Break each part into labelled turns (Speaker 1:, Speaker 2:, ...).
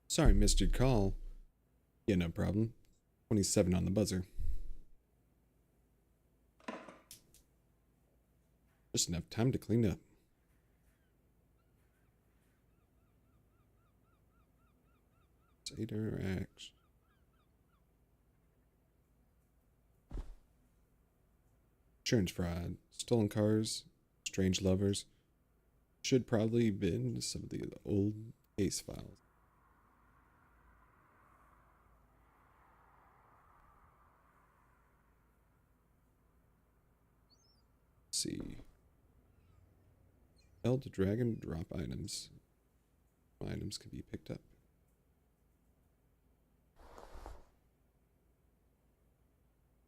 Speaker 1: Sorry, missed your call. Yeah, no problem. 27 on the buzzer. Just enough time to clean up. Satyr X. Insurance fraud, stolen cars, strange lovers. Should probably been some of the old case files. Let's see. Tell the dragon drop items. Items can be picked up.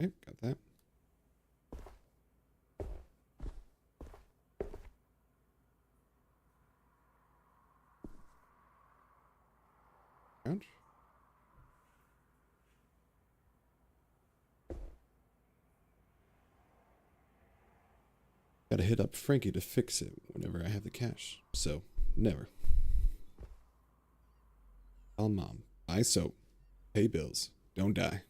Speaker 1: Okay, got that. Ouch. Gotta hit up Frankie to fix it whenever I have the cash. So, never. Tell mom, buy soap, pay bills, don't die.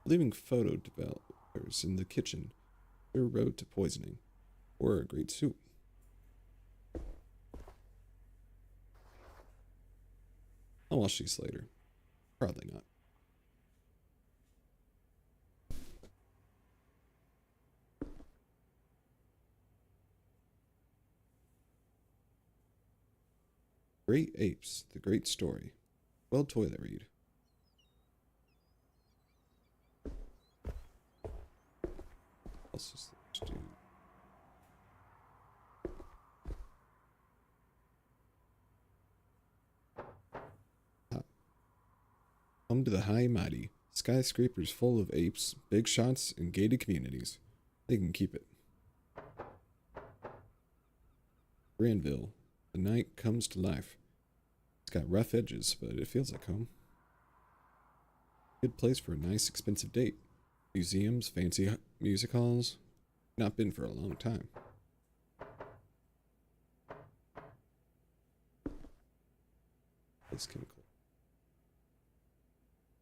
Speaker 1: Leaving photo developers in the kitchen, their road to poisoning, or a great soup. I'll wash these later. Probably not. Great Apes, The Great Story. Well, toilet read. What else is there to do? Come to the high mighty. Skyscrapers full of apes, big shots, and gated communities. They can keep it. Granville. The night comes to life. It's got rough edges, but it feels like home. Good place for a nice, expensive date. Museums, fancy music halls. Not been for a long time. Place chemical.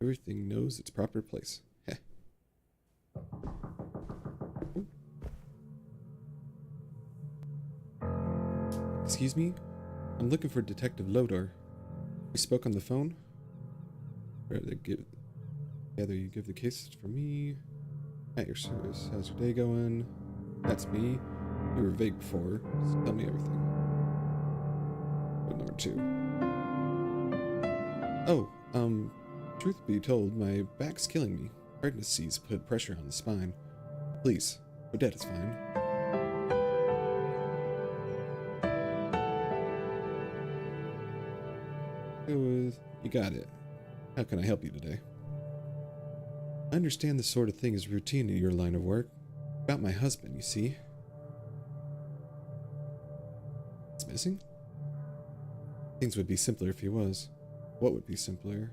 Speaker 1: Everything knows its proper place. Heh. Excuse me? I'm looking for Detective Lodar. We spoke on the phone? Rather you give the case for me. At your service. How's your day going? That's me. You were vague before, so tell me everything. But number 2. Oh, truth be told, my back's killing me. Pregnancies put pressure on the spine. Please, Odette is fine. You got it. How can I help you today? I understand this sort of thing is routine in your line of work. About my husband, you see. He's missing? Things would be simpler if he was. What would be simpler?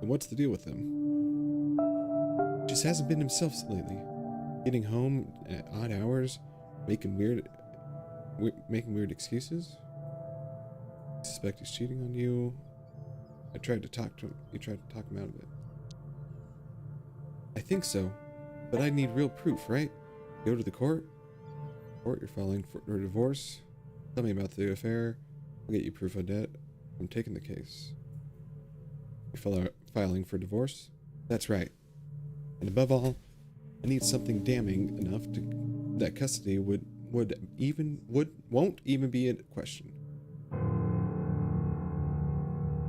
Speaker 1: What's the deal with him? Just hasn't been himself lately. Getting home at odd hours, making weird excuses. I suspect he's cheating on you. I tried to talk to him. You tried to talk him out of it. I think so, but I need real proof, right? Go to the court. You're filing for a divorce. Tell me about the affair. I'll get you proof of debt. I'm taking the case. You're filing for divorce? That's right. And above all, I need something damning enough that custody won't even be a question.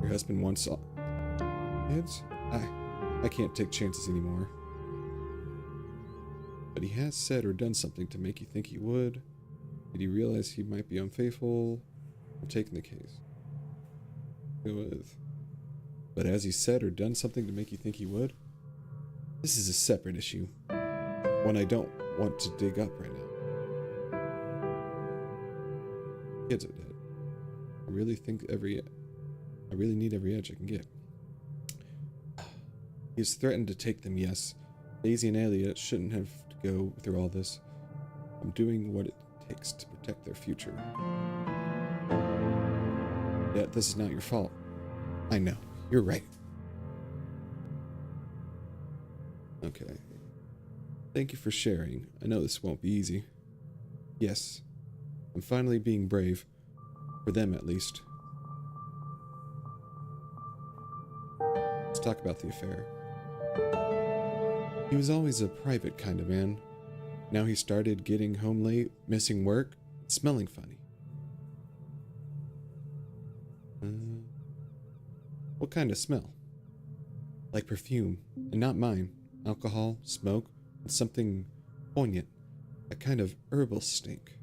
Speaker 1: Your husband wants kids? I can't take chances anymore. But he has said or done something to make you think he would. Did he realize he might be unfaithful? I'm taking the case. Go with. But has he said or done something to make you think he would? This is a separate issue. One I don't want to dig up right now. Kids are dead. I really need every edge I can get. He has threatened to take them, yes. Daisy and Elliot shouldn't have to go through all this. I'm doing what it takes to protect their future. Yet this is not your fault. I know. You're right. Okay. Thank you for sharing. I know this won't be easy. Yes. I'm finally being brave. For them, at least. Let's talk about the affair. He was always a private kind of man. Now he started getting home late, missing work, and smelling funny. What kind of smell? Like perfume, and not mine. Alcohol, smoke, and something poignant. A kind of herbal stink.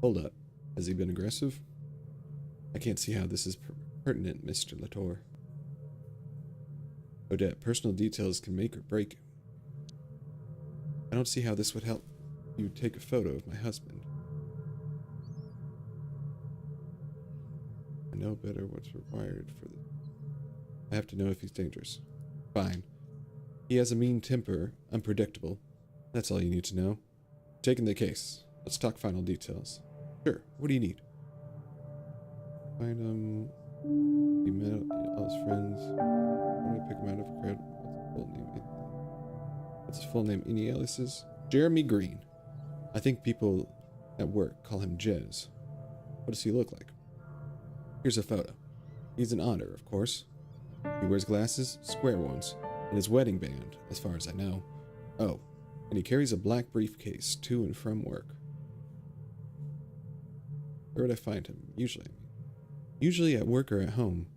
Speaker 1: Hold up. Has he been aggressive? I can't see how this is pertinent, Mr. Latour. Odette, personal details can make or break you. I don't see how this would help you take a photo of my husband. I know better what's required for this. I have to know if he's dangerous. Fine. He has a mean temper, unpredictable. That's all you need to know. Taking the case. Let's talk final details. Sure. What do you need? Find him. He met all his friends. How do I pick him out of a crowd? What's his full name? Any aliases? Jeremy Green. I think people at work call him Jez. What does he look like? Here's a photo. He's an otter, of course. He wears glasses, square ones, and his wedding band, as far as I know. Oh, and he carries a black briefcase to and from work. Where would I find him? Usually at work or at home.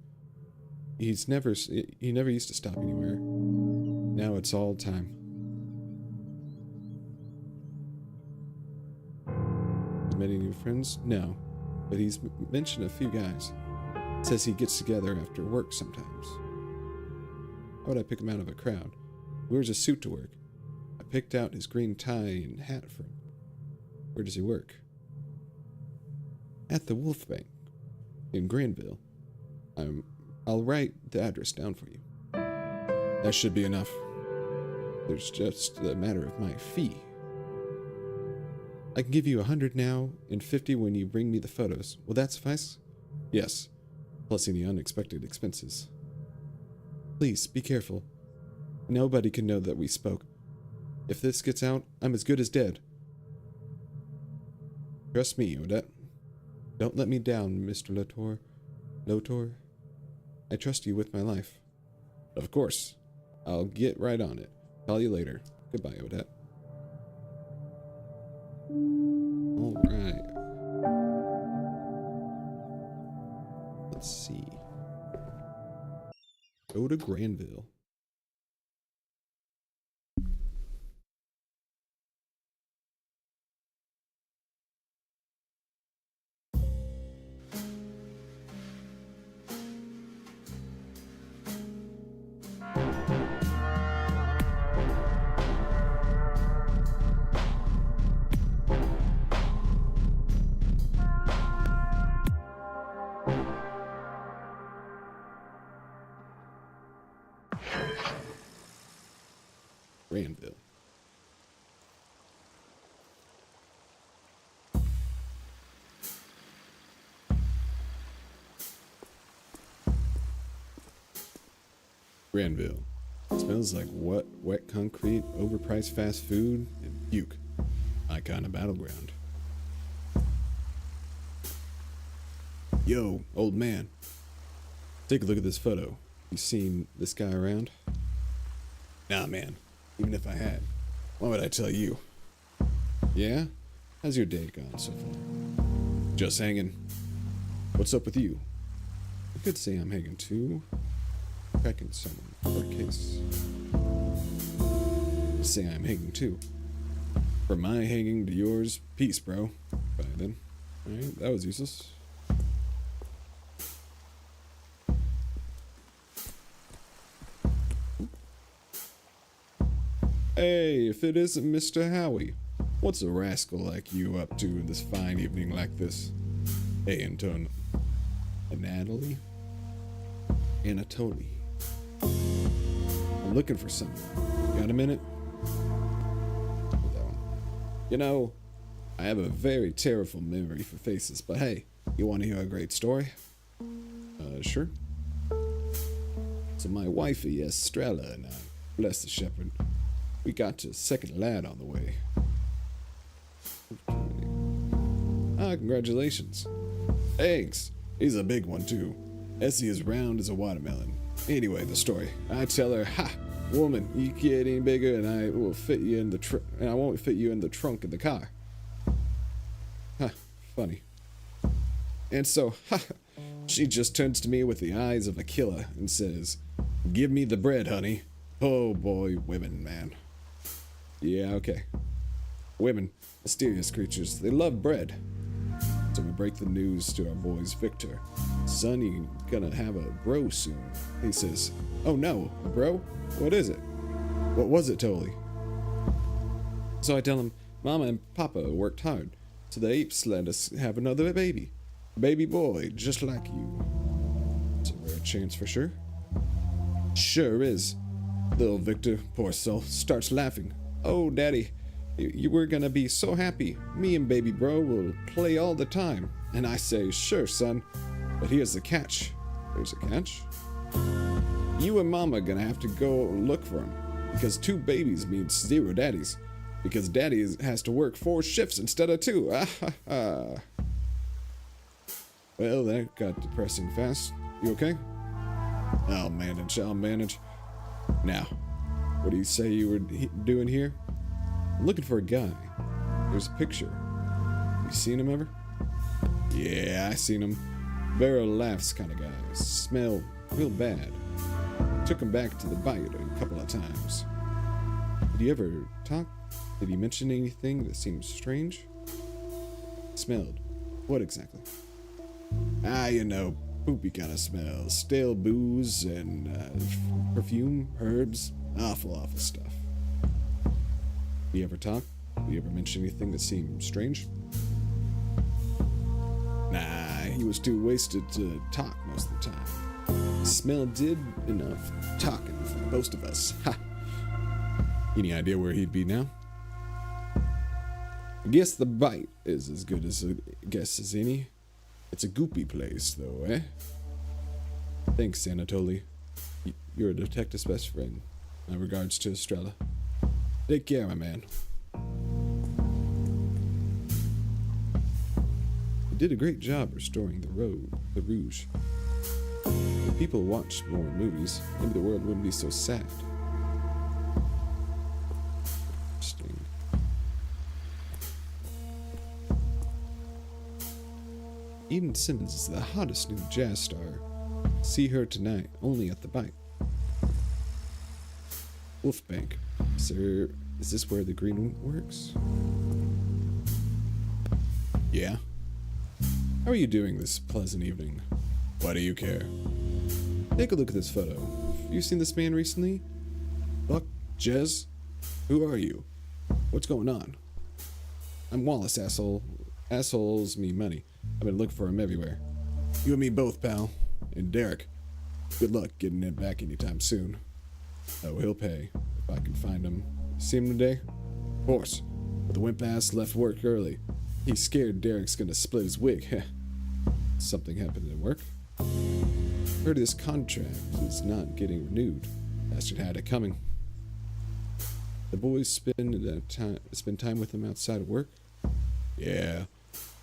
Speaker 1: He never used to stop anywhere. Now it's all time. Many new friends? No, but he's mentioned a few guys. Says he gets together after work sometimes. How would I pick him out of a crowd? He wears a suit to work. I picked out his green tie and hat for him. Where does he work? At the Wolf Bank in Granville. I'll write the address down for you. That should be enough. There's just a matter of my fee. I can give you 100 now and 50 when you bring me the photos. Will that suffice? Yes, plus any unexpected expenses. Please, be careful. Nobody can know that we spoke. If this gets out, I'm as good as dead. Trust me, Odette. Don't let me down, Mr. Latour. I trust you with my life. Of course. I'll get right on it. Call you later. Goodbye, Odette. Alright. Let's see. Go to Granville. Granville. Granville. Smells like wet concrete, overpriced fast food, and puke. My kind of battleground. Yo, old man. Take a look at this photo. You seen this guy around? Nah, man. Even if I had, why would I tell you? Yeah? How's your day gone so far? Just hanging. What's up with you? I could say I'm hanging too. Cracking someone for a case. Say I'm hanging too. From my hanging to yours, peace, bro. Bye then. Alright, that was useless. Hey, if it isn't Mr. Howie, what's a rascal like you up to this fine evening like this? Hey, Anatoly? I'm looking for someone. Got a minute? You know, I have a very terrible memory for faces, but hey, you want to hear a great story? Sure. So my wifey, Estrella, and I, bless the shepherd, we got a second lad on the way. Ah, congratulations. Thanks. He's a big one, too. Essie is round as a watermelon. Anyway, the story. I tell her, ha, woman, you get any bigger and I will fit you in the and I won't fit you in the trunk of the car. Huh, funny. And so, ha, she just turns to me with the eyes of a killer and says, give me the bread, honey. Oh boy, women, man. Yeah, okay. Women, mysterious creatures, they love bread. So we break the news to our boys, Victor. Son, you gonna have a bro soon. He says, oh no, a bro? What is it? What was it, Toly? So I tell him, Mama and Papa worked hard, so the apes let us have another baby. Baby boy, just like you. It's a rare chance for sure. Sure is. Little Victor, poor soul, starts laughing. Oh, Daddy, you were gonna be so happy. Me and baby bro will play all the time. And I say, sure, son. But here's the catch. There's a catch? You and Mama gonna have to go look for him. Because 2 babies means 0 daddies. Because daddy has to work 4 shifts instead of 2. Ah ha ha. Well, that got depressing fast. You okay? I'll manage. Now, what do you say you were doing here? I'm looking for a guy. There's a picture. You seen him ever? Yeah, I seen him. Barrel laughs kind of guy. Smell real bad. Took him back to the bayou a couple of times. Did he ever talk? Did he mention anything that seemed strange? Smelled. What exactly? Ah, you know, poopy kind of smells. Stale booze and perfume, herbs, awful stuff. Did he ever talk? Did he ever mention anything that seemed strange? Nah, he was too wasted to talk most of the time. Smell did enough talking for most of us. Ha! Any idea where he'd be now? I guess the bite is as good as a guess as any. It's a goopy place, though, eh? Thanks, Anatoly. You're a detective's best friend. My regards to Estrella. Take care, my man. You did a great job restoring the Rouge. If people watched more movies, maybe the world wouldn't be so sad. Interesting. Eden Simmons is the hottest new jazz star. See her tonight, only at the Bite. Wolfbank. Sir, is this where the green room works? Yeah. How are you doing this pleasant evening? Why do you care? Take a look at this photo. Have you seen this man recently? Buck? Jez? Who are you? What's going on? I'm Wallace, asshole. Assholes me money. I've been looking for him everywhere. You and me both, pal. And Derek. Good luck getting it back anytime soon. Oh, he'll pay if I can find him. See him today? Of course. But the wimp ass left work early. He's scared Derek's gonna split his wig. Something happened at work? Heard his contract is not getting renewed. Bastard had it coming. The boys spend time with him outside of work? Yeah.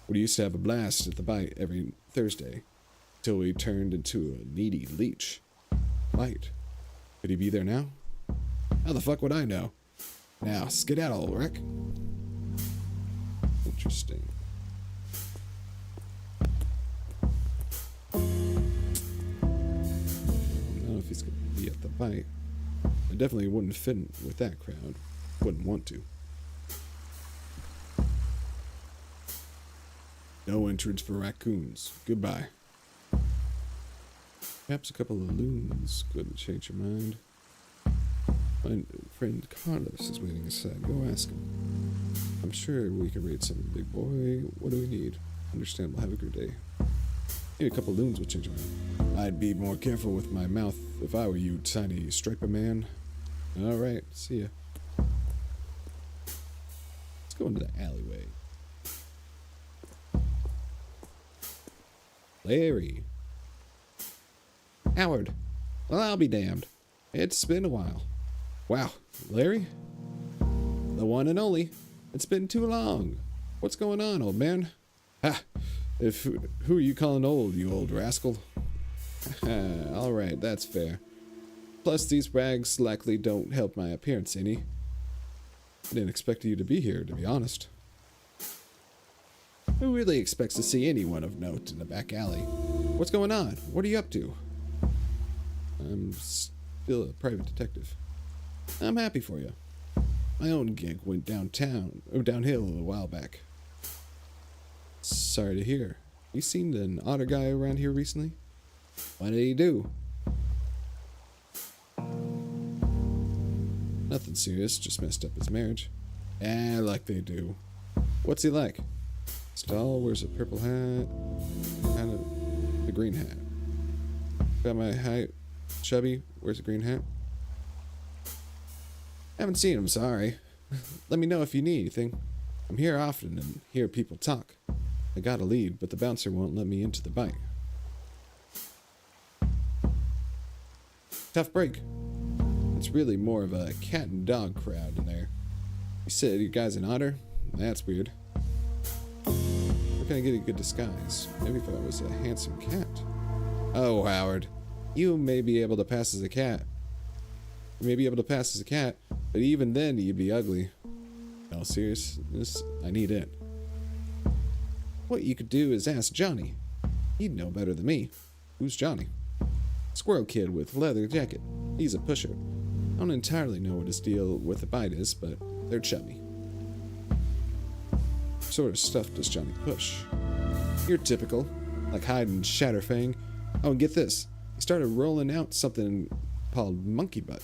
Speaker 1: We used to have a blast at the bite every Thursday. Till we turned into a needy leech. Bite. Could he be there now? How the fuck would I know? Now, skedaddle, Rick. Interesting. I don't know if he's gonna be at the bite. I definitely wouldn't fit in with that crowd. Wouldn't want to. No entrance for raccoons. Goodbye. Perhaps a couple of loons could change your mind. My friend Carlos is waiting aside. Go ask him. I'm sure we can raid some big boy. What do we need? Understand, we'll have a good day. Maybe a couple of loons would change your mind. I'd be more careful with my mouth if I were you, tiny striper man. Alright, see ya. Let's go into the alleyway. Larry. Howard. Well, I'll be damned. It's been a while. Wow, Larry? The one and only. It's been too long. What's going on, old man? Ha! Who are you calling old, you old rascal? Alright, that's fair. Plus, these rags likely don't help my appearance any. I didn't expect you to be here, to be honest. Who really expects to see anyone of note in the back alley? What's going on? What are you up to? I'm still a private detective. I'm happy for you. My own gig went downhill a while back. Sorry to hear. You seen an otter guy around here recently? What did he do? Nothing serious, just messed up his marriage. Like they do. What's he like? Tall, wears a purple hat, kind of the green hat. Got my height, chubby, wears a green hat. Haven't seen him, sorry. Let me know if you need anything. I'm here often and hear people talk. I got a lead, but the bouncer won't let me into the bite. Tough break. It's really more of a cat and dog crowd in there. You said you guys an otter? That's weird. Where can I get a good disguise? Maybe if I was a handsome cat. Oh, Howard. You may be able to pass as a cat. You may be able to pass as a cat, but even then you'd be ugly. No, seriousness, I need it. What you could do is ask Johnny. He'd know better than me. Who's Johnny? Squirrel kid with leather jacket. He's a pusher. I don't entirely know what his deal with the bite is, but they're chummy. What sort of stuff does Johnny push? You're typical, like Hyde and Shatterfang. Oh, and get this. He started rolling out something called Monkey Butt.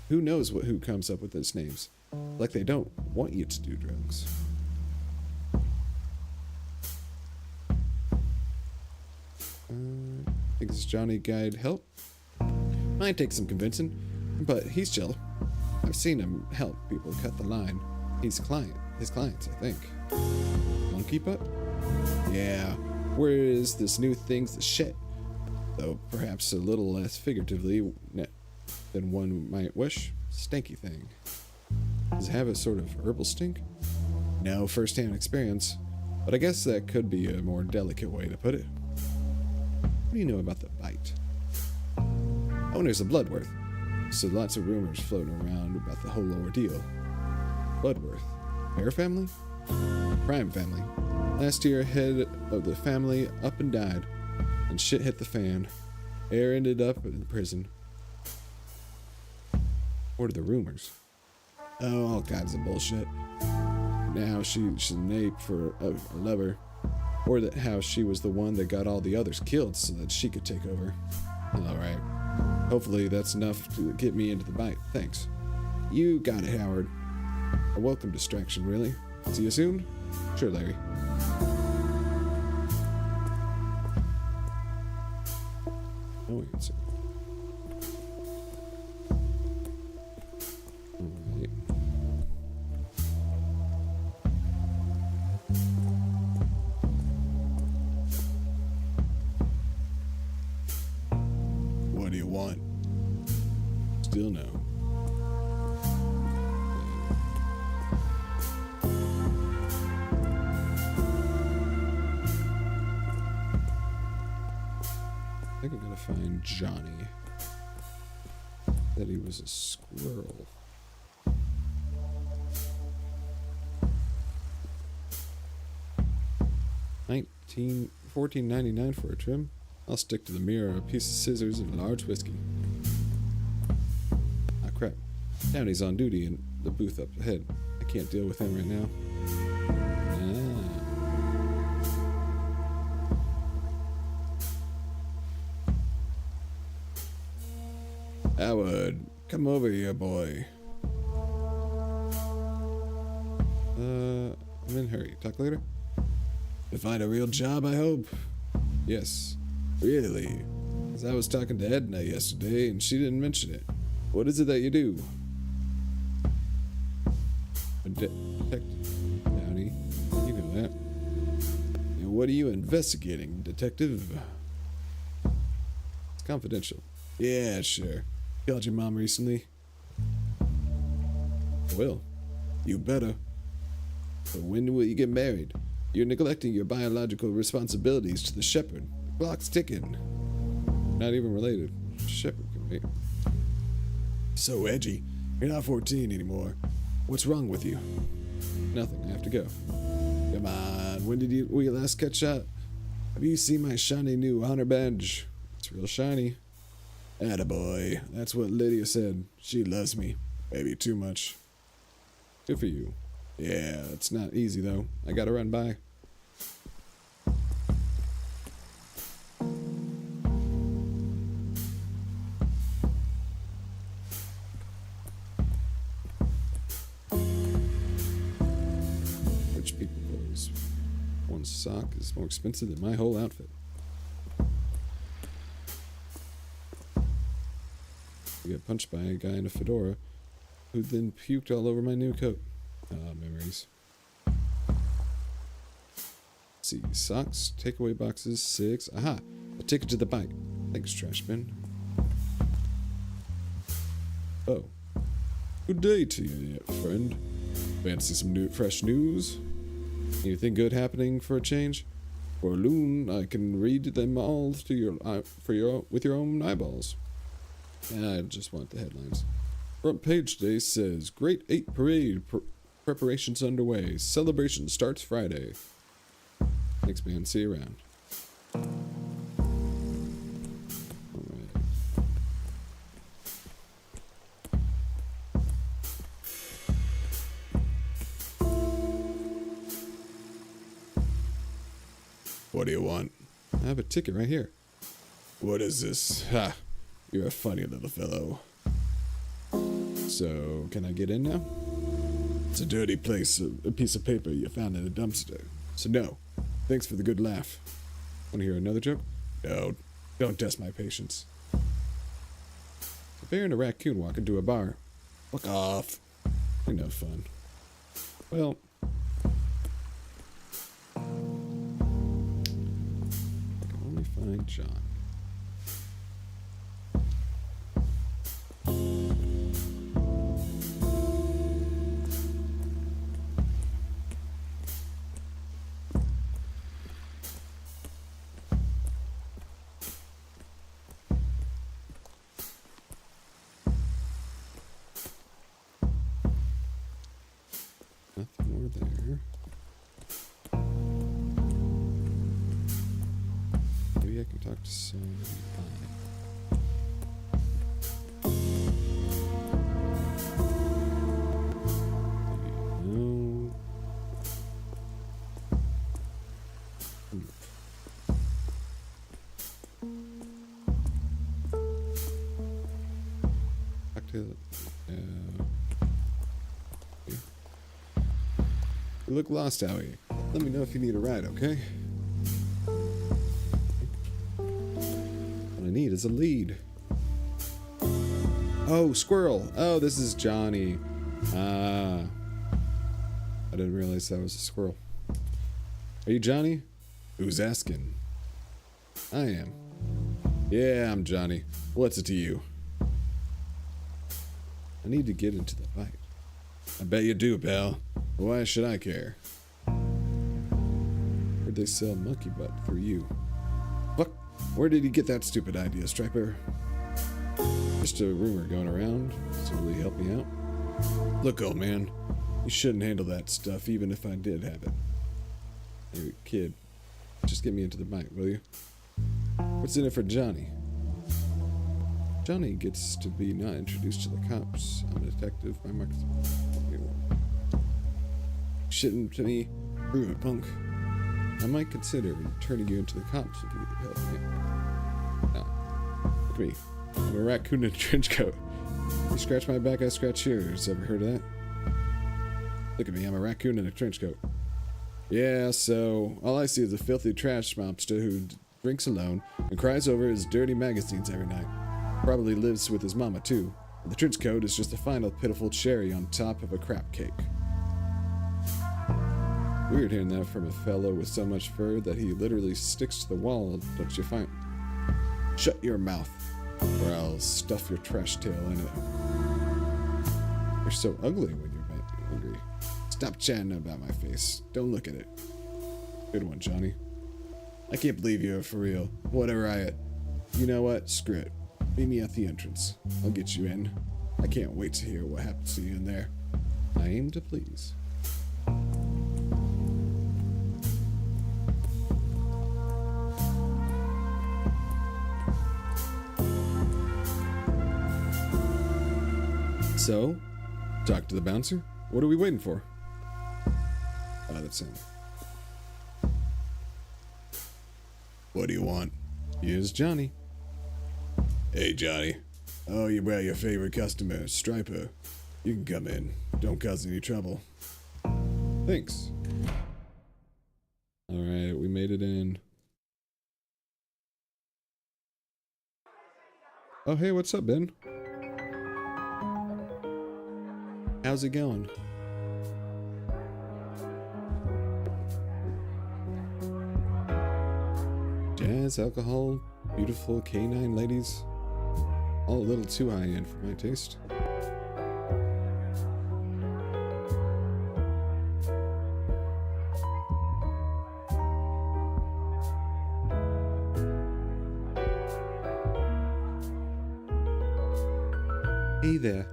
Speaker 1: Who knows who comes up with those names? Like they don't want you to do drugs. Think this Johnny guide help? Might take some convincing, but he's chill. I've seen him help people cut the line. His clients, I think. Monkey butt? Yeah. Whereas this new thing's the shit. Though perhaps a little less figuratively than one might wish. Stinky thing. Does it have a sort of herbal stink? No first-hand experience, but I guess that could be a more delicate way to put it. What do you know about the bite? Oh, there's a Bloodworth. So lots of rumors floating around about the whole ordeal. Bloodworth. Bear family? Crime family. Last year, head of the family up and died, and shit hit the fan. Heir ended up in prison. What are the rumors? Oh, all kinds of bullshit. Now she's an ape for a lover. Or that how she was the one that got all the others killed so that she could take over. Alright. Hopefully that's enough to get me into the bite. Thanks. You got it, Howard. A welcome distraction, really. See you soon? Sure, Larry. No answer. Alright. want? Still no. I think I'm gonna find Johnny. That he was a squirrel. 14.99 for a trim. I'll stick to the mirror, a piece of scissors, and a large whiskey. Ah, crap. Downey's on duty in the booth up ahead. I can't deal with him right now. Howard, come over here, boy. I'm in a hurry. Talk later. To find a real job, I hope. Yes. Really? Because I was talking to Edna yesterday, and she didn't mention it. What is it that you do? Detective Downey. You know that. And what are you investigating, detective? It's confidential. Yeah, sure. Called your mom recently? Well, you better. But when will you get married? You're neglecting your biological responsibilities to the shepherd. The clock's ticking. Not even related. Shepherd can wait. So edgy. You're not 14 anymore. What's wrong with you? Nothing. I have to go. Come on. When did we last catch up? Have you seen my shiny new honor badge? It's real shiny. Attaboy. That's what Lydia said. She loves me. Maybe too much. Good for you. Yeah, it's not easy though. I gotta run by. Rich people clothes. One sock is more expensive than my whole outfit. I got punched by a guy in a fedora who then puked all over my new coat. Memories. Let's see, socks, takeaway boxes, 6. Aha! A ticket to the bike. Thanks, trash bin. Oh. Good day to you, friend. Fancy some fresh news? Anything good happening for a change? For a loon, I can read them all to with your own eyeballs. I just want the headlines. Front page today says, Great 8 Parade preparations underway. Celebration starts Friday. Thanks, man. See you around. Alright. What do you want? I have a ticket right here. What is this? Ha! You're a funny little fellow. So, can I get in now? It's a dirty place, a piece of paper you found in a dumpster. So no. Thanks for the good laugh. Want to hear another joke? No. Don't test my patience. A bear and a raccoon walk into a bar. Fuck off. Ain't no fun. Well. I can only find John. Nothing more there. Maybe I can talk to somebody. No. Talk to You look lost, Howie. Let me know if you need a ride, okay? What I need is a lead. Oh, squirrel. Oh, this is Johnny. Ah. I didn't realize that was a squirrel. Are you Johnny? Who's asking? I am. Yeah, I'm Johnny. What's it to you? I need to get into the fight. I bet you do, pal. Why should I care? Where'd they sell monkey butt for you? Fuck! Where did he get that stupid idea, Striper? Just a rumor going around. Does it really help me out? Look, old man. You shouldn't handle that stuff, even if I did have it. Hey, kid. Just get me into the fight, will you? What's in it for Johnny? Johnny gets to be not introduced to the cops. I'm a detective by Marcus. Shitting to me, prove it, punk. I might consider turning you into the cops if you could help me. Now, look at me. I'm a raccoon in a trench coat. You scratch my back, I scratch yours. Ever heard of that? Look at me, I'm a raccoon in a trench coat. Yeah, so all I see is a filthy trash mobster who drinks alone and cries over his dirty magazines every night. Probably lives with his mama too. And the trench coat is just the final pitiful cherry on top of a crap cake. Weird hearing that from a fellow with so much fur that he literally sticks to the wall, don't you find? Shut your mouth, or I'll stuff your trash tail in it. You're so ugly when you're angry. Stop chatting about my face. Don't look at it. Good one, Johnny. I can't believe you're for real. Whatever You know what? Screw it. Meet me at the entrance. I'll get you in. I can't wait to hear what happens to you in there. I aim to please. So, talk to the bouncer? What are we waiting for? That's him. What do you want? Here's Johnny. Hey, Johnny. Oh, you brought your favorite customer, Striper. You can come in. Don't cause any trouble. Thanks. Alright, we made it in. Oh, hey, what's up, Ben? How's it going? Jazz, alcohol, beautiful canine ladies. All a little too high-end for my taste. Hey there.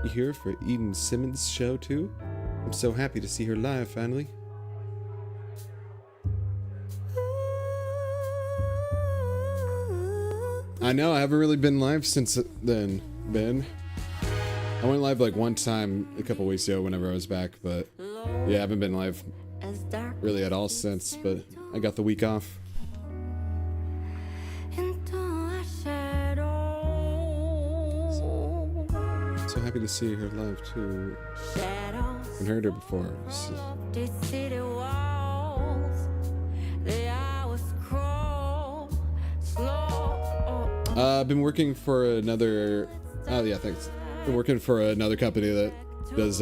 Speaker 1: You here for Eden Simmons' show too? I'm so happy to see her live finally. I know, I haven't really been live since then, Ben. I went live like one time a couple weeks ago whenever I was back, but yeah, I haven't been live really at all since, but I got the week off. So happy to see her live too. I've heard her before. So. I've been working for another. Oh yeah, thanks. Been working for another company that does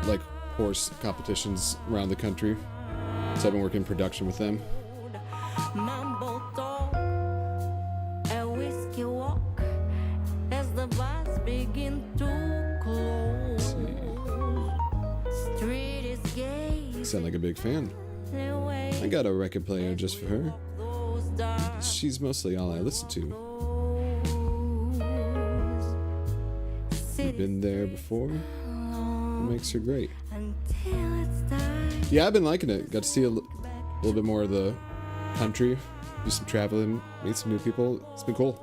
Speaker 1: like horse competitions around the country. So I've been working in production with them. Sound like a big fan. I got a record player just for her. She's mostly all I listen to. You've been there before. It makes her great. Yeah, I've been liking it. Got to see a little bit more of the country, do some traveling, meet some new people. It's been cool.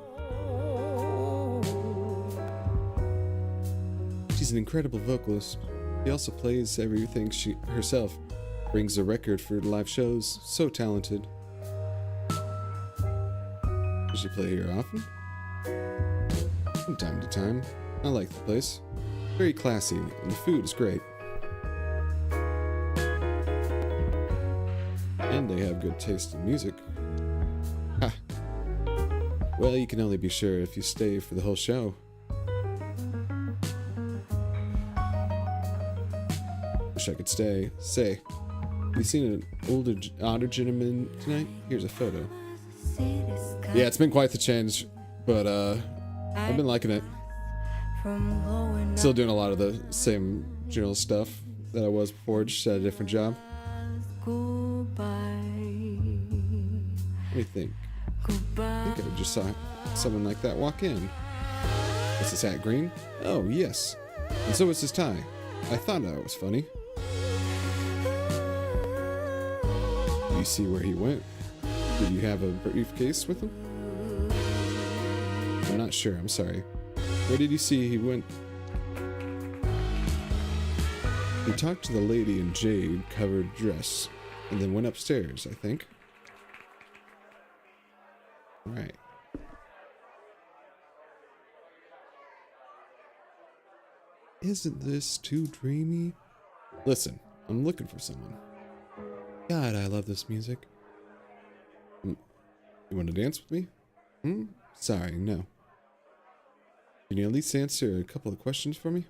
Speaker 1: She's an incredible vocalist. She also plays everything herself. Brings a record for live shows. So talented. Does she play here often? From time to time. I like the place. Very classy, and the food is great. And they have good taste in music. Ha! Well, you can only be sure if you stay for the whole show. Wish I could stay. Say, you seen an older gentleman tonight? Here's a photo. Yeah, it's been quite the change, but I've been liking it. Still doing a lot of the same general stuff that I was before, just at a different job. Let me think. I think I just saw someone like that walk in. Is his hat green? Oh, yes. And so is his tie. I thought that was funny. Do you see where he went? Did you have a briefcase with him? I'm not sure, I'm sorry. Where did you see he went? He talked to the lady in jade-covered dress, and then went upstairs, I think. Alright. Isn't this too dreamy? Listen, I'm looking for someone. God, I love this music. You want to dance with me? Sorry, no. Can you at least answer a couple of questions for me?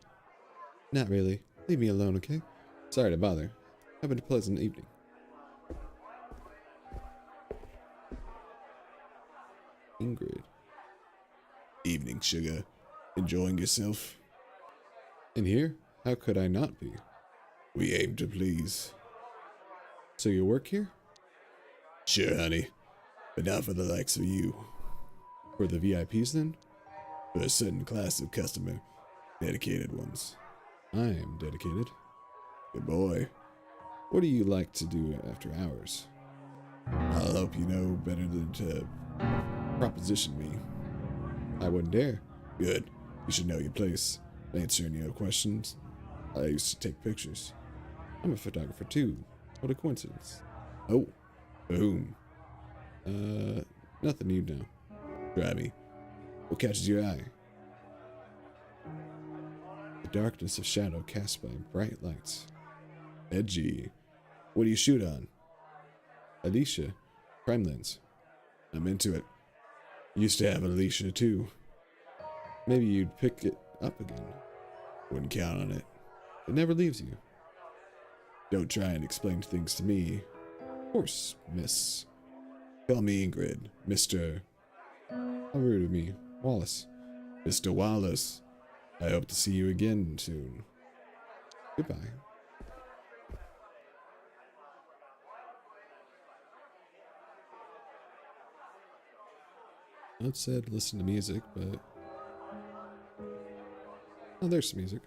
Speaker 1: Not really. Leave me alone, okay? Sorry to bother. Have a pleasant evening. Ingrid. Evening, sugar. Enjoying yourself? In here? How could I not be? We aim to please. So you work here? Sure, honey. But not for the likes of you. For the VIPs, then? For a certain class of customer. Dedicated ones. I am dedicated. Good boy. What do you like to do after hours? I'll hope you know better than to proposition me. I wouldn't dare. Good. You should know your place. Answer any other questions. I used to take pictures. I'm a photographer too. What a coincidence. Oh. Boom. Nothing you know. Try me. What catches your eye? The darkness of shadow cast by bright lights. Edgy. What do you shoot on? Alicia. Crime lens. I'm into it. Used to have Alicia too. Maybe you'd pick it up again. Wouldn't count on it. It never leaves you. Don't try and explain things to me. Of course, miss. Call me Ingrid, Mr. How rude of me. Wallace. Mr. Wallace. I hope to see you again soon. Goodbye. Not said listen to music, but... Oh, there's some music.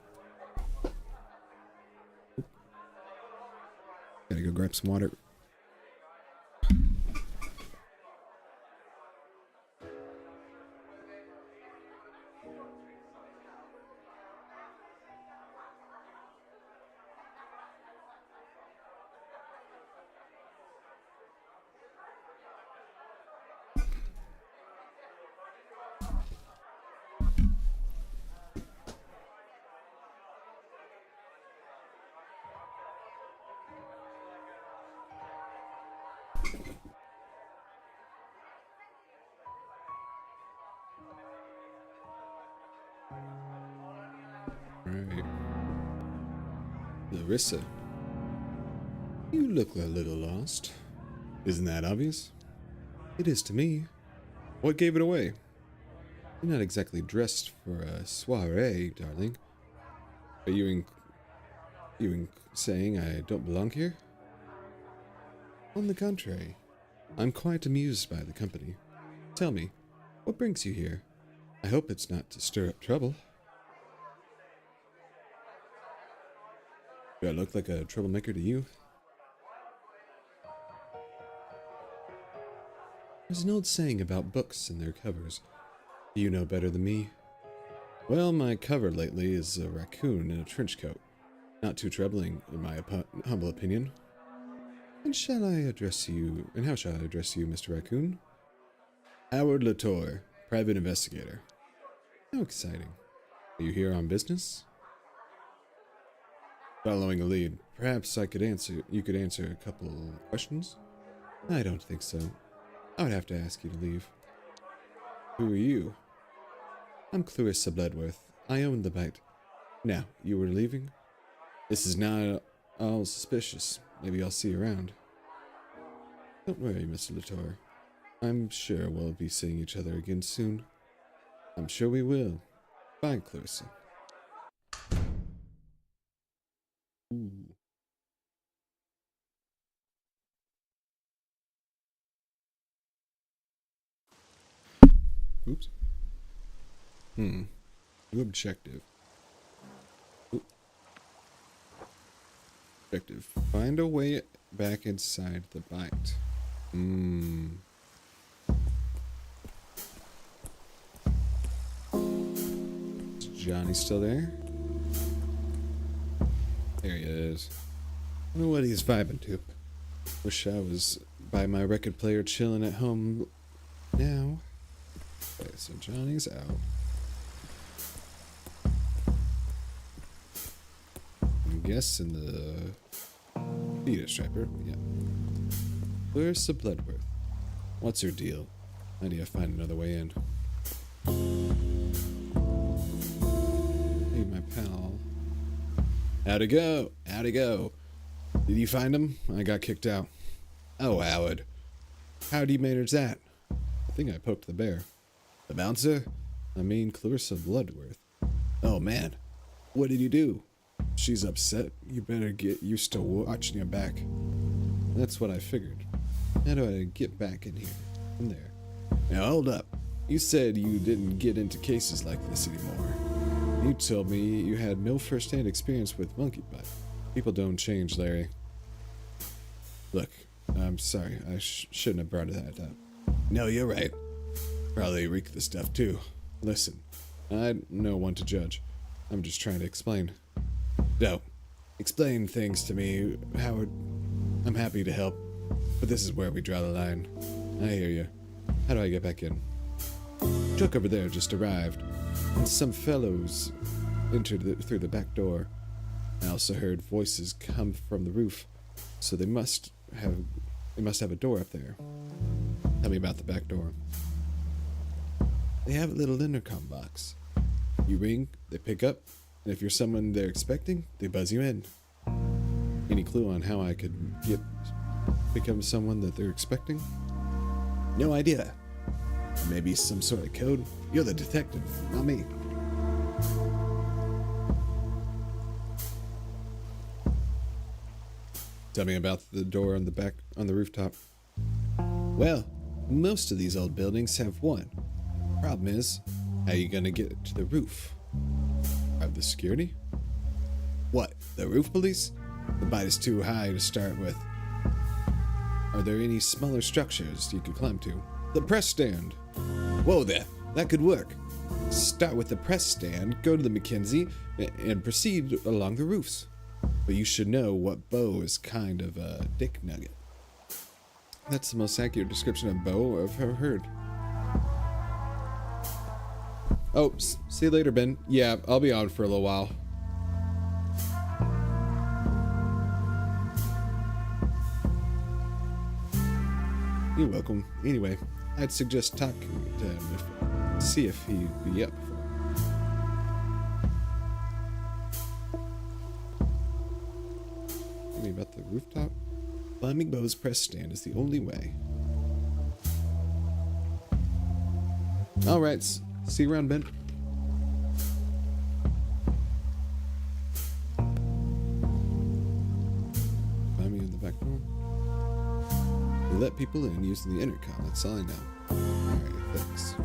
Speaker 1: Gotta go grab some water. Alright. Larissa. You look a little lost. Isn't that obvious? It is to me. What gave it away? You're not exactly dressed for a soiree, darling. Are you saying I don't belong here? On the contrary, I'm quite amused by the company. Tell me, what brings you here? I hope it's not to stir up trouble. Do I look like a troublemaker to you? There's an old saying about books and their covers. Do you know better than me? Well, my cover lately is a raccoon in a trench coat. Not too troubling, in my humble opinion. And shall I address you, and how shall I address you, Mr. Raccoon? Howard Latour, private investigator. How exciting. Are you here on business? Following a lead, perhaps you could answer a couple questions? I don't think so. I would have to ask you to leave. Who are you? I'm Clarissa Bloodworth. I own the bite. Now, you were leaving? This is not all suspicious. Maybe I'll see you around. Don't worry, Mr. Latour. I'm sure we'll be seeing each other again soon. I'm sure we will. Bye, Clarissa. Ooh. Oops. New objective. Oop. Objective. Find a way back inside the bite. Is Johnny still there? There he is. I don't know what he's vibing to. Wish I was by my record player chilling at home now. Okay, so Johnny's out. I'm guessing the fetus striper. Yeah. Clarissa Bloodworth. What's her deal? I need to find another way in. Hey, my pal. How'd it go? How'd it go? Did you find him? I got kicked out. Oh, Howard. How'd you manage that? I think I poked the bear. The bouncer? I mean Clarissa Bloodworth. Oh, man. What did you do? She's upset. You better get used to watching your back. That's what I figured. How do I get back in here? From there. Now, hold up. You said you didn't get into cases like this anymore. You told me you had no first-hand experience with monkey bite. People don't change, Larry. Look, I'm sorry. I shouldn't have brought that up. No, you're right. Probably reek the stuff, too. Listen, I'm no one to judge. I'm just trying to explain. No. Explain things to me, Howard. I'm happy to help, but this is where we draw the line. I hear you. How do I get back in? Truck over there just arrived, and some fellows entered through the back door. I also heard voices come from the roof, so they must have a door up there. Tell me about the back door. They have a little intercom box. You ring, they pick up, and if you're someone they're expecting, they buzz you in. Any clue on how I could become someone that they're expecting? No idea. Maybe some sort of code? You're the detective, not me. Tell me about the door on the back on the rooftop. Well, most of these old buildings have one. Problem is, how you gonna get to the roof? Have the security? What, the roof police? The bite is too high to start with. Are there any smaller structures you could climb to? The press stand. Whoa there, that could work. Start with the press stand, go to the Mackenzie, and proceed along the roofs. But you should know what Bo is kind of a dick nugget. That's the most accurate description of Bo I've ever heard. Oh, see you later, Ben. Yeah, I'll be on for a little while. You're welcome. Anyway, I'd suggest talking to him see if he'd be up for it. Tell me about the rooftop. Climbing Bo's press stand is the only way. Alright, see you around, Ben. Find me in the back door. We let people in using the intercom, that's all I know. Alright, thanks.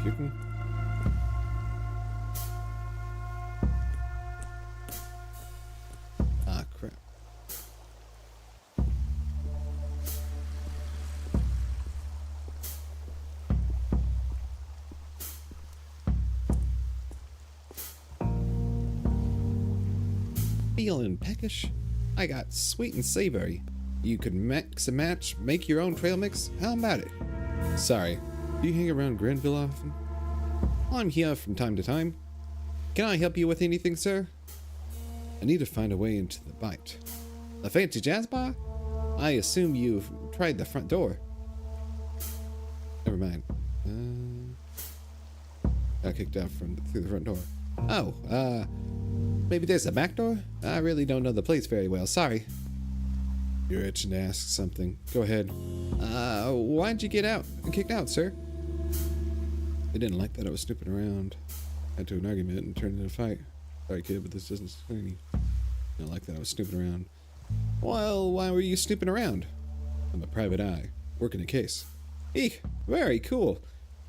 Speaker 1: Puking? Ah, crap. Feeling peckish? I got sweet and savory. You could mix and match, make your own trail mix? How about it? Sorry, do you hang around Granville often? I'm here from time to time. Can I help you with anything, sir? I need to find a way into the bite. The fancy jazz bar? I assume you've tried the front door. Never mind. Got kicked out through the front door. Oh, maybe there's a back door? I really don't know the place very well, sorry. You're itching to ask something. Go ahead. Why'd you get kicked out, sir? They didn't like that I was snooping around. Got to an argument and turned into a fight. Sorry, kid, but this doesn't explain you. Didn't like that I was snooping around. Well, why were you snooping around? I'm a private eye, working a case. Eek, very cool.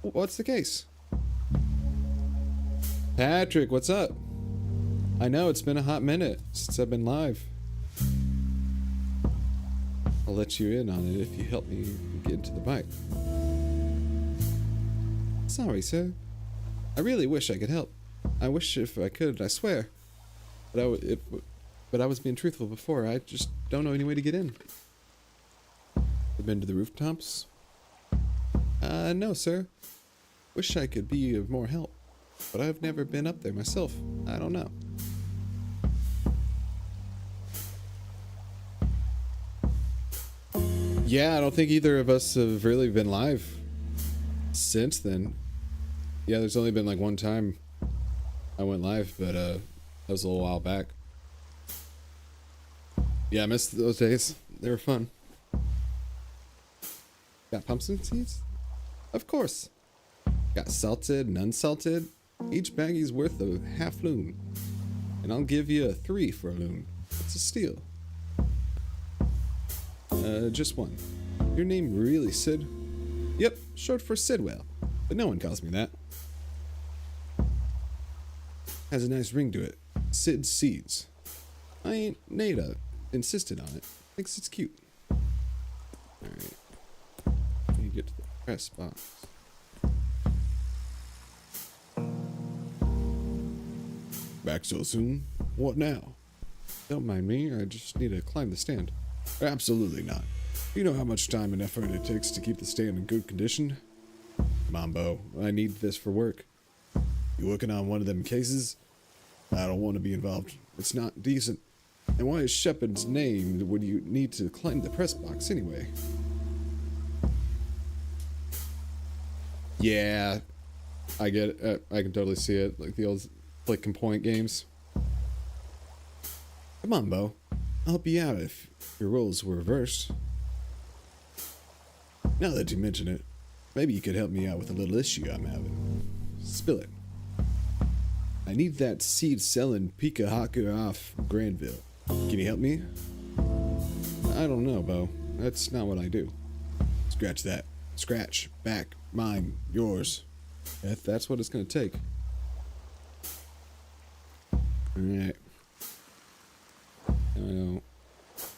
Speaker 1: What's the case? Patrick, what's up? I know, it's been a hot minute since I've been live. I'll let you in on it if you help me get into the bite. Sorry, sir. I really wish I could help. I wish if I could, I swear. But I was being truthful before. I just don't know any way to get in. You've been to the rooftops? No, sir. Wish I could be of more help. But I've never been up there myself. I don't know. Yeah, I don't think either of us have really been live since then. Yeah, there's only been like one time I went live, but that was a little while back. Yeah, I missed those days. They were fun. Got pumpkin seeds? Of course. Got salted and unsalted. Each baggie's worth a half loon. And I'll give you a 3 for a loon. It's a steal. Just one. Your name really Sid? Yep, short for Sidwell. But no one calls me that. Has a nice ring to it. Sid Seeds. I ain't Nada insisted on it. Thinks it's cute. Alright. Let me get to the press box. Back so soon? What now? Don't mind me, I just need to climb the stand. Absolutely not. You know how much time and effort it takes to keep the stand in good condition? Mambo, I need this for work. You working on one of them cases? I don't want to be involved. It's not decent. And why is Shepard's name when you need to climb the press box anyway? Yeah, I get it. I can totally see it. Like the old flick and point games. Come on, Bo. I'll help you out if your roles were reversed. Now that you mention it, maybe you could help me out with a little issue I'm having. Spill it. I need that seed selling Pika Haku off Granville. Can you help me? I don't know, Bo. That's not what I do. Scratch that. Scratch. Back. Mine. Yours. If that's what it's gonna take. Alright. I know.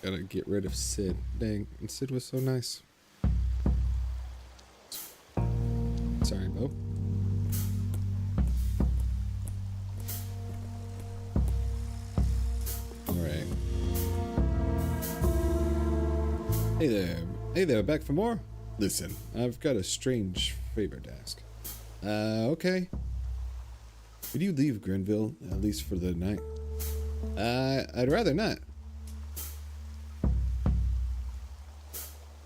Speaker 1: Gotta get rid of Sid. Dang. And Sid was so nice. Sorry, Bo. Alright. Hey there. Hey there, back for more? Listen, I've got a strange favor to ask. Okay. Would you leave Granville, at least for the night? I'd rather not.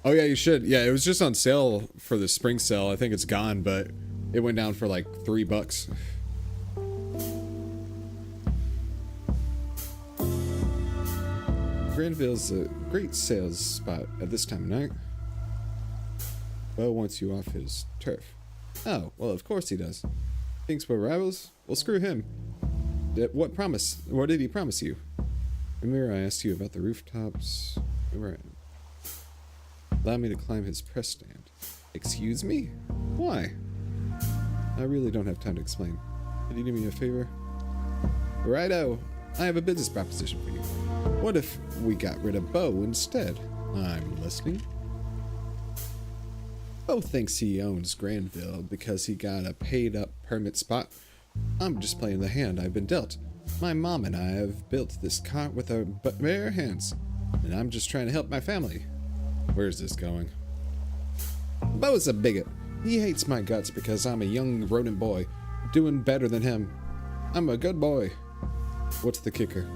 Speaker 1: Oh yeah, you should. Yeah, it was just on sale for the spring sale. I think it's gone, but it went down for like $3. Granville's a great sales spot at this time of night. Bo wants you off his turf. Oh, well, of course he does. Thinks we're rivals? Well, screw him. What did he promise you? Remember I asked you about the rooftops? Right. Allow me to climb his press stand. Excuse me? Why? I really don't have time to explain. Could you do me a favor? Righto. I have a business proposition for you. What if we got rid of Bo instead? I'm listening. Bo thinks he owns Granville because he got a paid-up permit spot. I'm just playing the hand I've been dealt. My mom and I have built this cart with our bare hands, and I'm just trying to help my family. Where's this going? Bo's a bigot. He hates my guts because I'm a young rodent boy, doing better than him. I'm a good boy. What's the kicker?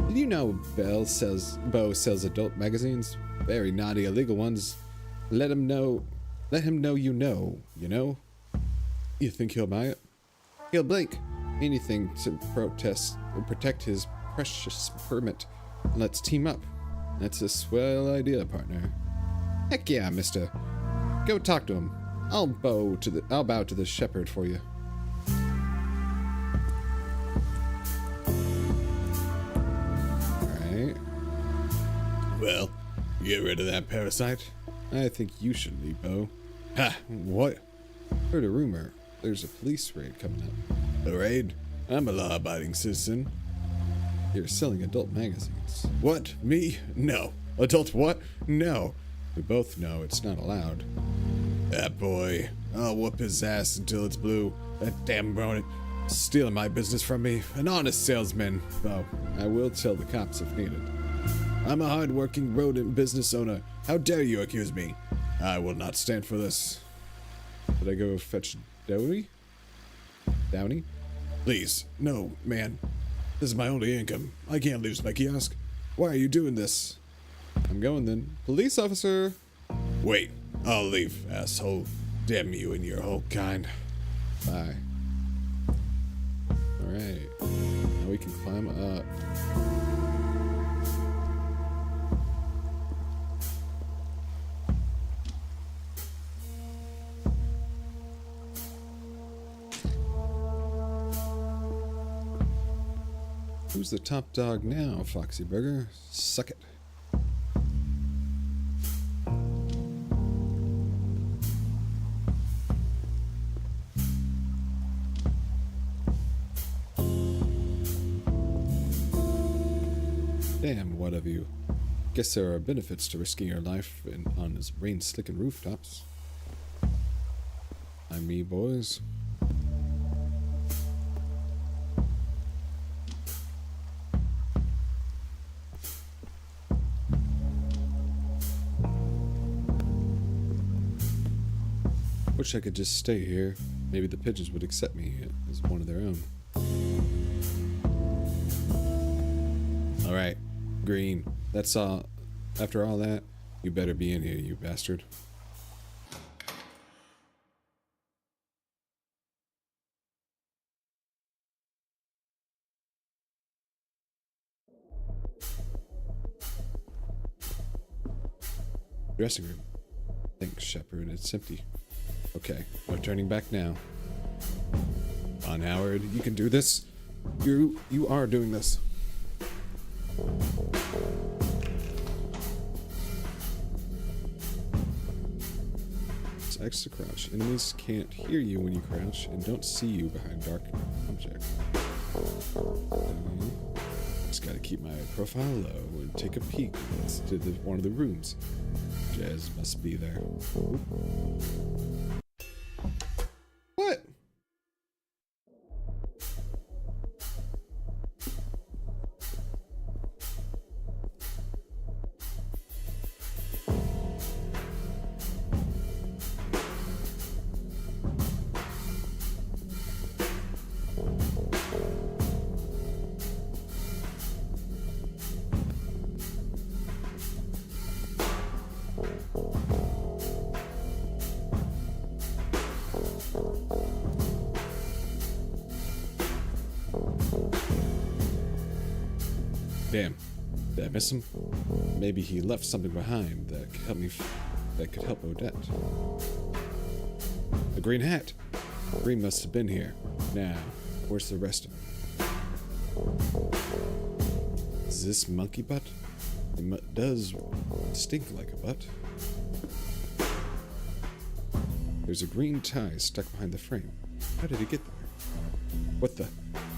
Speaker 1: Did you know Bo sells adult magazines? Very naughty, illegal ones. Let him know you know. You think he'll buy it? He'll blink. Anything to protect his precious permit. Let's team up. That's a swell idea, partner. Heck yeah, mister. Go talk to him. I'll bow to the shepherd for you. Alright. Well, get rid of that parasite. I think you should leave, Bo. Ha! What? Heard a rumor. There's a police raid coming up. A raid? I'm a law-abiding citizen. You're selling adult magazines. What? Me? No. Adult what? No. We both know it's not allowed. That boy. I'll whoop his ass until it's blue. That damn brony. Stealing my business from me. An honest salesman. Though, I will tell the cops if needed. I'm a hard-working rodent business owner. How dare you accuse me? I will not stand for this. Did I go fetch Downey? Downey? Please. No, man. This is my only income. I can't lose my kiosk. Why are you doing this? I'm going then. Police officer! Wait. I'll leave, asshole. Damn you and your whole kind. Bye. Alright. Now we can climb up. Who's the top dog now, Foxy Burger? Suck it. Damn, what of you? Guess there are benefits to risking your life on his rain-slicking rooftops. I'm me, boys. Wish I could just stay here. Maybe the pigeons would accept me as one of their own. Alright, Green. That's all. After all that, you better be in here, you bastard. Dressing room. Thanks, Shepard. It's empty. Okay, no turning back now. Come on, Howard, you can do this. You are doing this. It's X to crouch. Enemies can't hear you when you crouch and don't see you behind dark objects. Just gotta keep my profile low and take a peek into one of the rooms. Jazz must be there. What? Damn. Did I miss him? Maybe he left something behind that could help me. That could help Odette. A green hat. Green must have been here. Now, where's the rest of him? Is this monkey butt? It does stink like a butt. There's a green tie stuck behind the frame. How did it get there? What the?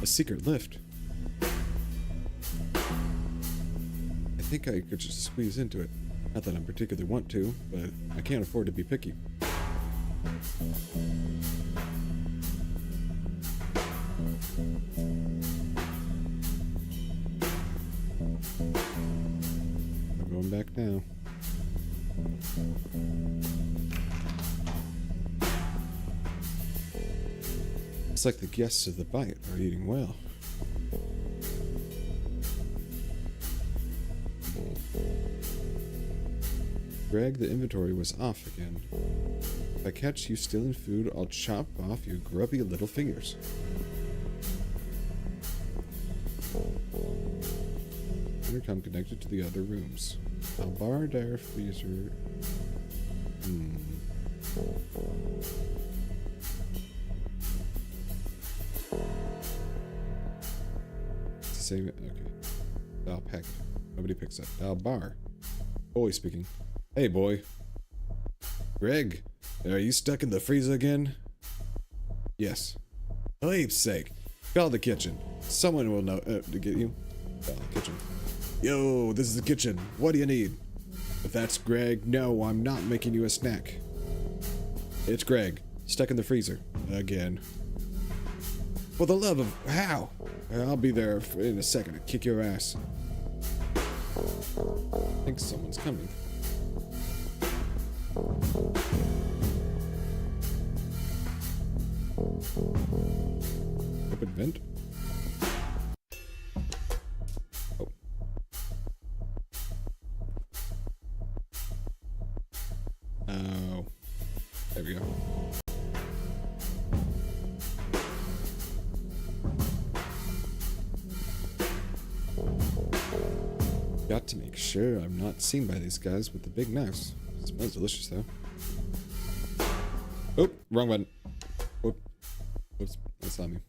Speaker 1: A secret lift. I think I could just squeeze into it. Not that I particularly want to, but I can't afford to be picky. I'm going back now. It's like the guests of the bite are eating well. Greg, the inventory was off again. If I catch you stealing food, I'll chop off your grubby little fingers. intercom connected to the other rooms. Now bar, dare, freezer. It's the same. Okay. Dial packet. Nobody picks up. Dial bar. Boy speaking. Hey, boy. Greg, are you stuck in the freezer again? Yes. For heaps sake. Call the kitchen. Someone will know to get you. Call the kitchen. Yo, this is the kitchen. What do you need? If that's Greg, no, I'm not making you a snack. It's Greg. Stuck in the freezer. Again. For the love of... How? I'll be there in a second to kick your ass. I think someone's coming. Open vent. Oh. Oh. There we go. Got to make sure I'm not seen by these guys with the big knives. Smells delicious though. Oh, wrong button. Whoop. Whoops, that's not me.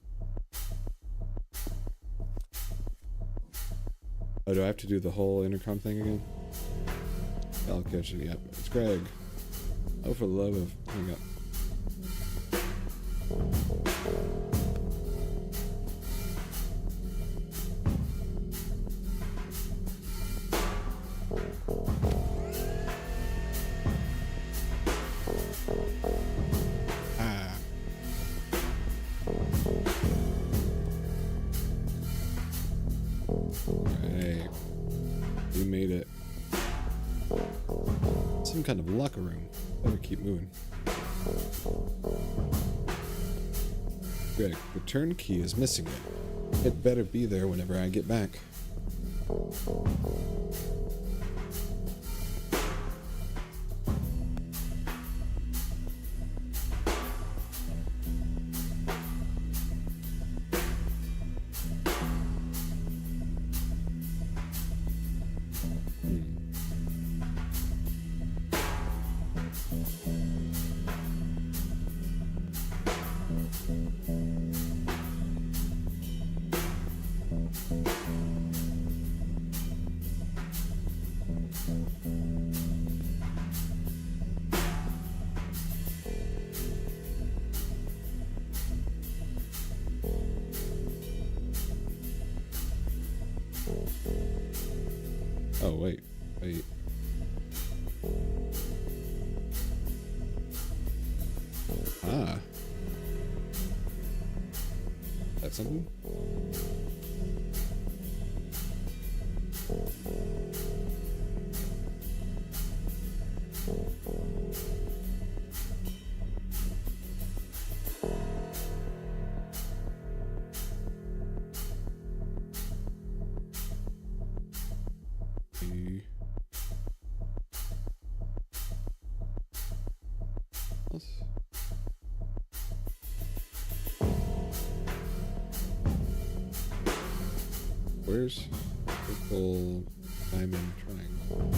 Speaker 1: Oh, do I have to do the whole intercom thing again? I'll catch it. Yep, it's Greg. Oh, for the love of... Hang up. Right. We made it. Some kind of locker room. Better keep moving. Greg, the turnkey is missing it. It better be there whenever I get back. Oh, wait. Wait. Ah. That's something? Where's purple diamond triangle?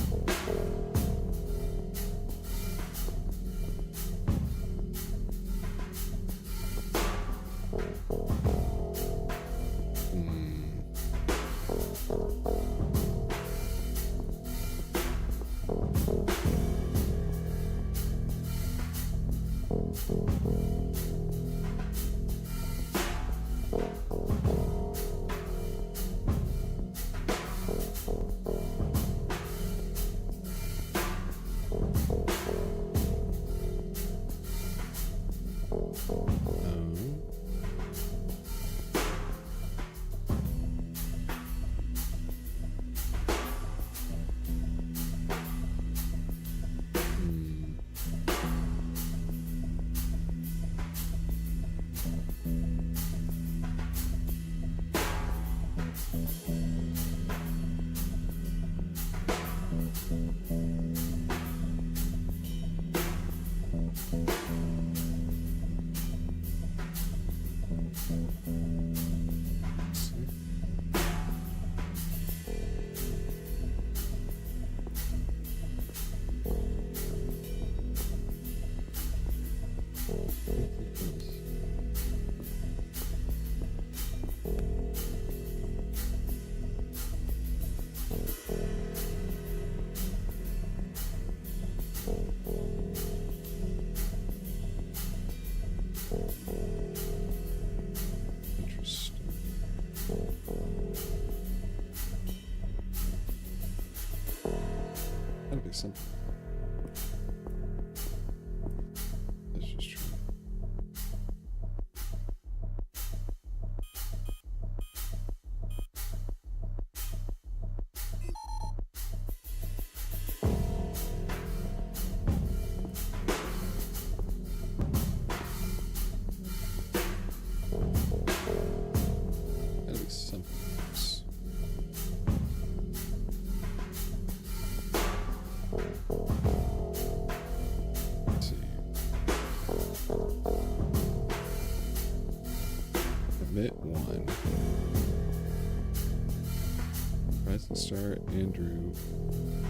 Speaker 1: Star Andrew.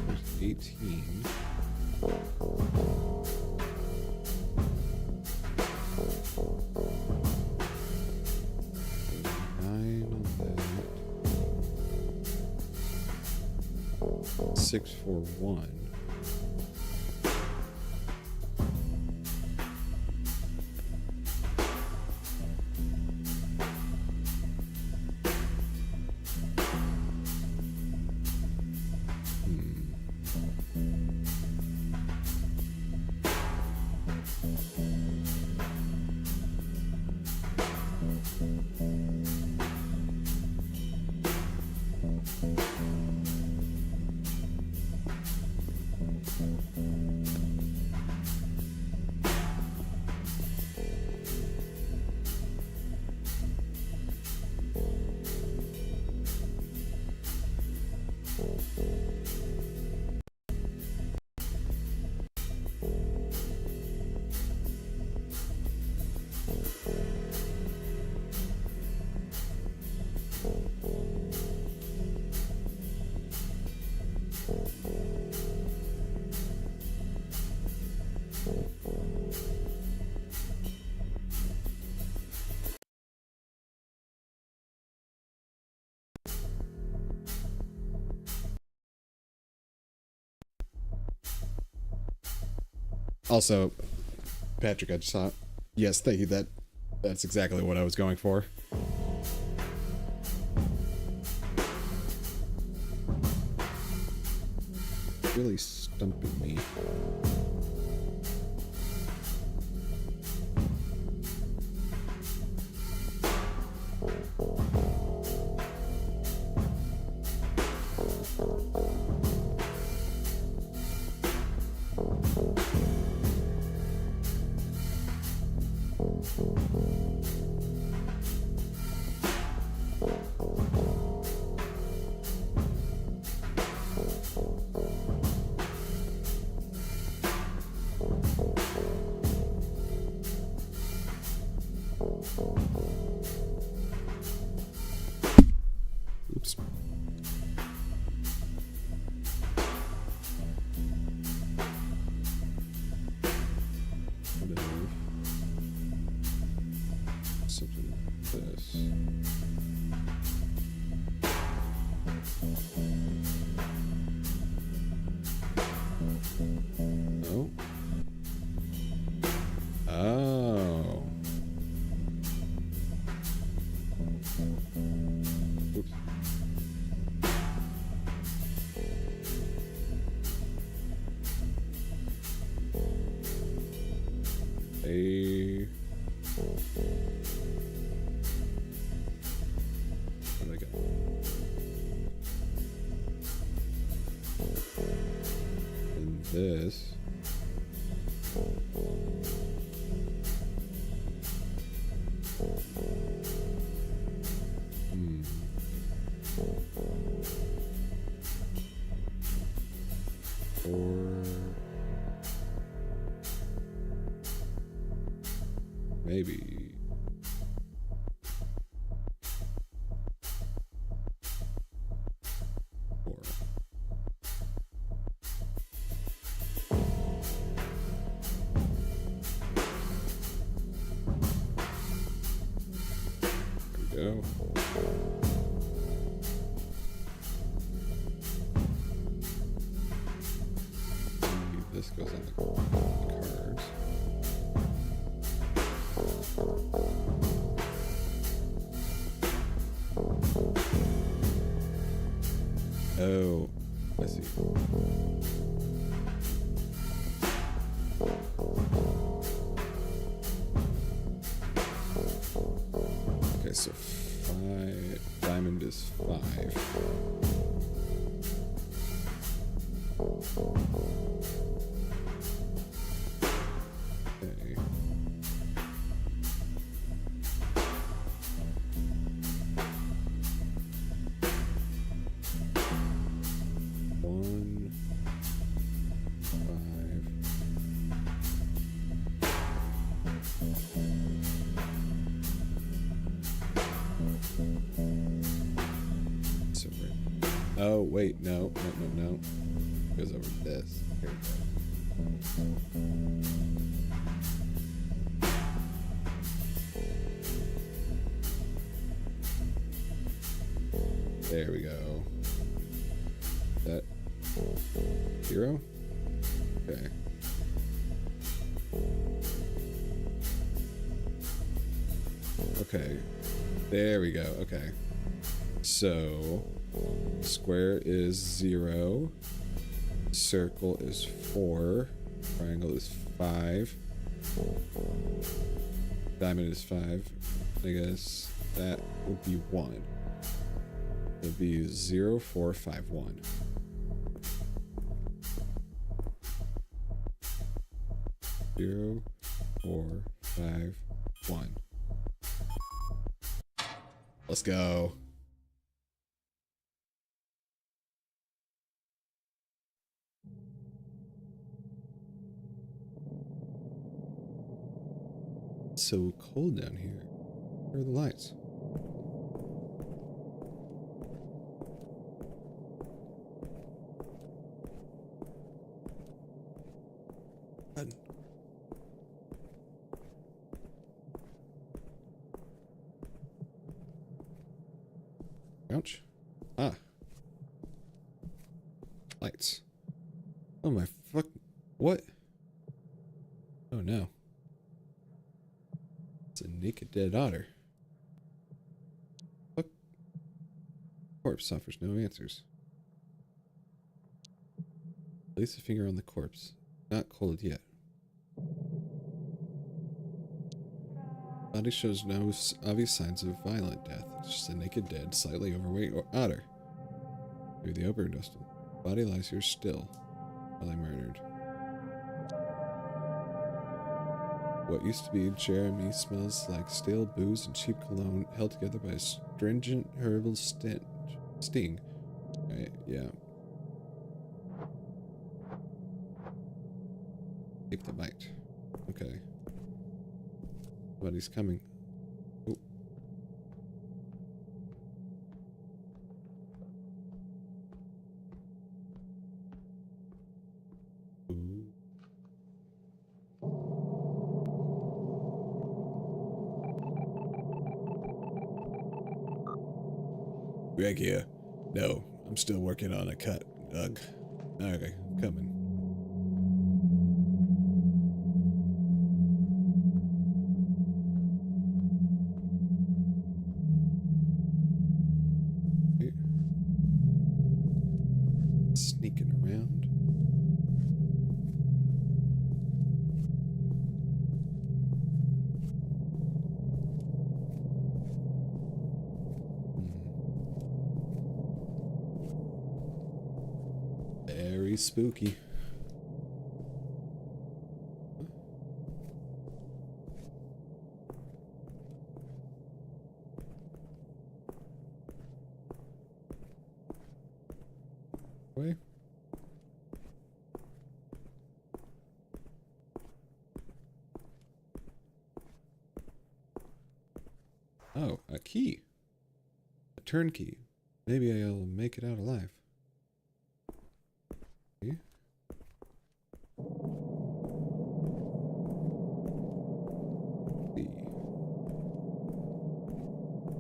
Speaker 1: There's 18. On that. 641. Also, Patrick, I just saw. Yes, thank you. That's exactly what I was going for. Really stumping me. Oops. Something like this. No. Oh. Oops. What did I get? And this. Or maybe four. There we go. This goes on the cards. Oh, I see. Okay, so diamond is 5. Okay. One. Oh, wait, no. It goes over this. Here we go. There we go. That 0? Okay. Okay. There we go. Okay. So square is 0. Circle is 4. Triangle is 5. Diamond is 5. I guess that would be 1. It would be 0, 4, 5, 1. Zero, 4, 5, 1. Let's go. It's so cold down here. Where are the lights? Button. Ouch. Ah. Lights. Oh my fuck. What? Oh no. It's a naked dead otter. Fuck. Corpse offers no answers. Place a finger on the corpse. Not cold yet. Body shows no obvious signs of violent death. It's just a naked dead, slightly overweight otter. Maybe the overdosed him. Body lies here still, probably murdered. What used to be Jeremy smells like stale booze and cheap cologne held together by a stringent herbal sting. Right, yeah. Keep the bite. Okay. Somebody's coming. Oh. Ooh. Greg here. No, I'm still working on a cut, Doug. Okay, coming. Sneaking around. Very spooky. Way. Oh, a key. A turnkey. Maybe I'll make it out alive. Okay.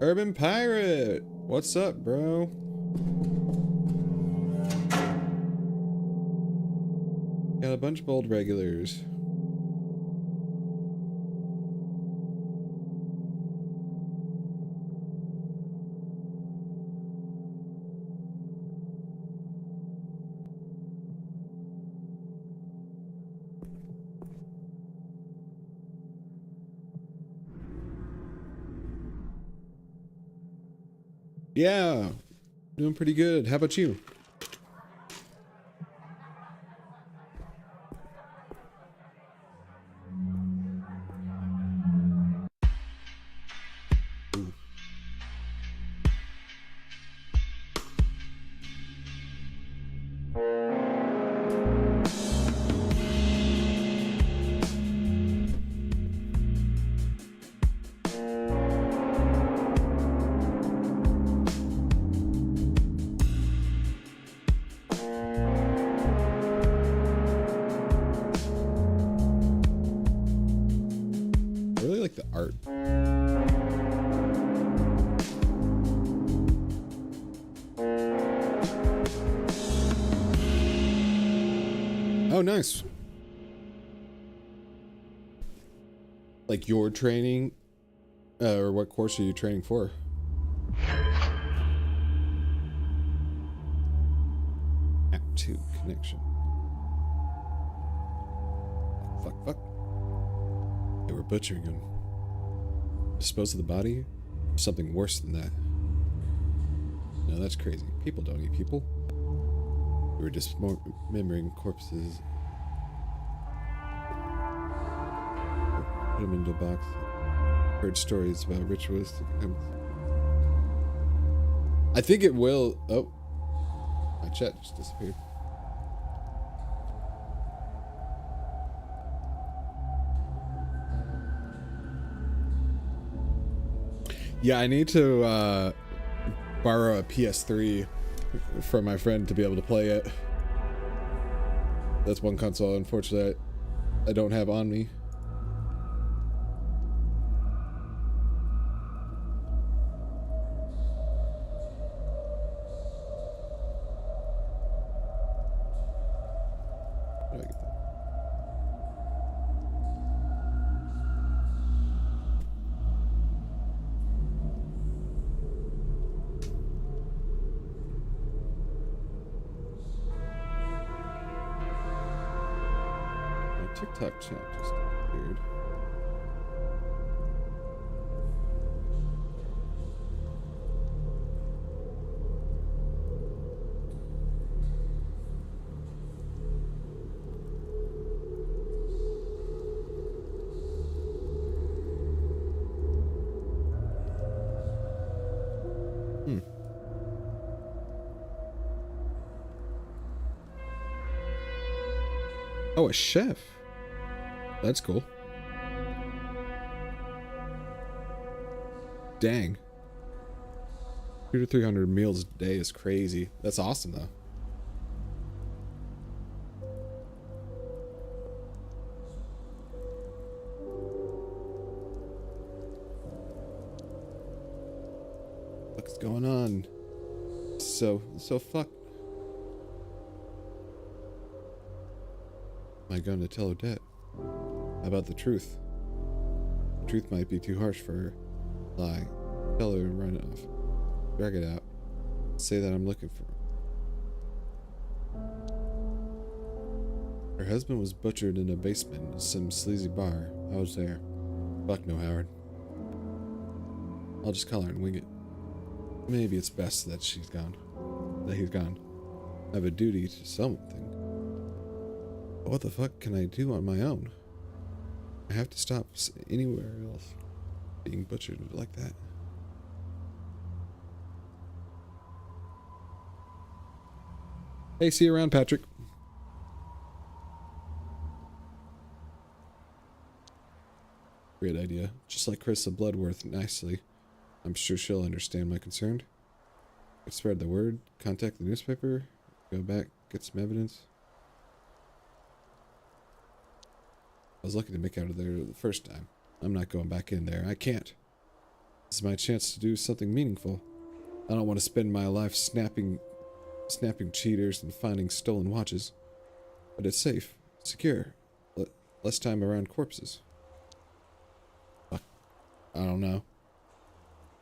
Speaker 1: Urban Pirate! What's up, bro? Got a bunch of old regulars. Yeah, doing pretty good. How about you? Ooh. like the art. Oh, nice. Like your training, or what course are you training for? Act 2 connection. Fuck. They were butchering him. Dispose of the body? Something worse than that. No, that's crazy. People don't eat people. We were dismembering corpses. Put them into a box. Heard stories about ritualistic attempts. I think it will. Oh, my chat just disappeared. Yeah, I need to borrow a PS3 from my friend to be able to play it. That's one console, unfortunately, I don't have on me. How do I get that? My TikTok chat just appeared. Oh, a chef. That's cool. Dang. 200 to 300 meals a day is crazy. That's awesome, though. What's going on? So fuck. Am I going to tell Odette about the truth? The truth might be too harsh for her. Lie. Tell her and run it off. Drag it out. Say that I'm looking for her. Her husband was butchered in a basement in some sleazy bar. I was there. Fuck no, Howard. I'll just call her and wing it. Maybe it's best that she's gone. That he's gone. I have a duty to something. But what the fuck can I do on my own? I have to stop anywhere else being butchered like that. Hey, see you around, Patrick. Great idea. Just like Carissa Bloodworth nicely. I'm sure she'll understand my concern. Spread the word, contact the newspaper, go back, get some evidence. I was lucky to make out of there the first time. I'm not going back in there. I can't. This is my chance to do something meaningful. I don't want to spend my life snapping cheaters and finding stolen watches. But it's safe, secure, less time around corpses. Fuck. I don't know.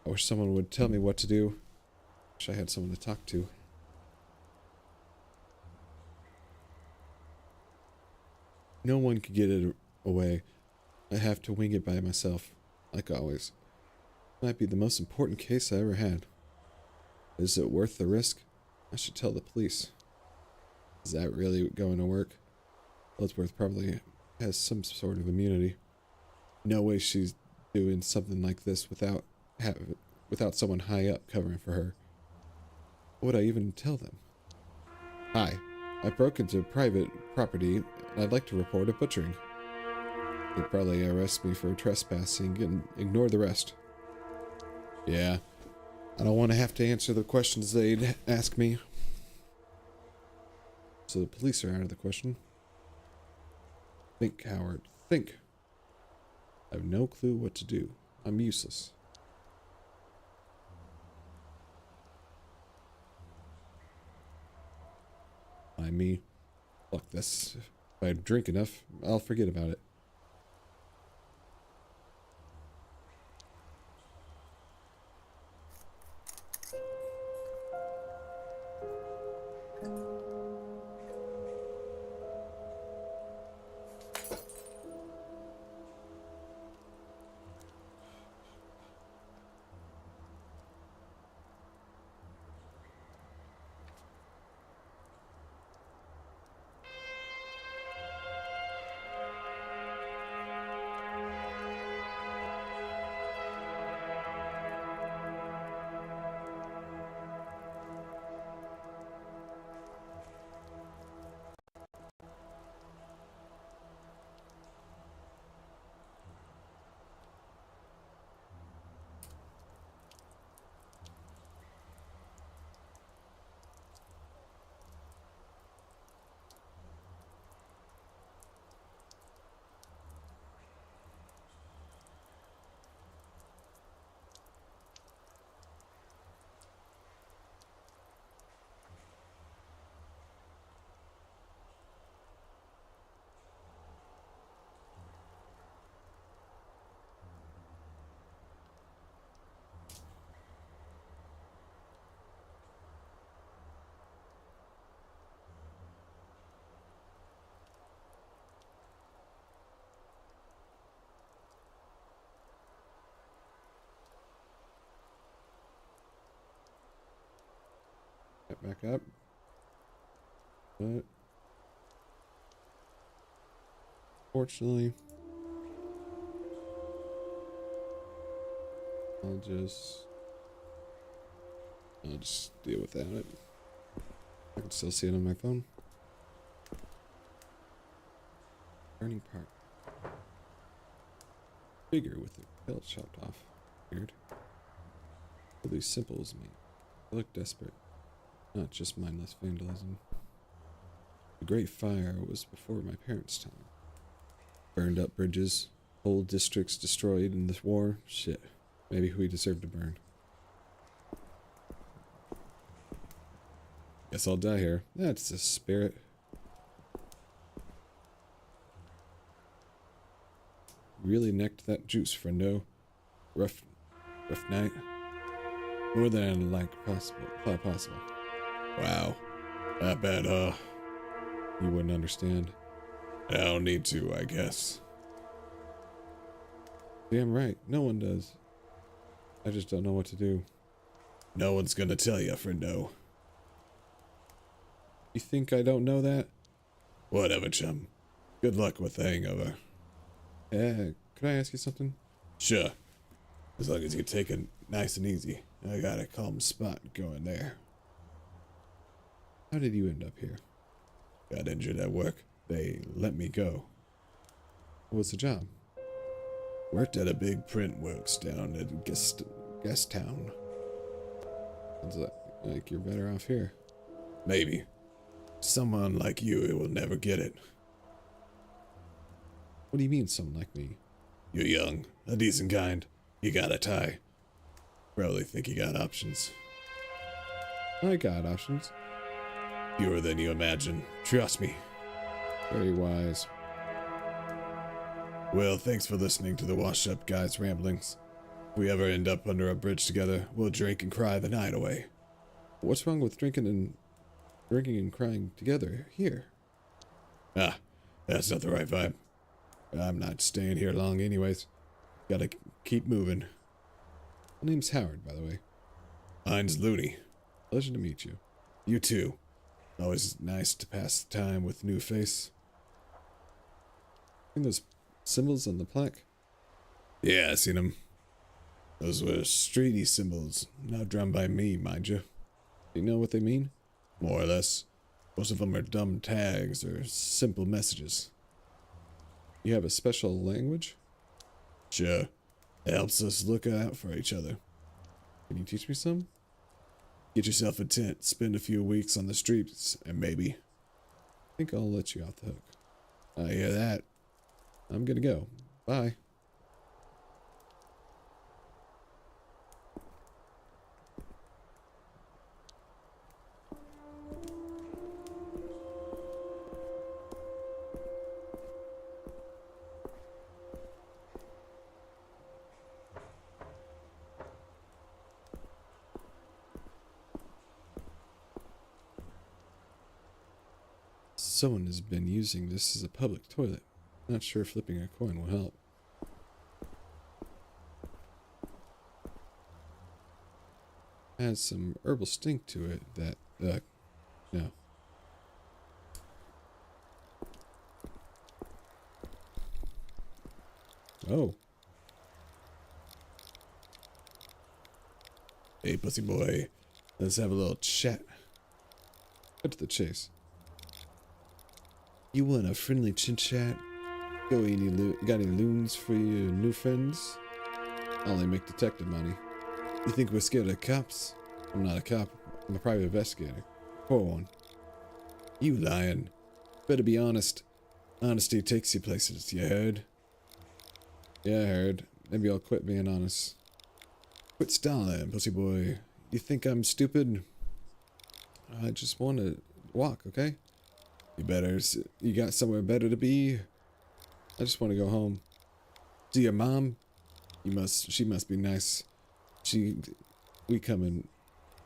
Speaker 1: I wish someone would tell me what to do. Wish I had someone to talk to. No one could get it away. I have to wing it by myself, like always. Might be the most important case I ever had. Is it worth the risk? I should tell the police. Is that really going to work? Bloodworth probably has some sort of immunity. No way she's doing something like this without someone high up covering for her. What would I even tell them? Hi, I broke into private property and I'd like to report a butchering. They'd probably arrest me for trespassing and ignore the rest. Yeah, I don't want to have to answer the questions they'd ask me. So the police are out of the question. Think, Howard, think. I have no clue what to do. I'm useless. I me. Fuck this. If I drink enough, I'll forget about it. Get back up. But fortunately, I'll just deal with that. I can still see it on my phone. Burning part. Figure with the belt chopped off. Weird. Really simple as me. I look desperate. Not just mindless vandalism. The Great Fire was before my parents' time. Burned up bridges, whole districts destroyed in this war. Shit. Maybe we deserve to burn. Guess I'll die here. That's the spirit. Really necked that juice, friendo. Rough night. More than thought possible. Wow. That bad, huh? You wouldn't understand. I don't need to, I guess. Damn right. No one does. I just don't know what to do. No one's gonna tell you, friendo. You think I don't know that? Whatever, chum. Good luck with the hangover. Could I ask you something? Sure. As long as you take it nice and easy. I got a calm spot going there. How did you end up here? Got injured at work. They let me go. What was the job? Worked at a big print works down at Guest Town. Sounds like you're better off here. Maybe. Someone like you will never get it. What do you mean, someone like me? You're young, a decent kind. You got a tie. Probably think you got options. I got options. Fewer than you imagine. Trust me. Very wise. Well, thanks for listening to the Washed Up Guy's ramblings. If we ever end up under a bridge together, we'll drink and cry the night away. What's wrong with drinking and crying together here? Ah, that's not the right vibe. I'm not staying here long anyways. Gotta keep moving. My name's Howard, by the way. Mine's Looney. Pleasure to meet you. You too. Always nice to pass the time with new face. Seen those symbols on the plaque? Yeah, I seen them. Those were streety symbols, not drawn by me, mind you. You know what they mean? More or less. Most of them are dumb tags or simple messages. You have a special language? Sure. It helps us look out for each other. Can you teach me some? Get yourself a tent, spend a few weeks on the streets, and maybe. I think I'll let you off the hook. I hear that. I'm gonna go. Bye. Someone has been using this as a public toilet. Not sure flipping a coin will help. Has some herbal stink to it that, no. Oh. Hey, pussy boy. Let's have a little chat. Cut to the chase. You want a friendly chit-chat? Got any loons for your new friends? I only make detective money. You think we're scared of cops? I'm not a cop. I'm a private investigator. Poor one. You lying. Better be honest. Honesty takes you places, you heard? Yeah, I heard. Maybe I'll quit being honest. Quit stalling, pussy boy. You think I'm stupid? I just want to walk, okay? You got somewhere better to be? I just want to go home. See your mom? She must be nice. We coming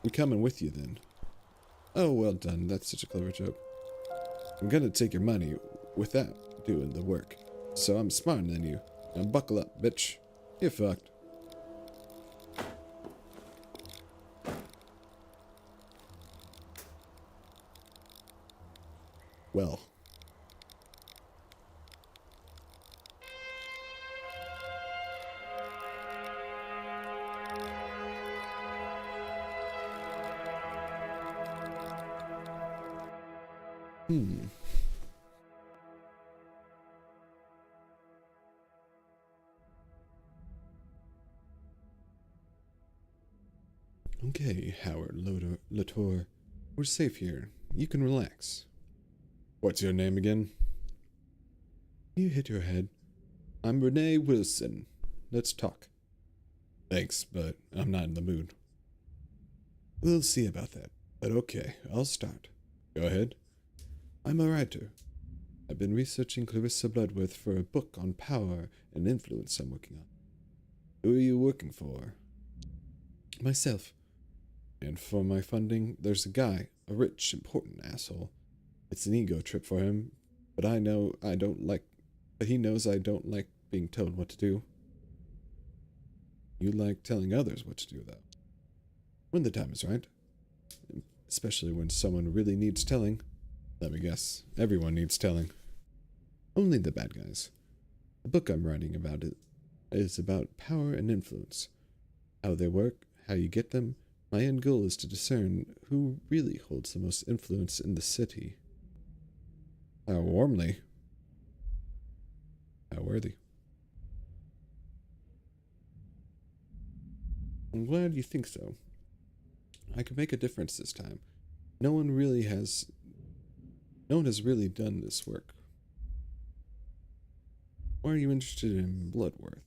Speaker 1: with you then. Oh, well done. That's such a clever joke. I'm gonna take your money without doing the work. So I'm smarter than you. Now buckle up, bitch. You're fucked. Well. Okay, Howard Latour. We're safe here. You can relax. What's your name again? You hit your head. I'm Renee Wilson. Let's talk. Thanks, but I'm not in the mood. We'll see about that. But okay, I'll start. Go ahead. I'm a writer. I've been researching Clarissa Bloodworth for a book on power and influence I'm working on. Who are you working for? Myself. And for my funding, there's a guy, a rich, important asshole. It's an ego trip for him, but he knows I don't like being told what to do. You like telling others what to do, though. When the time is right. Especially when someone really needs telling. Let me guess, everyone needs telling. Only the bad guys. The book I'm writing about is about power and influence. How they work, how you get them. My end goal is to discern who really holds the most influence in the city. How warmly. How worthy. I'm glad you think so. I could make a difference this time. No one has really done this work. Why are you interested in Bloodworth?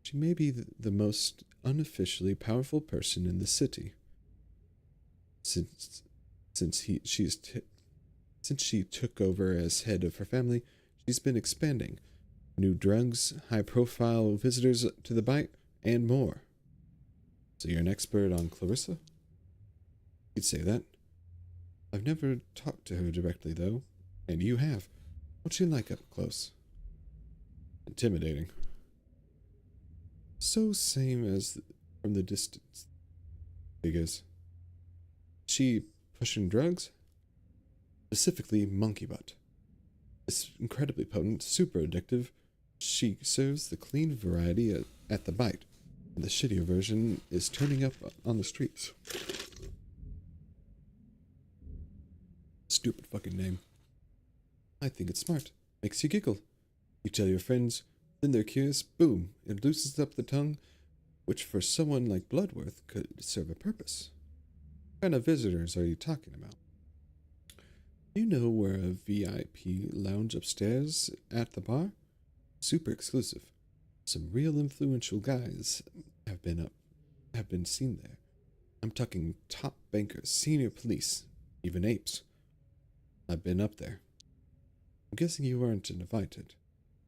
Speaker 1: She may be the most unofficially powerful person in the city. Since she took over as head of her family, she's been expanding. New drugs, high-profile visitors to the bite, and more. So you're an expert on Clarissa? You'd say that. I've never talked to her directly, though. And you have. What's she like up close? Intimidating. So same as from the distance. Because she pushing drugs? Specifically monkey butt. It's incredibly potent, super addictive. She serves the clean variety at the bite. And the shittier version is turning up on the streets. Stupid fucking name. I think it's smart. Makes you giggle. You tell your friends, then they're curious, boom, it loosens up the tongue, which for someone like Bloodworth could serve a purpose. What kind of visitors are you talking about? Do you know where a VIP lounge upstairs at the bar? Super exclusive. Some real influential guys have been seen there. I'm talking top bankers, senior police, even apes. I've been up there. I'm guessing you weren't invited.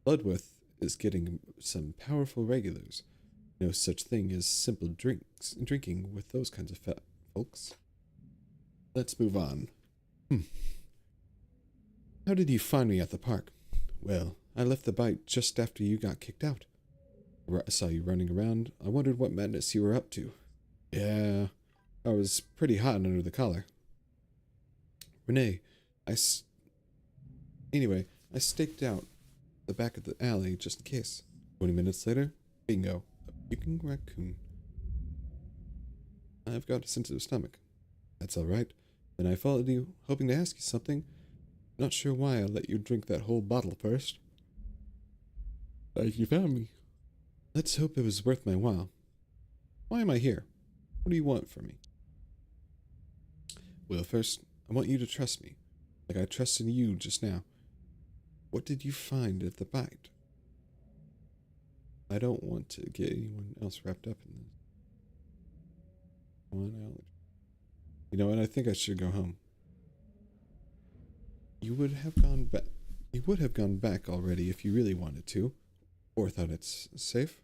Speaker 1: Bloodworth is getting some powerful regulars. No such thing as simple drinking with those kinds of folks. Let's move on. Hmm. How did you find me at the park? Well, I left the bite just after you got kicked out. I saw you running around. I wondered what madness you were up to. Yeah, I was pretty hot under the collar. Renee, I s- anyway, I staked out the back of the alley just in case. 20 minutes later, bingo, a puking raccoon. I've got a sensitive stomach. That's all right. Then I followed you, hoping to ask you something. Not sure why I let you drink that whole bottle first. Like you found me. Let's hope it was worth my while. Why am I here? What do you want from me? Well, first, I want you to trust me, like I trusted you just now. What did you find at the bite? I don't want to get anyone else wrapped up in this. You know what? I think I should go home. You would have gone back. You would have gone back already if you really wanted to, or thought it's safe.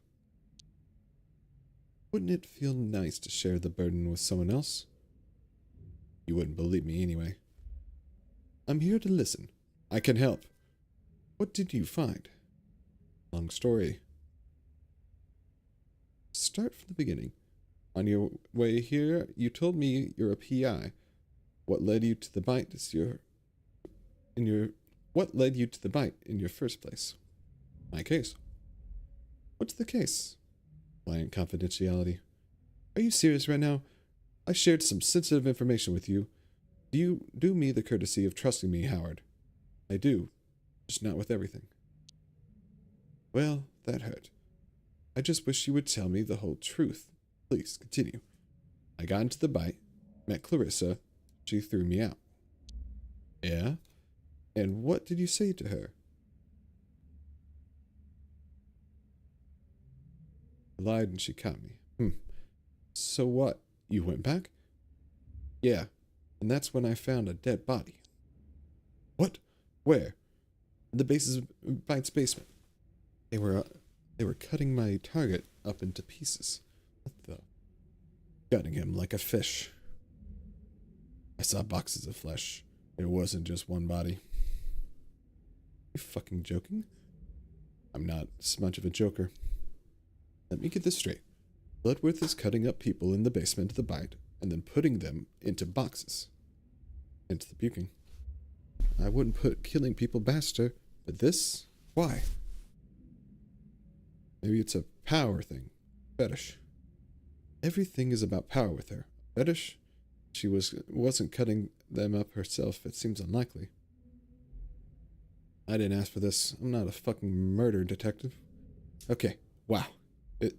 Speaker 1: Wouldn't it feel nice to share the burden with someone else? You wouldn't believe me anyway. I'm here to listen. I can help. What did you find? Long story. Start from the beginning. On your way here, you told me you're a PI. What led you to the bite what led you to the bite in your first place? My case. What's the case? Client confidentiality. Are you serious right now? I shared some sensitive information with you. Do you do me the courtesy of trusting me, Howard? I do, just not with everything. Well, that hurt. I just wish you would tell me the whole truth. Please, continue. I got into the bite, met Clarissa. She threw me out. Yeah? And what did you say to her? I lied and she caught me. So what? You went back? Yeah. And that's when I found a dead body. What? Where? In the bite's basement. They were cutting my target up into pieces. What the? Gutting him like a fish. I saw boxes of flesh. It wasn't just one body. You fucking joking? I'm not so much of a joker. Let me get this straight. Bloodworth is cutting up people in the basement of the bite and then putting them into boxes. Into the puking. I wouldn't put killing people past her, but this? Why? Maybe it's a power thing. Fetish. Everything is about power with her. Fetish? She wasn't cutting them up herself. It seems unlikely. I didn't ask for this. I'm not a fucking murder detective. Okay. Wow. It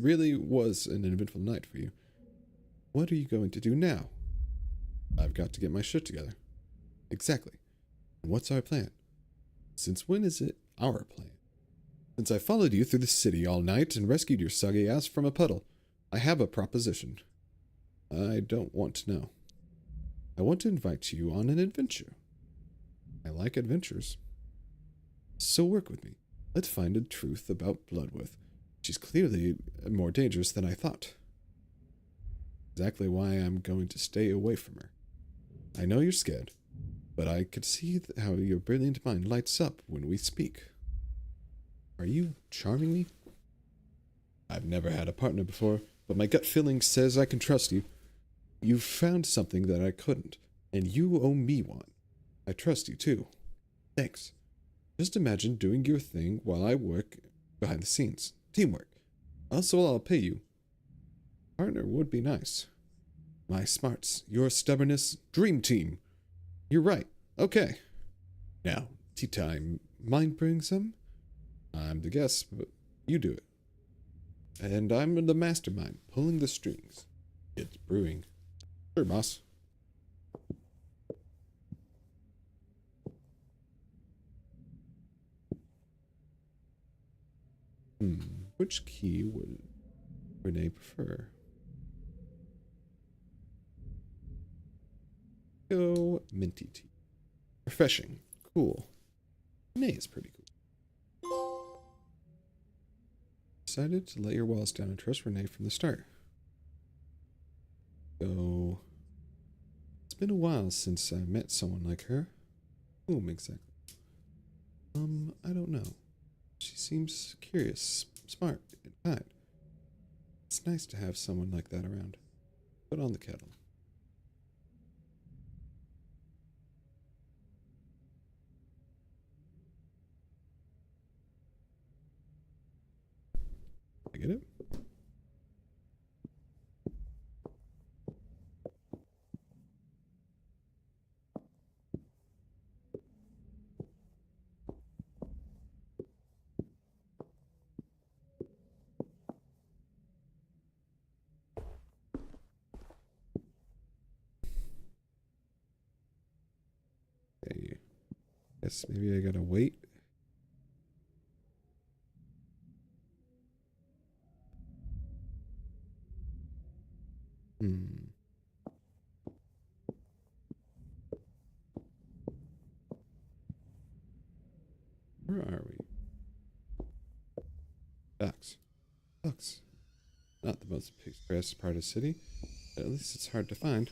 Speaker 1: really was an eventful night for you. What are you going to do now? I've got to get my shit together. Exactly. And what's our plan? Since when is it our plan? Since I followed you through the city all night and rescued your soggy ass from a puddle, I have a proposition. I don't want to know. I want to invite you on an adventure. I like adventures. So work with me. Let's find the truth about Bloodworth. She's clearly more dangerous than I thought. Exactly why I'm going to stay away from her. I know you're scared, but I could see how your brilliant mind lights up when we speak. Are you charming me? I've never had a partner before, but my gut feeling says I can trust you. You've found something that I couldn't, and you owe me one. I trust you too. Thanks. Just imagine doing your thing while I work behind the scenes. Teamwork. Also, I'll pay you. Partner would be nice. My smarts, your stubbornness, dream team. You're right. Okay. Now, tea time. Mind brewing some? I'm the guest, but you do it. And I'm the mastermind, pulling the strings. It's brewing. Sure, boss. Which key would Renee prefer? Go minty tea. Refreshing. Cool. Renee is pretty cool. Decided to let your walls down and trust Renee from the start. Go been a while since I met someone like her. Whom exactly? I don't know. She seems curious, smart, and kind. It's nice to have someone like that around. Put on the kettle. I get it? Okay. Guess maybe I gotta wait. Hmm. Where are we? Docks. Docks. Not the most picturesque part of the city, but at least it's hard to find.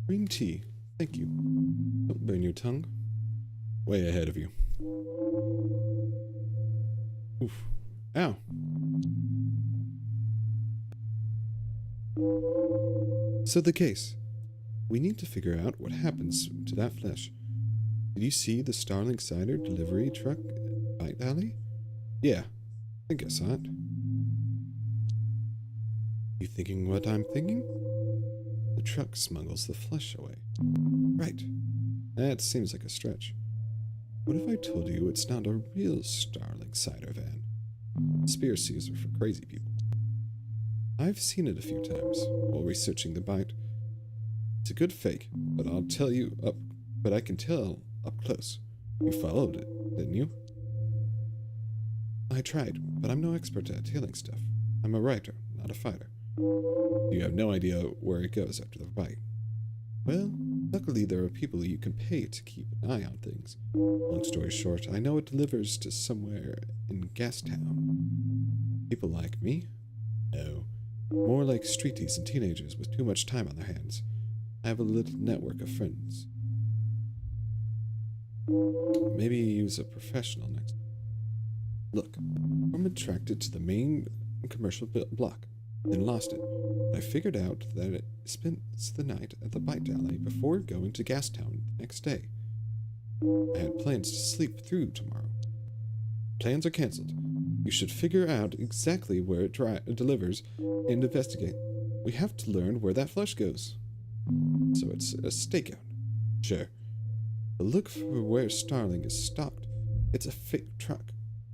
Speaker 1: Green tea. Thank you. Don't burn your tongue. Way ahead of you. Oof. Ow. So the case. We need to figure out what happens to that flesh. Did you see the Starling Cider delivery truck at Bite Alley? Yeah, I think I saw it. You thinking what I'm thinking? The truck smuggles the flesh away. Right. That seems like a stretch. What if I told you it's not a real Starling Cider van? Conspiracies are for crazy people. I've seen it a few times while researching the Bite. It's a good fake, but I can tell up close. You followed it, didn't you? I tried, but I'm no expert at tailing stuff. I'm a writer, not a fighter. You have no idea where it goes after the Bite. Well, luckily there are people you can pay to keep an eye on things. Long story short, I know it delivers to somewhere in Gastown. People like me? No. More like streeties and teenagers with too much time on their hands. I have a little network of friends. Maybe use a professional next. Look, I'm attracted to the main commercial block, then lost it. I figured out that it spends the night at the Bite Alley before going to Gastown the next day. I had plans to sleep through tomorrow. Plans are cancelled. You should figure out exactly where it delivers and investigate. We have to learn where that flesh goes. So it's a stakeout. Sure. But look for where Starling is stocked. It's a fake truck,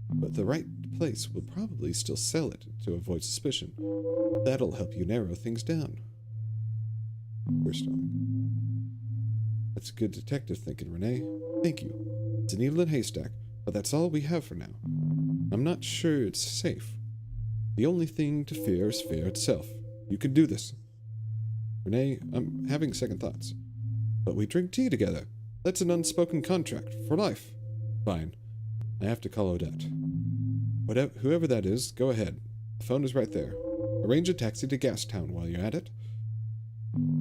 Speaker 1: but the right place will probably still sell it to avoid suspicion. That'll help you narrow things down. Where's Starling? That's good detective thinking, Renee. Thank you. It's a needle in a haystack, but that's all we have for now. I'm not sure it's safe. The only thing to fear is fear itself. You can do this. Renee, I'm having second thoughts. But we drink tea together. That's an unspoken contract for life. Fine. I have to call Odette. Whoever that is, go ahead. The phone is right there. Arrange a taxi to Gastown while you're at it.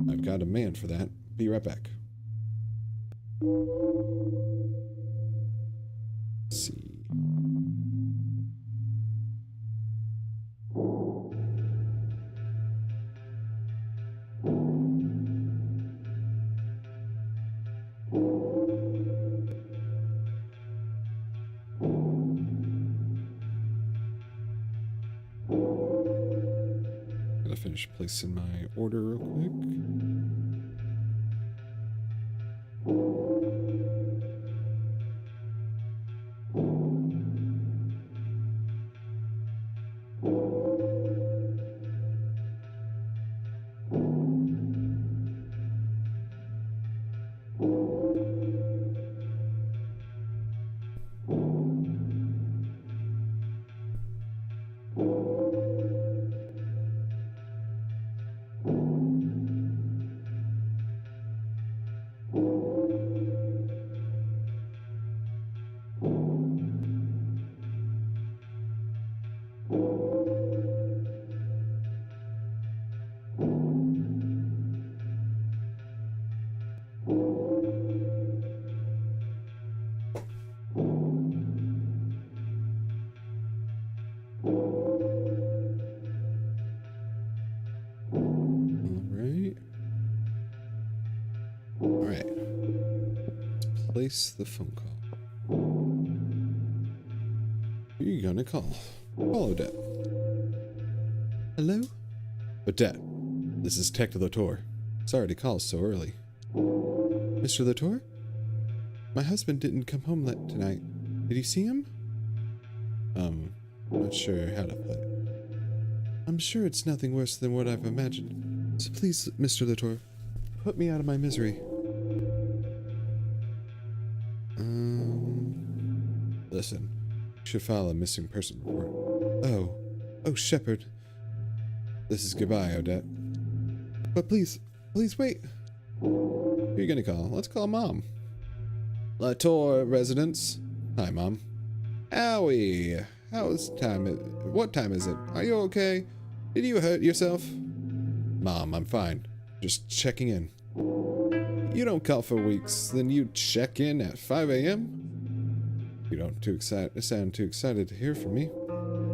Speaker 1: I've got a man for that. Be right back. Let's see. Gotta finish placing my order real quick. place the phone call. Who are you gonna call? Call Odette. Hello? Odette, this is Detective Latour. Sorry to call so early. Mr. Latour? My husband didn't come home tonight. Did you see him? Not sure how to put it. I'm sure it's nothing worse than what I've imagined. So please, Mr. Latour, put me out of my misery. Listen, you should file a missing person report. Oh, Shepard. This is goodbye, Odette. But please wait. Who are you gonna call? Let's call Mom. Latour residence. Hi, Mom. Howie, what time is it? Are you okay? Did you hurt yourself? Mom, I'm fine. Just checking in. You don't call for weeks, then you check in at 5 a.m.? You don't sound too excited to hear from me.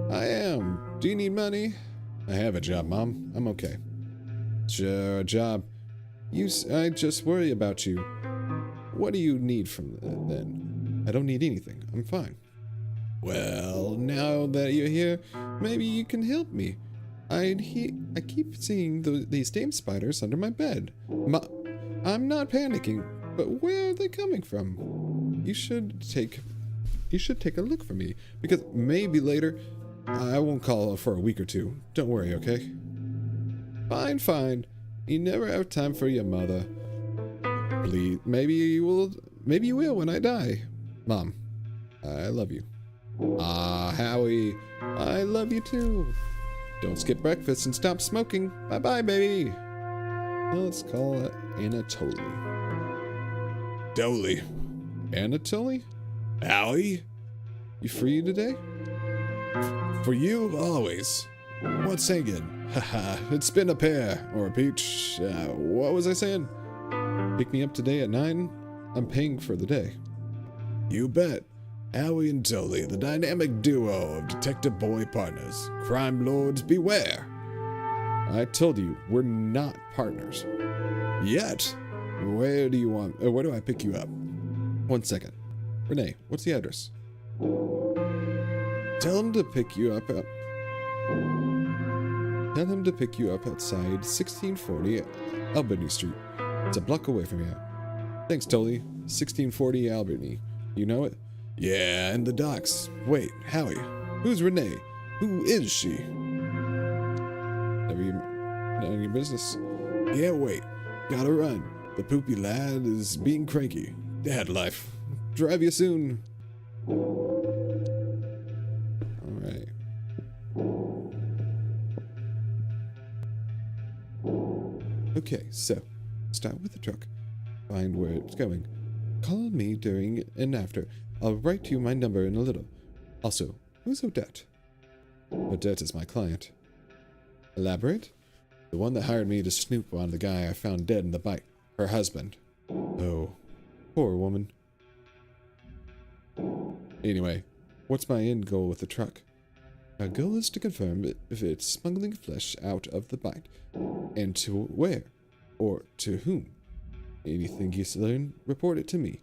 Speaker 1: I am. Do you need money? I have a job, Mom. I'm okay. Sure, a job. I just worry about you. What do you need from then? I don't need anything. I'm fine. Well, now that you're here, maybe you can help me. I keep seeing these damn spiders under my bed. I'm not panicking, but where are they coming from? You should take a look for me, because maybe later I won't call for a week or two. Don't worry, okay? Fine. You never have time for your mother. Please, maybe you will when I die. Mom, I love you. Howie, I love you too. Don't skip breakfast and stop smoking. Bye-bye, baby. Let's call it Anatoly. Dolly. Anatoly? Howie? You free today? For you, always. What's singing? Haha, it's been a pear, or a peach. What was I saying? Pick me up today at 9. I'm paying for the day. You bet. Howie and Dolly, the dynamic duo of detective boy partners. Crime lords beware. I told you, we're not partners. Yet. Where do I pick you up? 1 second. Renee, what's the address? Tell him to pick you up outside 1640 Albany Street. It's a block away from here. Thanks, Dolly. 1640 Albany. You know it? Yeah, and the docks. Wait, Howie. Who's Renee? Who is she? None of your business. Yeah, wait. Gotta run. The poopy lad is being cranky. Dad life. Drive you soon. Alright. Okay, so start with the truck. Find where it's going. Call me during and after. I'll write you my number in a little. Also, who's Odette? Odette is my client. Elaborate? The one that hired me to snoop on the guy I found dead in the bike. Her husband. Oh, poor woman. Anyway, what's my end goal with the truck? My goal is to confirm if it's smuggling flesh out of the bite, and to where, or to whom. Anything you learn, report it to me.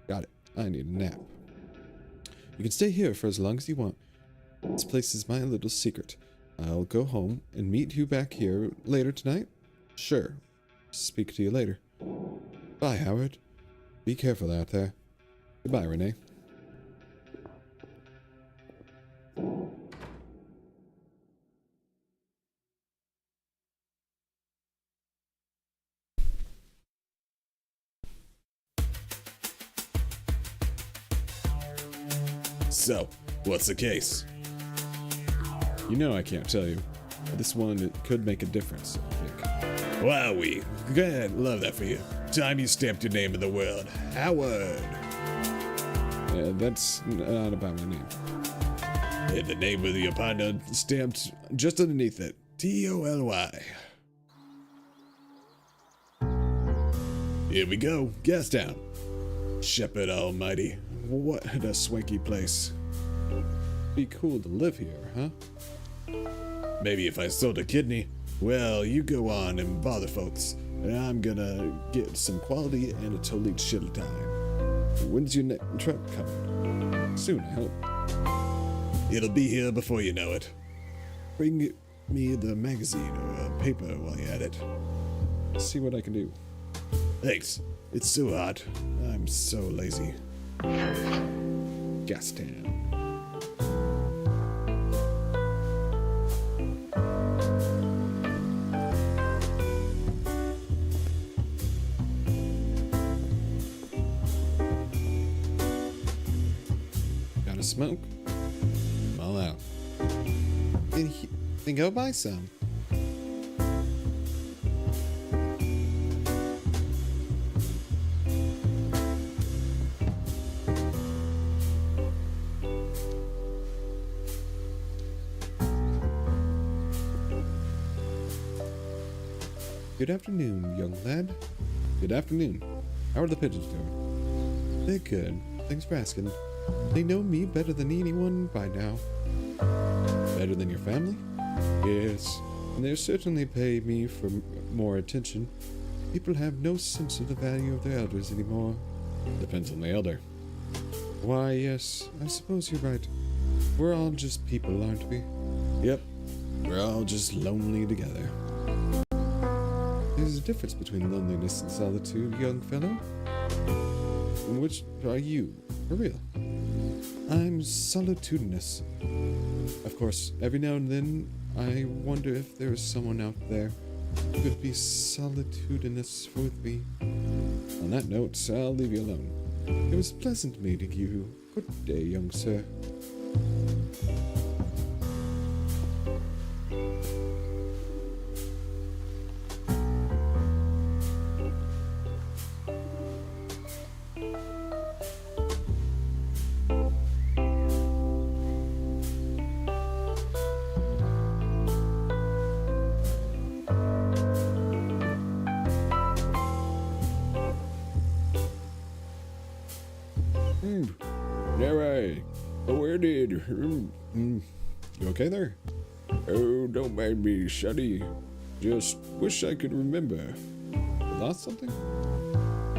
Speaker 1: Got it. I need a nap. You can stay here for as long as you want. This place is my little secret. I'll go home and meet you back here later tonight. Sure. Speak to you later. Bye, Howard. Be careful out there. Goodbye, Renee. So, what's the case? You know I can't tell you. This one could make a difference, I think. Wowee. Good. Love that for you. Time you stamped your name in the world. Howard. That's not about my name. And the name of your partner stamped just underneath it. T-O-L-Y. Here we go. Gas down. Shepard almighty. What a swanky place. Be cool to live here, huh? Maybe if I sold a kidney. Well, you go on and bother folks. And I'm gonna get some quality and a totally chill time. When's your next truck coming? Soon, I hope. It'll be here before you know it. Bring me the magazine or a paper while you're at it. See what I can do. Thanks. It's so hot. I'm so lazy. Gastown. Got a smoke? I'm all out. Then go buy some. Good afternoon, young lad. Good afternoon. How are the pigeons doing? They're good. Thanks for asking. They know me better than anyone by now. Better than your family? Yes. And they certainly pay me for more attention. People have no sense of the value of their elders anymore. Depends on the elder. Why, yes, I suppose you're right. We're all just people, aren't we? Yep. We're all just lonely together. There's a difference between loneliness and solitude, young fellow. Which are you, for real? I'm solitudinous. Of course, every now and then, I wonder if there is someone out there who could be solitudinous with me. On that note, I'll leave you alone. It was pleasant meeting you. Good day, young sir.
Speaker 2: Alright. Where did...
Speaker 1: You okay there?
Speaker 2: Oh, don't mind me, Shuddy. Just wish I could remember.
Speaker 1: You lost something?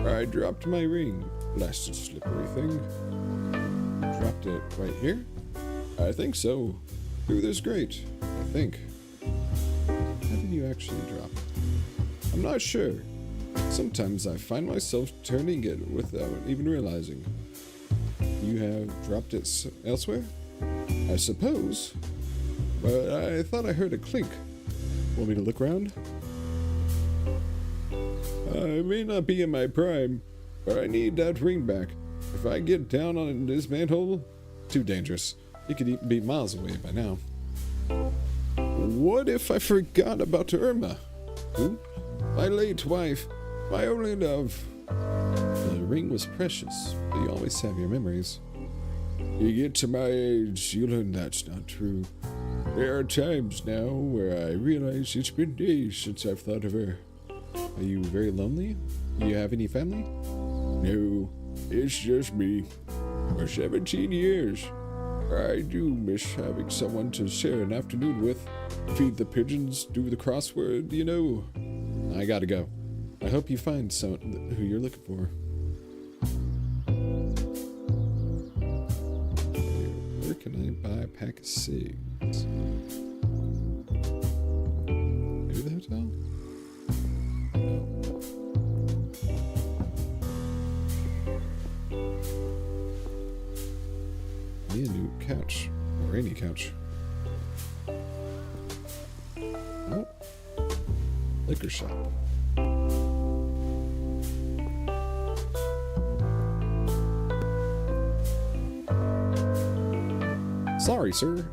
Speaker 2: I dropped my ring. Blasted slippery thing.
Speaker 1: Dropped it right here?
Speaker 2: I think so. Through this grate, I think.
Speaker 1: How did you actually drop it?
Speaker 2: I'm not sure. Sometimes I find myself turning it without even realizing.
Speaker 1: You have dropped it elsewhere?
Speaker 2: I suppose. But I thought I heard a clink.
Speaker 1: Want me to look around?
Speaker 2: I may not be in my prime, but I need that ring back. If I get down on this manhole,
Speaker 1: Too dangerous. You could be miles away by now.
Speaker 2: what if I forgot about Irma?
Speaker 1: Who?
Speaker 2: My late wife, my only love.
Speaker 1: The ring was precious, but you always have your memories.
Speaker 2: You get to my age, you learn that's not true. There are times now where I realize it's been days since I've thought of her.
Speaker 1: Are you very lonely? Do you have any family?
Speaker 2: No, it's just me. For 17 years. I do miss having someone to share an afternoon with. Feed the pigeons, do the crossword, you know.
Speaker 1: I gotta go. I hope you find someone who you're looking for. Where can I buy a pack of cigs? Maybe the hotel? No. Need a new couch. Or any couch. Oh. Liquor shop. Sorry, sir.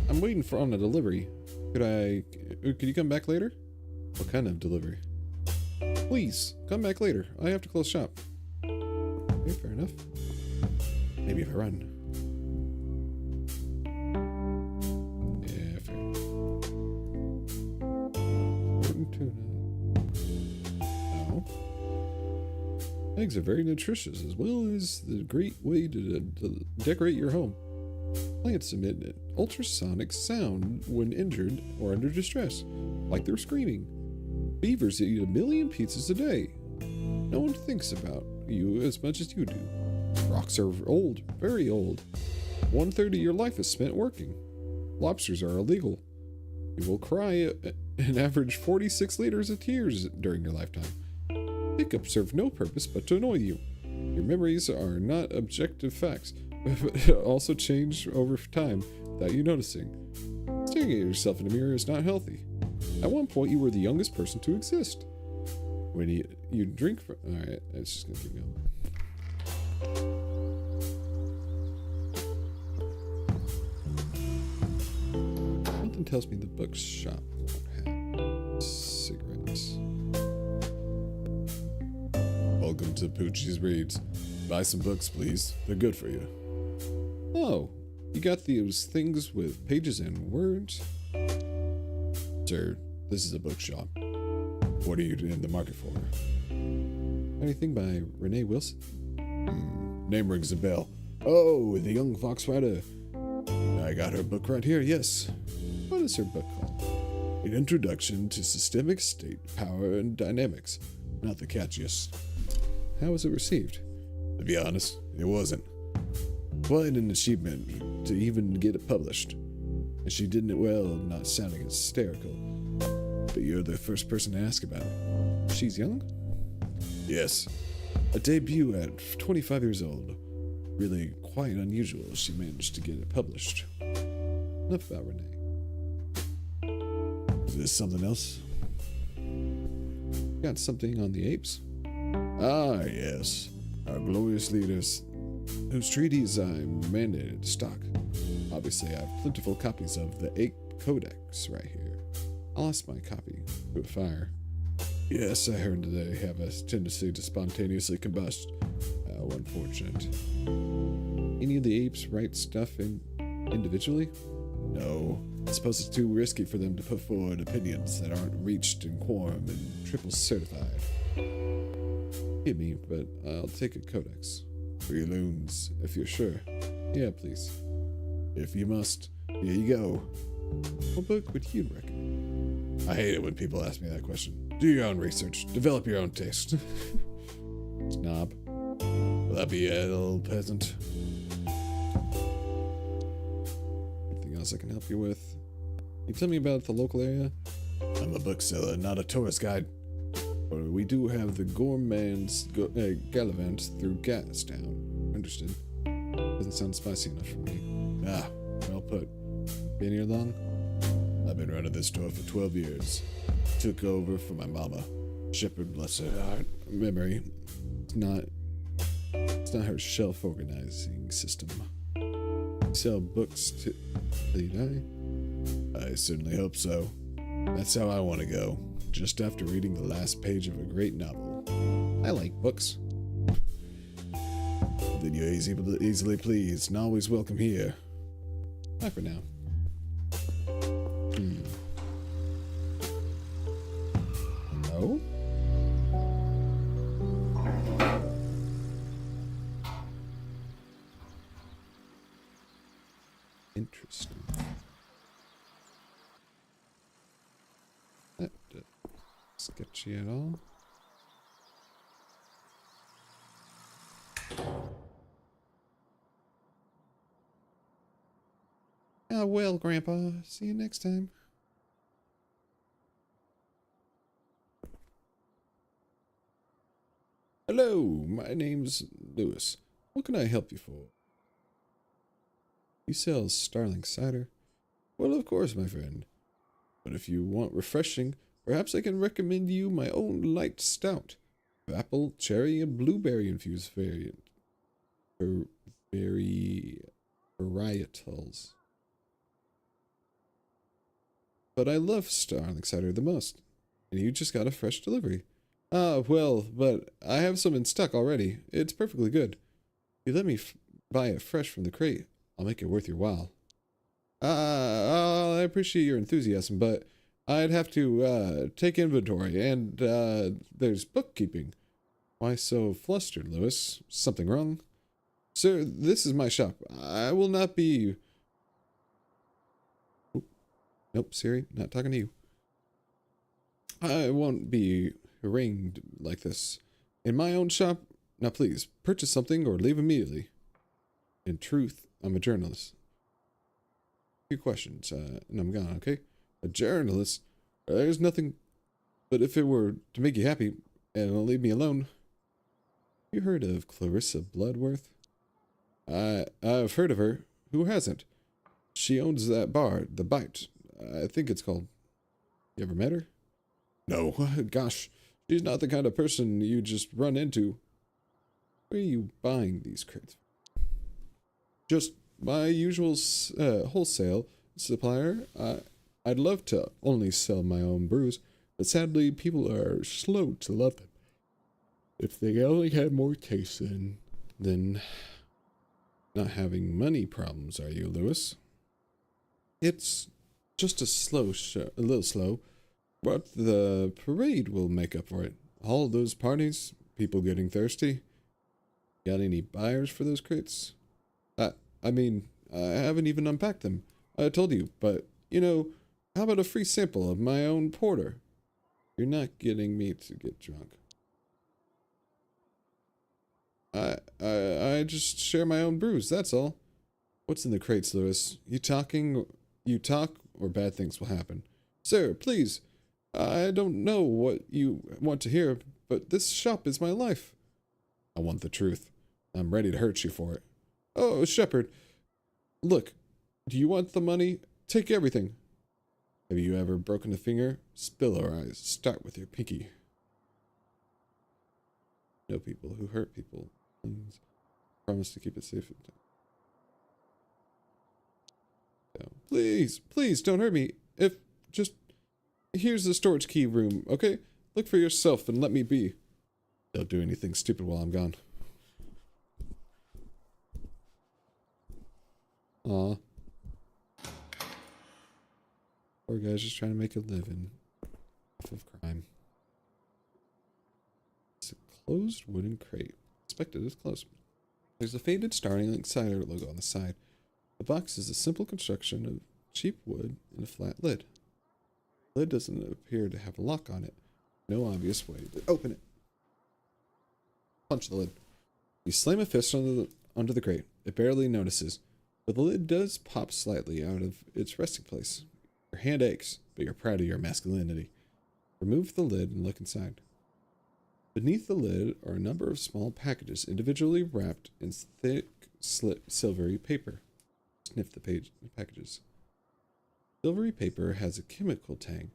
Speaker 1: I'm waiting on a delivery. Could you come back later? What kind of delivery? Please, come back later. I have to close shop. Okay, fair enough. Maybe if I run. Yeah, fair. Rotten tuna. No. Eggs are very nutritious, as well as the great way to decorate your home. Plants emit an ultrasonic sound when injured or under distress, like they're screaming. Beavers eat 1 million pizzas a day. No one thinks about you as much as you do. Rocks are old, very old. 1/3 of your life is spent working. Lobsters are illegal. You will cry an average 46 liters of tears during your lifetime. Hiccups serve no purpose but to annoy you. Your memories are not objective facts, but also change over time without you noticing. Staring at yourself in a mirror is not healthy. At one point, you were the youngest person to exist. When you drink... Alright, it's just gonna keep going. Something tells me the bookshop won't have cigarettes.
Speaker 2: Welcome to Poochie's Reads. Buy some books, please. They're good for you.
Speaker 1: Oh, you got those things with pages and words?
Speaker 2: Sir, this is a bookshop. What are you in the market for?
Speaker 1: Anything by Renee Wilson?
Speaker 2: Name rings a bell. Oh, the young fox rider. I got her book right here, yes.
Speaker 1: What is her book called?
Speaker 2: An Introduction to Systemic State Power and Dynamics. Not the catchiest.
Speaker 1: How was it received?
Speaker 2: To be honest, it wasn't. Quite an achievement to even get it published. And she did it well, not sounding hysterical. But you're the first person to ask about it.
Speaker 1: She's young?
Speaker 2: Yes. A debut at 25 years old. Really quite unusual she managed to get it published.
Speaker 1: Enough about Renee.
Speaker 2: Is this something else?
Speaker 1: Got something on the apes?
Speaker 2: Ah, yes. Our glorious leaders, whose treaties I mandated to stock. Obviously, I have plentiful copies of the Ape Codex right here.
Speaker 1: I lost my copy to a fire.
Speaker 2: Yes, I heard they have a tendency to spontaneously combust. How unfortunate.
Speaker 1: Any of the apes write stuff individually?
Speaker 2: No. I suppose it's too risky for them to put forward opinions that aren't reached in quorum and triple certified.
Speaker 1: Hit me, but I'll take a codex.
Speaker 2: For your loons, if you're sure.
Speaker 1: Yeah, please.
Speaker 2: If you must, here you go.
Speaker 1: What book would you recommend?
Speaker 2: I hate it when people ask me that question. Do your own research. Develop your own taste.
Speaker 1: Snob.
Speaker 2: Will that be a little peasant?
Speaker 1: Anything else I can help you with? Can you tell me about the local area?
Speaker 2: I'm a bookseller, not a tourist guide. But we do have the Gourmand's Gallivant through Gastown.
Speaker 1: Understood. Doesn't sound spicy enough for me.
Speaker 2: Ah, well put.
Speaker 1: Been here long?
Speaker 2: I've been running this store for 12 years. Took over for my mama. Shepherd, bless her heart.
Speaker 1: Memory. It's not her shelf organizing system. You sell books till you die?
Speaker 2: I certainly hope so. That's how I want to go. Just after reading the last page of a great novel.
Speaker 1: I like books.
Speaker 2: Then you're easily pleased and always welcome here.
Speaker 1: Bye for now. No? Interesting. That sketchy at all? Ah, well, Grandpa. See you next time.
Speaker 2: Hello, my name's Lewis. What can I help you for?
Speaker 1: You sell Starling cider?
Speaker 2: Well, of course, my friend. But if you want refreshing, perhaps I can recommend you my own light stout. Apple, cherry, and blueberry infused variant.
Speaker 1: Varietals.
Speaker 2: But I love Starling cider the most. And you just got a fresh delivery. Ah, well, but I have some in stock already. It's perfectly good. If you let me buy it fresh from the crate, I'll make it worth your while. I appreciate your enthusiasm, but I'd have to take inventory, and there's bookkeeping. Why so flustered, Lewis? Something wrong? Sir, this is my shop. I will not be...
Speaker 1: Nope, Siri, not talking to you.
Speaker 2: I won't be harangued like this. In my own shop,
Speaker 1: Now please, purchase something or leave immediately. In truth, I'm a journalist. Few questions, and I'm gone, okay? A journalist? There's nothing... But if it were to make you happy, and leave me alone... You heard of Clarissa Bloodworth? I've heard of her. Who hasn't? She owns that bar, The Bite. I think it's called. You ever met her? No. Gosh, she's not the kind of person you just run into. Where are you buying these crates? Just my usual wholesale supplier. I'd love to only sell my own brews, but sadly people are slow to love them. If they only had more taste then not having money problems, are you, Lewis? It's just a little slow, but the parade will make up for it. All those parties, people getting thirsty. Got any buyers for those crates? I mean, I haven't even unpacked them. I told you, but, you know, how about a free sample of my own porter? You're not getting me to get drunk. I just share my own brews, that's all. What's in the crates, Lewis? You talk, or bad things will happen. Sir, please. I don't know what you want to hear, but this shop is my life. I want the truth. I'm ready to hurt you for it. Oh, Shepard. Look, do you want the money? Take everything. Have you ever broken a finger? Spill our eyes. Start with your pinky. Know people who hurt people. And promise to keep it safe. So, please don't hurt me. Here's the storage key room, okay? Look for yourself and let me be. Don't do anything stupid while I'm gone. Aw. Poor guy's just trying to make a living off of crime. It's a closed wooden crate. Expected it's closed. There's a faded Starlink Cider logo on the side. The box is a simple construction of cheap wood and a flat lid. The lid doesn't appear to have a lock on it. No obvious way to open it. Punch the lid. You slam a fist under the crate. It barely notices, but the lid does pop slightly out of its resting place. Your hand aches, but you're proud of your masculinity. Remove the lid and look inside. Beneath the lid are a number of small packages individually wrapped in thick, silvery paper. Sniff the packages. Silvery paper has a chemical tang.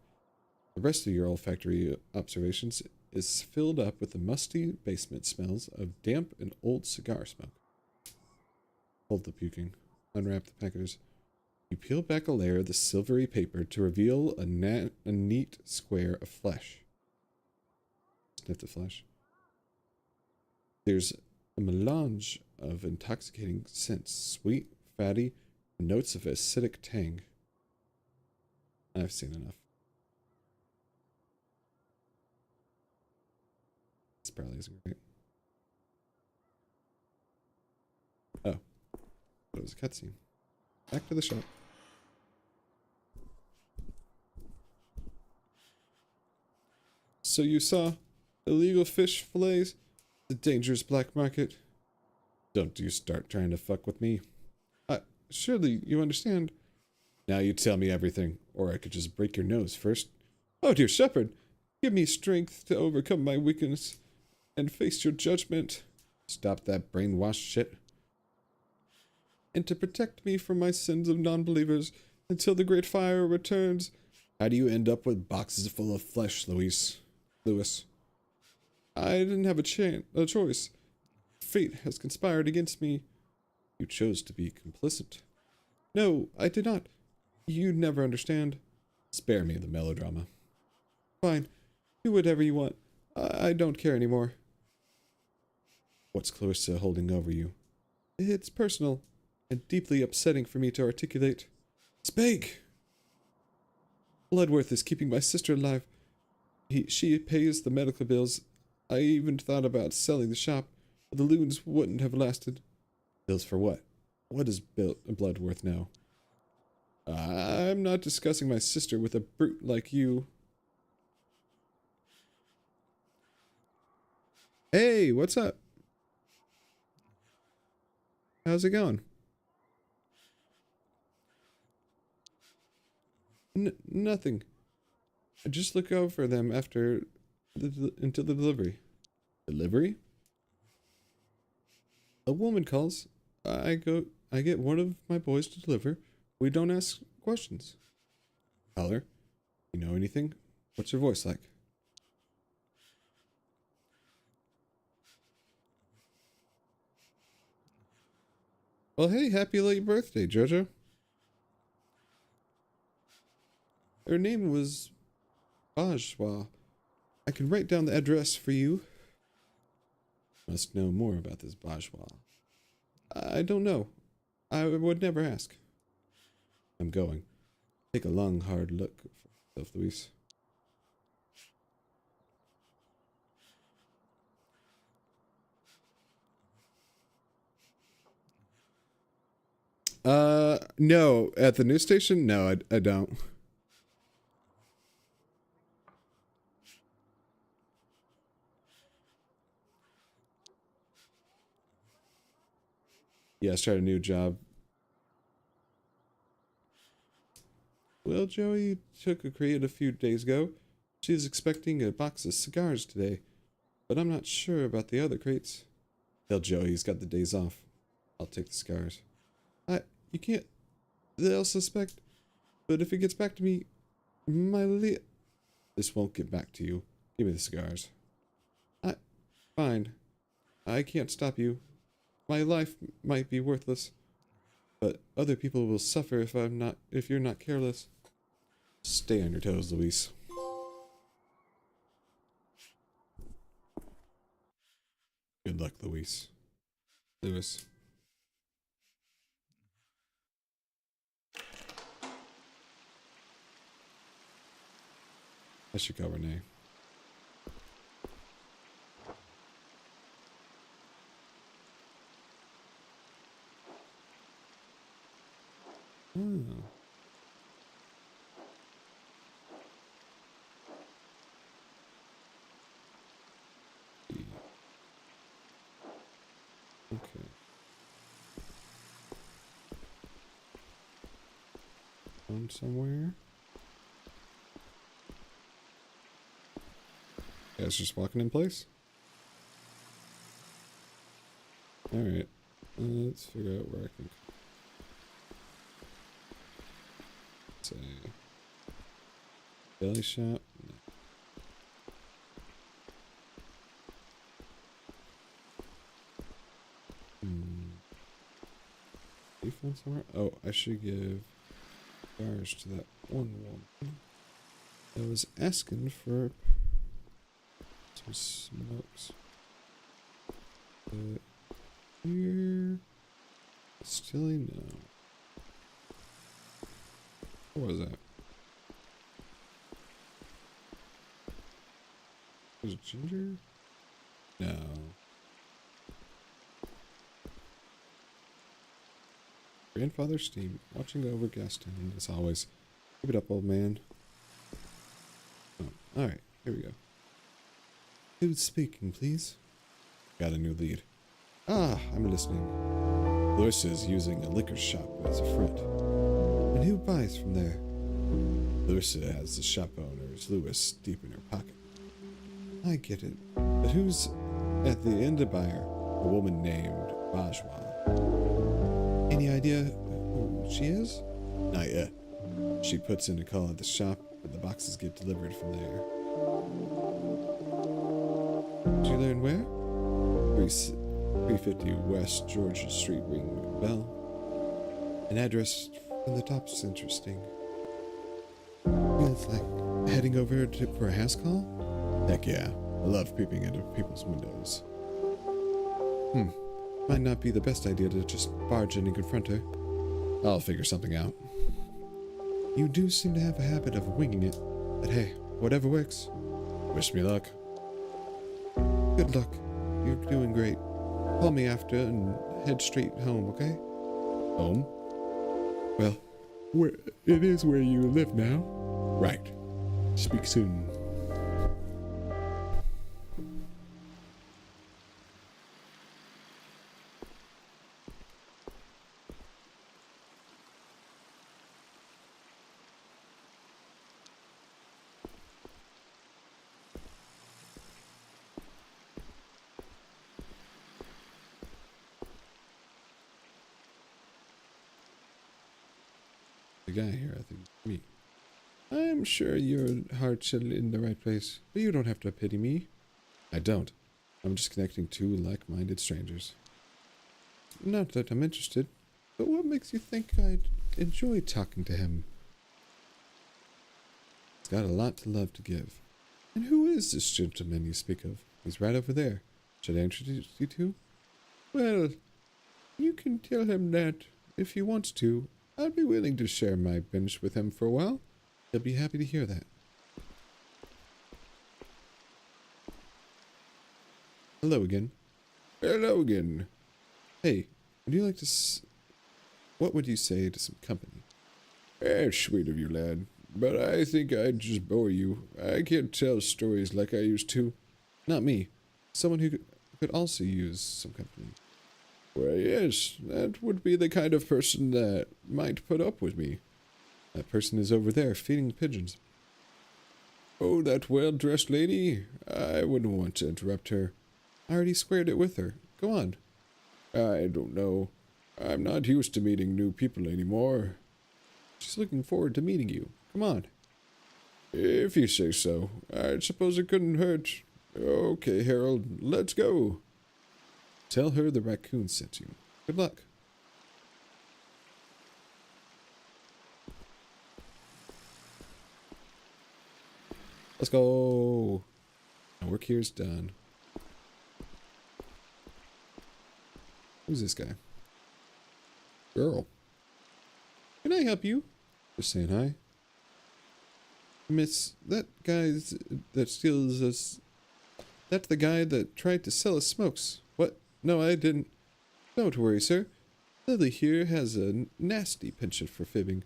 Speaker 1: The rest of your olfactory observations is filled up with the musty basement smells of damp and old cigar smoke. Hold the puking. Unwrap the packages. You peel back a layer of the silvery paper to reveal a neat square of flesh. Sniff the flesh. There's a melange of intoxicating scents, sweet, fatty, and notes of acidic tang. I've seen enough. This probably isn't great. Oh. It was a cutscene. Back to the shop. So you saw illegal fish fillets? The dangerous black market? Don't you start trying to fuck with me. Surely you understand. Now you tell me everything, or I could just break your nose first. Oh dear Shepard, give me strength to overcome my weakness and face your judgment. Stop that brainwashed shit. And to protect me from my sins of non-believers until the great fire returns. How do you end up with boxes full of flesh, Lewis? I didn't have a choice. Fate has conspired against me. You chose to be complicit. No, I did not. You'd never understand. Spare me the melodrama. Fine. Do whatever you want. I don't care anymore. What's Clarissa holding over you? It's personal and deeply upsetting for me to articulate. Speak! Bloodworth is keeping my sister alive. She pays the medical bills. I even thought about selling the shop, but the loons wouldn't have lasted. Bills for what? What does Bloodworth know? I'm not discussing my sister with a brute like you. Hey, what's up? How's it going? Nothing. I just look over them after until the delivery. Delivery? A woman calls. I get one of my boys to deliver. We don't ask questions. Caller, you know anything? What's her voice like? Well, hey, happy late birthday, Jojo. Her name was Bajwa. I can write down the address for you. Must know more about this Bajwa. I don't know. I would never ask. I'm going. Take a long, hard look for yourself, Luis. No. At the news station? No, I don't. Yeah, start a new job. Well, Joey took a crate a few days ago. She's expecting a box of cigars today, but I'm not sure about the other crates. Tell Joey he's got the days off. I'll take the cigars. You can't. They'll suspect. But if it gets back to me, This won't get back to you. Give me the cigars. Fine. I can't stop you. My life might be worthless, but other people will suffer if you're not careless. Stay on your toes, Luis. Good luck, Luis. Lewis. I should go, Renee. Oh. Okay. Found somewhere. Yeah, it's just walking in place. Alright. Let's figure out where I can. Say. Deli shop? No. You found somewhere? Oh, I should give cigars to that one woman that was asking for some smokes. Here. Stilly? No. What was that? Was it ginger? No. Grandfather Steam, watching over Gaston as always. Keep it up, old man. Oh, alright, here we go. Who's speaking, please? Got a new lead. Ah, I'm listening. Lewis is using a liquor shop as a front. And who buys from there? Larissa has the shop owner's Lewis deep in her pocket. I get it. But who's at the end of buyer? A woman named Bajwa. Any idea who she is? Not yet. She puts in a call at the shop, and the boxes get delivered from there. Did you learn where? 350 West Georgia Street, ring a bell. An address from the top's interesting. Feels like heading over for a house call? Heck yeah. I love peeping into people's windows. Might not be the best idea to just barge in and confront her. I'll figure something out. You do seem to have a habit of winging it, but hey, whatever works. Wish me luck. Good luck. You're doing great. Call me after and head straight home, okay? Home? Well, it is where you live now. Right. Speak soon. the guy here, I think. Me. I'm sure your heart's in the right place, but you don't have to pity me. I don't. I'm just connecting two like-minded strangers. Not that I'm interested, but what makes you think I'd enjoy talking to him? He's got a lot to love to give. And who is this gentleman you speak of? He's right over there. Should I introduce you to? Well, you can tell him that, if he wants to, I'd be willing to share my bench with him for a while. He'll be happy to hear that. Hello again.
Speaker 2: Hello again.
Speaker 1: Hey, would you like to what would you say to some company?
Speaker 2: That's sweet of you, lad. But I think I'd just bore you. I can't tell stories like I used to.
Speaker 1: Not me. Someone who could also use some company.
Speaker 2: Well, yes, that would be the kind of person that might put up with me.
Speaker 1: That person is over there feeding the pigeons.
Speaker 2: Oh, that well-dressed lady? I wouldn't want to interrupt her.
Speaker 1: I already squared it with her. Go on.
Speaker 2: I don't know. I'm not used to meeting new people anymore.
Speaker 1: She's looking forward to meeting you. Come on.
Speaker 2: If you say so. I suppose it couldn't hurt. Okay, Harold, let's go.
Speaker 1: Tell her the raccoon sent you. Good luck. Let's go. My work here's done. Who's this guy?
Speaker 2: Girl.
Speaker 1: Can I help you? Just saying hi. Miss, that guy that steals us. That's the guy that tried to sell us smokes. What? No, I didn't. Don't worry, sir. Lily here has a nasty penchant for fibbing.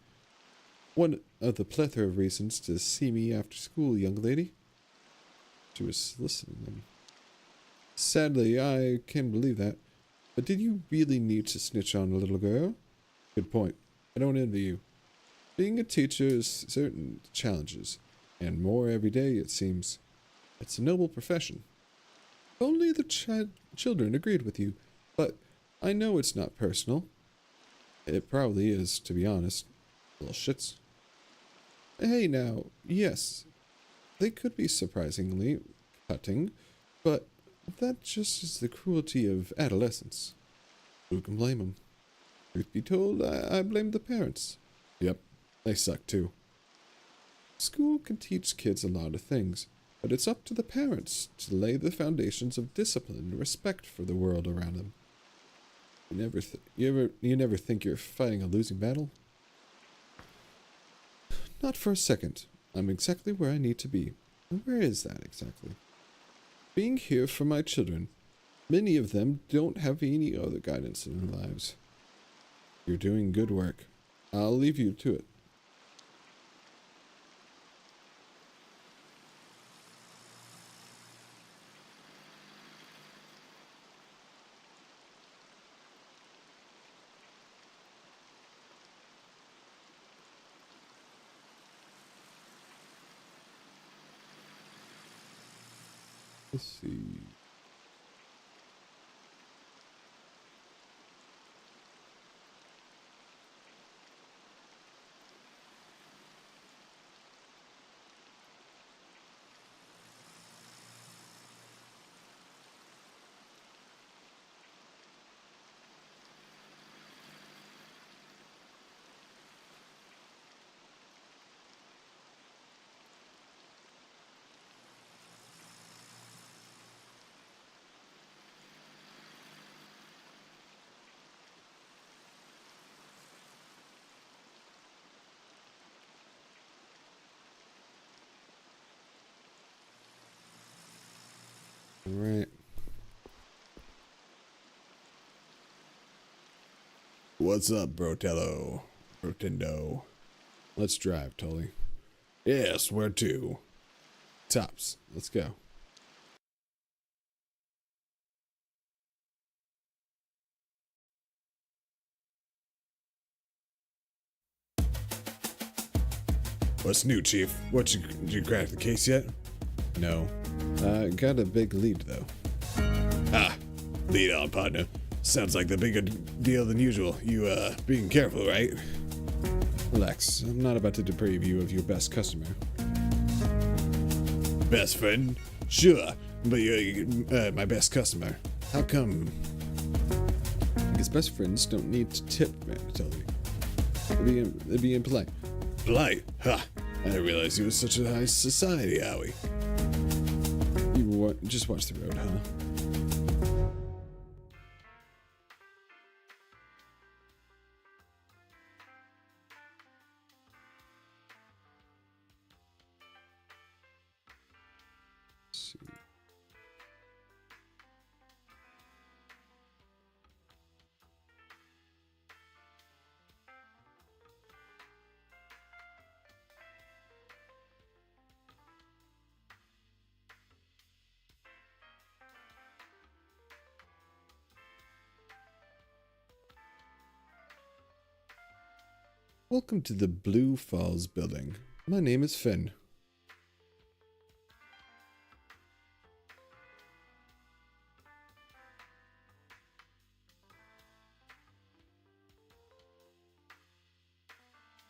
Speaker 1: One of the plethora of reasons to see me after school, young lady. She was soliciting them. Sadly, I can't believe that. But did you really need to snitch on a little girl? Good point. I don't envy you. Being a teacher is certain challenges, and more every day, it seems. It's a noble profession. Only the children agreed with you, but I know it's not personal. It probably is, to be honest. Little shits. Hey now, yes, they could be surprisingly cutting, but that just is the cruelty of adolescence. Who can blame them? Truth be told, I blame the parents. Yep, they suck too. School can teach kids a lot of things, but it's up to the parents to lay the foundations of discipline and respect for the world around them. You never think you're fighting a losing battle? Not for a second. I'm exactly where I need to be. And where is that exactly? Being here for my children. Many of them don't have any other guidance in their lives. You're doing good work. I'll leave you to it. Let's see. All right.
Speaker 2: What's up, Brotello? Brotendo.
Speaker 1: Let's drive, Tully.
Speaker 2: Yes, where to?
Speaker 1: Tops. Let's go.
Speaker 2: What's new, Chief? Did you crack the case yet?
Speaker 1: No. Got a big lead, though.
Speaker 2: Ah, lead on, partner. Sounds like the bigger deal than usual. You, being careful, right?
Speaker 1: Relax, I'm not about to deprive you of your best customer. Best friend? Sure, but you're my best customer. How come? Because best friends don't need to tip mandatory. They'd be impolite. Polite? Ha! I didn't realize you were such a high society, Howie. Just watch the road, huh? Let's see. Welcome to the Blue Falls building. My name is Finn.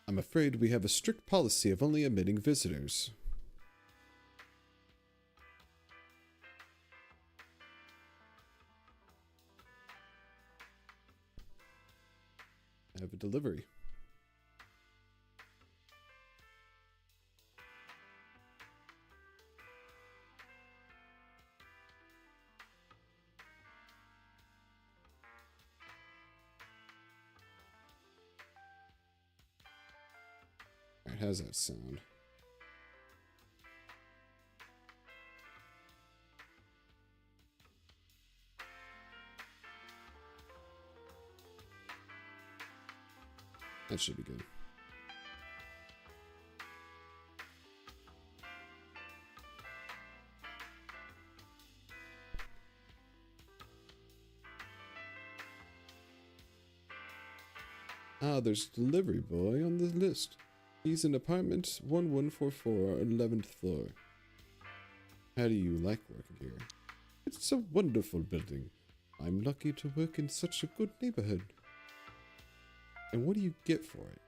Speaker 1: I'm afraid we have a strict policy of only admitting visitors. I have a delivery. Alright, how's that sound? That should be good. Ah, there's a delivery boy on the list. He's in apartment 1144, 11th floor. How do you like working here? It's a wonderful building. I'm lucky to work in such a good neighborhood. And what do you get for it?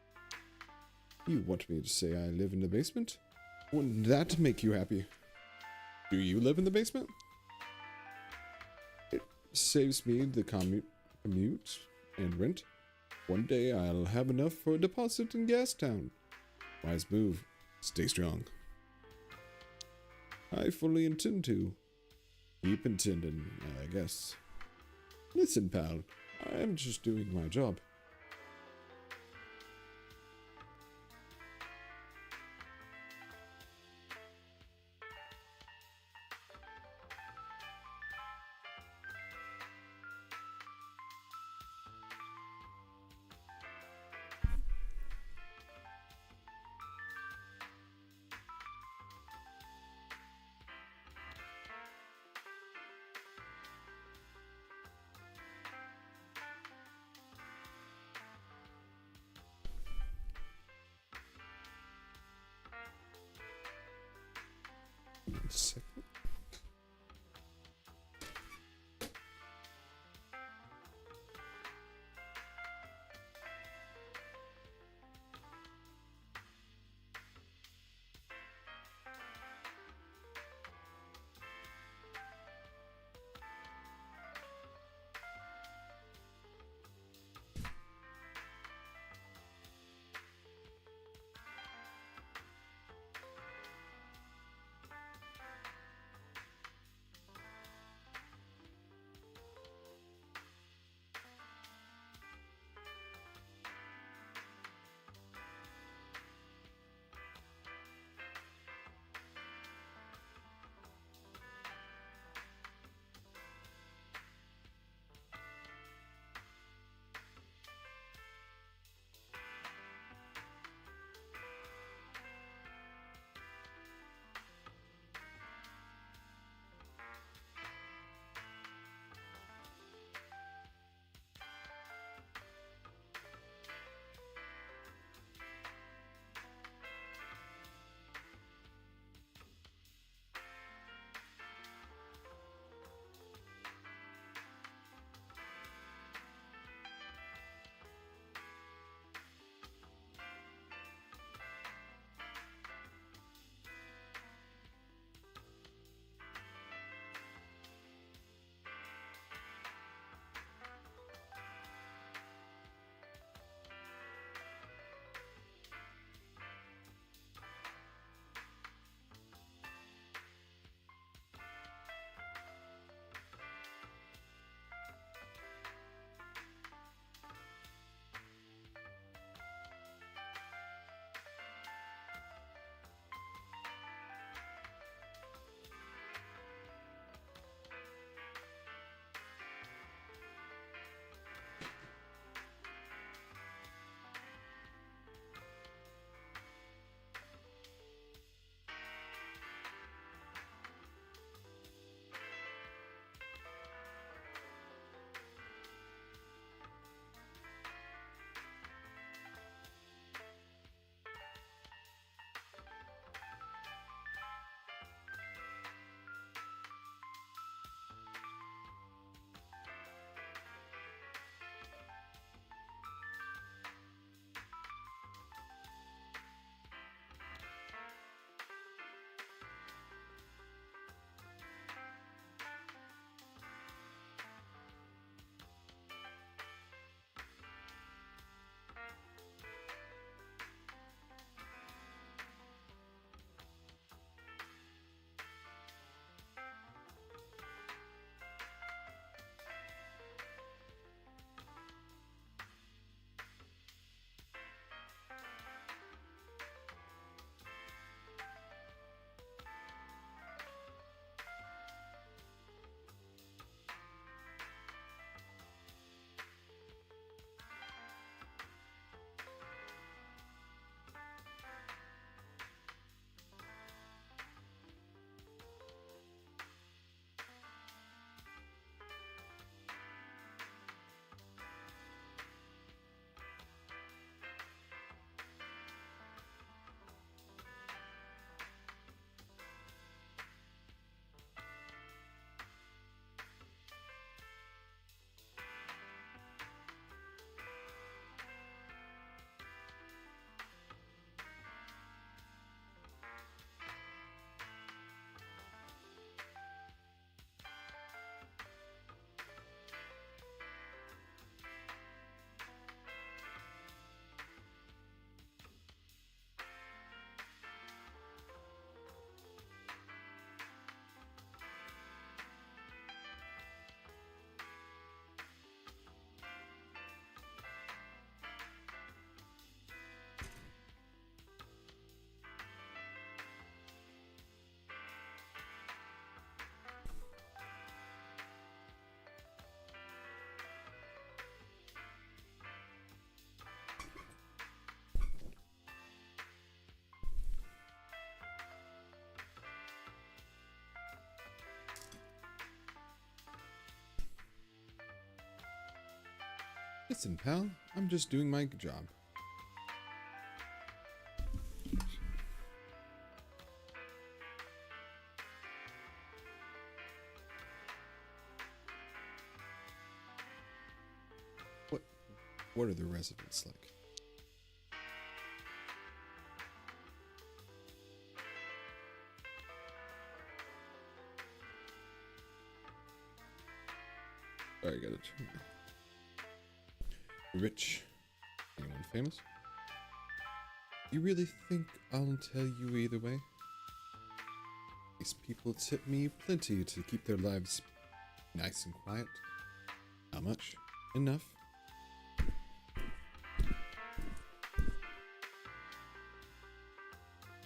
Speaker 1: You want me to say I live in the basement? Wouldn't that make you happy? Do you live in the basement? It saves me the commute and rent. One day I'll have enough for a deposit in Gastown. Wise move. Stay strong. I fully intend to. Keep intending, I guess. Listen, pal. I'm just doing my job. A second. Listen, pal, I'm just doing my job. What are the residents like? Sorry, I gotta turn my... Rich. Anyone famous? You really think I'll tell you either way? These people tip me plenty to keep their lives nice and quiet. How much? Enough.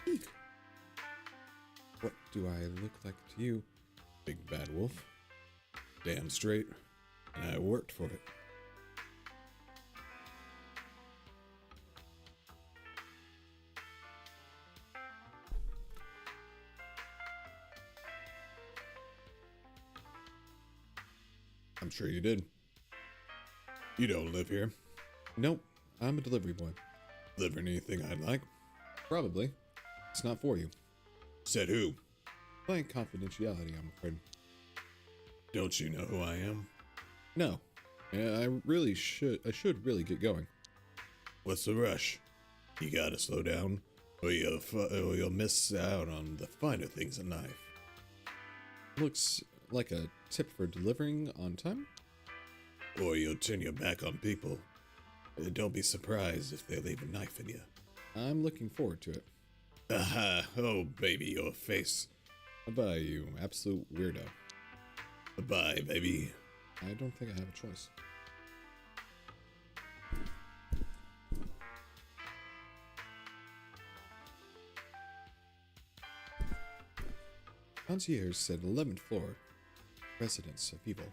Speaker 1: Eek. What do I look like to you, big bad wolf? Damn straight. And I worked for it. I'm sure you did. You don't live here. Nope, I'm a delivery boy. Delivering anything I'd like? Probably. It's not for you. Said who? Blank confidentiality, I'm afraid. Don't you know who I am? No. I should really get going. What's the rush? You gotta slow down, or you'll miss out on the finer things in life. Looks like a tip for delivering on time? Or you'll turn your back on people. Don't be surprised if they leave a knife in you. I'm looking forward to it. Aha! Oh, baby, your face. Bye-bye, you absolute weirdo. Bye, baby. I don't think I have a choice. Concierge said 11th floor. Residence of evil.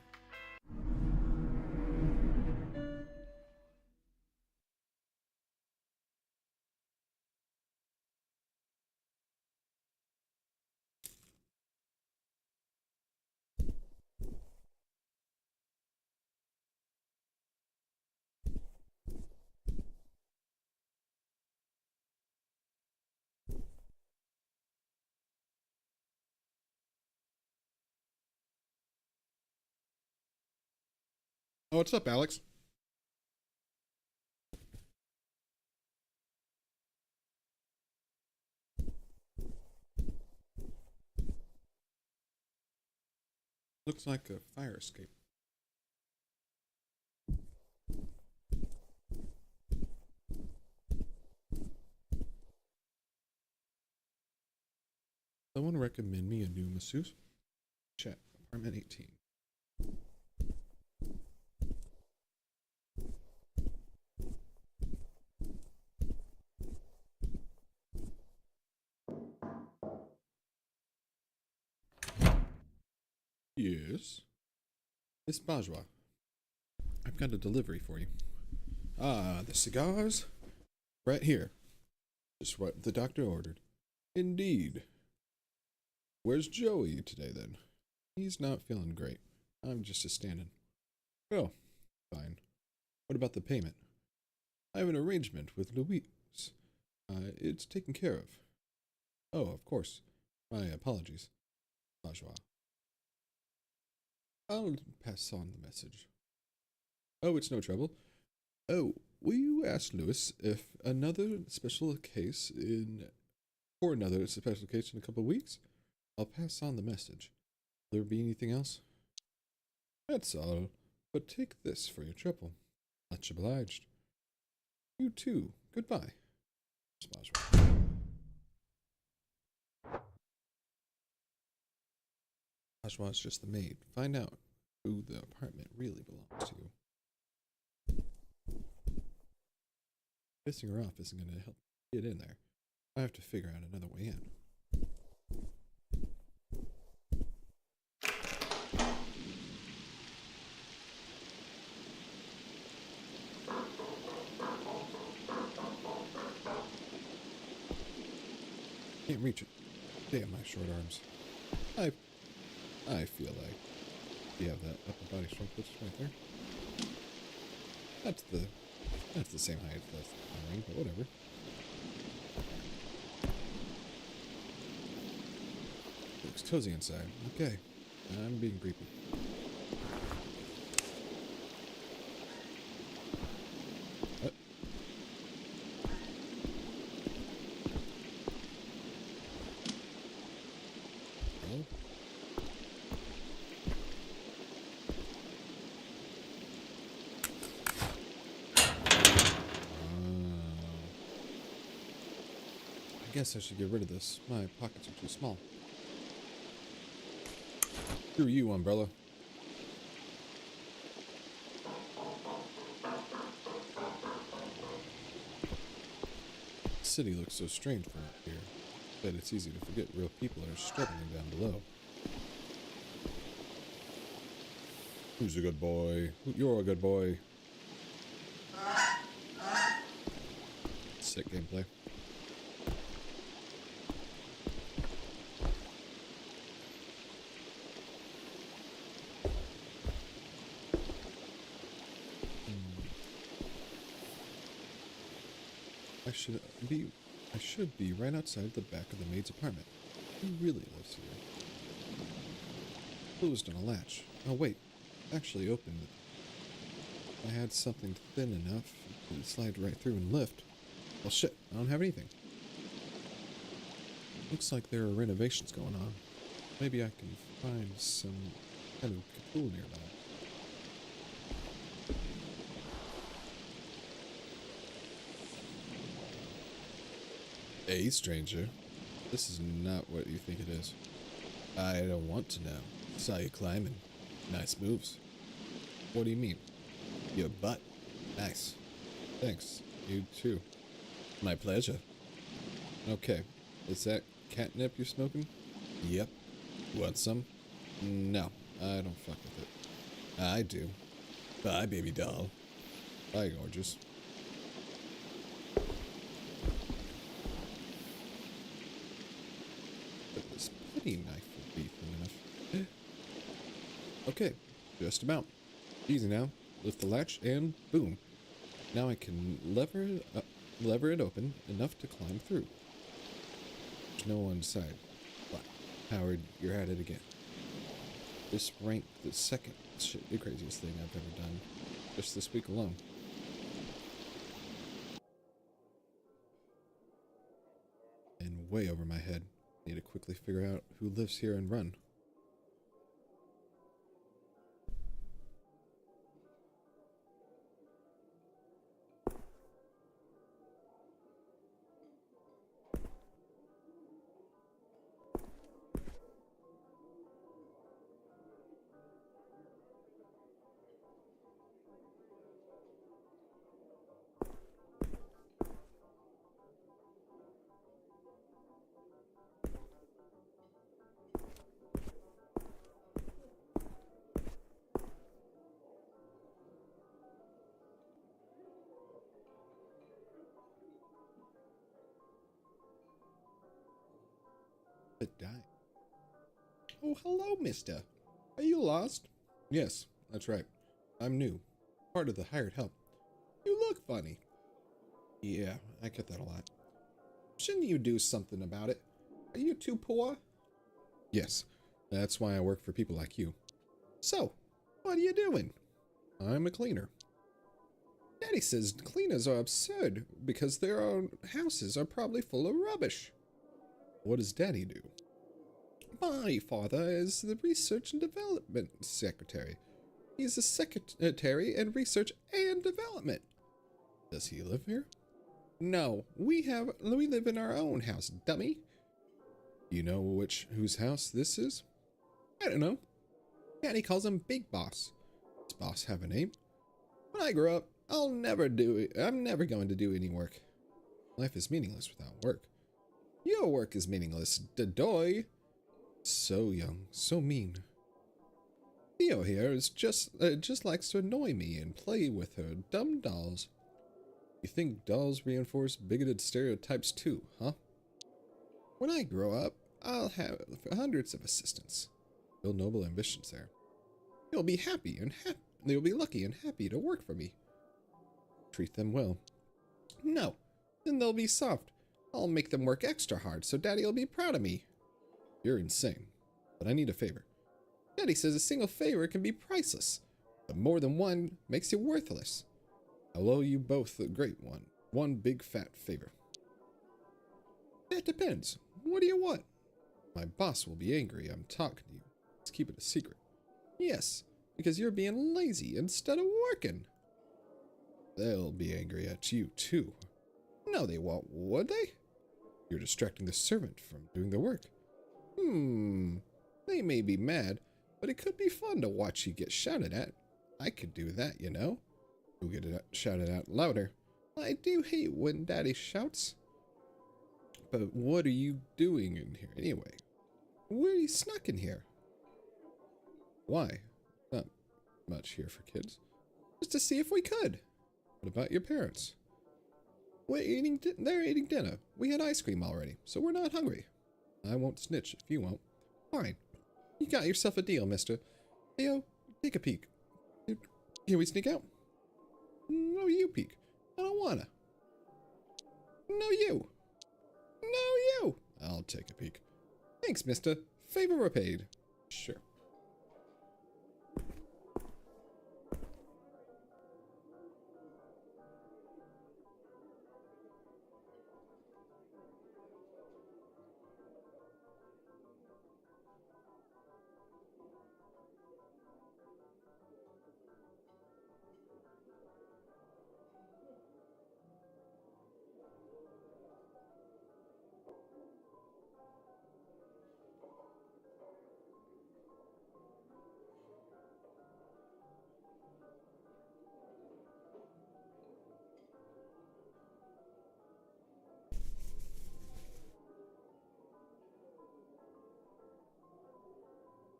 Speaker 1: Oh, what's up, Alex? Looks like a fire escape. Someone recommend me a new masseuse? Chat, apartment 18. Yes? Miss Bajwa, I've got a delivery for you. Ah, the cigars? Right here. Just what the doctor ordered. Indeed. Where's Joey today, then? He's not feeling great. I'm just a stand-in. Oh, fine. What about the payment? I have an arrangement with Louise. It's taken care of. Oh, of course. My apologies. Bajwa. I'll pass on the message. Oh, it's no trouble. Oh, will you ask Lewis if for another special case in a couple of weeks? I'll pass on the message. Will there be anything else? That's all. But take this for your trouble. Much obliged. You too. Goodbye. Bajwa's just the maid. Find out who the apartment really belongs to. Pissing her off isn't going to help get in there. I have to figure out another way in. Can't reach it. Damn my short arms. I feel like you have that upper body strength. That's right there. That's the same height as the ring, but whatever. Looks cozy inside. Okay. I'm being creepy. What? Oh. I guess I should get rid of this. My pockets are too small. Screw you, umbrella. The city looks so strange from up here that it's easy to forget real people are struggling down below. Who's a good boy? You're a good boy. Sick gameplay. I should be right outside the back of the maid's apartment. Who really lives here? Closed on a latch. Oh wait, actually opened it. I had something thin enough to slide right through and lift. Well shit, I don't have anything. Looks like there are renovations going on. Maybe I can find some kind of tool nearby. Hey, stranger. This is not what you think it is. I don't want to know. Saw you climbing. Nice moves. What do you mean? Your butt. Nice. Thanks. You too. My pleasure. Okay. Is that catnip you're smoking? Yep. Want some? No. I don't fuck with it. I do. Bye, baby doll. Bye, gorgeous. This putty knife would be thin enough. Okay, just about. Easy now. Lift the latch and boom. Now I can lever it open enough to climb through. There's no one inside. But Howard, you're at it again. This ranked the second the craziest thing I've ever done. Just this week alone. And way over my head. Need to quickly figure out who lives here and run. It died. Oh, hello, mister. Are you lost? Yes, that's right. I'm new. Part of the hired help. You look funny. Yeah, I get that a lot. Shouldn't you do something about it? Are you too poor? Yes, that's why I work for people like you. So, what are you doing? I'm a cleaner. Daddy says cleaners are absurd because their own houses are probably full of rubbish. What does Daddy do? My father is the Research and Development Secretary. He's a secretary in Research and Development. Does he live here? No, we live in our own house, dummy. You know whose house this is? I don't know. Daddy calls him Big Boss. Does Boss have a name? When I grow up, I'm never going to do any work. Life is meaningless without work. Your work is meaningless, Dadoy. So young, so mean. Theo here is just likes to annoy me and play with her dumb dolls. You think dolls reinforce bigoted stereotypes too, huh? When I grow up, I'll have hundreds of assistants. Real noble ambitions there. You'll be lucky and happy to work for me. treat them well. No, then they'll be soft. I'll make them work extra hard so Daddy'll be proud of me. You're insane, but I need a favor. Daddy says a single favor can be priceless, but more than one makes you worthless. I'll owe you both a great one. One big fat favor. That depends. What do you want? My boss will be angry I'm talking to you. Let's keep it a secret. Yes, because you're being lazy instead of working. They'll be angry at you, too. No, they won't, would they? You're distracting the servant from doing the work. They may be mad, but it could be fun to watch you get shouted at. I could do that, you know. You'll get it shouted out louder. I do hate when Daddy shouts. But what are you doing in here anyway? Where are you snuck in here? Why? Not much here for kids. Just to see if we could. What about your parents? They're eating dinner. We had ice cream already, so we're not hungry. I won't snitch if you won't. Fine. You got yourself a deal, mister. Theo, take a peek. Can we sneak out? No, you peek. I don't wanna. No, you. No, you. I'll take a peek. Thanks, mister. Favor repaid. Sure.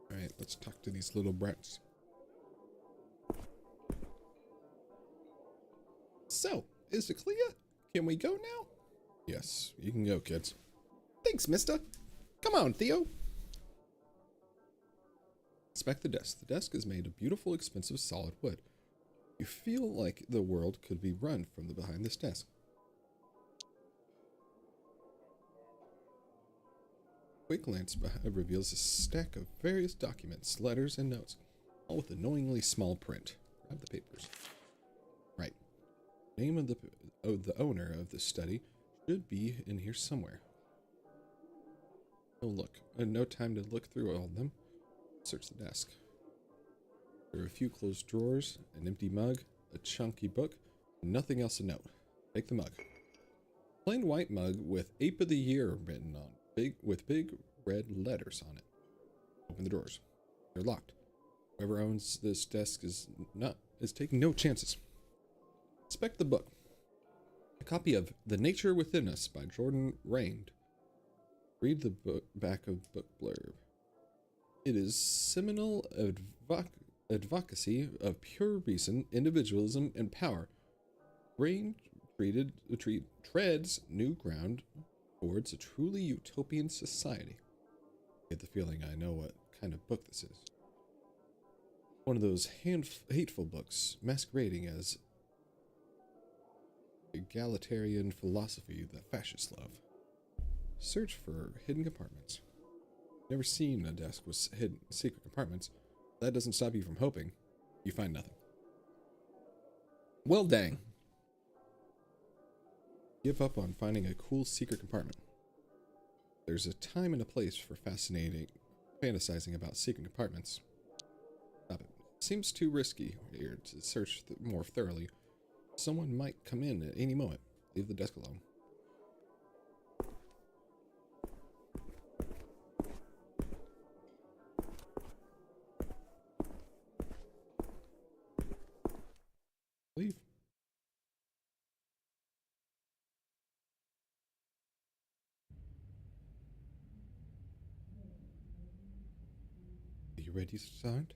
Speaker 1: Alright, let's talk to these little brats. So, is it clear? Can we go now? Yes, you can go, kids. Thanks, mister. Come on, Theo. Inspect the desk. The desk is made of beautiful, expensive, solid wood. You feel like the world could be run from behind this desk. Quick glance reveals a stack of various documents, letters, and notes, all with annoyingly small print. Grab the papers. Right. Name of the owner of the study should be in here somewhere. Oh, look. No time to look through all of them. Search the desk. There are a few closed drawers, an empty mug, a chunky book, and nothing else to note. Take the mug. Plain white mug with Ape of the Year written on. With big red letters on it. Open the drawers. They're locked. Whoever owns this desk is taking no chances. Inspect the book. A copy of The Nature Within Us by Jordan Rained. Read the back of book blurb. It is seminal advocacy of pure reason, individualism, and power. Rained treads new ground towards a truly utopian society. I get the feeling I know what kind of book this is. One of those hateful books masquerading as egalitarian philosophy that fascists love. Search for hidden compartments. Never seen a desk with hidden secret compartments. That doesn't stop you from hoping. You find nothing. Well, dang. Give up on finding a cool secret compartment. There's a time and a place for fantasizing about secret compartments. Stop it. Seems too risky here to search more thoroughly. Someone might come in at any moment. Leave the desk alone. Leave. Are you ready to start?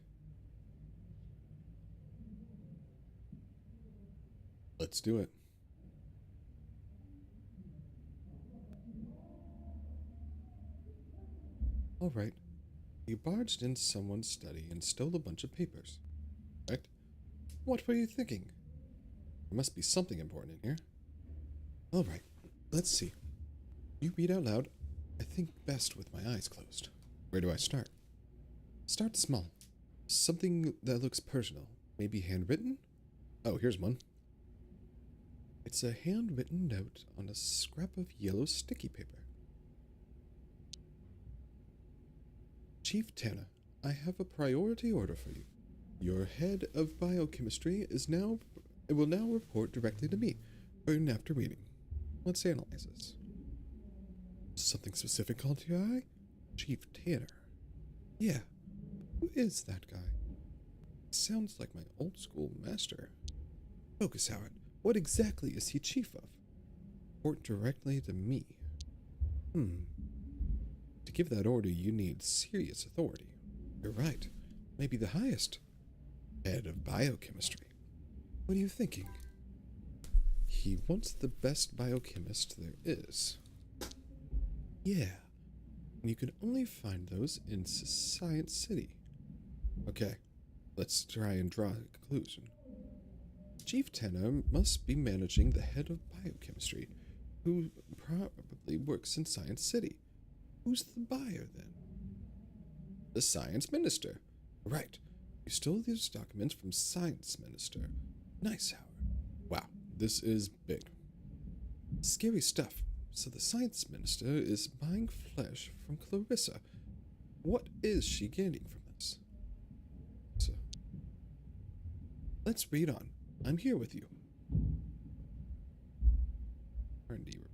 Speaker 1: Let's do it. All right. You barged into someone's study and stole a bunch of papers. Correct? What were you thinking? There must be something important in here. All right, let's see. You read out loud. I think best with my eyes closed. Where do I start? Start small. Something that looks personal. Maybe handwritten? Oh, here's one. It's a handwritten note on a scrap of yellow sticky paper. Chief Tanner, I have a priority order for you. Your head of biochemistry will now report directly to me for an after meeting. Let's analyze this. Something specific caught to your eye? Chief Tanner. Yeah. Who is that guy? Sounds like my old school master. Focus, Howard. What exactly is he chief of? Report directly to me. To give that order, you need serious authority. You're right. Maybe the highest. Head of biochemistry. What are you thinking? He wants the best biochemist there is. Yeah. And you can only find those in Science City. Okay, let's try and draw a conclusion. Chief Tanner must be managing the head of biochemistry, who probably works in Science City. Who's the buyer, then? The Science Minister. Right. You stole these documents from Science Minister. Nice, Howard. Wow, this is big. Scary stuff. So the Science Minister is buying flesh from Clarissa. What is she gaining from this? So, let's read on. I'm here with you. R&D.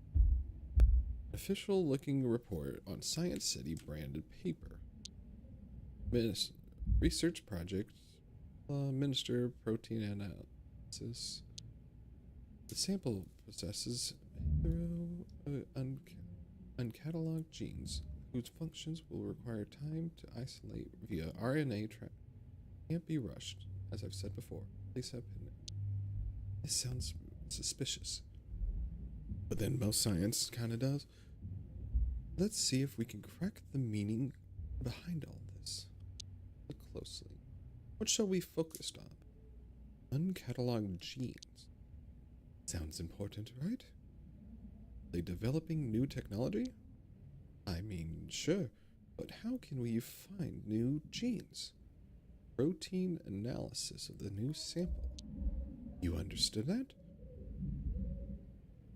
Speaker 1: Official looking report on Science City branded paper. Research project. Minister protein analysis. The sample possesses uncatalogued genes whose functions will require time to isolate via RNA track. Can't be rushed, as I've said before. Please have hidden it. This sounds suspicious. But then most science kind of does. Let's see if we can crack the meaning behind all this. Look closely. What shall we focus on? Uncatalogued genes. Sounds important, right? Are they developing new technology? I mean, sure, but how can we find new genes? Protein analysis of the new sample. You understood that?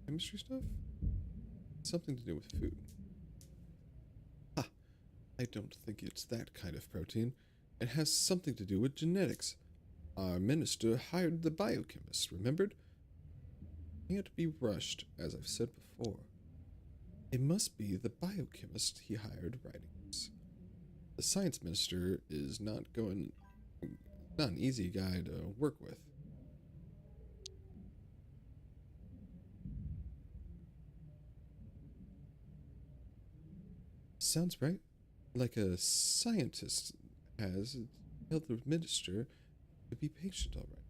Speaker 1: Chemistry stuff? Something to do with food. Ha! I don't think it's that kind of protein. It has something to do with genetics. Our minister hired the biochemist, remembered? Can't be rushed, as I've said before. It must be the biochemist he hired writing this. The science minister is not an easy guy to work with. Sounds right. Like a scientist has tell the minister to be patient, all right.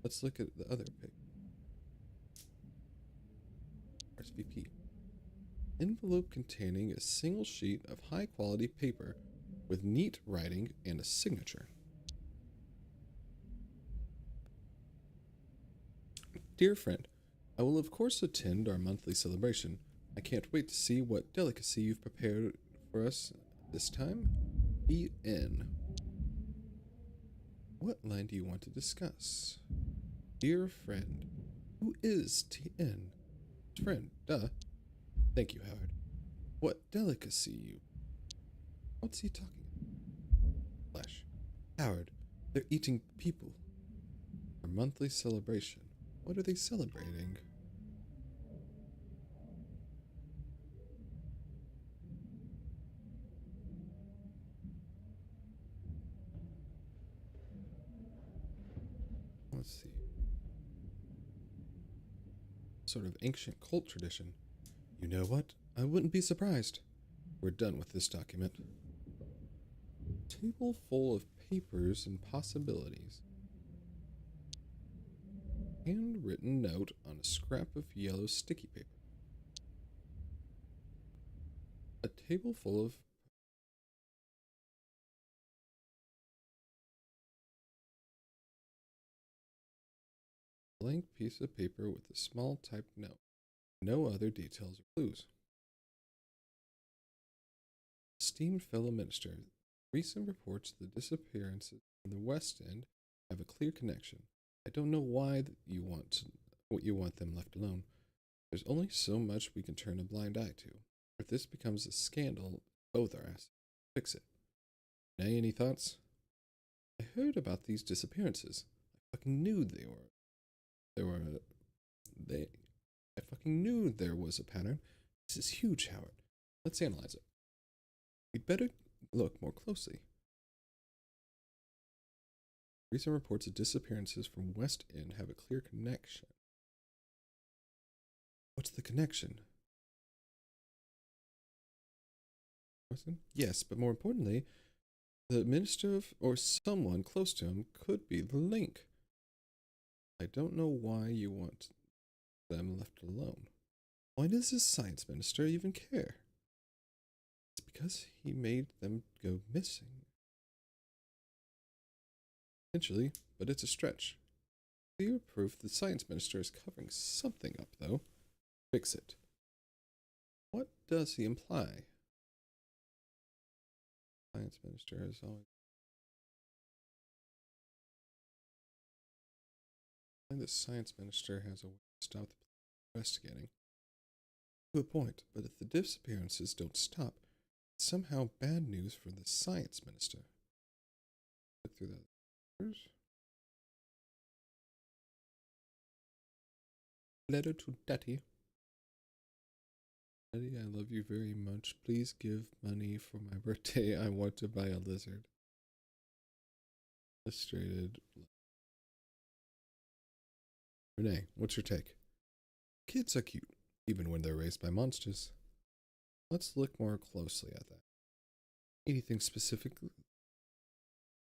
Speaker 1: Let's look at the other page. RSVP. Envelope containing a single sheet of high-quality paper with neat writing and a signature. Dear friend, I will of course attend our monthly celebration. I can't wait to see what delicacy you've prepared for us this time. E.N. What line do you want to discuss? Dear friend. Who is T.N.? Friend, duh. Thank you, Howard. What delicacy you... What's he talking about? Flash. Howard, they're eating people. Our monthly celebration. What are they celebrating? Let's see. Sort of ancient cult tradition. You know what? I wouldn't be surprised. We're done with this document. Table full of papers and possibilities. Handwritten note on a scrap of yellow sticky paper. A table full of blank piece of paper with a small typed note. No other details or clues. Esteemed fellow minister, recent reports of the disappearances in the West End have a clear connection. I don't know why you want them left alone. There's only so much we can turn a blind eye to. If this becomes a scandal, both are asked to fix it. Nay, any thoughts? I heard about these disappearances. I fucking knew I fucking knew there was a pattern. This is huge, Howard. Let's analyze it. We'd better look more closely. Recent reports of disappearances from West End have a clear connection. What's the connection? Yes, but more importantly, the minister or someone close to him could be the link. I don't know why you want them left alone. Why does this science minister even care? It's because he made them go missing. Potentially, but it's a stretch. Clear proof the science minister is covering something up, though. Fix it. What does he imply? Science minister is always. I think the science minister has a way to stop the investigating. To a point, but if the disappearances don't stop, it's somehow bad news for the science minister. Look through that. Letter to Daddy. Daddy, I love you very much. Please give money for my birthday. I want to buy a lizard. Illustrated. Renee, what's your take? Kids are cute, even when they're raised by monsters. Let's look more closely at that. Anything specifically?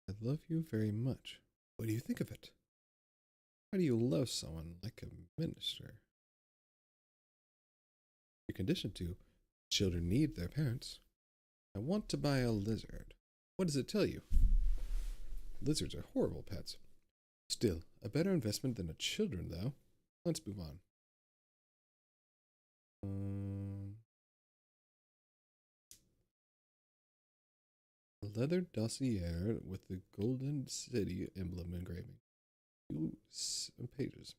Speaker 1: I love you very much. What do you think of it? How do you love someone like a minister? You're conditioned to. Children need their parents. I want to buy a lizard. What does it tell you? Lizards are horrible pets. Still, a better investment than a children, though. Let's move on. A leather dossier with the Golden City emblem engraving. 2 pages.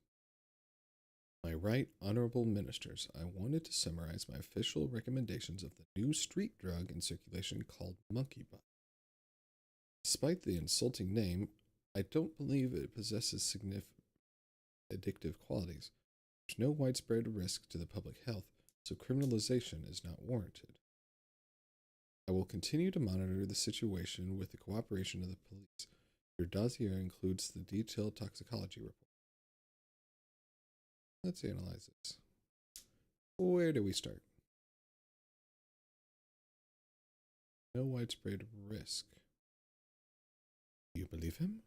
Speaker 1: My right honorable ministers, I wanted to summarize my official recommendations of the new street drug in circulation called monkey butt. Despite the insulting name, I don't believe it possesses significant addictive qualities. There's no widespread risk to the public health, so criminalization is not warranted. I will continue to monitor the situation with the cooperation of the police. Your dossier includes the detailed toxicology report. Let's analyze this. Where do we start? No widespread risk. Do you believe him?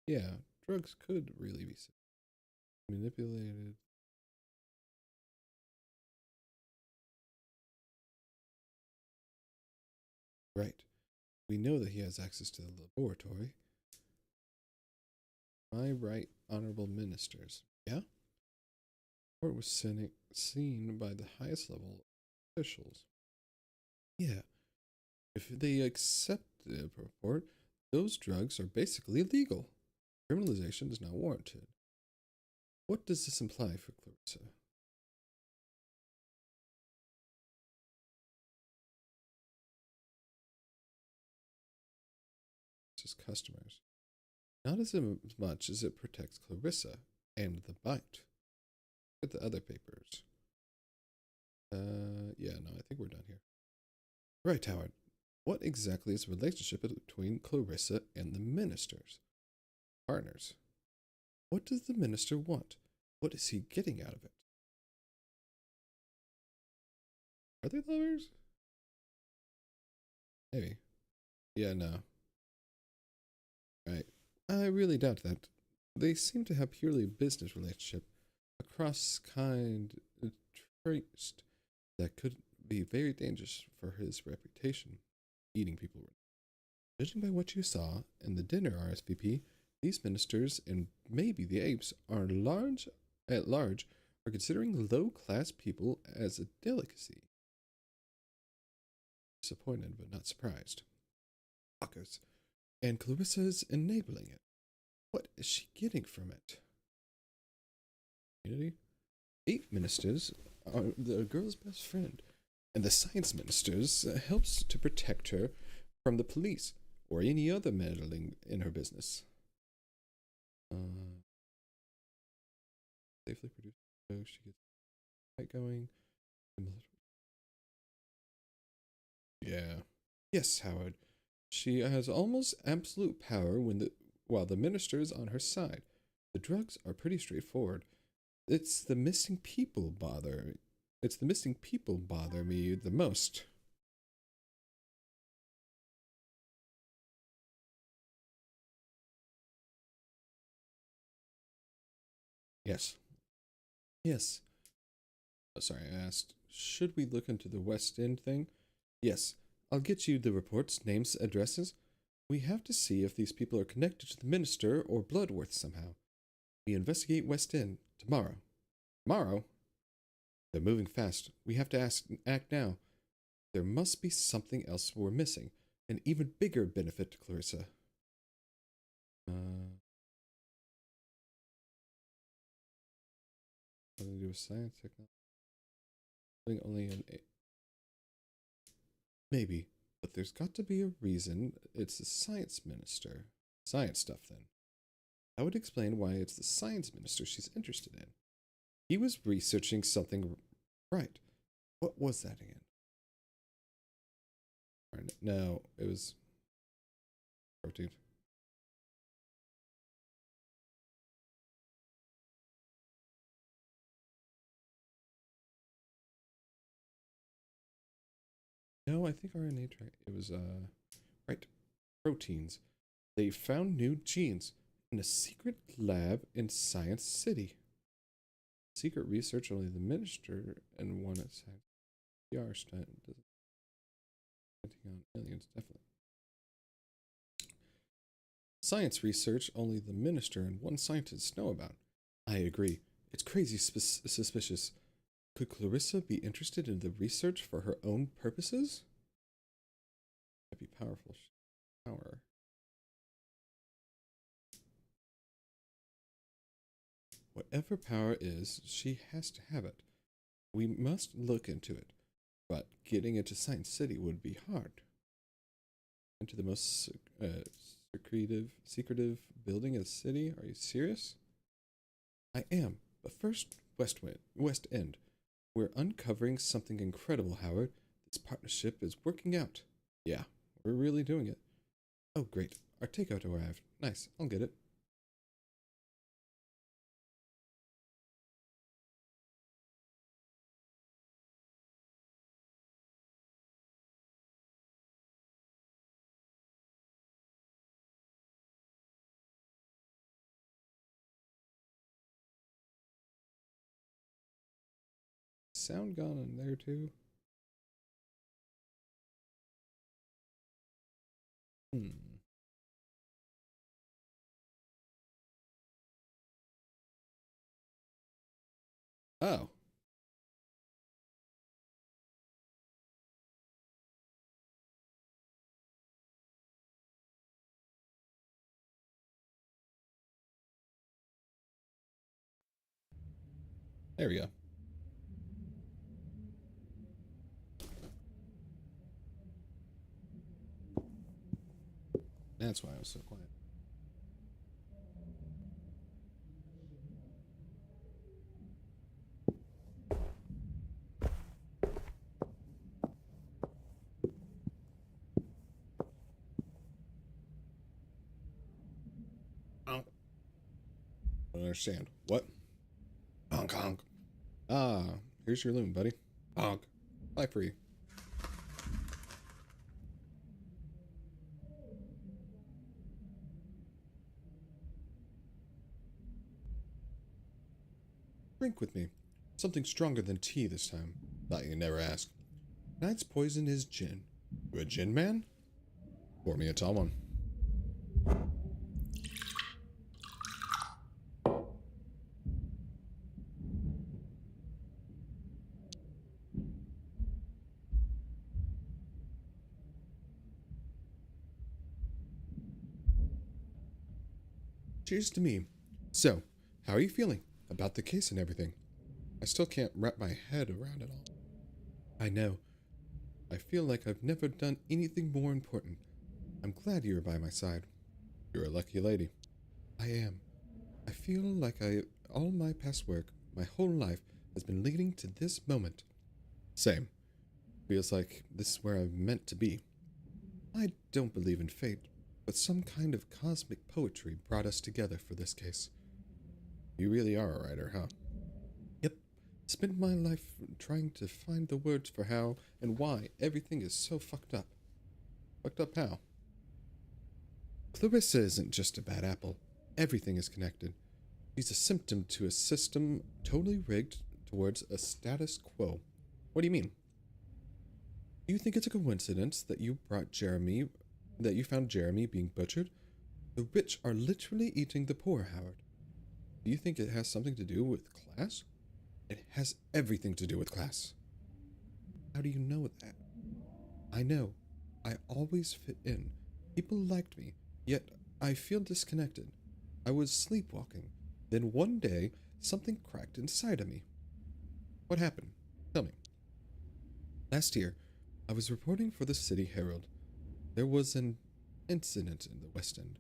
Speaker 1: Yeah, drugs could really be manipulated. Right. We know that he has access to the laboratory. My right honorable ministers. Yeah? The report was seen by the highest level officials. Yeah. If they accept the report, those drugs are basically illegal. Criminalization is not warranted. What does this imply for Clarissa? Customers. Not as much as it protects Clarissa and the bite. Look at the other papers. Yeah, no, I think we're done here. Right, Howard. What exactly is the relationship between Clarissa and the ministers? Partners. What does the minister want? What is he getting out of it? Are they lovers? Maybe. Yeah, no. Right. I really doubt that. They seem to have purely a business relationship, a cross-kind traced that could be very dangerous for his reputation. Eating people. Judging by what you saw in the dinner RSVP, These ministers and maybe the apes are at large are considering low-class people as a delicacy. Disappointed but not surprised. Fuckers. And Clarissa's enabling it. What is she getting from it? Community? 8 ministers are the girl's best friend, and the science ministers helps to protect her from the police or any other meddling in her business. Safely produce so she gets right going. Yeah. Yes, Howard. She has almost absolute power while the minister is on her side. The drugs are pretty straightforward. It's the missing people bother me the most. Yes. Yes. Oh, sorry, I asked, should we look into the West End thing? Yes. I'll get you the reports, names, addresses. We have to see if these people are connected to the minister or Bloodworth somehow. We investigate West End tomorrow. Tomorrow? They're moving fast. We have to act now. There must be something else we're missing. An even bigger benefit to Clarissa. Nothing to do with science, technology. Only an maybe, but there's got to be a reason it's the science minister. Science stuff, then. I would explain why it's the science minister she's interested in. He was researching something right. What was that again? No, it was... Oh, dude. No, I think RNA track. It was, right. Proteins. They found new genes in a secret lab in Science City. Secret research only the minister and one at Science PR stunt doesn't on aliens, definitely. Science research only the minister and one scientist know about. I agree. It's crazy suspicious. Could Clarissa be interested in the research for her own purposes? That'd be powerful. Power. Whatever power is, she has to have it. We must look into it. But getting into Science City would be hard. Into the most secretive building in the city? Are you serious? I am. But first, West End. We're uncovering something incredible, Howard. This partnership is working out. Yeah, we're really doing it. Oh, great. Our takeout arrived. Nice. I'll get it. Sound gone in there too? Oh. There we go. That's why I was so quiet. I don't understand. What? Honk honk. Ah, here's your loom, buddy. Honk. Fly free. Drink with me. Something stronger than tea this time. Thought you'd never ask. Tonight's poison is gin. You a gin man? Pour me a tall one. Cheers to me. So, how are you feeling about the case and everything? I still can't wrap my head around it all. I know. I feel like I've never done anything more important. I'm glad you're by my side. You're a lucky lady. I am. I feel like all my past work, my whole life, has been leading to this moment. Same. Feels like this is where I'm meant to be. I don't believe in fate, but some kind of cosmic poetry brought us together for this case. You really are a writer, huh? Yep. Spent my life trying to find the words for how and why everything is so fucked up. Fucked up how? Clarissa isn't just a bad apple. Everything is connected. She's a symptom to a system totally rigged towards a status quo. What do you mean? Do you think it's a coincidence that you found Jeremy being butchered? The rich are literally eating the poor, Howard. Do you think it has something to do with class? It has everything to do with class. How do you know that? I know. I always fit in. People liked me, yet I feel disconnected. I was sleepwalking. Then one day, something cracked inside of me. What happened? Tell me. Last year, I was reporting for the City Herald. There was an incident in the West End.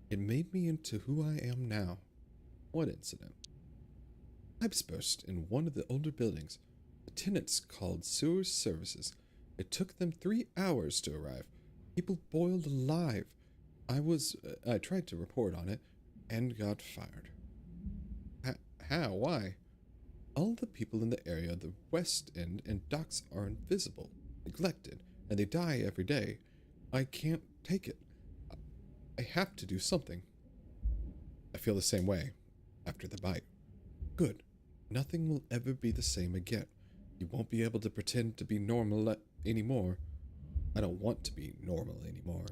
Speaker 1: It made me into who I am now. What incident? Pipes burst in one of the older buildings. The tenants called sewer services. It took them 3 hours to arrive. People boiled alive. I tried to report on it and got fired. How? Why? All the people in the area of the West End and docks are invisible, neglected, and they die every day. I can't take it. I have to do something. I feel the same way after the bite. Good. Nothing will ever be the same again. You won't be able to pretend to be normal anymore. I don't want to be normal anymore.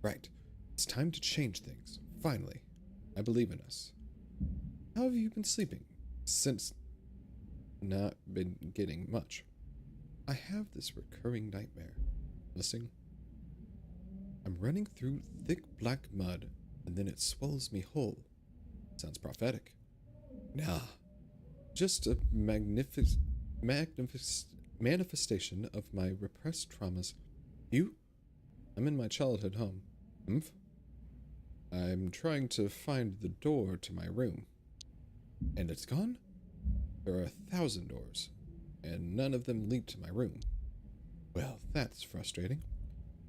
Speaker 1: Right. It's time to change things. Finally. I believe in us. How have you been sleeping? Since not been getting much. I have this recurring nightmare. Listening. I'm running through thick black mud, and then it swallows me whole. Sounds prophetic. Nah. Just a manifestation of my repressed traumas. You? I'm in my childhood home. I'm trying to find the door to my room. And it's gone? There are 1,000 doors, and none of them lead to my room. Well, that's frustrating.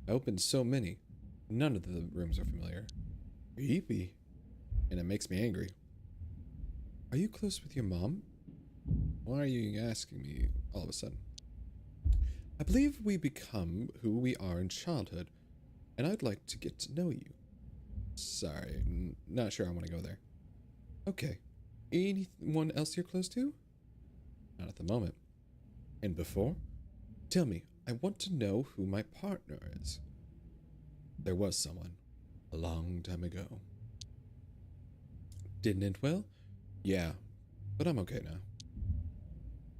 Speaker 1: I opened so many. None of the rooms are familiar. Creepy. And it makes me angry. Are you close with your mom? Why are you asking me all of a sudden? I believe we become who we are in childhood, and I'd like to get to know you. Sorry, I'm not sure I want to go there. Okay. Anyone else you're close to? Not at the moment. And before? Tell me, I want to know who my partner is. There was someone. A long time ago. Didn't end well? Yeah, but I'm okay now.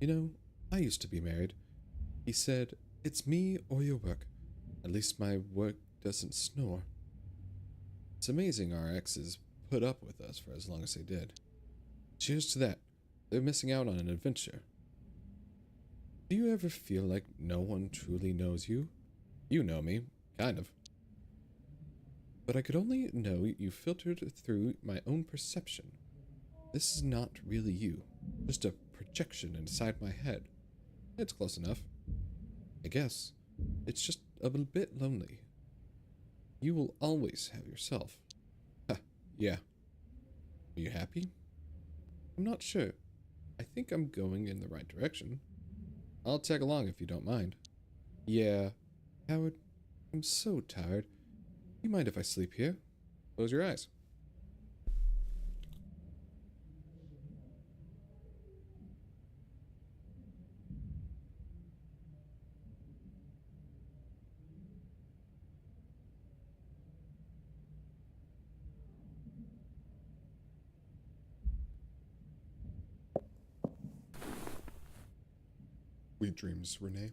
Speaker 1: You know, I used to be married. He said, it's me or your work. At least my work doesn't snore. It's amazing our exes put up with us for as long as they did. Cheers to that. They're missing out on an adventure. Do you ever feel like no one truly knows you? You know me, kind of. But I could only know you filtered through my own perception. This is not really you, just a projection inside my head. It's close enough. I guess. It's just a bit lonely. You will always have yourself. Ha, yeah. Are you happy? I'm not sure. I think I'm going in the right direction. I'll tag along if you don't mind. Yeah. Howard, I'm so tired. You mind if I sleep here? Close your eyes. Sweet dreams, Renee.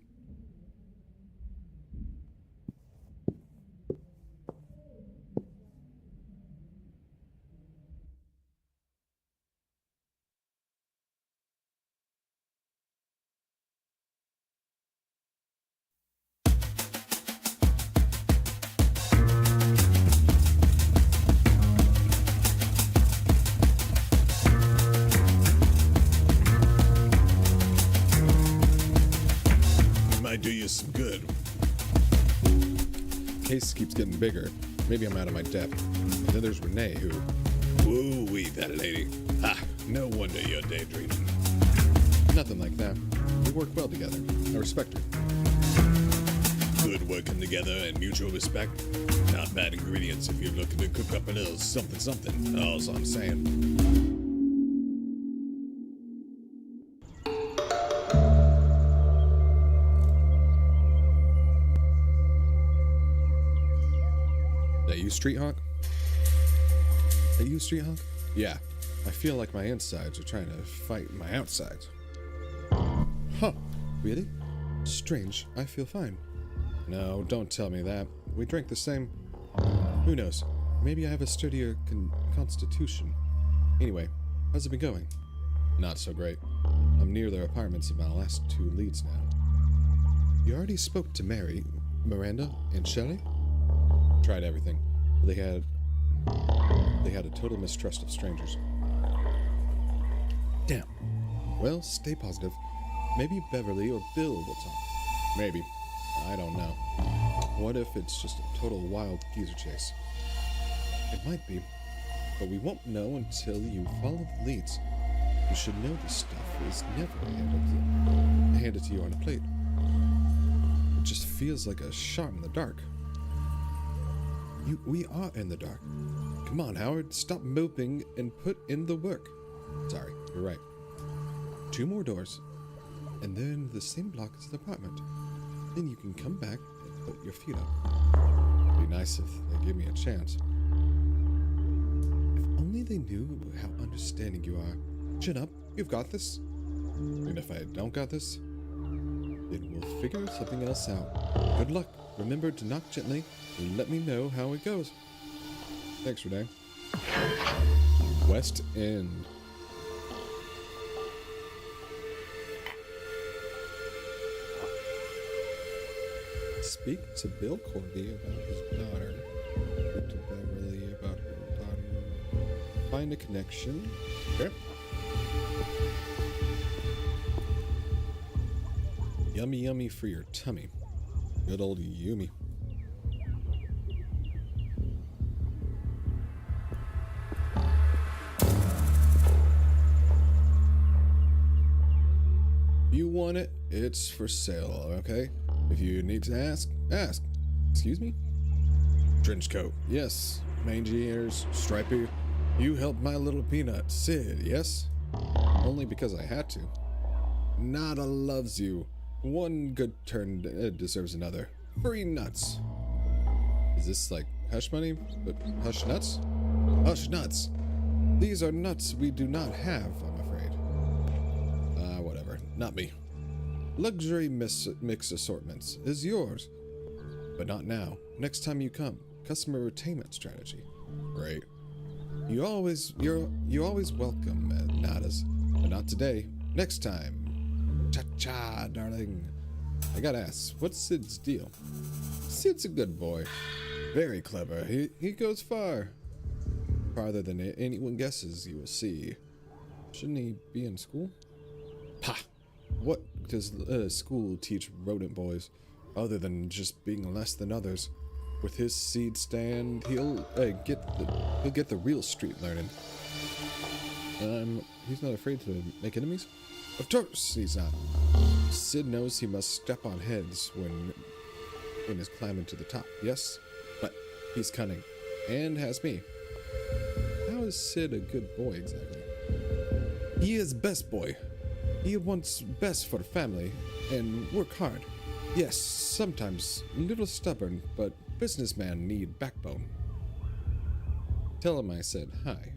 Speaker 1: keeps getting bigger. Maybe I'm out of my depth. And then there's Renee, who...
Speaker 2: Woo-wee, that lady. Ha! No wonder you're daydreaming.
Speaker 1: Nothing like that. We work well together. I respect her.
Speaker 2: Good working together and mutual respect. Not bad ingredients if you're looking to cook up a little something. All's I'm saying.
Speaker 1: That you, Street Hawk? That you, Street Hawk? Yeah. I feel like my insides are trying to fight my outsides. Huh. Really? Strange. I feel fine. No, don't tell me that. We drank the same... Who knows? Maybe I have a sturdier constitution. Anyway, how's it been going? Not so great. I'm near their apartments of my last 2 leads now. You already spoke to Mary, Miranda, and Shelley? Tried everything. They had a total mistrust of strangers. Damn. Well, stay positive. Maybe Beverly or Bill will talk. Maybe. I don't know. What if it's just a total wild geezer chase? It might be. But we won't know until you follow the leads. You should know this stuff is never handed to you on a plate. It just feels like a shot in the dark. We are in the dark. Come on, Howard. Stop moping and put in the work. Sorry, you're right. 2 more doors, and they're in the same block as the apartment. Then you can come back and put your feet up. It'd be nice if they give me a chance. If only they knew how understanding you are. Chin up. You've got this. And if I don't got this, then we'll figure something else out. Good luck. Remember to knock gently and let me know how it goes. Thanks, Renee. West End. Speak to Bill Corby about his daughter. Speak to Beverly about her daughter. Find a connection. Okay. Yummy, yummy for your tummy. Good old Yumi. You want it, it's for sale, okay? If you need to ask, ask. Excuse me? Trench coat, yes. Mangy ears, stripy. You helped my little peanut, Sid, yes? Only because I had to. Nada loves you. One good turn deserves another. Free nuts. Is this like hush money, but hush nuts? Hush nuts. These are nuts we do not have, I'm afraid. Whatever. Not me. Luxury mix assortments is yours. But not now. Next time you come. Customer retainment strategy. Great. You're always welcome at Nada's. But not today. Next time. Cha-cha, darling. I gotta ask, what's Sid's deal? Sid's a good boy. Very clever. He goes far. Farther than anyone guesses, you will see. Shouldn't he be in school? Pah! What does school teach rodent boys, other than just being less than others? With his seed stand, he'll get the real street learning. He's not afraid to make enemies? Of course he's not. Sid knows he must step on heads when he's climbing to the top, yes? But he's cunning, and has me. How is Sid a good boy, exactly? He is best boy. He wants best for the family, and work hard. Yes, sometimes a little stubborn, but businessmen need backbone. Tell him I said hi.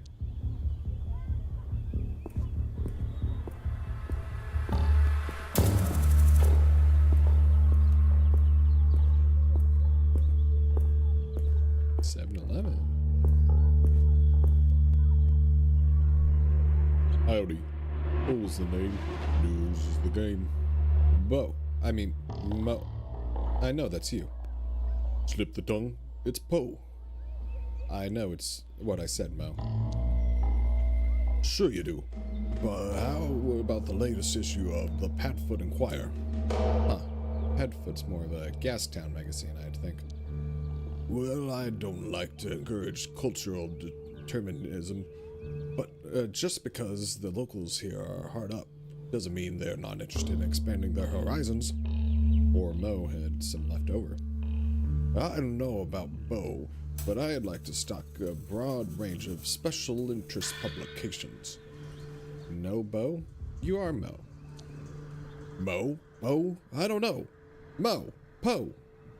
Speaker 2: Howdy. Po's the name. News is the game.
Speaker 1: Mo. I know that's you.
Speaker 2: Slip the tongue. It's Po.
Speaker 1: I know it's what I said, Mo.
Speaker 2: Sure you do. But how about the latest issue of the Padfoot Inquirer?
Speaker 1: Huh. Padfoot's more of a Gastown magazine, I'd think.
Speaker 2: Well, I don't like to encourage cultural determinism, but just because the locals here are hard up doesn't mean they're not interested in expanding their horizons. Or Mo had some left over. I don't know about Bo, but I'd like to stock a broad range of special interest publications. No, Bo? You are Mo. Mo? Bo? I don't know. Mo. Po.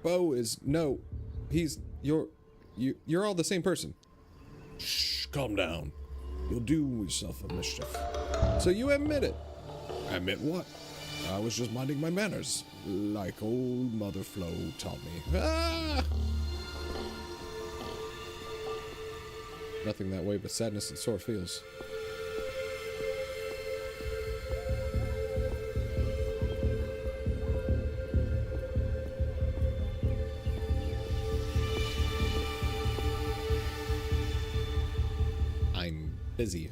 Speaker 2: Bo is no.
Speaker 1: You're all the same person.
Speaker 2: Shh, calm down. You'll do yourself a mischief.
Speaker 1: So you admit it.
Speaker 2: Admit what? I was just minding my manners, like old Mother Flo taught me. Ah!
Speaker 1: Nothing that way but sadness and sore feels. I'm busy.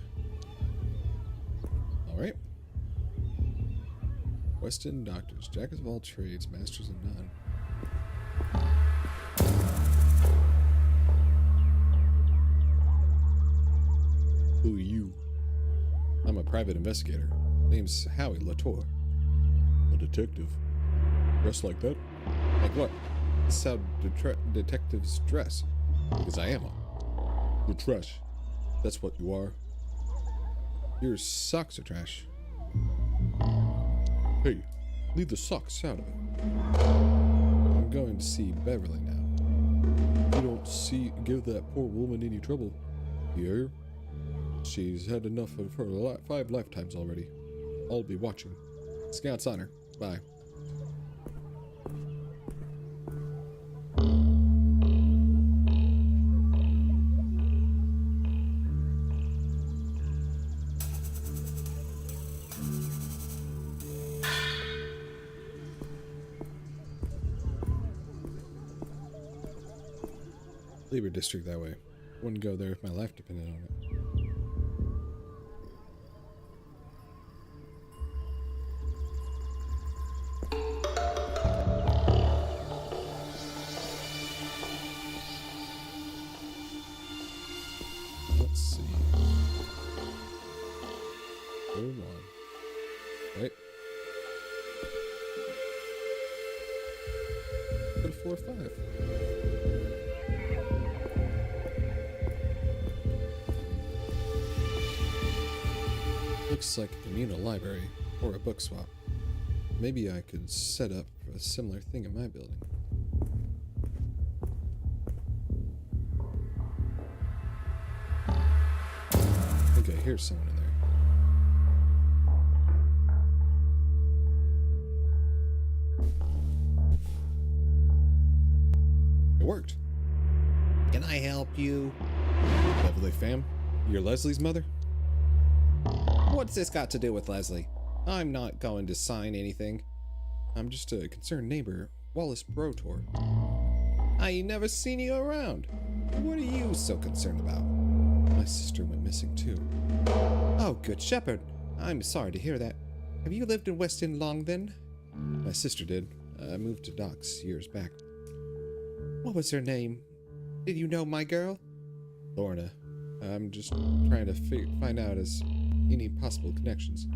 Speaker 1: Alright. Weston Doctors, jackers of all trades, masters of none. Who are you? I'm a private investigator. Name's Howie Latour.
Speaker 2: A detective? Dressed like that?
Speaker 1: Like what? This is how detectives dress. Because I am one.
Speaker 2: You're trash.
Speaker 1: That's what you are. Your socks are trash.
Speaker 2: Hey, leave the socks out of it.
Speaker 1: I'm going to see Beverly now.
Speaker 2: You don't give that poor woman any trouble.
Speaker 1: You hear?
Speaker 2: She's had enough of her 5 lifetimes already.
Speaker 1: I'll be watching. Scout's honor. Bye. Labor district that way. Wouldn't go there if my life depended on it. Let's see. Hold on. Right. Go to 4 or 5. Looks like a communal library, or a book swap. Maybe I could set up a similar thing in my building. I think I hear someone in there. It worked.
Speaker 3: Can I help you?
Speaker 1: Beverly fam, you're Leslie's mother?
Speaker 3: What's this got to do with Leslie? I'm not going to sign anything.
Speaker 1: I'm just a concerned neighbor, Wallace Brotor.
Speaker 3: I ain't never seen you around. What are you so concerned about?
Speaker 1: My sister went missing too.
Speaker 3: Oh, good shepherd. I'm sorry to hear that. Have you lived in West End long then?
Speaker 1: My sister did. I moved to Docks years back.
Speaker 3: What was her name? Did you know my girl?
Speaker 1: Lorna. I'm just trying to find out any possible connections.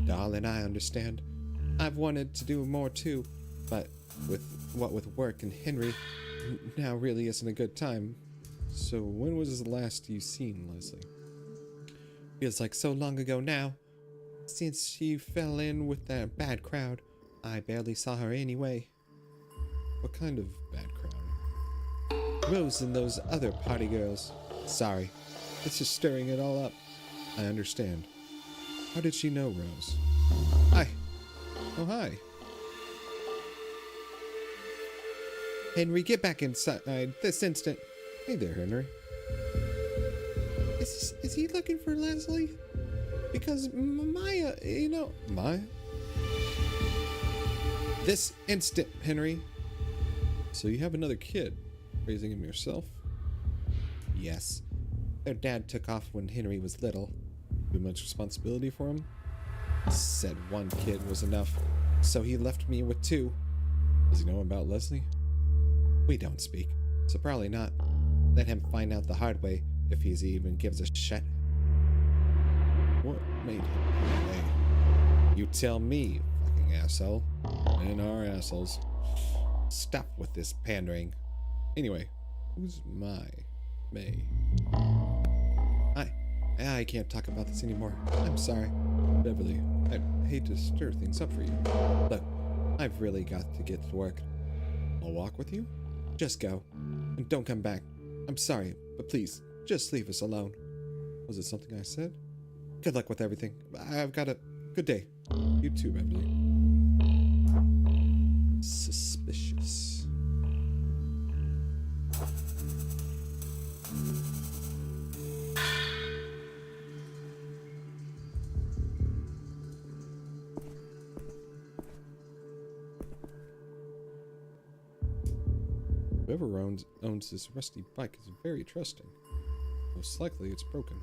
Speaker 3: Darling, I understand. I've wanted to do more too, but with work and Henry, now really isn't a good time.
Speaker 1: So when was the last you seen Leslie?
Speaker 3: Feels like so long ago now. Since she fell in with that bad crowd, I barely saw her anyway.
Speaker 1: What kind of bad crowd?
Speaker 3: Rose and those other party girls. Sorry, it's just stirring it all up.
Speaker 1: I understand. How did she know Rose?
Speaker 3: Hi.
Speaker 1: Oh, hi.
Speaker 3: Henry, get back inside this instant.
Speaker 1: Hey there, Henry.
Speaker 3: Is he looking for Leslie? Because Maya,
Speaker 1: Maya?
Speaker 3: This instant, Henry.
Speaker 1: So you have another kid. Raising him yourself?
Speaker 3: Yes. Their dad took off when Henry was little.
Speaker 1: Too much responsibility for him?
Speaker 3: Said one kid was enough, so he left me with 2.
Speaker 1: Does he know about Leslie?
Speaker 3: We don't speak. so probably not. Let him find out the hard way if he even gives a shit.
Speaker 1: What made him gay?
Speaker 3: You tell me, fucking asshole.
Speaker 1: Men are assholes.
Speaker 3: Stop with this pandering.
Speaker 1: Anyway, who's my May?
Speaker 3: I can't talk about this anymore. I'm sorry.
Speaker 1: Beverly, I hate to stir things up for you.
Speaker 3: Look, I've really got to get to work.
Speaker 1: I'll walk with you?
Speaker 3: Just go. And don't come back. I'm sorry, but please, just leave us alone.
Speaker 1: Was it something I said?
Speaker 3: Good luck with everything. I've got a good day.
Speaker 1: You too, Beverly.
Speaker 3: Suspicious.
Speaker 1: Whoever owns this rusty bike is very trusting. Most likely it's broken.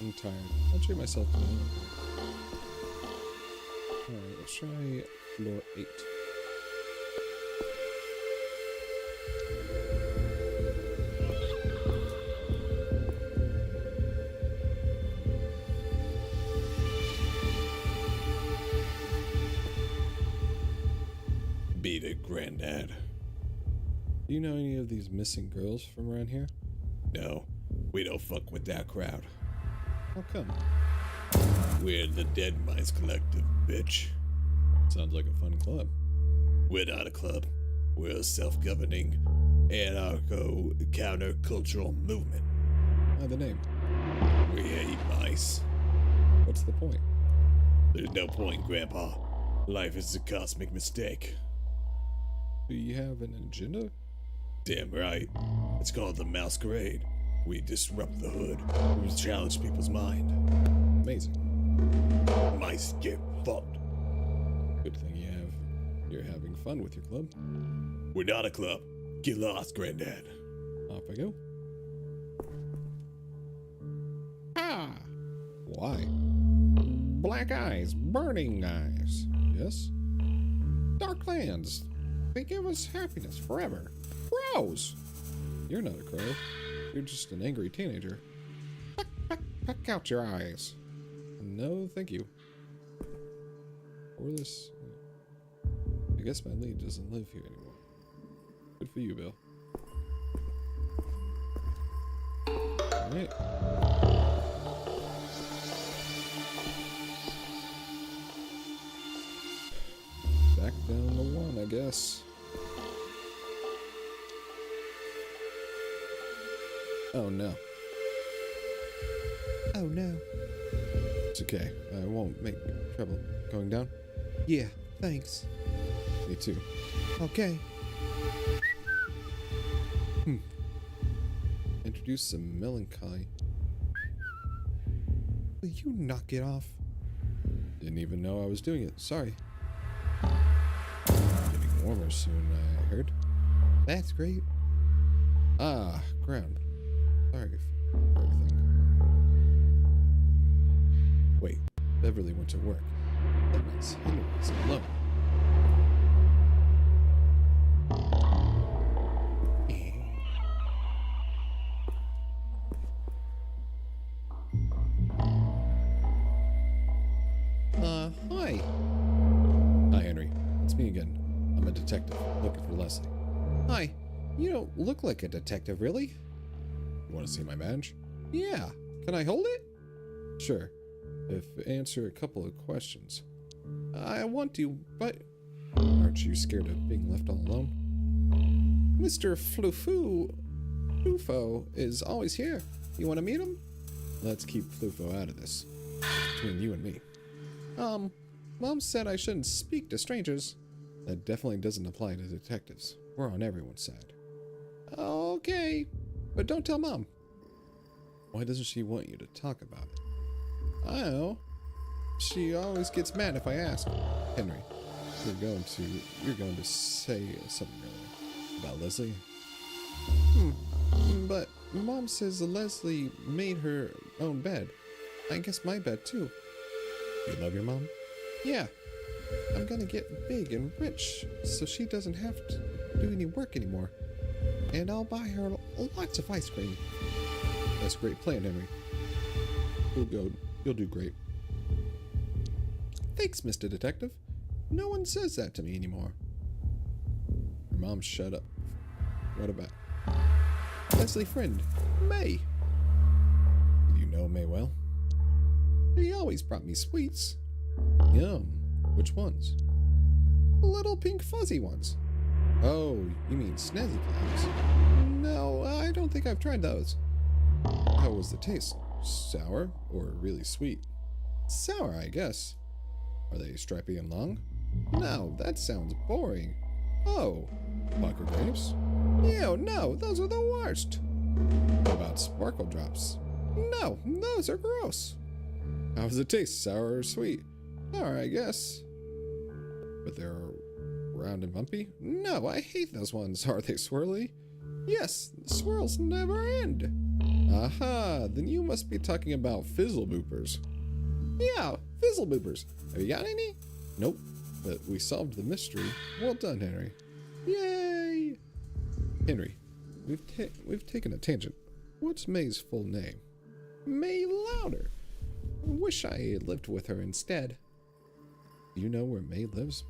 Speaker 1: I'm tired. I'll treat myself to it. Alright, let's try floor 8.
Speaker 2: Beat it, Granddad.
Speaker 1: Do you know any of these missing girls from around here?
Speaker 2: No, we don't fuck with that crowd.
Speaker 1: How come?
Speaker 2: We're the Dead Mice Collective, bitch.
Speaker 1: Sounds like a fun club.
Speaker 2: We're not a club. We're a self-governing, anarcho-countercultural movement.
Speaker 1: Why the name?
Speaker 2: We hate mice.
Speaker 1: What's the point?
Speaker 2: There's no point, Grandpa. Life is a cosmic mistake.
Speaker 1: Do you have an agenda?
Speaker 2: Damn right. It's called the Masquerade. We disrupt the hood. We challenge people's mind.
Speaker 1: Amazing.
Speaker 2: Mice get fucked.
Speaker 1: Good thing you're having fun with your club.
Speaker 2: We're not a club. Get lost, Granddad.
Speaker 1: Off I go.
Speaker 3: Ah!
Speaker 1: Why?
Speaker 3: Black eyes, burning eyes.
Speaker 1: Yes?
Speaker 3: Dark lands. They give us happiness forever. Crows!
Speaker 1: You're not a crow. You're just an angry teenager.
Speaker 3: Peck out your eyes.
Speaker 1: No, thank you. Or this. I guess my lead doesn't live here anymore. Good for you, Bill. Alright. Back down to 1, I guess. Oh no.
Speaker 3: Oh no.
Speaker 1: It's okay. I won't make trouble. Going down?
Speaker 3: Yeah, thanks.
Speaker 1: Me too.
Speaker 3: Okay.
Speaker 1: Introduce some melancholy.
Speaker 3: Will you knock it off?
Speaker 1: Didn't even know I was doing it. Sorry. Getting warmer soon, I heard.
Speaker 3: That's great.
Speaker 1: Ah, ground. Sorry for everything. Wait, Beverly went to work. That means Henry is alone.
Speaker 3: Hi.
Speaker 1: Hi, Henry. It's me again. I'm a detective looking for Leslie.
Speaker 3: Hi. You don't look like a detective, really.
Speaker 1: You want to see my badge?
Speaker 3: Yeah. Can I hold it?
Speaker 1: Sure. If answer a couple of questions.
Speaker 3: I want to, but
Speaker 1: Aren't you scared of being left all alone?
Speaker 3: Mr. Flufo is always here. You want to meet him?
Speaker 1: Let's keep Flufo out of this. Between you and me.
Speaker 3: Mom said I shouldn't speak to strangers.
Speaker 1: That definitely doesn't apply to detectives. We're on everyone's side.
Speaker 3: Okay, but don't tell Mom.
Speaker 1: Why doesn't she want you to talk about it?
Speaker 3: I don't know. She always gets mad if I ask.
Speaker 1: Henry, you're going to say something earlier about Leslie?
Speaker 3: But Mom says Leslie made her own bed. I guess my bed too.
Speaker 1: You love your mom?
Speaker 3: Yeah, I'm gonna get big and rich so she doesn't have to do any work anymore. And I'll buy her lots of ice cream.
Speaker 1: That's a great plan, Henry. You'll do great.
Speaker 3: Thanks, Mr. Detective. No one says that to me anymore.
Speaker 1: Your mom, shut up. What about
Speaker 3: Leslie friend, May.
Speaker 1: you know May well?
Speaker 3: He always brought me sweets.
Speaker 1: Yum. Which ones?
Speaker 3: Little pink fuzzy ones.
Speaker 1: Oh, you mean snazzy clouds.
Speaker 3: No, I don't think I've tried those.
Speaker 1: How was the taste? Sour or really sweet?
Speaker 3: Sour, I guess.
Speaker 1: Are they stripy and long?
Speaker 3: No, that sounds boring. Oh,
Speaker 1: Bunker grapes?
Speaker 3: ew, no, those are the worst.
Speaker 1: What about sparkle drops?
Speaker 3: No, those are gross.
Speaker 1: How does it taste? Sour or sweet?
Speaker 3: Sour, I guess.
Speaker 1: But they're round and bumpy?
Speaker 3: No, I hate those ones. Are they swirly? Yes, the swirls never end.
Speaker 1: Aha, then you must be talking about fizzle boopers.
Speaker 3: Yeah, fizzle boopers. Have you got any?
Speaker 1: Nope, but we solved the mystery. Well done, Henry.
Speaker 3: Yay!
Speaker 1: Henry, we've taken a tangent. What's May's full name?
Speaker 3: May Louder. Wish I had lived with her instead.
Speaker 1: Do you know where May lives?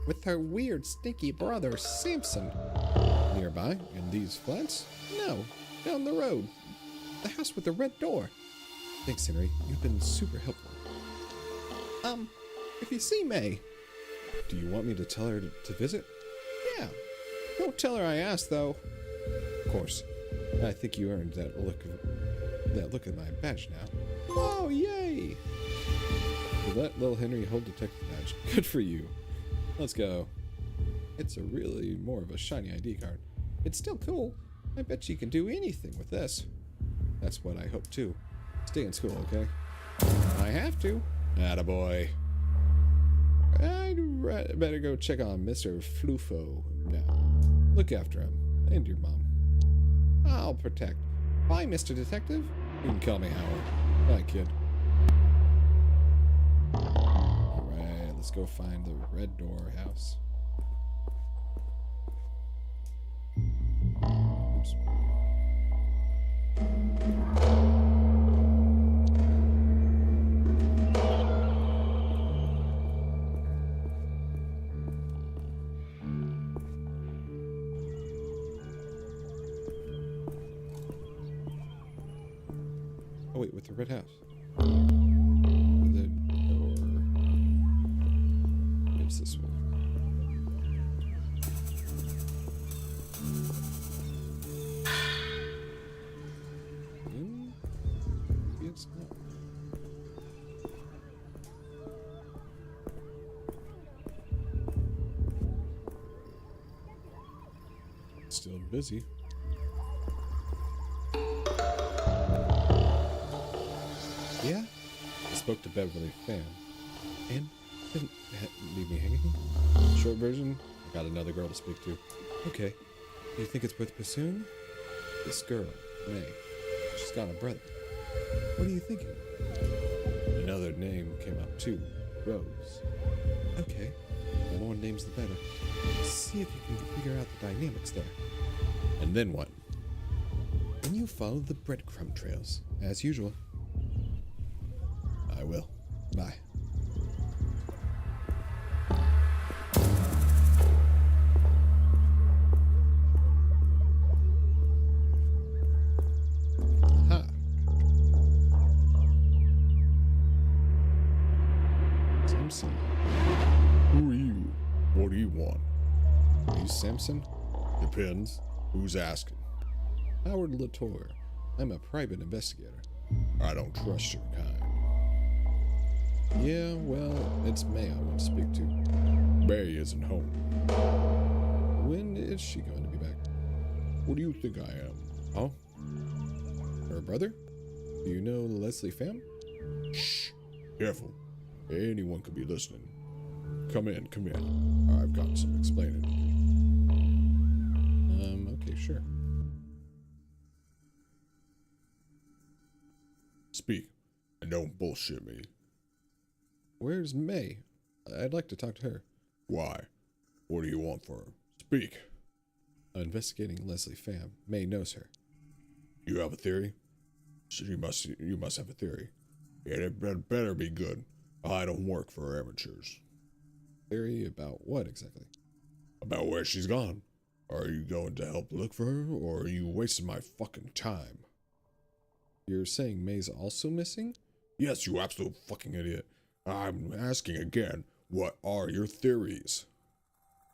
Speaker 3: With her weird, stinky brother, Samson.
Speaker 1: Nearby, in these flats?
Speaker 3: No, down the road. The house with the red door.
Speaker 1: Thanks, Henry. You've been super helpful.
Speaker 3: If you see May.
Speaker 1: Do you want me to tell her to visit?
Speaker 3: Yeah. Don't tell her I asked, though.
Speaker 1: Of course. I think you earned that look at my badge now.
Speaker 3: Oh, yay!
Speaker 1: You let little Henry hold detective badge. Good for you. Let's go. It's a really more of a shiny ID card.
Speaker 3: It's still cool. I bet you can do anything with this.
Speaker 1: That's what I hope too. Stay in school, okay?
Speaker 3: I have to.
Speaker 1: Attaboy. I'd better go check on Mr. Flufo now. Look after him. And your mom.
Speaker 3: I'll protect. Bye, Mr. Detective.
Speaker 1: You can call me Howard. Bye, kid. Alright, let's go find the red door house. Oops. Oh wait, with the red house. The door. It's this way. Maybe it's not. Still busy.
Speaker 3: Yeah?
Speaker 1: I spoke to Beverly Pham. And didn't leave me hanging. Short version, I got another girl to speak to. Okay. Do you think it's worth pursuing? This girl, May. She's got a brother. What are you thinking? Another name came up too. Rose. Okay. The more names the better. See if you can figure out the dynamics there. And then what? Then you follow the breadcrumb trails, as usual. I will. Bye. Aha. Samson.
Speaker 2: Who are you? What do you want?
Speaker 1: Are you Samson?
Speaker 2: Depends. Who's asking?
Speaker 1: Howard Latour. I'm a private investigator.
Speaker 2: I don't trust your kind.
Speaker 1: Yeah, well, it's May I want to speak to.
Speaker 2: May isn't home.
Speaker 1: When is she going to be back?
Speaker 2: What do you think I am?
Speaker 1: Oh? Her brother? Do you know Leslie Pham?
Speaker 2: Shh. Careful. Anyone could be listening. Come in, come in. I've got some explaining to do.
Speaker 1: Okay, sure.
Speaker 2: Speak, and don't bullshit me.
Speaker 1: Where's May? I'd like to talk to her.
Speaker 2: Why? What do you want for her? Speak.
Speaker 1: Investigating Leslie Pham. May knows her.
Speaker 2: You have a theory? So you must have a theory. It better be good. I don't work for amateurs.
Speaker 1: Theory about what exactly?
Speaker 2: About where she's gone. Are you going to help look for her, or are you wasting my fucking time?
Speaker 1: You're saying May's also missing?
Speaker 2: Yes, you absolute fucking idiot. I'm asking again, what are your theories?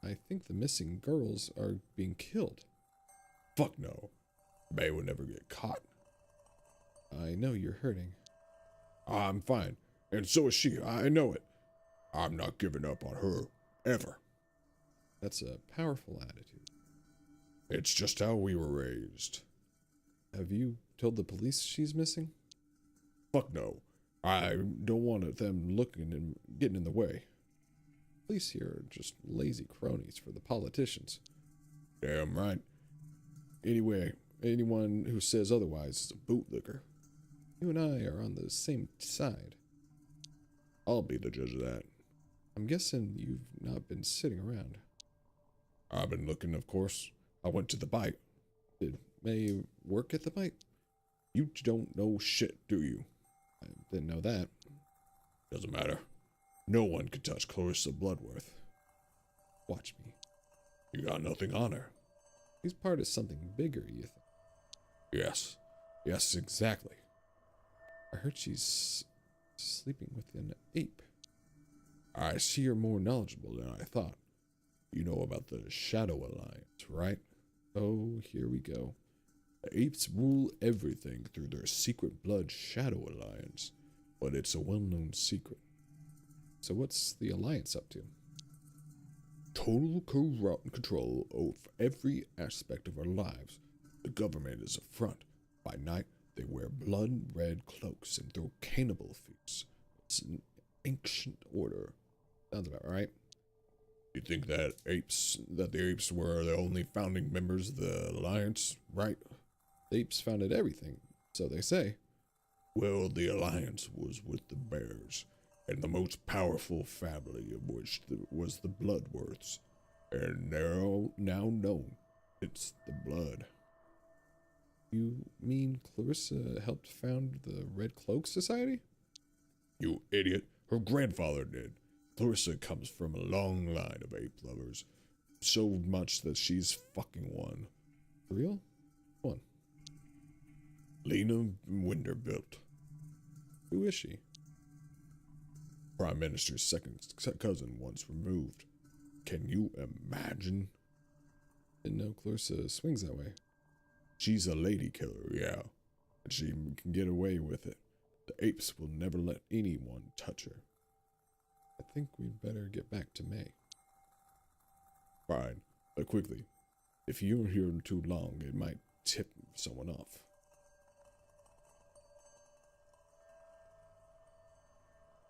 Speaker 1: I think the missing girls are being killed.
Speaker 2: Fuck no. May would never get caught.
Speaker 1: I know you're hurting.
Speaker 2: I'm fine, and so is she. I know it. I'm not giving up on her, ever.
Speaker 1: That's a powerful attitude.
Speaker 2: It's just how we were raised.
Speaker 1: Have you told the police she's missing?
Speaker 2: Fuck no. I don't want them looking and getting in the way.
Speaker 1: Police here are just lazy cronies for the politicians.
Speaker 2: Damn right.
Speaker 1: Anyway, anyone who says otherwise is a bootlicker. You and I are on the same side.
Speaker 2: I'll be the judge of that.
Speaker 1: I'm guessing you've not been sitting around.
Speaker 2: I've been looking, of course. I went to the bite.
Speaker 1: Did May work at the bite?
Speaker 2: You don't know shit, do you?
Speaker 1: I didn't know that.
Speaker 2: Doesn't matter. No one can touch Clarissa Bloodworth.
Speaker 1: Watch me.
Speaker 2: You got nothing on her.
Speaker 1: She's part of something bigger, you think?
Speaker 2: Yes. Yes, exactly.
Speaker 1: I heard she's sleeping with an ape.
Speaker 2: I see you're more knowledgeable than I thought. You know about the Shadow Alliance, right?
Speaker 1: Oh, here we go.
Speaker 2: The apes rule everything through their secret blood Shadow Alliance, but it's a well-known secret.
Speaker 1: So what's the Alliance up to?
Speaker 2: Total control over every aspect of our lives. The government is a front. By night, they wear blood-red cloaks and throw cannibal feasts. It's an ancient order.
Speaker 1: Sounds about right.
Speaker 2: You think that the apes were the only founding members of the Alliance, right?
Speaker 1: The apes founded everything, so they say.
Speaker 2: Well, the Alliance was with the Bears, and the most powerful family of which was the Bloodworths, and they're all now known. It's the Blood.
Speaker 1: You mean Clarissa helped found the Red Cloak Society?
Speaker 2: You idiot. Her grandfather did. Clarissa comes from a long line of ape lovers. So much that she's fucking one.
Speaker 1: For real? One.
Speaker 2: Lena Winterbilt.
Speaker 1: Who is she?
Speaker 2: Prime Minister's second cousin once removed. Can you imagine?
Speaker 1: Didn't know Clarissa swings that way.
Speaker 2: She's a lady killer, yeah. And she can get away with it. The apes will never let anyone touch her.
Speaker 1: I think we'd better get back to May.
Speaker 2: Fine, but quickly. If you're here too long, it might tip someone off.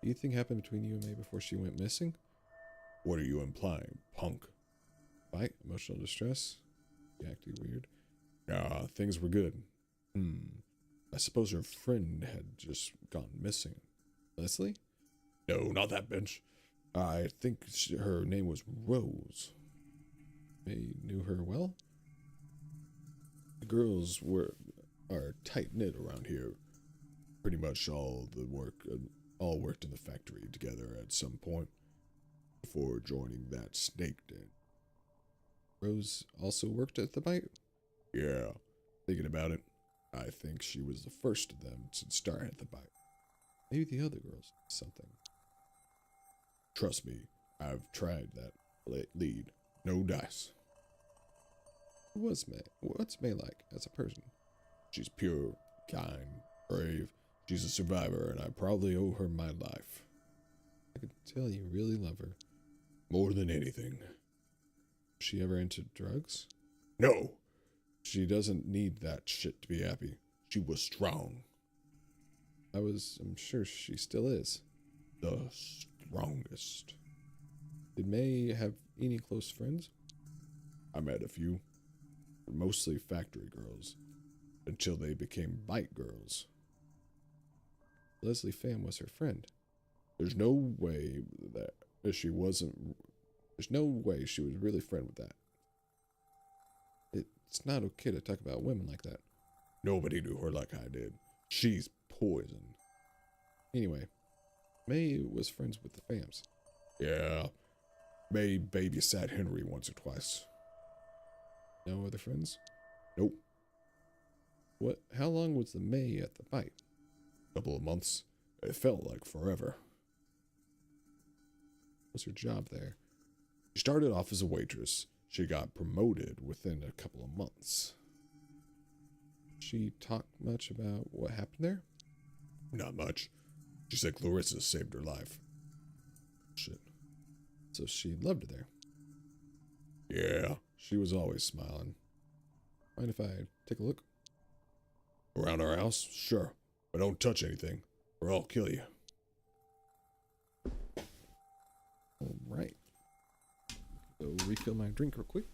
Speaker 1: Do you think happened between you and May before she went missing?
Speaker 2: What are you implying, punk?
Speaker 1: Fight? Emotional distress? You acting weird?
Speaker 2: Nah, things were good. I suppose her friend had just gone missing.
Speaker 1: Leslie?
Speaker 2: No, not that bitch. I think her name was Rose.
Speaker 1: May knew her well?
Speaker 2: The girls are tight-knit around here. Pretty much all worked in the factory together at some point before joining that snake den.
Speaker 1: Rose also worked at the bite?
Speaker 2: Yeah, thinking about it, I think she was the first of them to start at the bite.
Speaker 1: Maybe the other girls did something.
Speaker 2: Trust me, I've tried that lead. No dice.
Speaker 1: Who was May? What's May like as a person?
Speaker 2: She's pure, kind, brave. She's a survivor, and I probably owe her my life.
Speaker 1: I could tell you really love her.
Speaker 2: More than anything.
Speaker 1: Was she ever into drugs?
Speaker 2: No! She doesn't need that shit to be happy. She was strong.
Speaker 1: I'm sure she still is.
Speaker 2: The strongest.
Speaker 1: Did May have any close friends?
Speaker 2: I met a few. Mostly factory girls. Until they became bite girls.
Speaker 1: Leslie Pham was her friend.
Speaker 2: There's no way that she wasn't. There's no way she was really friend with that.
Speaker 1: It's not okay to talk about women like that.
Speaker 2: Nobody knew her like I did. She's poison.
Speaker 1: Anyway, May was friends with the Fams.
Speaker 2: Yeah. May babysat Henry once or twice.
Speaker 1: No other friends?
Speaker 2: Nope.
Speaker 1: How long was the May at the bite?
Speaker 2: Couple of months. It felt like forever.
Speaker 1: What's her job there?
Speaker 2: She started off as a waitress. She got promoted within a couple of months.
Speaker 1: She talked much about what happened there?
Speaker 2: Not much. She said Clarissa saved her life.
Speaker 1: Shit. So she loved it there.
Speaker 2: Yeah, she was always smiling.
Speaker 1: Mind if I take a look?
Speaker 2: Around our house? Sure. But don't touch anything, or I'll kill you.
Speaker 1: All right. Go refill my drink real quick.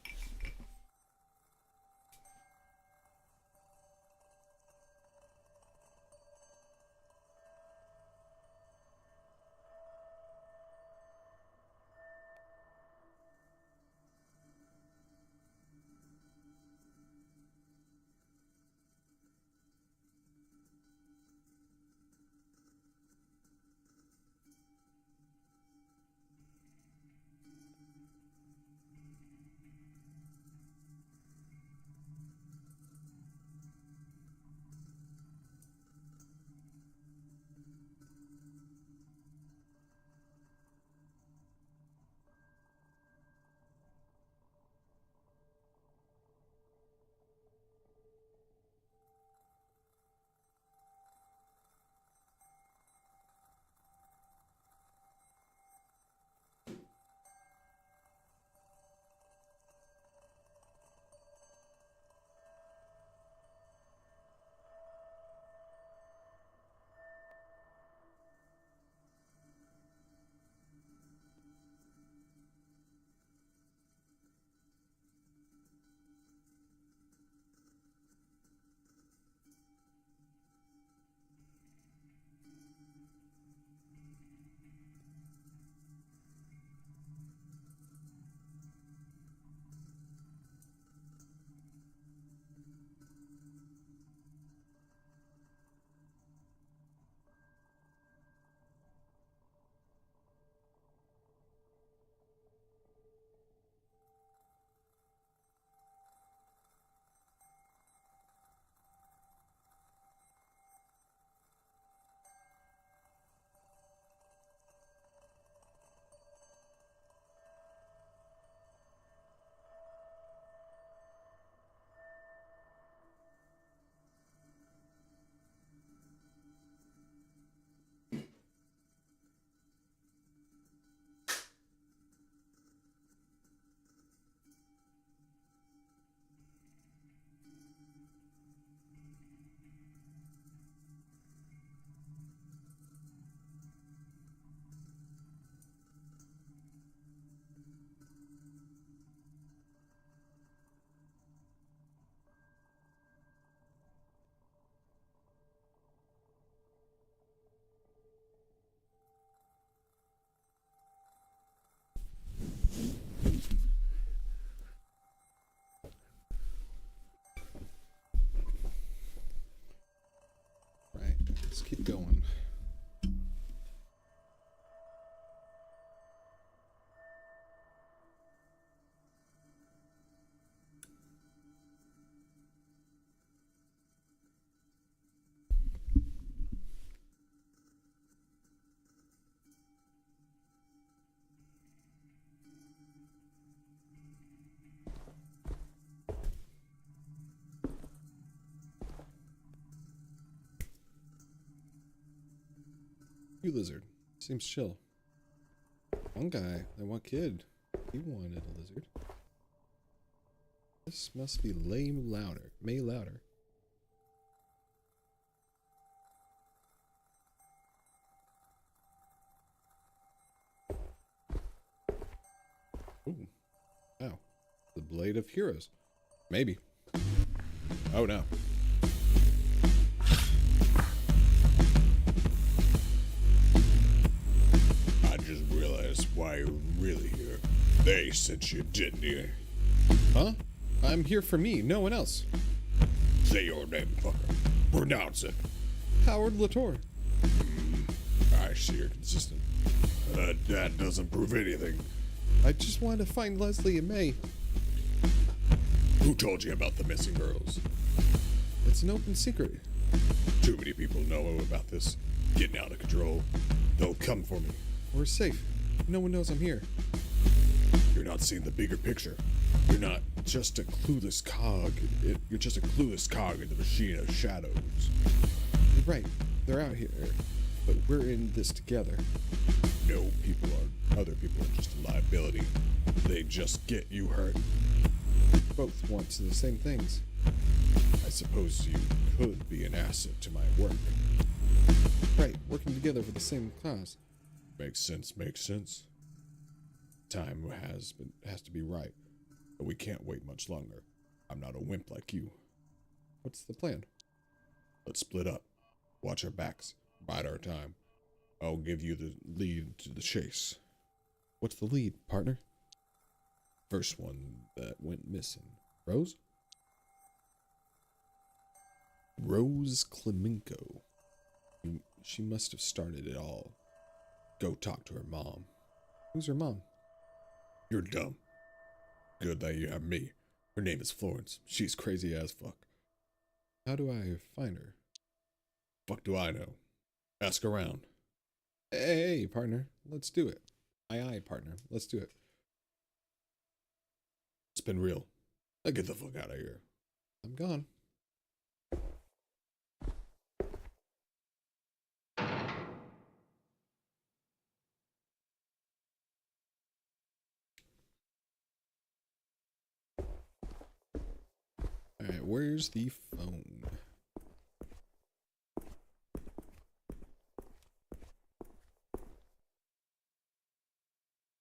Speaker 1: Let's keep going. You lizard. Seems chill. One guy, that one kid, he wanted a lizard. This must be Lame Louder. May Louder. Ooh. Wow. The Blade of Heroes. Maybe. Oh no.
Speaker 2: you're really here. They sent you, didn't you?
Speaker 1: Huh? I'm here for me, no one else.
Speaker 2: Say your name, fucker. Pronounce it.
Speaker 1: Howard Latour.
Speaker 2: I see you're consistent. That doesn't prove anything.
Speaker 1: I just wanted to find Leslie and May.
Speaker 2: Who told you about the missing girls?
Speaker 1: It's an open secret.
Speaker 2: Too many people know about this. Getting out of control. They'll come for me.
Speaker 1: We're safe. No one knows I'm here.
Speaker 2: You're not seeing the bigger picture. You're not just a clueless cog. You're just a clueless cog in the machine of shadows.
Speaker 1: You're right. They're out here. But we're in this together.
Speaker 2: No, other people are just a liability. They just get you hurt.
Speaker 1: We both want to the same things.
Speaker 2: I suppose you could be an asset to my work.
Speaker 1: Right, working together for the same cause.
Speaker 2: Makes sense, makes sense. Time has to be right, but we can't wait much longer. I'm not a wimp like you.
Speaker 1: What's the plan?
Speaker 2: Let's split up. Watch our backs. Bide our time. I'll give you the lead to the chase.
Speaker 1: What's the lead, partner?
Speaker 2: First one that went missing.
Speaker 1: Rose? Rose Klemenko. She must have started it all.
Speaker 2: Go talk to her mom.
Speaker 1: Who's her mom?
Speaker 2: You're dumb. Good that you have me. Her name is Florence. She's crazy as fuck.
Speaker 1: How do I find her?
Speaker 2: Fuck do I know? Ask around.
Speaker 1: Hey, partner. Let's do it. Aye, partner. Let's do it.
Speaker 2: It's been real. Now get the fuck out of here.
Speaker 1: I'm gone. Alright, where's the phone?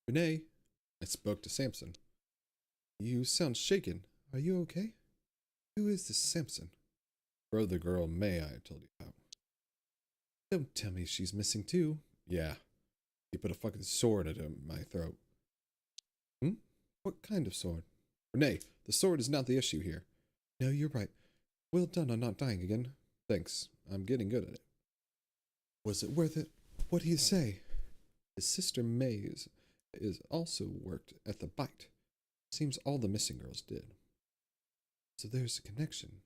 Speaker 1: Renee, I spoke to Samson. You sound shaken. Are you okay? Who is this Samson? Bro, the girl May I told you about. Don't tell me she's missing too. Yeah. He put a fucking sword into my throat. Hmm? What kind of sword? Renee, the sword is not the issue here. No, you're right. Well done on not dying again. Thanks. I'm getting good at it. Was it worth it? What do you say? His sister May is also worked at the Bite. Seems all the missing girls did. So there's a connection.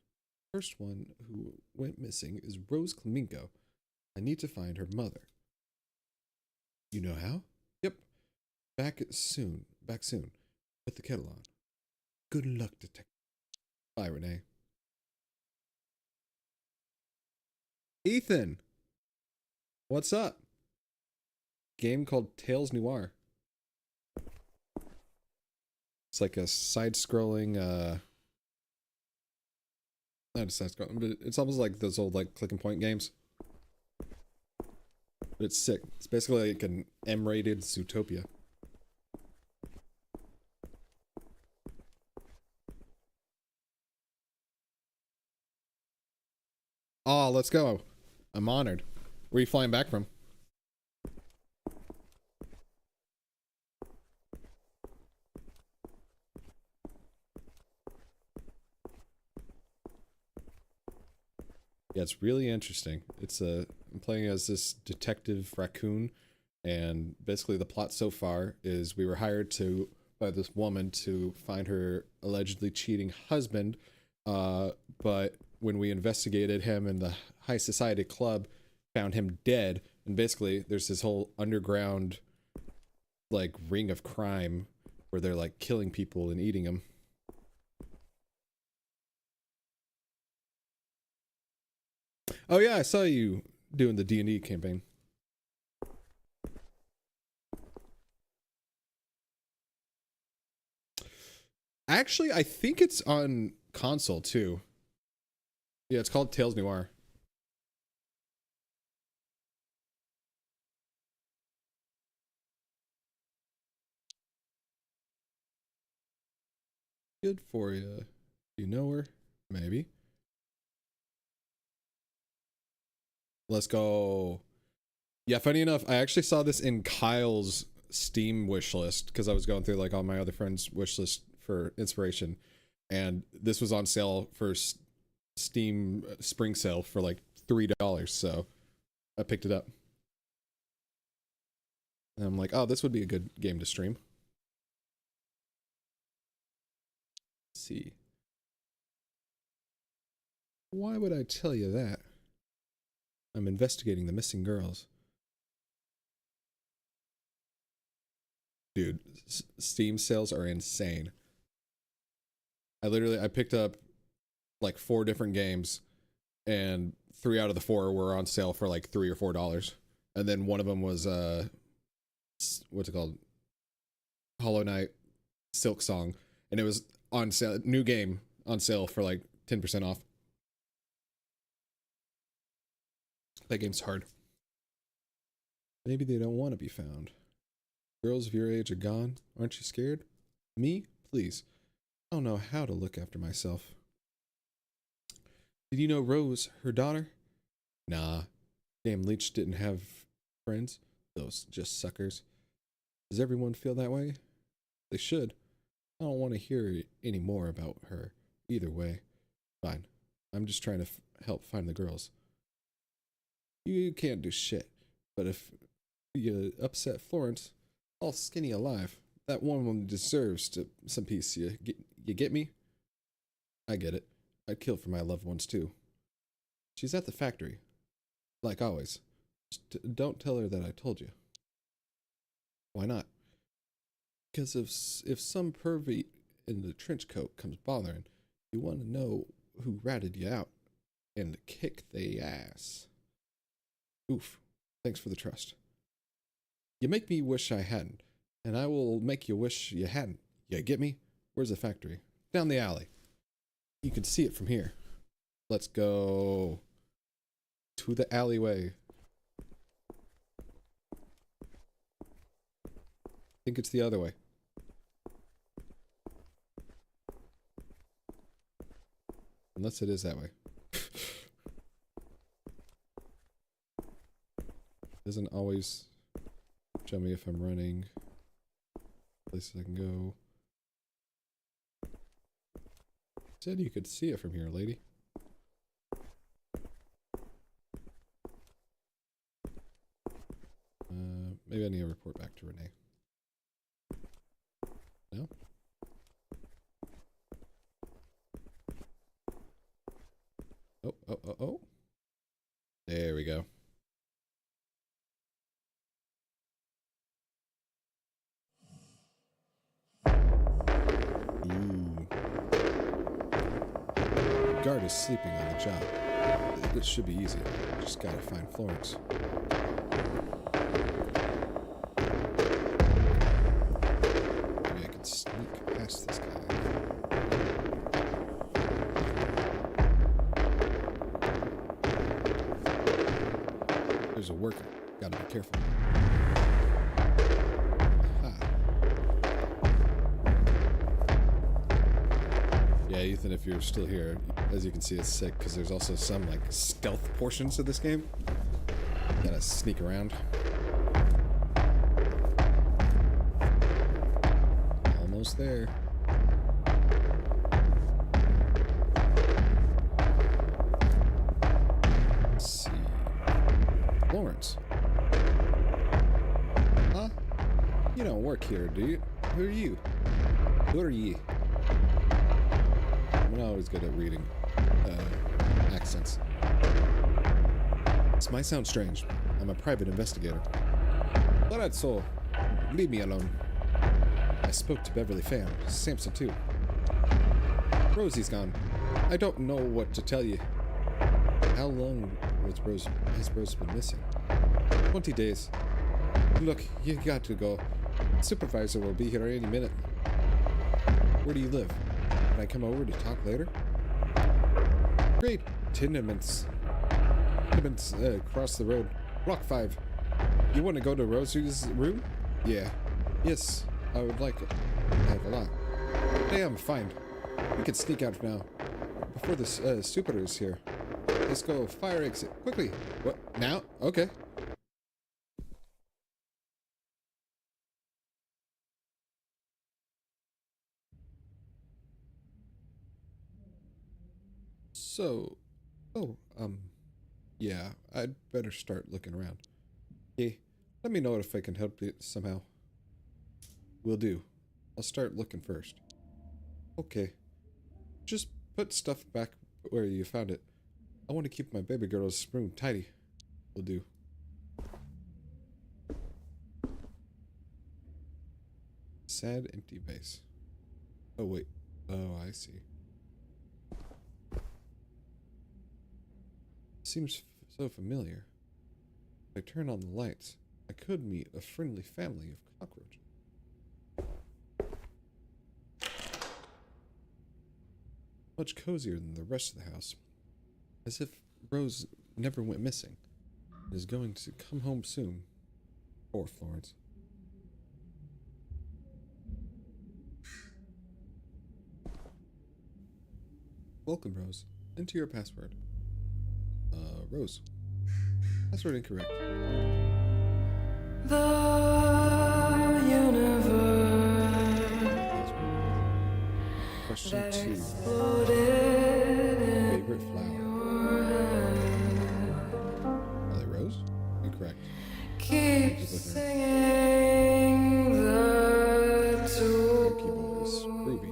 Speaker 1: First one who went missing is Rose Klemenko. I need to find her mother. You know how? Yep. Back soon. Put the kettle on. Good luck, detective. Bye, Renee. Ethan! What's up? Game called Tales Noir. It's like a side-scrolling, not a side-scrolling, but it's almost like those old, like, click and point games. But it's sick. It's basically like an M-rated Zootopia. Oh, let's go. I'm honored. Where are you flying back from? Yeah, it's really interesting. It's I'm playing as this detective raccoon, and basically the plot so far is we were hired by this woman to find her allegedly cheating husband, but when we investigated him in the high society club, found him dead, and basically there's this whole underground like ring of crime where they're like killing people and eating them. Oh yeah, I saw you doing the D&D campaign. Actually, I think it's on console too. Yeah, it's called Tales Noir. Good for you. You know her? Maybe. Let's go. Yeah, funny enough, I actually saw this in Kyle's Steam wish list because I was going through like all my other friends' wish list for inspiration, and this was on sale for Steam spring sale for like $3, so I picked it up. And I'm like, oh, this would be a good game to stream. Let's see. Why would I tell you that? I'm investigating the missing girls. Dude, Steam sales are insane. I picked up like 4 different games, and 3 out of the 4 were on sale for like $3 or $4. And then one of them was what's it called? Hollow Knight Silk Song, and it was on sale, new game on sale for like 10% off. That game's hard. Maybe they don't want to be found. Girls of your age are gone. Aren't you scared? Me? Please. I don't know how to look after myself. Did you know Rose, her daughter? Nah. Damn Leech didn't have friends. Those just suckers. Does everyone feel that way? They should. I don't want to hear any more about her. Either way. Fine. I'm just trying to help find the girls. You can't do shit. But if you upset Florence, I'll skin you alive. That woman deserves some peace. You get me? I get it. I'd kill for my loved ones too. She's at the factory. Like always. Just don't tell her that I told you. Why not? Because if some pervy in the trench coat comes bothering, you want to know who ratted you out and kick they ass. Oof. Thanks for the trust. You make me wish I hadn't, and I will make you wish you hadn't. You get me? Where's the factory? Down the alley. You can see it from here. Let's go to the alleyway. I think it's the other way. Unless it is that way. Doesn't always show me if I'm running. Places I can go. Said you could see it from here, lady. Maybe I need to report back to Renee. No? Oh. There we go. Ooh. The guard is sleeping on the job. This should be easy. Just gotta find Florence. Maybe I can sneak past this guy. There's a worker. Gotta be careful. Yeah, Ethan, if you're still here, as you can see, it's sick because there's also some like stealth portions of this game. Gotta sneak around. Almost there. Let's see. Florence. Huh? You don't work here, do you? Who are you? Who are ye? I'm not always good at reading accents. This might sound strange. I'm a private investigator. But that's all. Leave me alone. I spoke to Beverly Pham, Samson too. Rosie's gone. I don't know what to tell you. How long has Rose been missing? 20 days. Look, you got to go. Supervisor will be here any minute. Where do you live? Can I come over to talk later? Great. Tenements across the road. Block 5. You want to go to Rosie's room? Yeah. Yes, I would like it. I have a lot. Hey, I'm fine. We can sneak out now. Before the super is here. Let's go fire exit. Quickly. What? Now? Okay. So, oh, yeah, I'd better start looking around. Hey, let me know if I can help you somehow. Will do. I'll start looking first. Okay. Just put stuff back where you found it. I want to keep my baby girl's room tidy. Will do. Sad empty vase. Oh wait. Oh, I see. Seems so familiar. If I turn on the lights, I could meet a friendly family of cockroaches. Much cozier than the rest of the house. As if Rose never went missing. And is going to come home soon. Poor Florence. Welcome, Rose. Enter your password. Rose. Password incorrect.
Speaker 4: The universe
Speaker 1: Question 2.
Speaker 4: exploded
Speaker 1: Favorite flower? Holly Rose? Incorrect.
Speaker 4: keep
Speaker 1: Keep looking.
Speaker 4: singing the
Speaker 1: Your keyboard is groovy.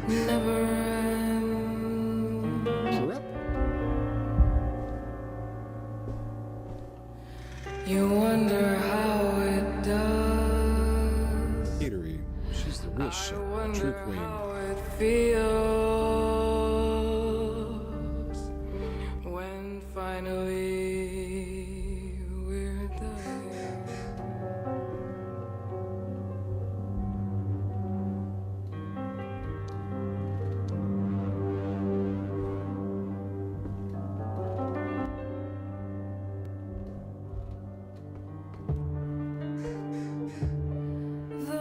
Speaker 4: never end.
Speaker 1: Cheer up.
Speaker 4: You wonder how it does.
Speaker 1: Gatorade. She's the real shit. True queen.
Speaker 4: How it feels when finally we're done. The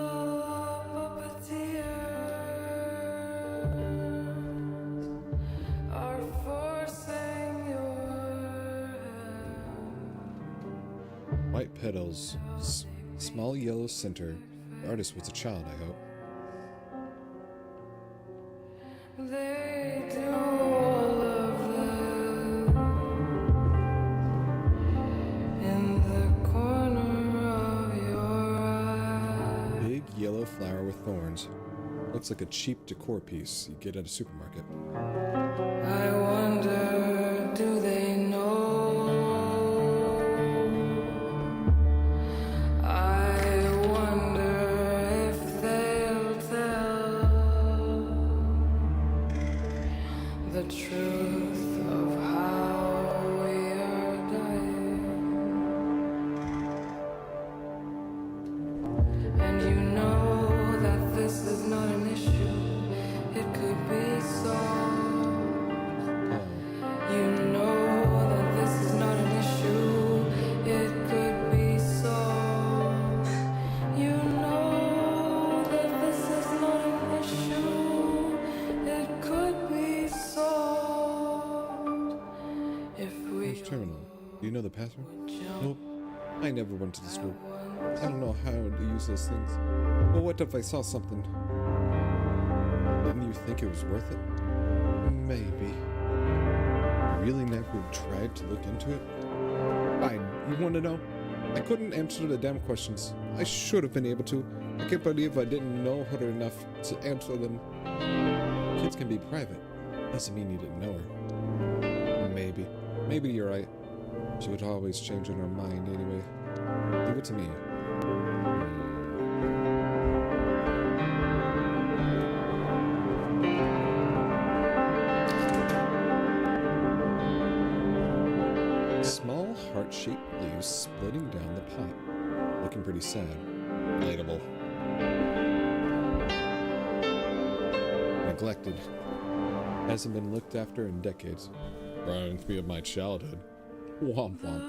Speaker 4: puppeteers are forcing your hand.
Speaker 1: White petals. Small yellow center. The artist was a child, I hope.
Speaker 4: They do all of them in the corner of your eye.
Speaker 1: Big yellow flower with thorns. Looks like a cheap decor piece you get at a supermarket.
Speaker 4: I wonder, do they know? I wonder if they'll tell the truth of how we are dying. And you know that this is not an issue. It could be solved. You know that this is not an issue. It could be solved. You know that this is not an issue. It could be solved if we
Speaker 1: Where's terminal? Do you know the password?
Speaker 4: jump.
Speaker 1: Nope. I never went to the school. I don't know how to use those things. But what if I saw something? Didn't you think it was worth it? Maybe. Really never tried to look into it? Fine. You want to know? I couldn't answer the damn questions. I should have been able to. I can't believe I didn't know her enough to answer them. Kids can be private. Doesn't mean you didn't know her. Maybe. Maybe you're right. She would always change in her mind anyway. Leave it to me. Small heart-shaped leaves splitting down the pot. Looking pretty sad. Relatable. Neglected. Hasn't been looked after in decades. Reminds me of my childhood. Womp womp.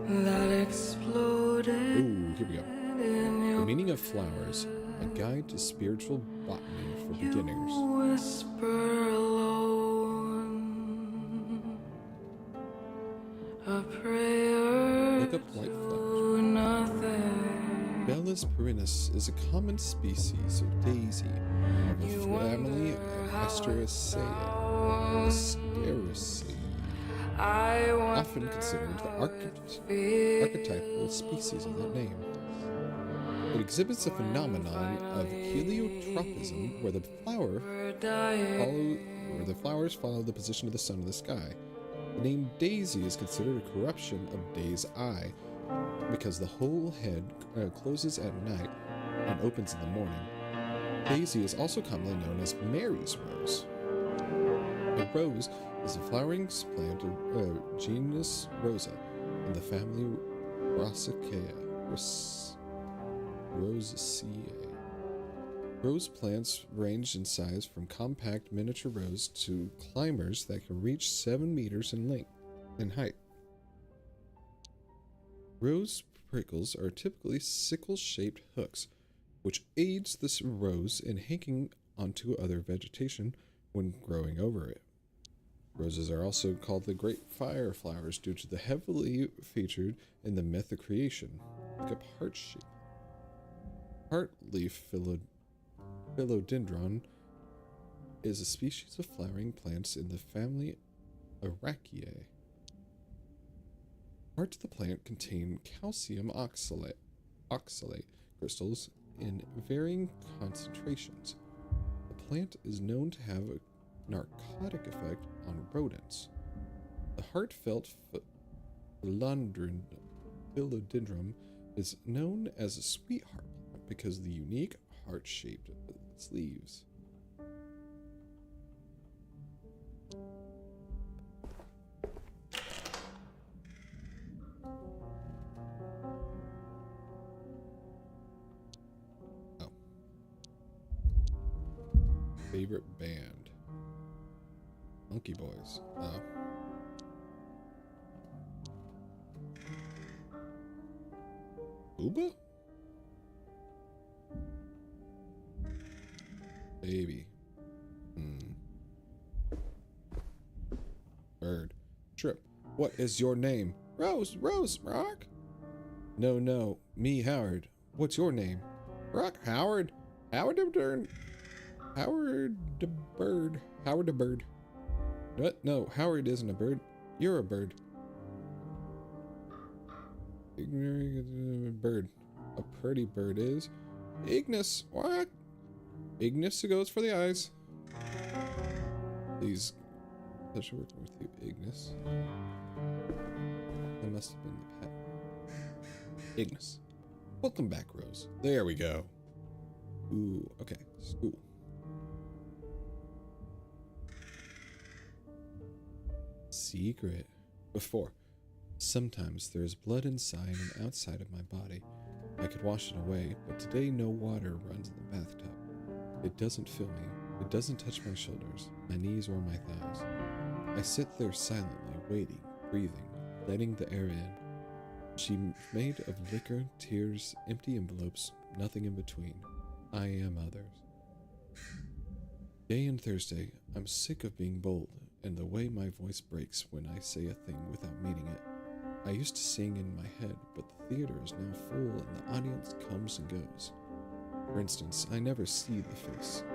Speaker 4: That exploded
Speaker 1: Ooh, here we go.
Speaker 4: in
Speaker 1: The
Speaker 4: your
Speaker 1: Meaning of Flowers. A Guide to Spiritual Botany for Beginners.
Speaker 4: whisper alone, a prayer
Speaker 1: up white flowers.
Speaker 4: to nothing.
Speaker 1: Bellis perennis is a common species of daisy of the family Asteraceae, often considered the archetypal species of that name. It exhibits a phenomenon of heliotropism, where the flowers follow the position of the sun in the sky. The name daisy is considered a corruption of day's eye, because the whole head closes at night and opens in the morning. Daisy is also commonly known as Mary's rose. A rose is a flowering plant of genus Rosa in the family Rosaceae. Rose plants range in size from compact miniature rose to climbers that can reach 7 meters in length and height. Rose prickles are typically sickle-shaped hooks, which aids this rose in hanging onto other vegetation when growing over it. Roses are also called the great fire flowers due to the heavily featured in the myth of creation, like a heart shape. Heartleaf philodendron is a species of flowering plants in the family Araceae. Parts of the plant contain calcium oxalate crystals in varying concentrations. The plant is known to have a narcotic effect on rodents. The heartfelt philodendron is known as a sweetheart plant because of the unique heart-shaped leaves. Favorite band? Monkey Boys. Oh. Uba? Baby. Bird. Trip. What is your name? Rose. Rock? No. Me, Howard. What's your name? Rock. Howard. Howard the Bird. What? No, Howard isn't a bird. You're a bird. Bird. A pretty bird is. Ignis. What? Ignis goes for the eyes. Please. Pleasure working with you, Ignis. That must have been the pet. Ignis. Welcome back, Rose. There we go. Ooh, okay. School. Secret. Before. Sometimes there is blood inside and outside of my body. I could wash it away, but today no water runs in the bathtub. It doesn't fill me. It doesn't touch my shoulders, my knees, or my thighs. I sit there silently, waiting, breathing, letting the air in. She made of liquor, tears, empty envelopes, nothing in between. I am others. Day and Thursday, I'm sick of being bold and the way my voice breaks when I say a thing without meaning it. I used to sing in my head, but the theater is now full and the audience comes and goes. For instance, I never see the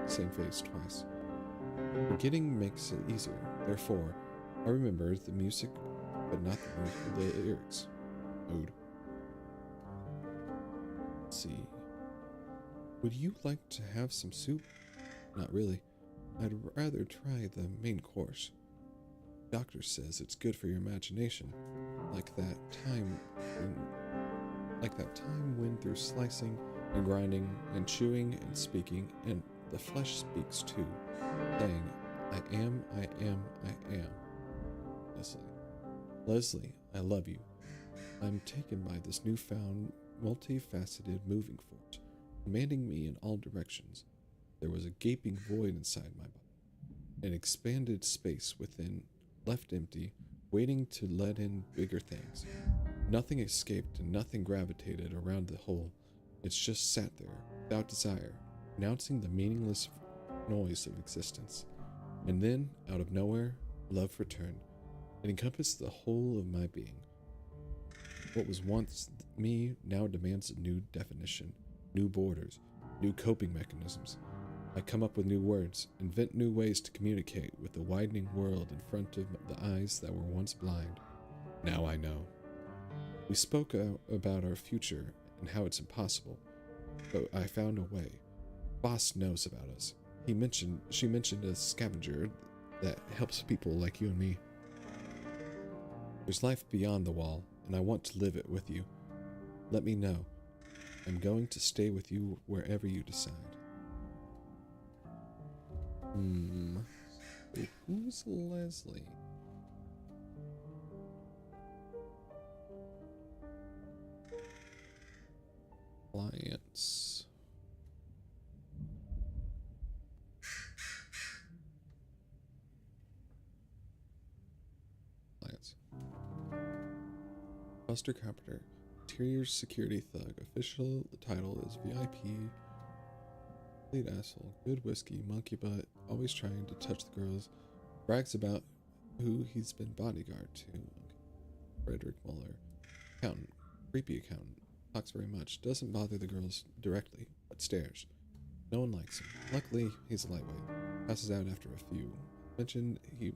Speaker 1: same face twice. Forgetting makes it easier. Therefore, I remember the music, but not the lyrics. Mood. Let's see. Would you like to have some soup? Not really. I'd rather try the main course. Doctor says it's good for your imagination, like that time when through slicing and grinding and chewing and speaking, and the flesh speaks too, saying, I am. Leslie, I love you. I'm taken by this newfound, multifaceted moving force, commanding me in all directions. There was a gaping void inside my body, an expanded space within, left empty, waiting to let in bigger things. Nothing escaped and nothing gravitated around the hole. It's just sat there, without desire, announcing the meaningless noise of existence. And then, out of nowhere, love returned. It encompassed the whole of my being. What was once me now demands a new definition, new borders, new coping mechanisms. I come up with new words, invent new ways to communicate with the widening world in front of the eyes that were once blind. Now I know. We spoke about our future and how it's impossible, but I found a way. Boss knows about us. She mentioned a scavenger that helps people like you and me. There's life beyond the wall, and I want to live it with you. Let me know. I'm going to stay with you wherever you decide. So who's Leslie? Clients. Buster Carpenter, interior security thug. Official title is VIP. Complete asshole. Good whiskey. Monkey butt. Always trying to touch the girls. Brags about who he's been bodyguard to. Frederick Muller. Accountant. Creepy accountant. Talks very much. Doesn't bother the girls directly, but stares. No one likes him. Luckily, he's a lightweight. Passes out after a few. Mentioned he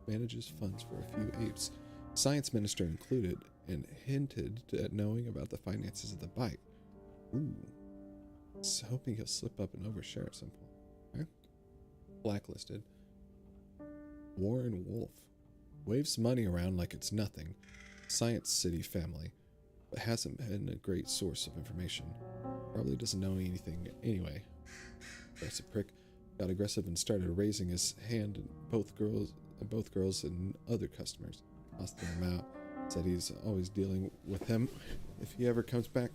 Speaker 1: manages funds for a few apes. Science minister included, and hinted at knowing about the finances of the bite. Ooh. Just hoping he'll slip up and overshare at some point. Okay. Blacklisted. Warren Wolf. Waves money around like it's nothing. Science City family. But hasn't been a great source of information. Probably doesn't know anything anyway. Aggressive prick. Got aggressive and started raising his hand at both girls and other customers. Lost them out. Said he's always dealing with him if he ever comes back.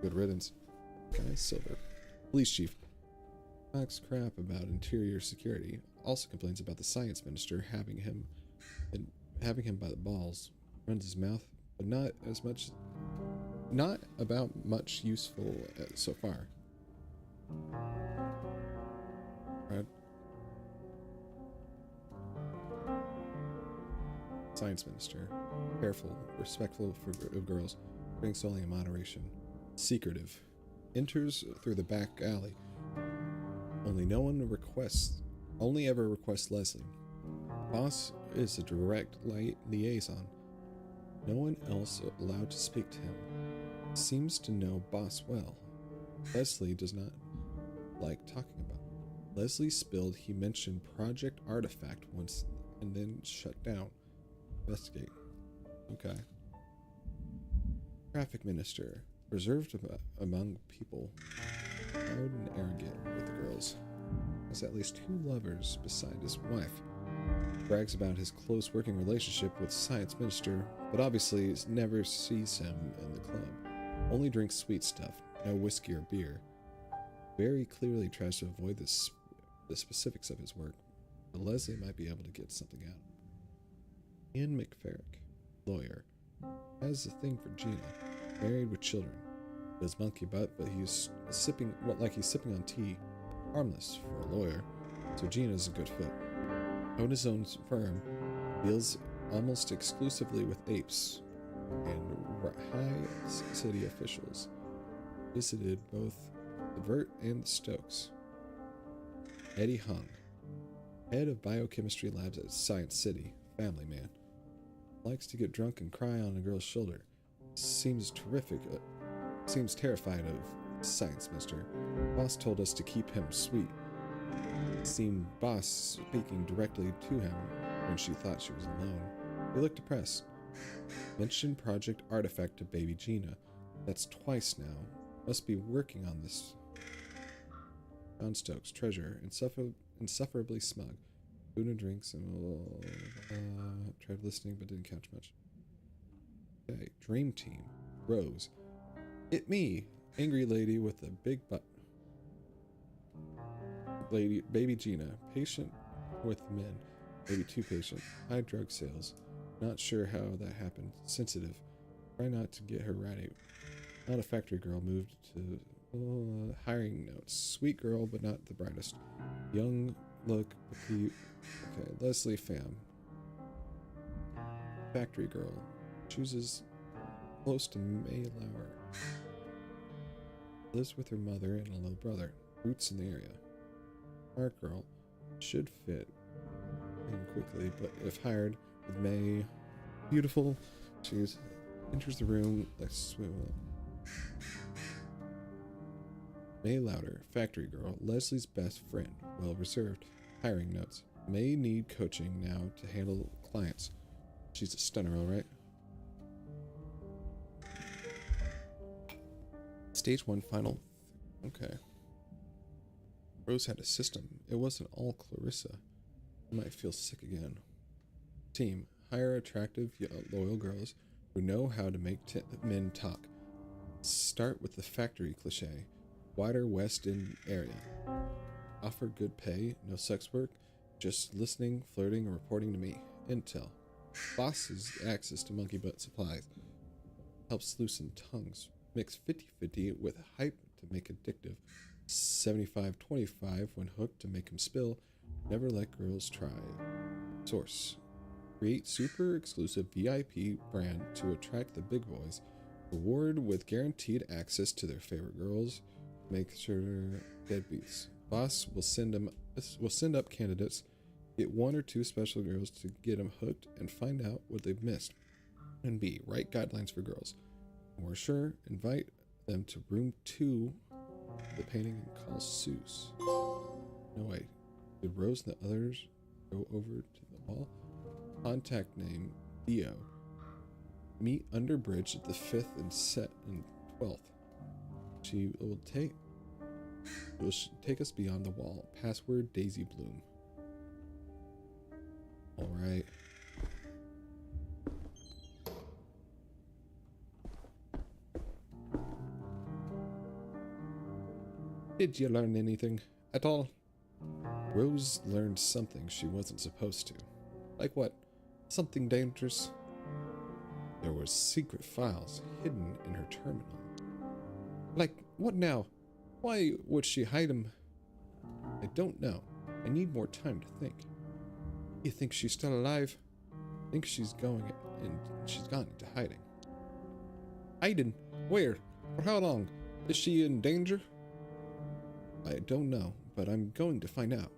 Speaker 1: Good riddance. Guy Silver. Police chief. Talks crap about interior security. Also complains about the science minister having him by the balls. Runs his mouth, but not about much useful so far. Right. Science minister. Careful, respectful of girls. Drinks only in moderation. Secretive. Enters through the back alley. Only ever requests Leslie. Boss is a direct liaison. No one else allowed to speak to him. Seems to know Boss well. Leslie does not like talking about it. Leslie spilled he mentioned Project Artifact once and then shut down. Investigate. Okay. Traffic minister. Reserved among people. Proud and arrogant with the girls. Has at least 2 lovers beside his wife. Brags about his close working relationship with science minister, but obviously never sees him in the club. Only drinks sweet stuff, no whiskey or beer. Very clearly tries to avoid the specifics of his work, but Leslie might be able to get something out. Ian McFerrick, lawyer, has a thing for Gina, married with children. Does monkey butt, but he's sipping on tea. Harmless for a lawyer, so Gina's a good fit. Owns his own firm, deals almost exclusively with apes and high city officials. Visited both the Vert and the Stokes. Eddie Hung, head of biochemistry labs at Science City, family man. Likes to get drunk and cry on a girl's shoulder. Seems terrified of science minister. Boss told us to keep him sweet. Seemed Boss speaking directly to him when she thought she was alone. He looked depressed. Mentioned Project Artifact to baby Gina. That's twice now. Must be working on this. John Stokes, treasurer, insufferably smug. Food and drinks and tried listening but didn't catch much. Okay, dream team. Rose. It me, angry lady with a big butt. Baby Gina, patient with men, maybe too patient. High drug sales. Not sure how that happened. Sensitive. Try not to get her ratty. Not a factory girl. Moved to hiring notes. Sweet girl, but not the brightest. Young look, petite. Okay, Leslie Pham. Factory girl. Chooses close to May Lauer. Lives with her mother and a little brother. Roots in the area. Smart girl. Should fit in quickly, but if hired with May, beautiful. She enters the room like swivel. May Louder, factory girl, Leslie's best friend, well reserved. Hiring notes. May need coaching now to handle clients. She's a stunner, all right. Stage 1 final. Okay. Rose had a system. It wasn't all Clarissa. I might feel sick again. Team. Hire attractive, loyal girls who know how to make men talk. Start with the factory cliche. Wider West End area. Offer good pay, no sex work, just listening, flirting, and reporting to me. Intel. Boss's access to monkey butt supplies. Helps loosen tongues. Mix 50-50 with hype to make addictive. 75-25 when hooked to make him spill. Never let girls try. Source. Create super exclusive VIP brand to attract the big boys. Reward with guaranteed access to their favorite girls. Make sure deadbeats. Boss will send up candidates. Get 1 or 2 special girls to get them hooked and find out what they've missed. And B. Write guidelines for girls. More sure, invite them to room 2 the painting and call Seuss. No wait. Did Rose and the others go over to the hall? Contact name Theo. Meet under bridge at the 5th and 12th. She will take us beyond the wall. Password Daisy Bloom. Alright. Did you learn anything at all? Rose learned something she wasn't supposed to. Like what? Something dangerous? There were secret files hidden in her terminal. Like, what now? Why would she hide them? I don't know. I need more time to think. You think she's still alive? I think she's gone into hiding. Hiding? Where? For how long? Is she in danger? I don't know, but I'm going to find out.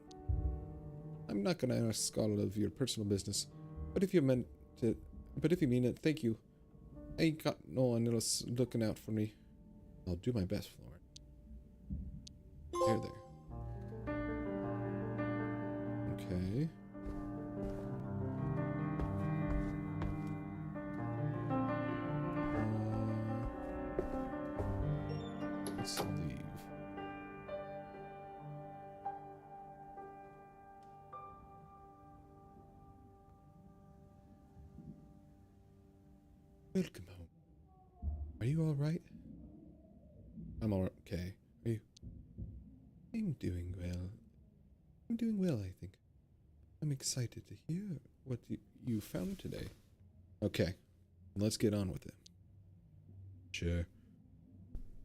Speaker 1: I'm not going to ask all of your personal business, but if you mean it, thank you. I ain't got no one else looking out for me. I'll do my best, Florin. There. Okay. Let's leave. Welcome home. Are you all right? I'm all okay. Are you? I'm doing well. I'm doing well, I think. I'm excited to hear what you found today. Okay, let's get on with it. Sure.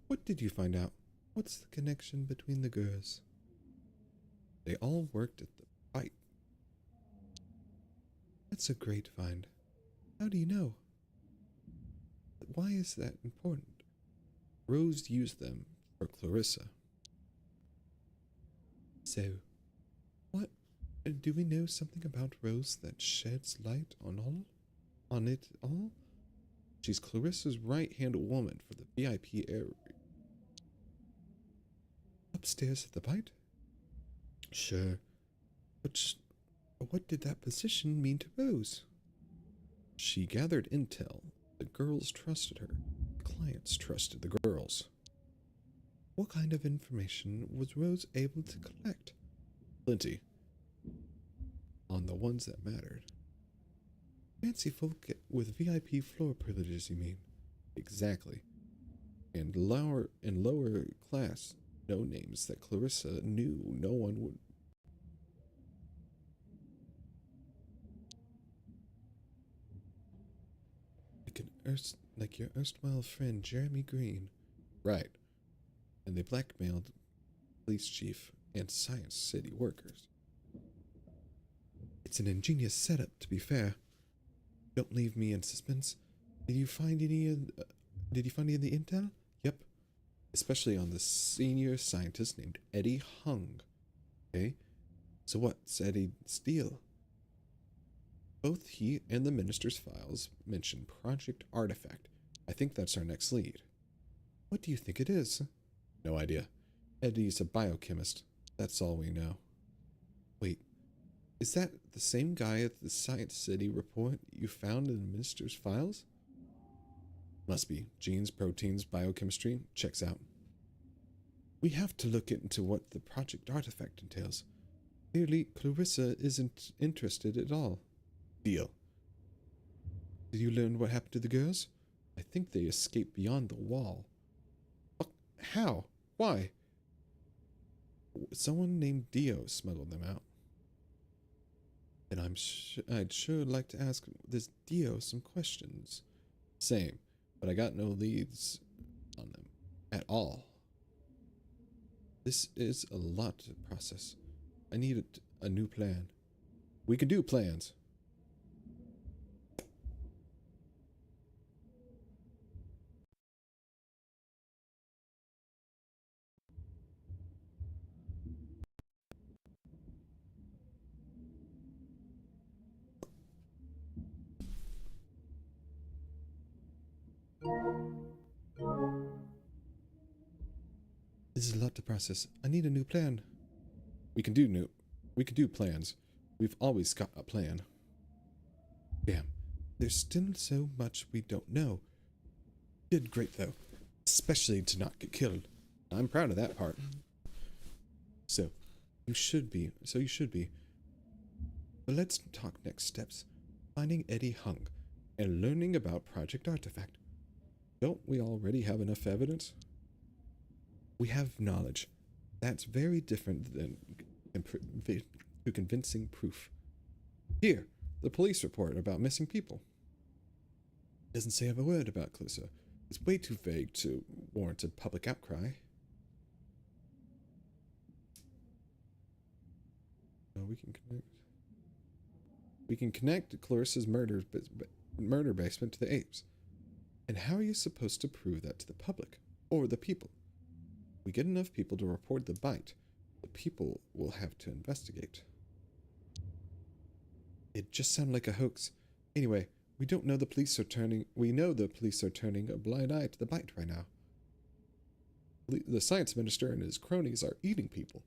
Speaker 1: What did you find out? What's the connection between the girls? They all worked at the fight. That's a great find. How do you know? Why is that important? Rose used them for Clarissa. So, what? Do we know something about Rose that sheds light on it all? She's Clarissa's right-hand woman for the VIP area. Upstairs at the bite? Sure. But what did that position mean to Rose? She gathered intel. The girls trusted her. The clients trusted the girls. What kind of information was Rose able to collect? Plenty. On the ones that mattered. Fancy folk with VIP floor privileges, you mean? Exactly. And lower class no names that Clarissa knew no one would. Like your erstwhile friend Jeremy Green. Right. And they blackmailed police chief and Science City workers. It's an ingenious setup, to be fair. Don't leave me in suspense. Did you find any of the intel? Yep. Especially on the senior scientist named Eddie Hung. Okay. So what's Eddie's deal? Both he and the minister's files mention Project Artifact. I think that's our next lead. What do you think it is? No idea. Eddie's a biochemist. That's all we know. Wait, is that the same guy at the Science City report you found in the minister's files? Must be. Genes, proteins, biochemistry. Checks out. We have to look into what the Project Artifact entails. Clearly, Clarissa isn't interested at all. Deal. Did you learn what happened to the girls? I think they escaped beyond the wall. How? Why? Someone named Dio smuggled them out. And I'd sure like to ask this Dio some questions. Same, but I got no leads on them at all. This is a lot to process. I need a new plan. We can do plans. This is a lot to process. I need a new plan. We can do plans. We've always got a plan. Damn. There's still so much we don't know. Did great though. Especially to not get killed. I'm proud of that part. So you should be. But let's talk next steps. Finding Eddie Hung and learning about Project Artifact. Don't we already have enough evidence? We have knowledge. That's very different than convincing proof. Here, the police report about missing people. Doesn't say a word about Clarissa. It's way too vague to warrant a public outcry. Oh, we can connect Clarissa's murder basement to the apes. And how are you supposed to prove that to the public or the people? We get enough people to report the bite. The people will have to investigate. It just sounded like a hoax. Anyway, we know the police are turning a blind eye to the bite right now. The science minister and his cronies are eating people.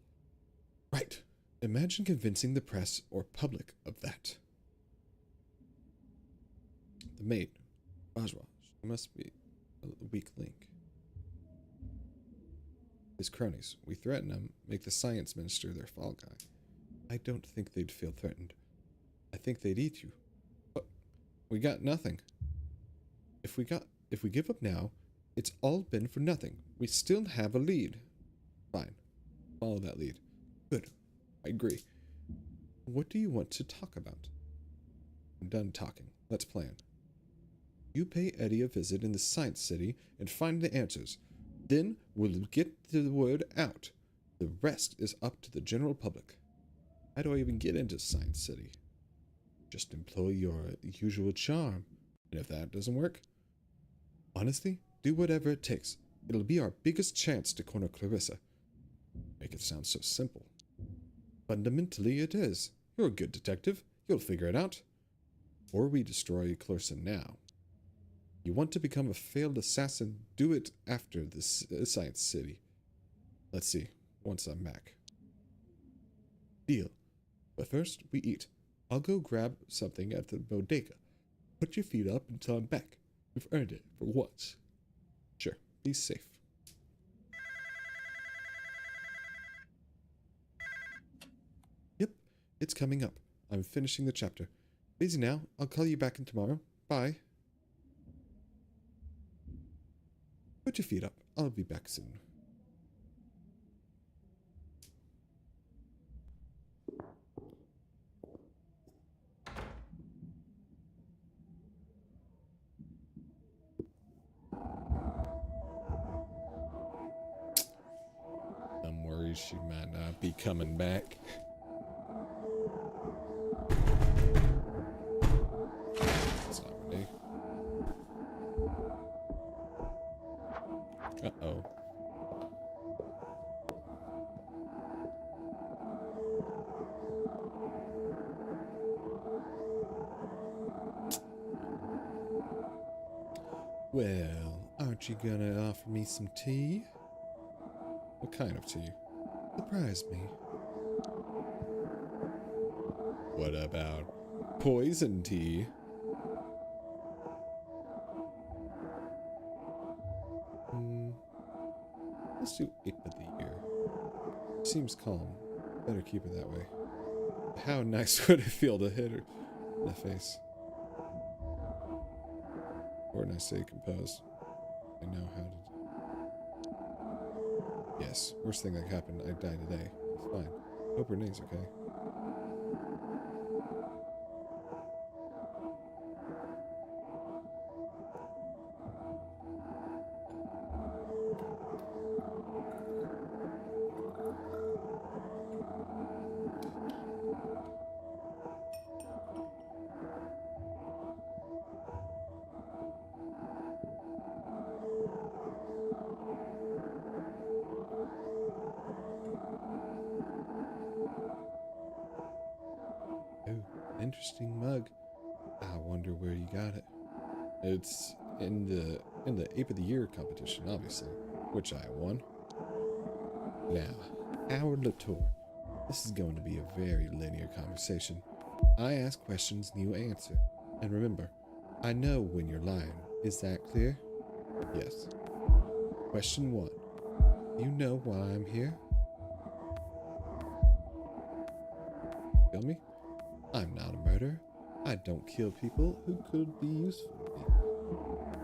Speaker 1: Right. Imagine convincing the press or public of that. The maid, Bajwa, she must be a weak link. His cronies. We threaten them, make the science minister their fall guy. I don't think they'd feel threatened. I think they'd eat you. But we got nothing. If we give up now, it's all been for nothing. We still have a lead. Fine. Follow that lead. Good. I agree. What do you want to talk about? I'm done talking. Let's plan. You pay Eddie a visit in the Science City and find the answers. Then we'll get the word out. The rest is up to the general public. How do I even get into Science City? Just employ your usual charm. And if that doesn't work, honestly, do whatever it takes. It'll be our biggest chance to corner Clarissa. Make it sound so simple. Fundamentally, it is. You're a good detective. You'll figure it out. Or we destroy Clarissa now. You want to become a failed assassin, do it after the Science City. Let's see, once I'm back. Deal. But first, we eat. I'll go grab something at the bodega. Put your feet up until I'm back. We've earned it for once. Sure, be safe. Yep, it's coming up. I'm finishing the chapter. Busy now. I'll call you back in tomorrow. Bye. Put your feet up. I'll be back soon. I'm worried she might not be coming back. It's not really. Well, aren't you gonna offer me some tea? What kind of tea? Surprise me. What about poison tea? Let's do ape of the year. Seems calm. Better keep it that way. How nice would it feel to hit her in the face? Or when I say composed, I know how to. Yes, worst thing that happened, I die today. It's fine. Hope Renee's okay. Interesting mug. I wonder where you got it. It's in the Ape of the Year competition, obviously, which I won. Now, Howard Latour. This is going to be a very linear conversation. I ask questions and you answer. And remember, I know when you're lying. Is that clear? Yes. Question 1. You know why I'm here? Feel me? I'm not a murderer. I don't kill people who could be useful to me.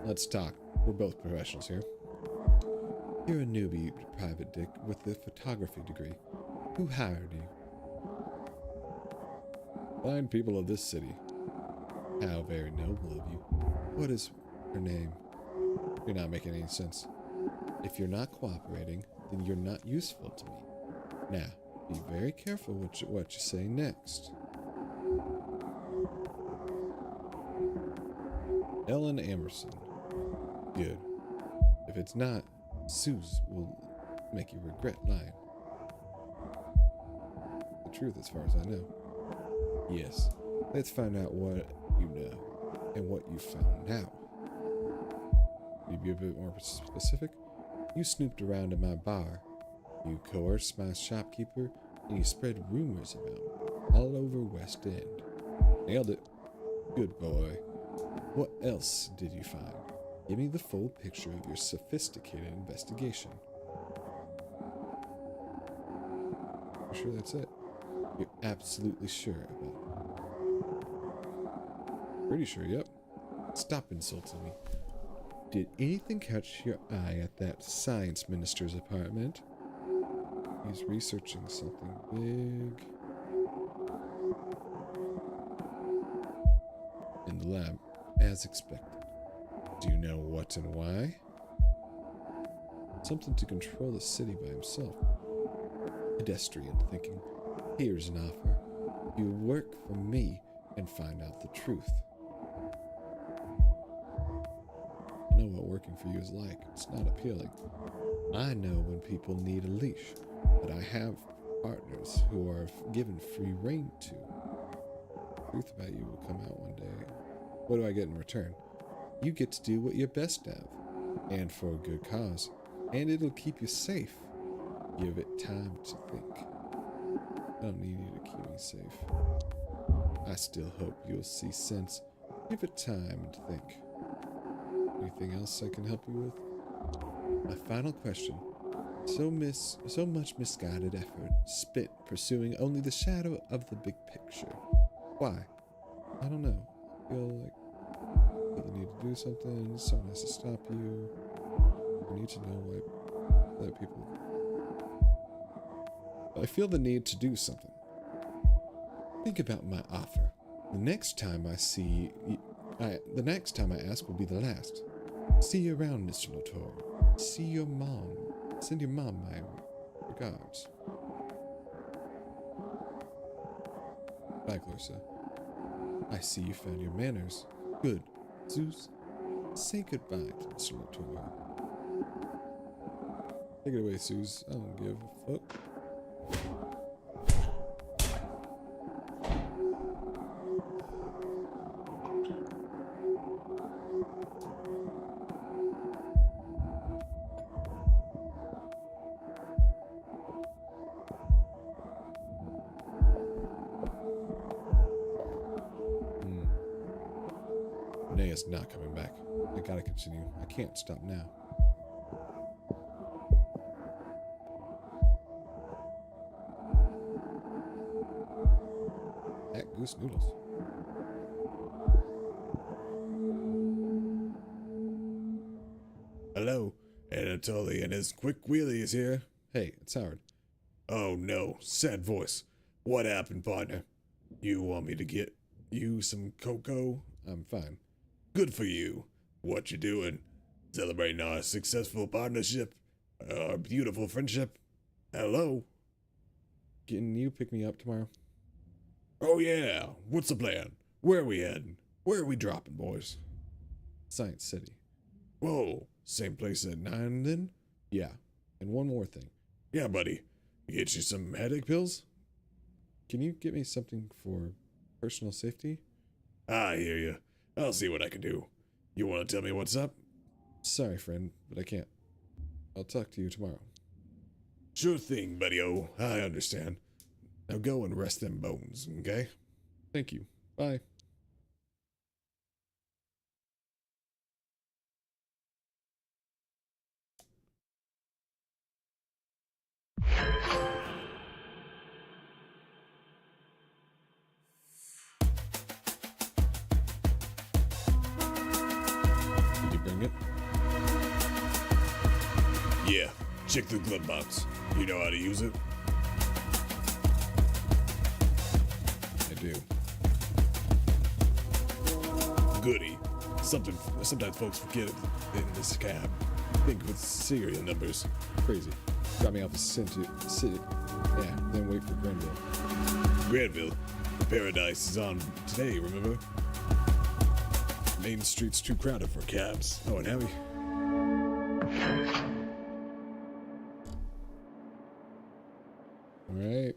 Speaker 1: Let's talk. We're both professionals here. You're a newbie private dick with a photography degree. Who hired you? Fine people of this city. How very noble of you. What is her name? You're not making any sense. If you're not cooperating, then you're not useful to me. Now, be very careful what you say next. Ellen Emerson. Good. If it's not, Suze will make you regret lying. The truth as far as I know. Yes. Let's find out what you know and what you found out. Can you be a bit more specific? You snooped around in my bar. You coerced my shopkeeper and you spread rumors about me all over West End. Nailed it. Good boy. What else did you find? Give me the full picture of your sophisticated investigation. You're sure that's it? You're absolutely sure about it? Pretty sure, yep. Stop insulting me. Did anything catch your eye at that science minister's apartment? He's researching something big. In the lab. As expected. Do you know what and why? Something to control the city by himself. Pedestrian thinking. Here's an offer. You work for me and find out the truth. I know what working for you is like. It's not appealing. I know when people need a leash, but I have partners who are given free rein to. The truth about you will come out one day. What do I get in return? You get to do what you're best at, and for a good cause, and it'll keep you safe. Give it time to think. I don't need you to keep me safe. I still hope you'll see sense. Give it time to think. Anything else I can help you with? My final question. So much misguided effort spent pursuing only the shadow of the big picture. Why? I don't know. I feel you need to do something, someone has to stop you. You need to know why other people. I feel the need to do something. Think about my offer. The next time I ask will be the last. See you around, Mr. Latour. See your mom. Send your mom my regards. Bye, Clarissa. I see you found your manners. Good. Zeus, say goodbye to Mr. Latour. Take it away, Suze. I don't give a fuck. Renee's not coming back. I gotta continue. I can't stop now. That goose noodles.
Speaker 2: Hello, Anatoly and his quick wheelie is here.
Speaker 1: Hey, it's Howard.
Speaker 2: Oh no, sad voice. What happened, partner? You want me to get you some cocoa?
Speaker 1: I'm fine.
Speaker 2: Good for you. What you doing? Celebrating our successful partnership? Our beautiful friendship? Hello?
Speaker 1: Can you pick me up tomorrow?
Speaker 2: Oh yeah, what's the plan? Where are we heading? Where are we dropping, boys?
Speaker 1: Science City.
Speaker 2: Whoa, same place at 9 then?
Speaker 1: Yeah. And one more thing.
Speaker 2: Yeah, buddy. Get you some headache pills?
Speaker 1: Can you get me something for personal safety?
Speaker 2: I hear you. I'll see what I can do. You want to tell me what's up?
Speaker 1: Sorry, friend, but I can't. I'll talk to you tomorrow.
Speaker 2: Sure thing, buddy-o. I understand. Now go and rest them bones, okay?
Speaker 1: Thank you. Bye. Did you bring it?
Speaker 2: Yeah, check the glove box. You know how to use it?
Speaker 1: I do.
Speaker 2: Goody. Sometimes folks forget it in this cab. Think with serial numbers.
Speaker 1: Crazy. Got me off the city. Yeah, then wait for Grenville.
Speaker 2: Granville, the Paradise is on today, remember? Main Street's too crowded for cabs. Oh, and heavy.
Speaker 1: Alright.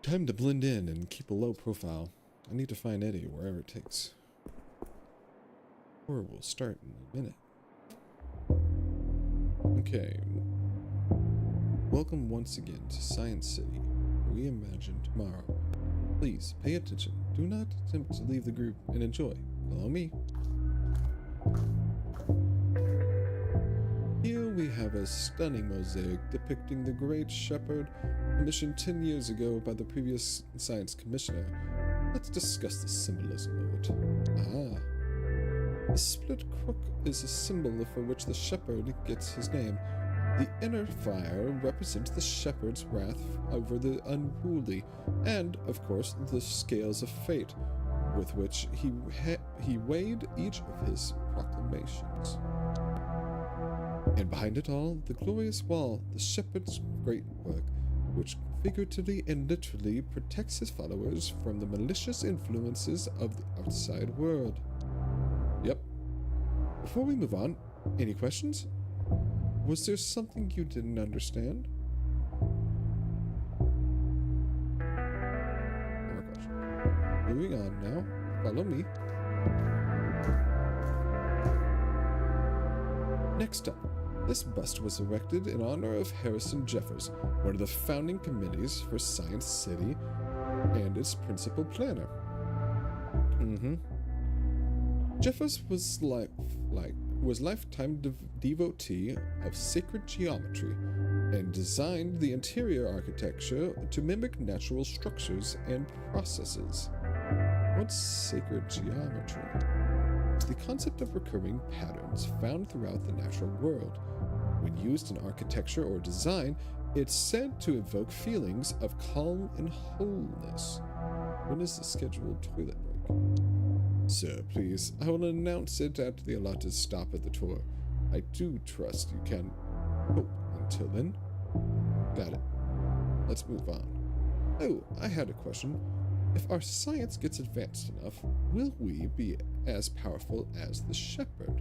Speaker 1: Time to blend in and keep a low profile. I need to find Eddie wherever it takes. Or we'll start in a minute. Okay. Welcome once again to Science City. Reimagine tomorrow. Please pay attention. Do not attempt to leave the group and enjoy. Follow me. Here we have a stunning mosaic depicting the Great Shepherd, commissioned 10 years ago by the previous science commissioner. Let's discuss the symbolism of it. Ah. The split crook is a symbol for which the shepherd gets his name. The inner fire represents the shepherd's wrath over the unruly, and, of course, the scales of fate, with which he weighed each of his proclamations. And behind it all, the glorious wall, the shepherd's great work, which figuratively and literally protects his followers from the malicious influences of the outside world. Yep. Before we move on, any questions? Was there something you didn't understand? No more questions. Moving on now. Follow me. Next up, this bust was erected in honor of Harrison Jeffers, one of the founding committees for Science City and its principal planner. Jeffers was lifetime devotee of sacred geometry and designed the interior architecture to mimic natural structures and processes. What's sacred geometry? It's the concept of recurring patterns found throughout the natural world. When used in architecture or design, it's said to evoke feelings of calm and wholeness. When is the scheduled toilet break? Sir, please, I will announce it at the allotted stop at the tour. I do trust you can... Oh, until then? Got it. Let's move on. Oh, I had a question. If our science gets advanced enough, will we be as powerful as the shepherd?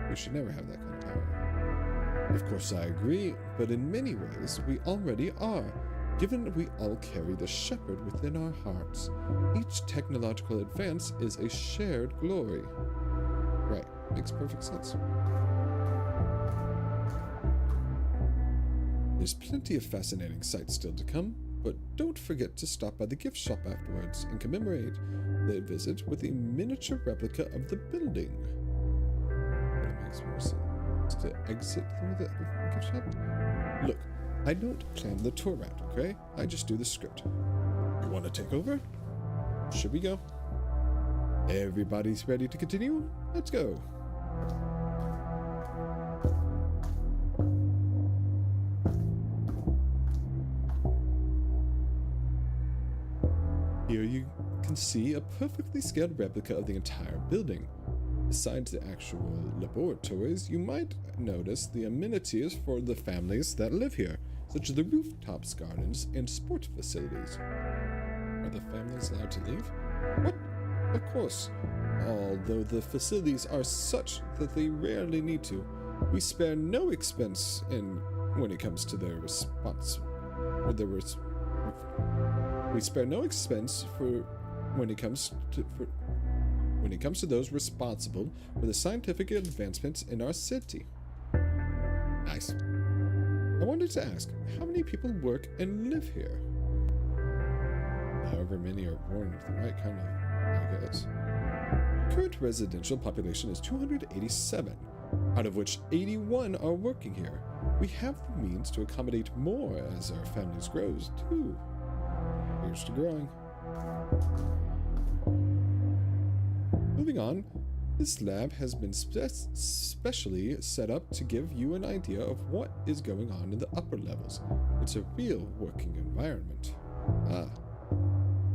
Speaker 1: We should never have that kind of power. Of course I agree, but in many ways we already are, given we all carry the shepherd within our hearts. Each technological advance is a shared glory. Right, makes perfect sense. There's plenty of fascinating sights still to come, but don't forget to stop by the gift shop afterwards and commemorate the visit with a miniature replica of the building. It makes more sense to exit through the gift shop. Look, I don't plan the tour route, okay? I just do the script. You want to take over? Should we go? Everybody's ready to continue? Let's go. Here you can see a perfectly scaled replica of the entire building. Besides the actual laboratories, you might notice the amenities for the families that live here, such as the rooftops, gardens, and sport facilities. Are the families allowed to leave? What? Of course. Although the facilities are such that they rarely need to, we spare no expense when it comes to their response. We spare no expense when it comes to those responsible for the scientific advancements in our city. Nice. I wanted to ask, how many people work and live here? However many are born with the right kind of, I guess. Current residential population is 287, out of which 81 are working here. We have the means to accommodate more as our families grows too. Here's to growing. Moving on, this lab has been specially set up to give you an idea of what is going on in the upper levels. It's a real working environment.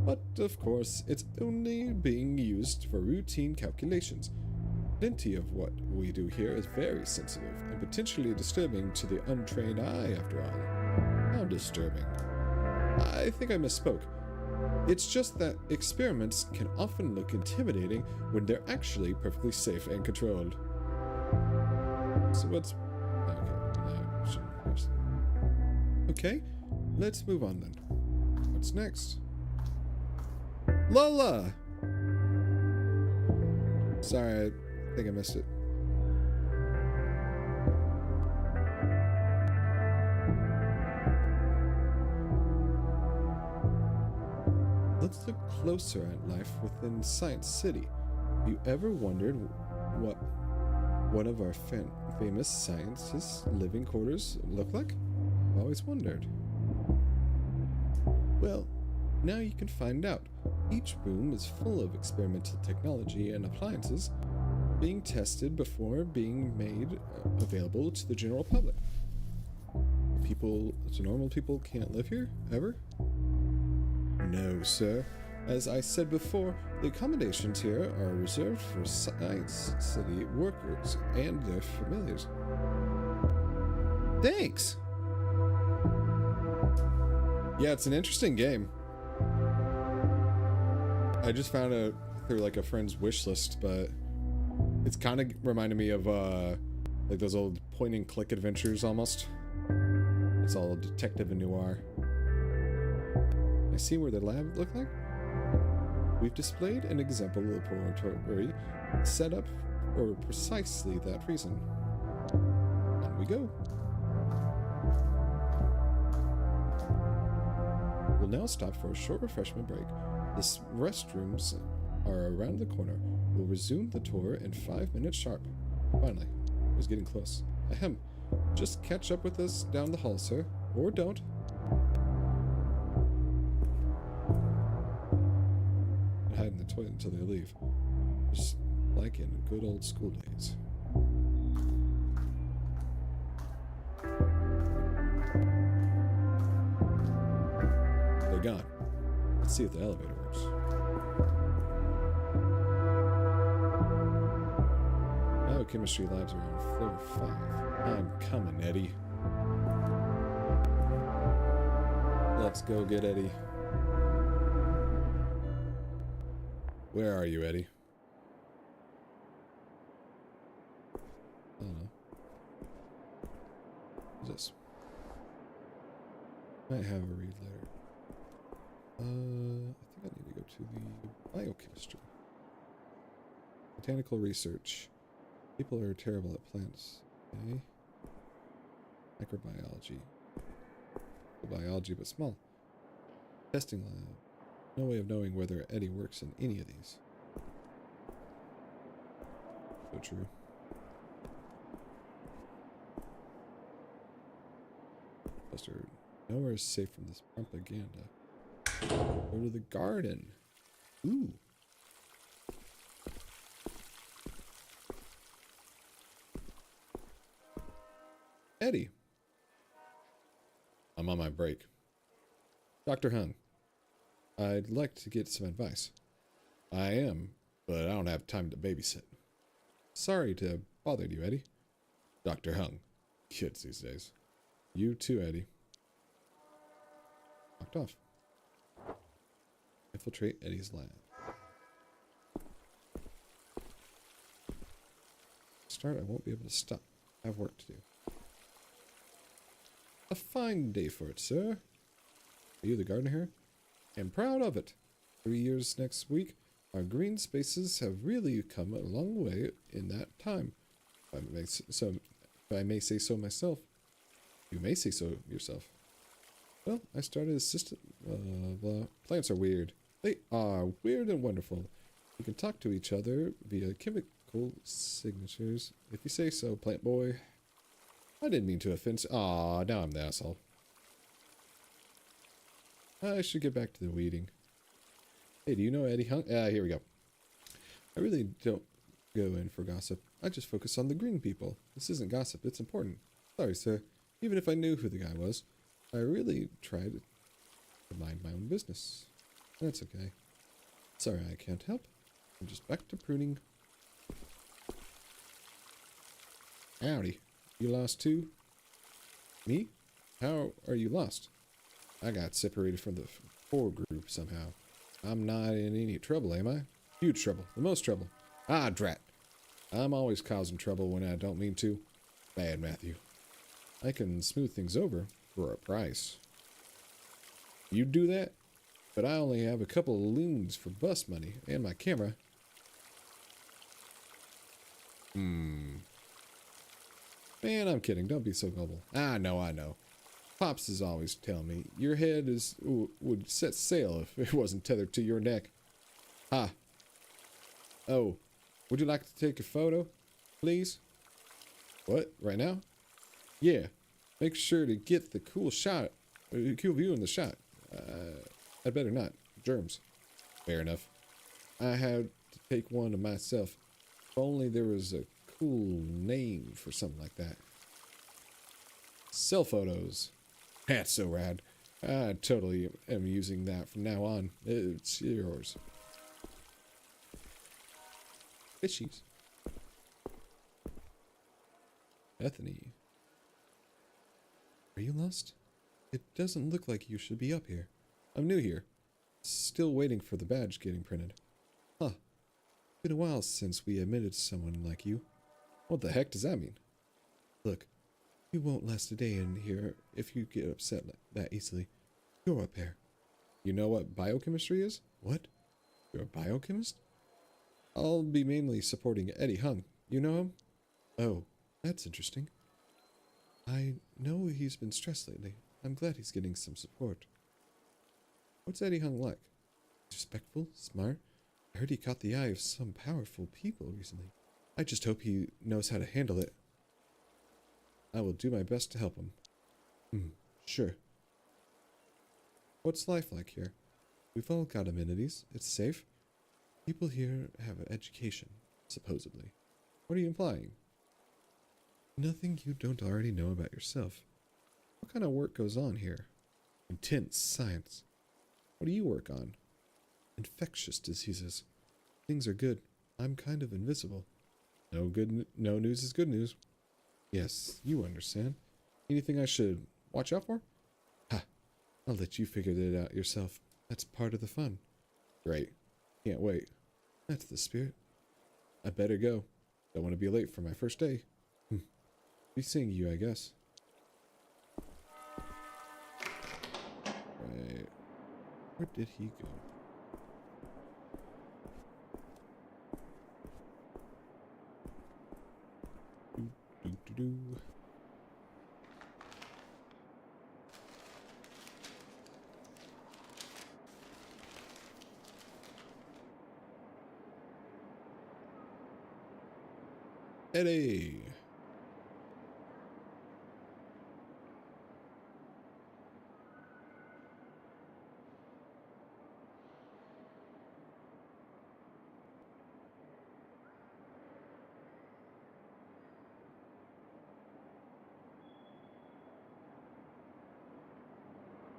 Speaker 1: But of course, it's only being used for routine calculations. Plenty of what we do here is very sensitive and potentially disturbing to the untrained eye, after all. How disturbing? I think I misspoke. It's just that experiments can often look intimidating when they're actually perfectly safe and controlled. So what's... Okay, let's move on then. What's next? Lola! Sorry, I think I missed it. Let's look closer at life within Science City. Have you ever wondered what one of our famous scientists' living quarters look like? I've always wondered. Well, now you can find out. Each room is full of experimental technology and appliances being tested before being made available to the general public. Normal people can't live here, ever? No, sir. As I said before, the accommodations here are reserved for Science City workers and their families. Thanks! Yeah, it's an interesting game. I just found it through like a friend's wish list, but it's kind of reminded me of like those old point and click adventures almost. It's all detective and noir. I see where the lab look like. We've displayed an example laboratory set up for precisely that reason. On we go. We'll now stop for a short refreshment break. The restrooms are around the corner. We'll resume the tour in 5 minutes sharp. Finally, it was getting close. Ahem. Just catch up with us down the hall, sir. Or don't. Hide in the toilet until they leave. Just like in good old school days. They're gone. Let's see if the elevator works. Biochemistry labs are on floor 5. I'm coming, Eddie. Let's go get Eddie. Where are you, Eddie? I don't know. What's this? Might have a read later. I think I need to go to the biochemistry. Botanical research. People are terrible at plants. Okay. Microbiology. Biology, but small. Testing lab. No way of knowing whether Eddie works in any of these. So true. Buster, nowhere is safe from this propaganda. Go to the garden. Ooh. Eddie. I'm on my break. Dr. Hung, I'd like to get some advice. I am, but I don't have time to babysit. Sorry to bother you, Eddie. Dr. Hung. Kids these days. You too, Eddie. Locked off. Infiltrate Eddie's lab. Start, I won't be able to stop. I have work to do. A fine day for it, sir. Are you the gardener here? I'm proud of it. 3 years next week. Our green spaces have really come a long way in that time. If I may say so myself. You may say so yourself. Well, I started assistant. Plants are weird. They are weird and wonderful. You can talk to each other via chemical signatures. If you say so, plant boy. I didn't mean to offend. Aw, now I'm the asshole. I should get back to the weeding. Hey, do you know Eddie Hung? Here we go. I really don't go in for gossip. I just focus on the green people. This isn't gossip, it's important. Sorry, sir. Even if I knew who the guy was, I really tried to mind my own business. That's okay. Sorry, I can't help. I'm just back to pruning. Howdy. You lost too? Me? How are you lost? I got separated from the 4 group somehow. I'm not in any trouble, am I? Huge trouble. The most trouble. Ah, drat. I'm always causing trouble when I don't mean to. Bad Matthew. I can smooth things over for a price. You do that? But I only have a couple of loons for bus money and my camera. Man, I'm kidding. Don't be so gullible. I know. Pops is always telling me, your head would set sail if it wasn't tethered to your neck. Ha. Oh, would you like to take a photo, please? What, right now? Yeah, make sure to get the cool view in the shot. I'd better not. Germs. Fair enough. I had to take one of myself. If only there was a cool name for something like that. Cell photos. That's so rad. I totally am using that from now on. It's yours. Fishies. Bethany. Are you lost? It doesn't look like you should be up here. I'm new here. Still waiting for the badge getting printed. Huh. Been a while since we admitted someone like you. What the heck does that mean? Look, you won't last a day in here if you get upset that easily. You're up here. You know what biochemistry is? What? You're a biochemist? I'll be mainly supporting Eddie Hung. You know him? Oh, that's interesting. I know he's been stressed lately. I'm glad he's getting some support. What's Eddie Hung like? Respectful? Smart? I heard he caught the eye of some powerful people recently. I just hope he knows how to handle it. I will do my best to help him. Sure. What's life like here? We've all got amenities. It's safe. People here have an education, supposedly. What are you implying? Nothing you don't already know about yourself. What kind of work goes on here? Intense science. What do you work on? Infectious diseases. Things are good. I'm kind of invisible. No news is good news. Yes, you understand. Anything I should watch out for? Ha! I'll let you figure that out yourself. That's part of the fun. Great. Can't wait. That's the spirit. I better go. Don't want to be late for my first day. Be seeing you, I guess. Right. Where did he go? Do. Eddie.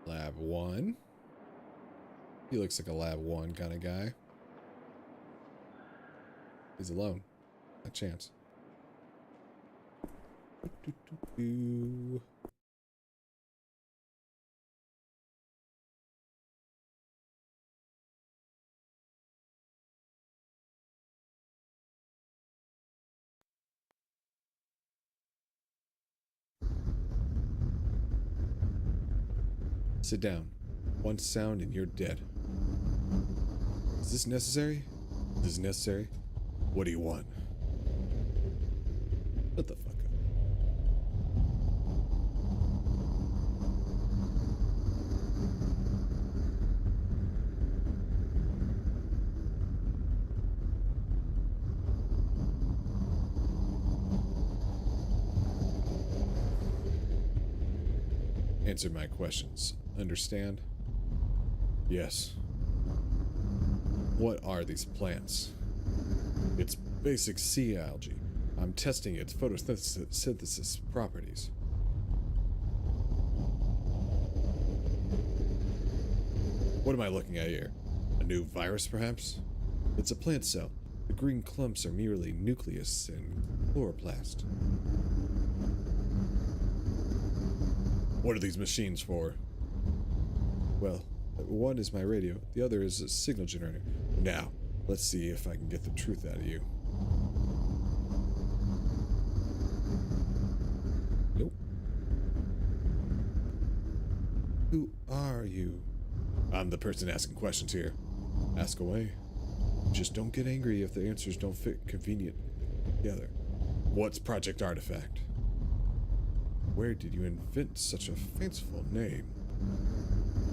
Speaker 1: Lab 1. He looks like a Lab 1 kind of guy. He's alone. A chance. Do-do-do-do. Sit down. One sound and you're dead. Is this necessary? Is this necessary? What do you want? Shut the fuck up. Answer my questions. Understand? Yes. What are these plants? It's basic sea algae. I'm testing its photosynthesis properties. What am I looking at here? A new virus, perhaps? It's a plant cell. The green clumps are merely nucleus and chloroplast. What are these machines for? Well, one is my radio, the other is a signal generator. Now, let's see if I can get the truth out of you. Nope. Who are you? I'm the person asking questions here. Ask away. Just don't get angry if the answers don't fit convenient together. What's Project Artifact? Where did you invent such a fanciful name?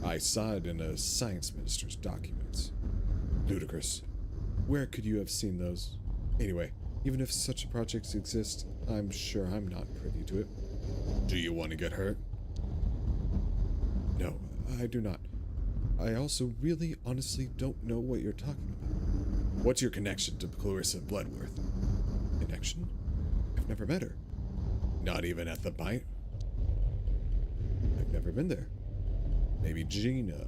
Speaker 1: I saw it in a science minister's documents. Ludicrous. Where could you have seen those? Anyway, even if such a project exists, I'm sure I'm not privy to it. Do you want to get hurt? No, I do not. I also really honestly don't know what you're talking about. What's your connection to Clarissa Bloodworth? Connection? I've never met her. Not even at the bite? I've never been there. Maybe Gina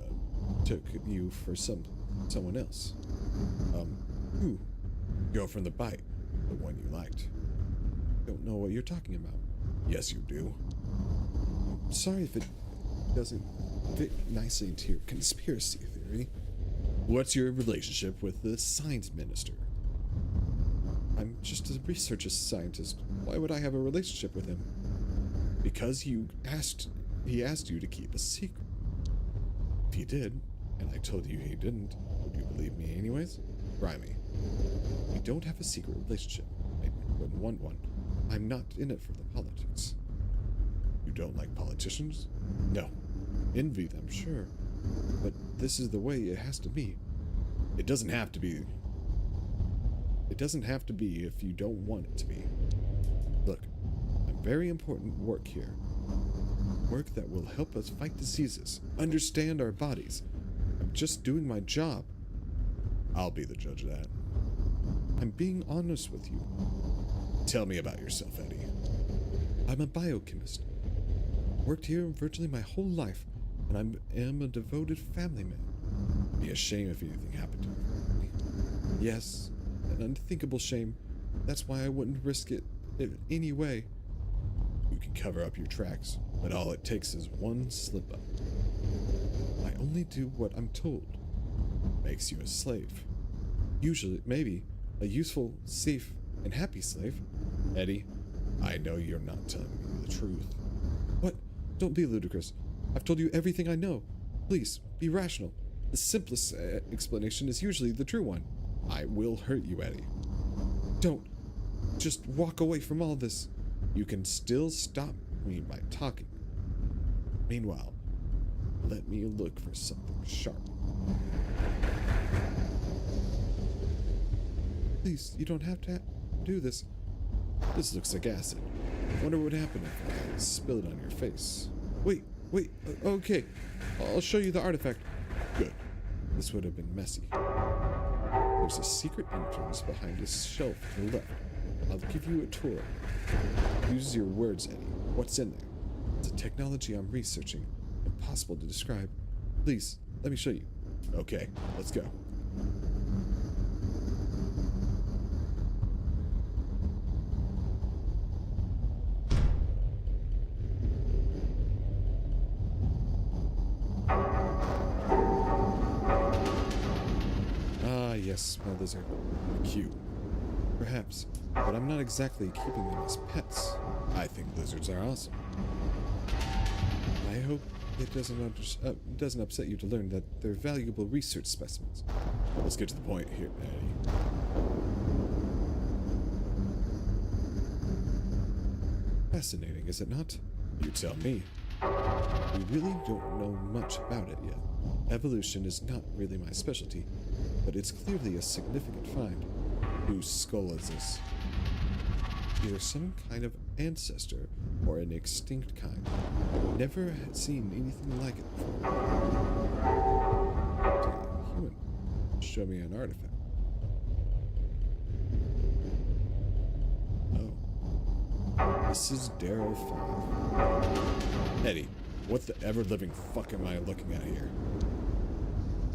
Speaker 1: took you for someone else. Who? Girl from the bite. The one you liked. Don't know what you're talking about. Yes, you do. I'm sorry if it doesn't fit nicely into your conspiracy theory. What's your relationship with the science minister? I'm just a research scientist. Why would I have a relationship with him? Because he asked you to keep a secret. If he did, and I told you he didn't, would you believe me anyways? Try me. We don't have a secret relationship. I wouldn't want one. I'm not in it for the politics. You don't like politicians? No. Envy them, sure. But this is the way it has to be. It doesn't have to be. It doesn't have to be if you don't want it to be. Look, I'm very important work here. Work that will help us fight diseases, understand our bodies. I'm just doing my job. I'll be the judge of that. I'm being honest with you. Tell me about yourself, Eddie. I'm a biochemist. Worked here virtually my whole life, and I am a devoted family man. It'd be a shame if anything happened to me. Yes, an unthinkable shame. That's why I wouldn't risk it in any way. You can cover up your tracks, but all it takes is one slip up. I only do what I'm told. Makes you a slave. Usually, maybe, a useful, safe, and happy slave. Eddie, I know you're not telling me the truth. What? Don't be ludicrous. I've told you everything I know. Please, be rational. The simplest explanation is usually the true one. I will hurt you, Eddie. Don't. Just walk away from all this. You can still stop me by talking. Meanwhile, let me look for something sharp. Please, you don't have to do this. This looks like acid. Wonder what happened if I spill it on your face. Wait, okay. I'll show you the artifact. Good. This would have been messy. There's a secret entrance behind this shelf to the left. I'll give you a tour. Use your words, Eddie. What's in there? It's a technology I'm researching. Impossible to describe. Please, let me show you. Okay, let's go. Yes, my lizard. Cute. Perhaps, but I'm not exactly keeping them as pets. I think lizards are awesome. I hope it doesn't upset you to learn that they're valuable research specimens. Let's get to the point here, Eddie. Fascinating, is it not? You tell me. We really don't know much about it yet. Evolution is not really my specialty, but it's clearly a significant find. Whose skull is this? Either some kind of ancestor or an extinct kind. Never had seen anything like it before. Human. Show me an artifact. Oh. This is Darrow 5. Eddie, what the ever-living fuck am I looking at here?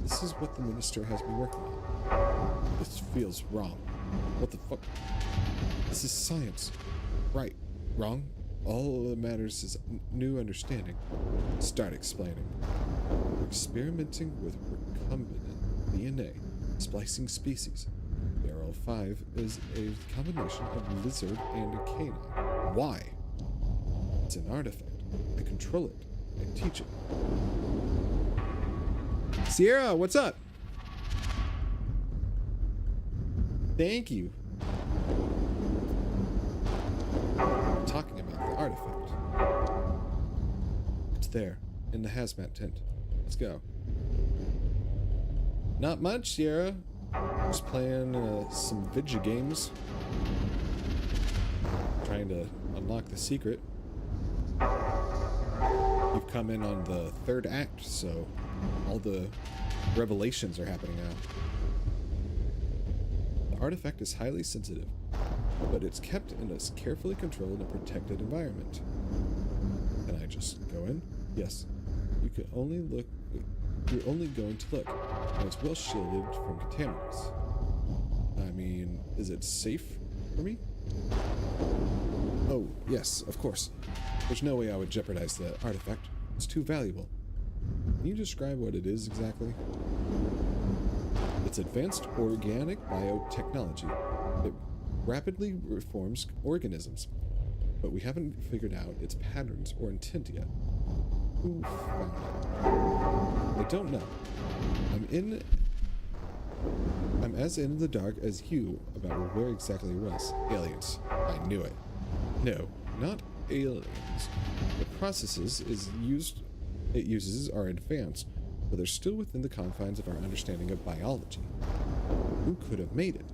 Speaker 1: This is what the minister has me working on. This feels wrong. What the fuck? This is science. Right. Wrong? All that matters is new understanding. Start explaining. We're experimenting with recombinant DNA, splicing species. Darrow 5 is a combination of lizard and a canine. Why? It's an artifact. I control it. I teach it. Sierra, what's up? Thank you. I'm talking about the artifact. It's there, in the hazmat tent. Let's go. Not much, Sierra. Just playing some video games. Trying to unlock the secret. You've come in on the third act, so all the revelations are happening now. The artifact is highly sensitive, but it's kept in a carefully controlled and protected environment. Can I just go in? Yes. You can only look. You're only going to look, and it's well shielded from contaminants. I mean, is it safe for me? Oh, yes, of course. There's no way I would jeopardize the artifact. It's too valuable. Can you describe what it is exactly? It's advanced organic biotechnology. It rapidly reforms organisms, but we haven't figured out its patterns or intent yet. Who found it? I don't know. I'm as in the dark as you about where exactly it was. Aliens. I knew it. No, not aliens. The processes it uses are advanced, but they're still within the confines of our understanding of biology. Who could have made it?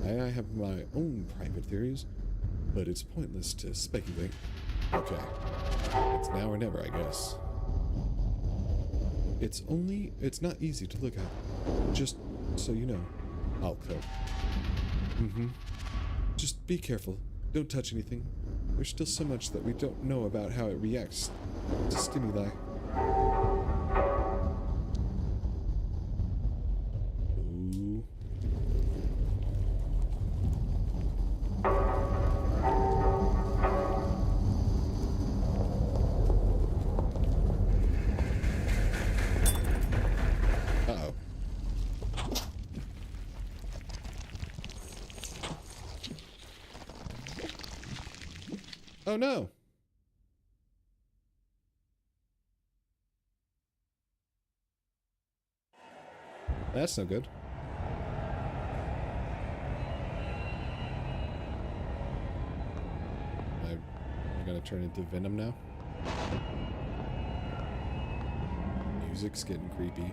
Speaker 1: I have my own private theories, but it's pointless to speculate. Okay. It's now or never, I guess. It's not easy to look at. Just so you know. I'll cope. Just be careful. Don't touch anything. There's still so much that we don't know about how it reacts to stimuli. Ooh. Uh-oh. Oh no! That's no good. I'm gonna turn into Venom now. Music's getting creepy.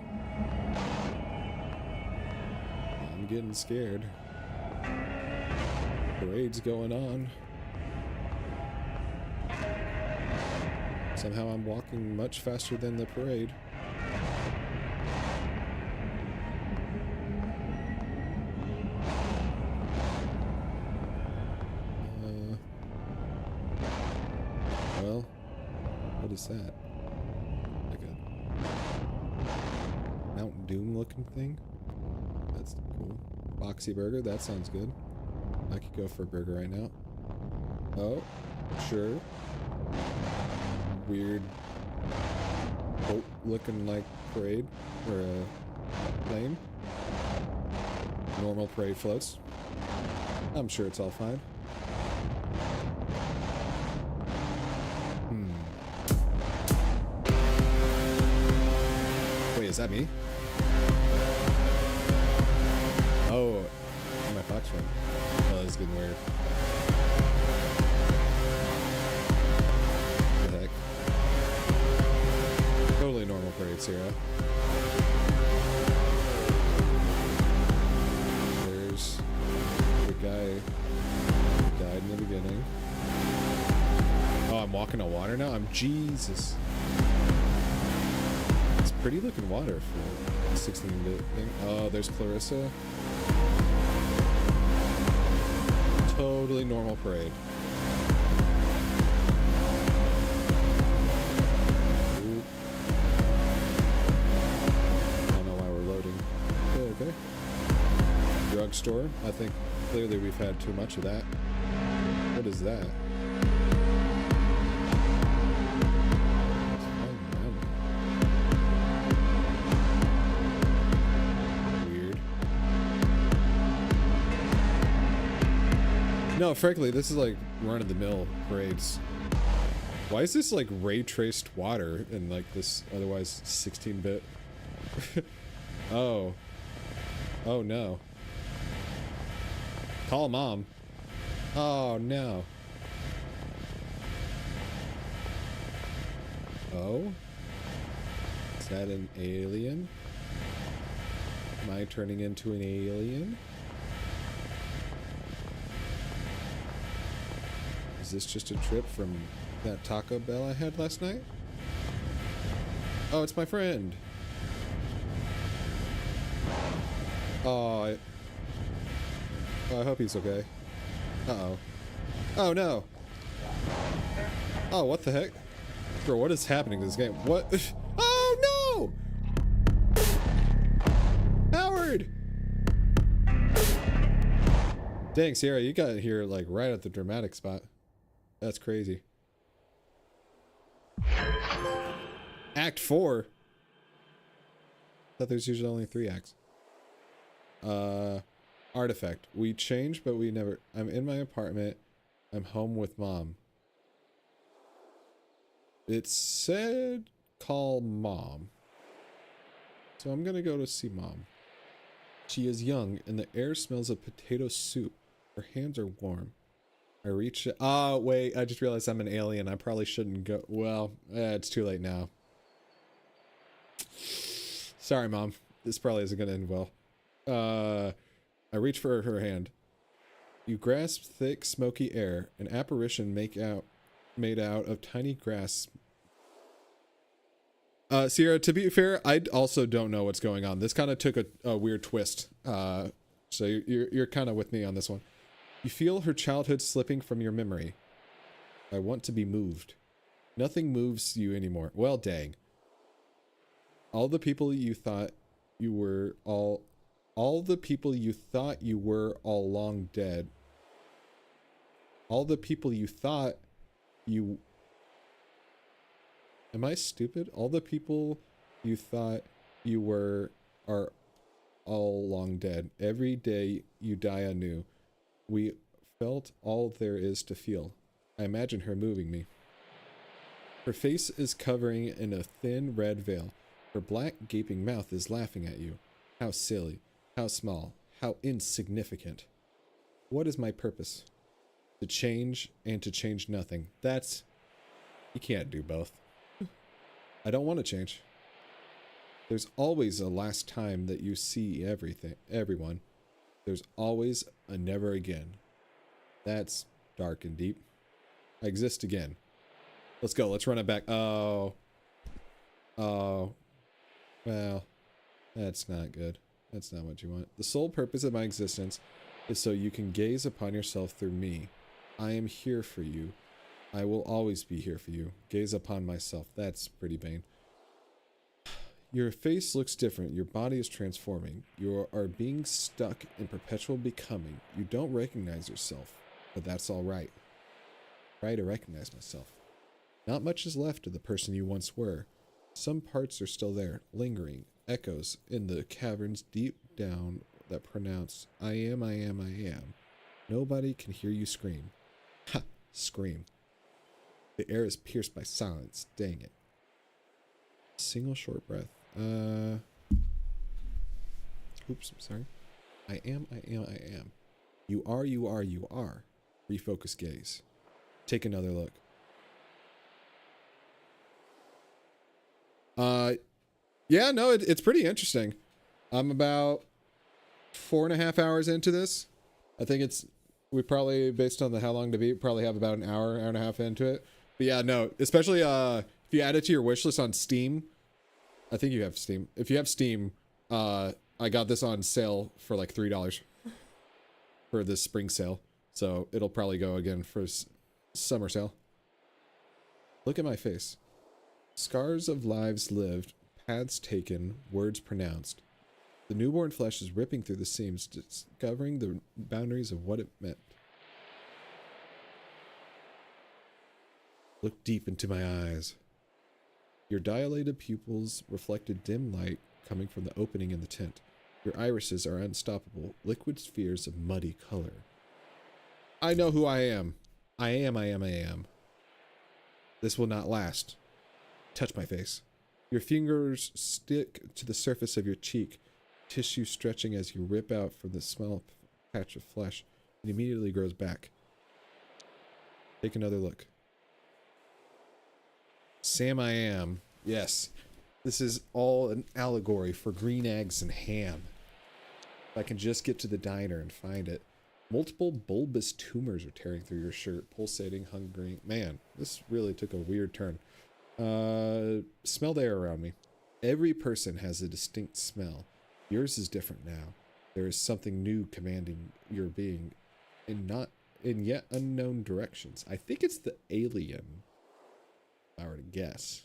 Speaker 1: I'm getting scared. Parade's going on. Somehow I'm walking much faster than the parade. Well, what is that? Like a Mount Doom looking thing? That's cool. Boxy burger, that sounds good. I could go for a burger right now. Oh, sure. Weird boat looking like parade or a plane. Normal parade floats. I'm sure it's all fine. Wait, is that me? Oh, my Fox friend. Oh, this is getting weird. What the heck? Totally normal parade, Sierra. There's the guy who died in the beginning. Oh, I'm walking on water now? I'm Jesus. It's pretty looking water for a 16-bit thing. Oh, there's Clarissa. Totally normal parade. Ooh. I don't know why we're loading. Okay. Drugstore. I think clearly we've had too much of that. What is that? Weird. No, frankly, this is like run-of-the-mill parades. Why is this like ray-traced water in like this otherwise 16-bit? Oh. Oh no. Call mom. Oh no. Oh? Is that an alien? Am I turning into an alien? Is this just a trip from that Taco Bell I had last night? Oh, it's my friend. Oh, I hope he's okay. Uh-oh. Oh, no. Oh, what the heck? Bro, what is happening to this game? What? Oh, no! Howard! Dang, Sierra, you got here, like, right at the dramatic spot. That's crazy. Act 4? I thought there's usually only 3 acts. Artifact. We changed, but we never... I'm in my apartment. I'm home with mom. It said call mom. So I'm gonna go to see mom. She is young, and the air smells of potato soup. Her hands are warm. I reach it. Oh, wait. I just realized I'm an alien. I probably shouldn't go. Well, it's too late now. Sorry, mom. This probably isn't gonna end well. I reach for her hand. You grasp thick, smoky air, an apparition made out of tiny grass. Sierra, to be fair, I also don't know what's going on. This kind of took a weird twist. So you're kind of with me on this one. You feel her childhood slipping from your memory. I want to be moved. Nothing moves you anymore. Well, dang. All the people you thought you were all the people you thought you were all long dead. All the people you thought you... Am I stupid? All the people you thought you were are all long dead. Every day you die anew. We felt all there is to feel. I imagine her moving me. Her face is covering in a thin red veil. Her black gaping mouth is laughing at you. How silly. How small. How insignificant. What is my purpose? To change and to change nothing. That's... You can't do both. I don't want to change. There's always a last time that you see everyone. There's always a never again. That's dark and deep. I exist again. Let's go. Let's run it back. Oh. Oh. Well, that's not good. That's not what you want. The sole purpose of my existence is so you can gaze upon yourself through me. I am here for you. I will always be here for you. Gaze upon myself. That's pretty vain. Your face looks different. Your body is transforming. You are being stuck in perpetual becoming. You don't recognize yourself, but that's all right. Try to recognize myself. Not much is left of the person you once were. Some parts are still there, lingering, echoes in the caverns deep down that pronounce, I am, I am, I am. Nobody can hear you scream. Ha! Scream. The air is pierced by silence. Dang it. Single short breath. Oops, I'm sorry. I am, I am, I am. You are, you are, you are. Refocus gaze. Take another look. Yeah, no, it's pretty interesting. I'm about 4.5 hours into this. I think we probably, based on the how long to beat, probably have about an hour and a half into it. But yeah, no, especially if you add it to your wish list on Steam. I think you have Steam. If you have Steam, I got this on sale for like $3 for this spring sale. So it'll probably go again for summer sale. Look at my face. Scars of lives lived, paths taken, words pronounced. The newborn flesh is ripping through the seams, discovering the boundaries of what it meant. Look deep into my eyes. Your dilated pupils reflected dim light coming from the opening in the tent. Your irises are unstoppable, liquid spheres of muddy color. I know who I am. I am, I am, I am. This will not last. Touch my face. Your fingers stick to the surface of your cheek, tissue stretching as you rip out from the small patch of flesh. It immediately grows back. Take another look. Sam I am. Yes. This is all an allegory for green eggs and ham. If I can just get to the diner and find it. Multiple bulbous tumors are tearing through your shirt, pulsating, hungry. Man, this really took a weird turn. Smell the air around me. Every person has a distinct smell. Yours is different now. There is something new commanding your being in yet unknown directions. I think it's the alien, if I were to guess.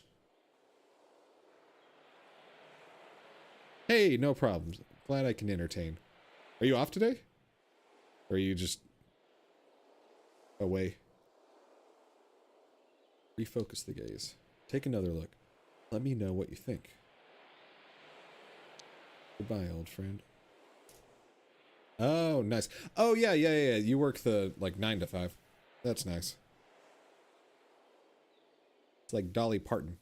Speaker 1: Hey, no problems. Glad I can entertain. Are you off today? Or are you just away? Refocus the gaze. Take another look. Let me know what you think. Goodbye, old friend. Oh, nice. Oh, yeah. You work the, 9 to 5. That's nice. It's like Dolly Parton.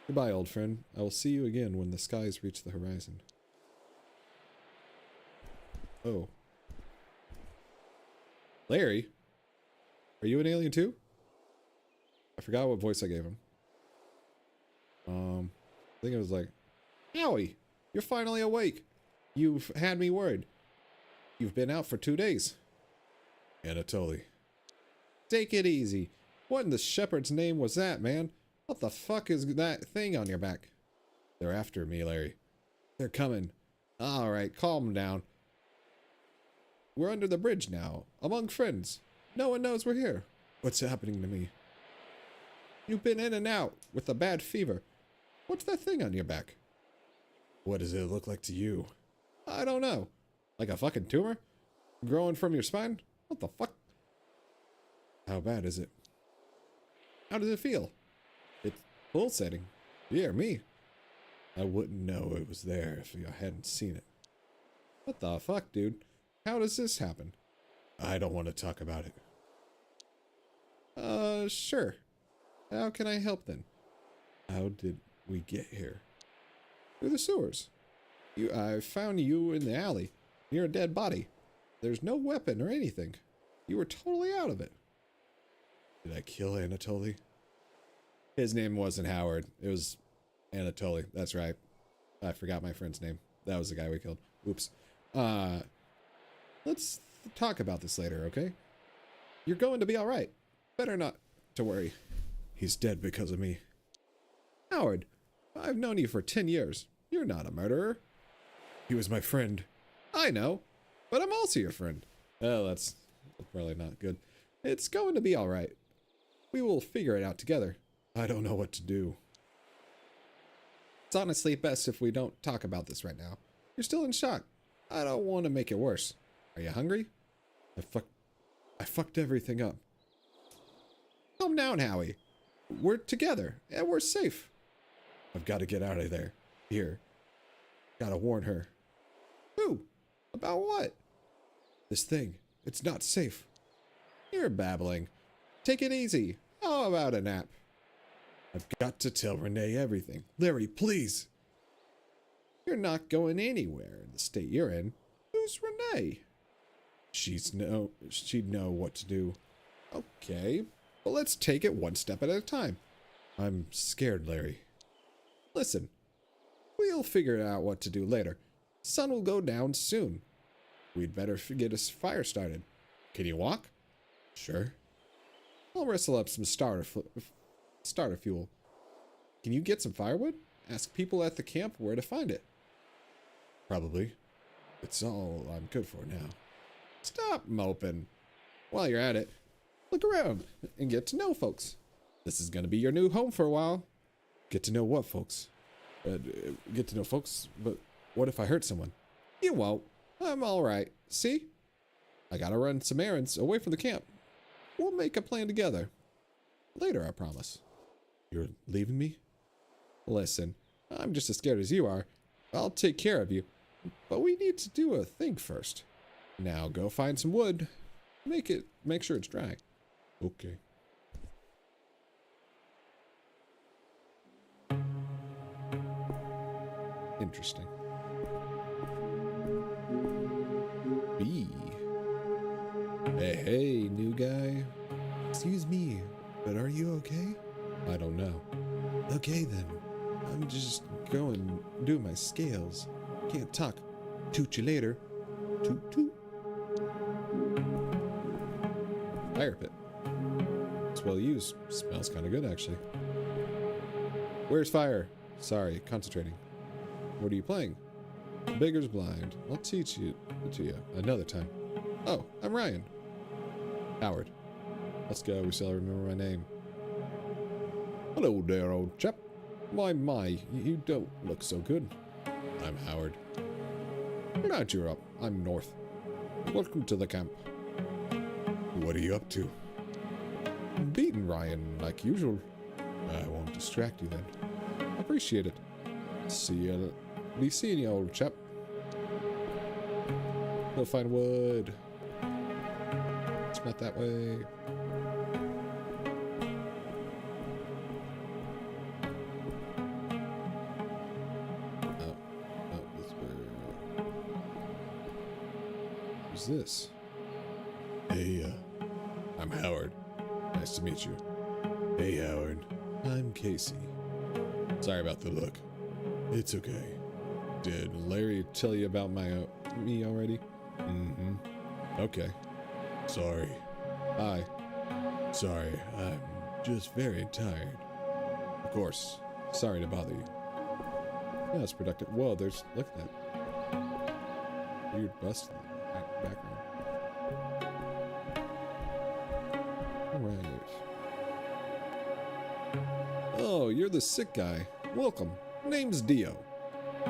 Speaker 1: Goodbye, old friend. I will see you again when the skies reach the horizon. Oh. Larry? Are you an alien too? I forgot what voice I gave him. I think it was like, Howie, you're finally awake. You've had me worried. You've been out for 2 days. Anatoly. Take it easy. What in the shepherd's name was that, man? What the fuck is that thing on your back? They're after me, Larry. They're coming. Alright, calm down. We're under the bridge now, among friends. No one knows we're here. What's happening to me? You've been in and out with a bad fever. What's that thing on your back? What does it look like to you? I don't know. Like a fucking tumor? Growing from your spine? What the fuck? How bad is it? How does it feel? It's pulsating. Yeah, me. I wouldn't know it was there if I hadn't seen it. What the fuck, dude? How does this happen? I don't want to talk about it. Sure. How can I help then? How did we get here? Through the sewers. I found you in the alley, near a dead body. There's no weapon or anything. You were totally out of it. Did I kill Anatoly? His name wasn't Howard. It was Anatoly. That's right. I forgot my friend's name. That was the guy we killed. Oops. Let's talk about this later, okay? You're going to be all right. Better not to worry. He's dead because of me. Howard, I've known you for 10 years. You're not a murderer. He was my friend. I know, but I'm also your friend. Oh, that's probably not good. It's going to be all right. We will figure it out together. I don't know what to do. It's honestly best if we don't talk about this right now. You're still in shock. I don't want to make it worse. Are you hungry? I fucked everything up. Calm down, Howie. We're together, and we're safe. I've got to get out of there. Here. Gotta warn her. Who? About what? This thing. It's not safe. You're babbling. Take it easy. How about a nap? I've got to tell Renee everything. Larry, please. You're not going anywhere in the state you're in. Who's Renee? She'd know what to do. Okay, but let's take it one step at a time. I'm scared, Larry. Listen, we'll figure out what to do later. Sun will go down soon. We'd better get a fire started. Can you walk? Sure. I'll wrestle up some starter fuel. Can you get some firewood? Ask people at the camp where to find it. Probably. It's all I'm good for now. Stop moping. While you're at it, look around and get to know folks. This is going to be your new home for a while. Get to know what folks? Get to know folks, but what if I hurt someone? You won't. I'm all right. See? I gotta run some errands away from the camp. We'll make a plan together. Later, I promise. You're leaving me? Listen, I'm just as scared as you are. I'll take care of you. But we need to do a thing first. Now go find some wood. Make sure it's dry. Okay. Interesting. B. Hey, new guy. Excuse me, but are you okay? I don't know. Okay then. I'm just doing my scales. Can't talk. Toot you later. Toot toot. Fire pit. It's well used. Smells kind of good, actually. Where's fire? Sorry, concentrating. What are you playing? Beggar's Blind. I'll teach it to you another time. Oh, I'm Ryan. Howard. Let's go. We still remember my name. Hello there, old chap. My, you don't look so good. I'm Howard. Glad you're up. I'm North. Welcome to the camp. What are you up to? Beating Ryan, like usual. I won't distract you then. Appreciate it. Be seeing you, old chap. Go find wood. It's not that way. Who's this? Hey, I'm Howard. Nice to meet you. Hey, Howard. I'm Casey. Sorry about the look. It's okay. Did Larry tell you about me already? Mm-hmm. Okay. Sorry. Hi. Sorry, I'm just very tired. Of course. Sorry to bother you. Yeah, it's productive. Whoa, look at that. Weird bust in the background. Alright. Oh, you're the sick guy. Welcome. Name's Dio.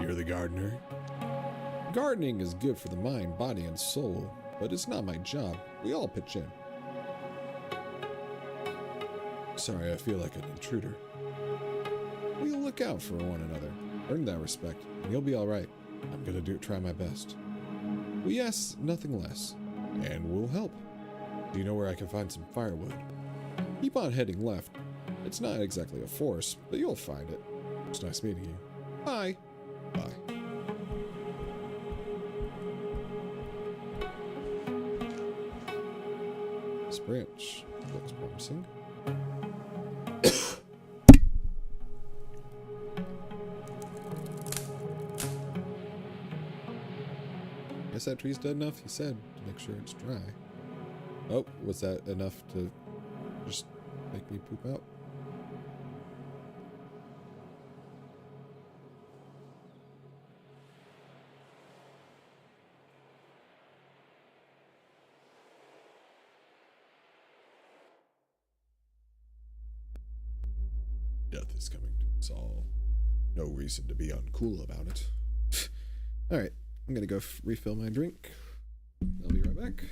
Speaker 1: You're the gardener? Gardening is good for the mind, body, and soul, but it's not my job. We all pitch in. Sorry, I feel like an intruder. We'll look out for one another. Earn that respect, and you'll be alright. I'm gonna try my best. We ask nothing less, and we'll help. Do you know where I can find some firewood? Keep on heading left. It's not exactly a forest, but you'll find it. It's nice meeting you. Bye. Bye. This branch looks promising. that tree's dead enough? He said to make sure it's dry. Oh, was that enough to just make me poop out?
Speaker 2: Death is coming to us all. No reason to be uncool about it.
Speaker 1: All right, I'm gonna go refill my drink. I'll be right back.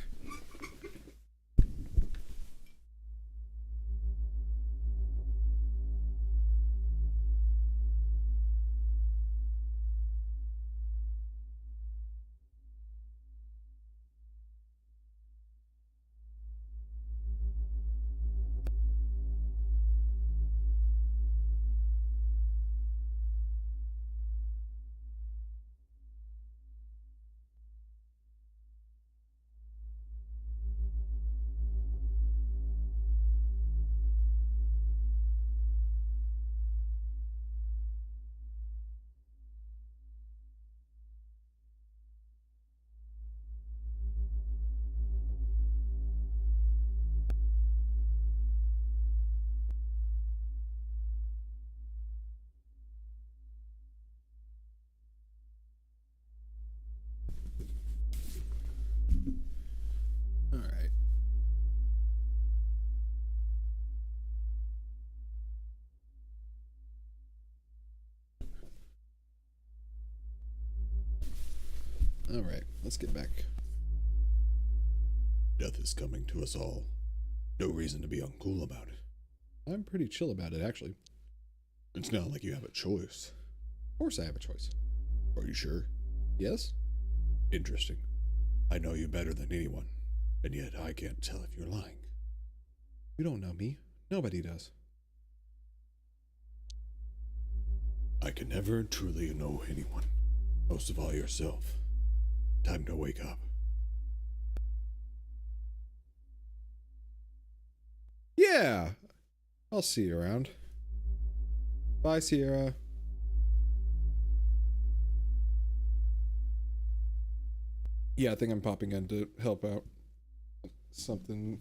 Speaker 1: All right. All right, let's get back.
Speaker 2: Death is coming to us all. No reason to be uncool about it.
Speaker 1: I'm pretty chill about it, actually.
Speaker 2: It's not like you have a choice.
Speaker 1: Of course I have a choice.
Speaker 2: Are you sure?
Speaker 1: Yes?
Speaker 2: Interesting. I know you better than anyone, and yet I can't tell if you're lying.
Speaker 1: You don't know me. Nobody does.
Speaker 2: I can never truly know anyone. Most of all yourself. Time to wake up.
Speaker 1: Yeah! I'll see you around. Bye, Sierra. Yeah, I think I'm popping in to help out something,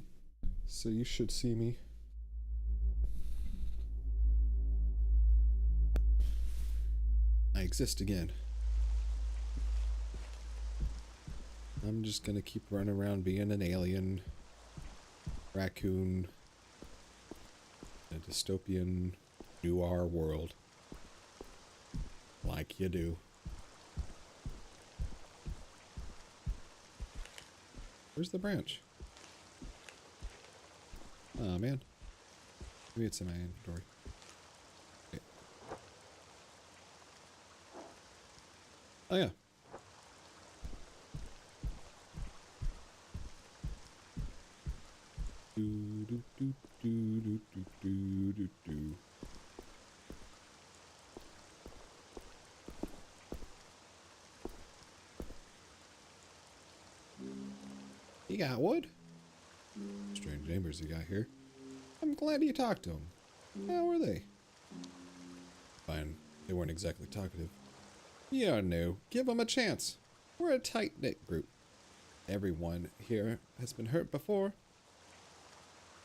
Speaker 1: so you should see me. I exist again. I'm just gonna keep running around being an alien, raccoon, a dystopian noir world. Like you do. Where's the branch? Oh man. Maybe it's in my inventory. Okay. Oh yeah. Do do do do do do do do do. You got wood? Strange neighbors you got here. I'm glad you talked to them. How were they? Fine. They weren't exactly talkative. You're new. Give them a chance. We're a tight-knit group. Everyone here has been hurt before.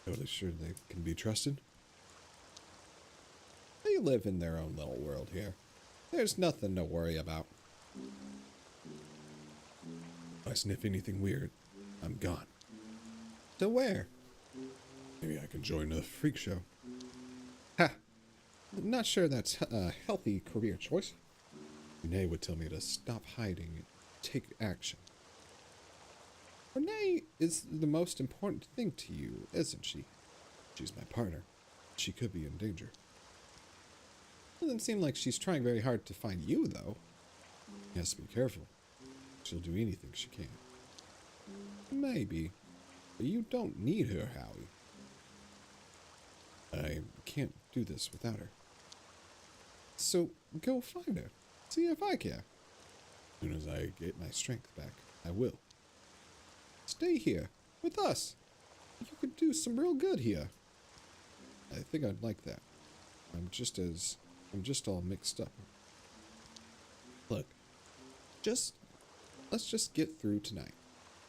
Speaker 1: Totally sure they can be trusted. They live in their own little world here. There's nothing to worry about. If I sniff anything weird, I'm gone. To where? Maybe I can join the freak show. Ha! I'm not sure that's a healthy career choice. Renee would tell me to stop hiding and take action. Renee is the most important thing to you, isn't she? She's my partner. She could be in danger. Doesn't seem like she's trying very hard to find you, though. You have to be careful. She'll do anything she can. Maybe. But you don't need her, Howie. I can't do this without her. So, go find her. See if I care. As soon as I get my strength back, I will. Stay here, with us. You could do some real good here. I think I'd like that. I'm just all mixed up. Look, just let's just get through tonight.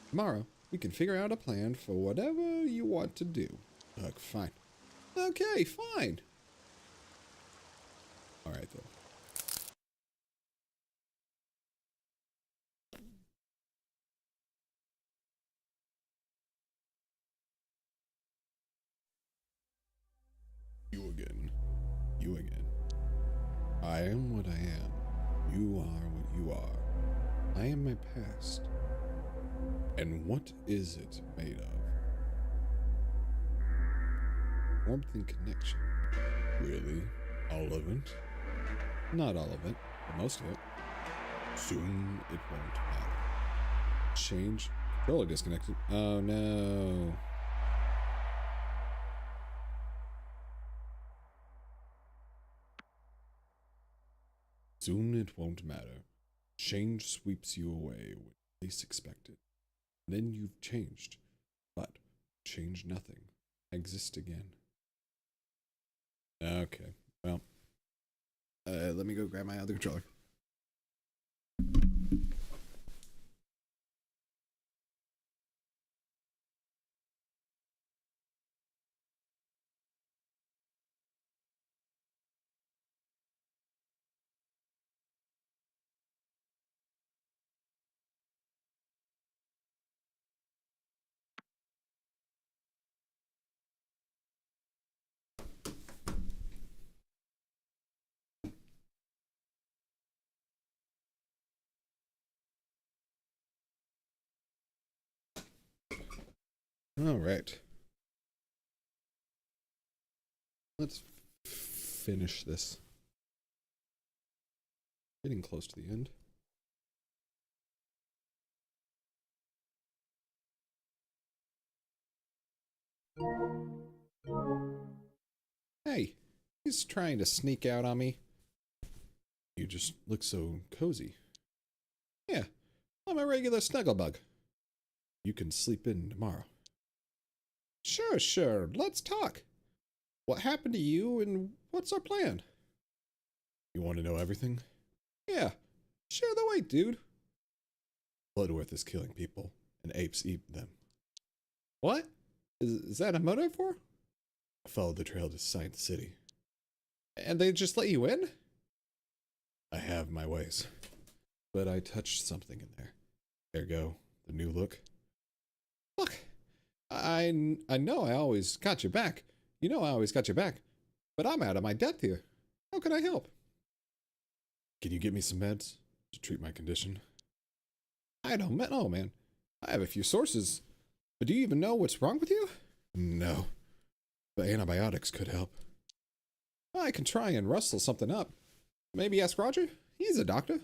Speaker 1: Tomorrow, we can figure out a plan for whatever you want to do. Look, fine. Okay, fine. Alright, then. You again. You again. I am what I am. You are what you are. I am my past. And what is it made of? Warmth and connection. Really? All of it? Not all of it, but most of it. Soon it won't matter. Change. Controller disconnected. Oh no. Soon it won't matter. Change sweeps you away when least expected. Then you've changed, but change nothing. Exist again. Okay, well, let me go grab my other controller. All right. Let's finish this. Getting close to the end. Hey, he's trying to sneak out on me. You just look so cozy. Yeah, I'm a regular snugglebug. You can sleep in tomorrow. Sure, let's talk. What happened to you and what's our plan? You want to know everything? Yeah, share the weight, dude. Bloodworth is killing people, and apes eat them. What? Is that a metaphor? I followed the trail to Science City. And they just let you in? I have my ways. But I touched something in there. Ergo, the new look. Look, I know I always got your back. You know I always got your back. But I'm out of my depth here. How can I help? Can you get me some meds to treat my condition? I don't know, man. I have a few sources. But do you even know what's wrong with you? No. But antibiotics could help. I can try and rustle something up. Maybe ask Roger? He's a doctor.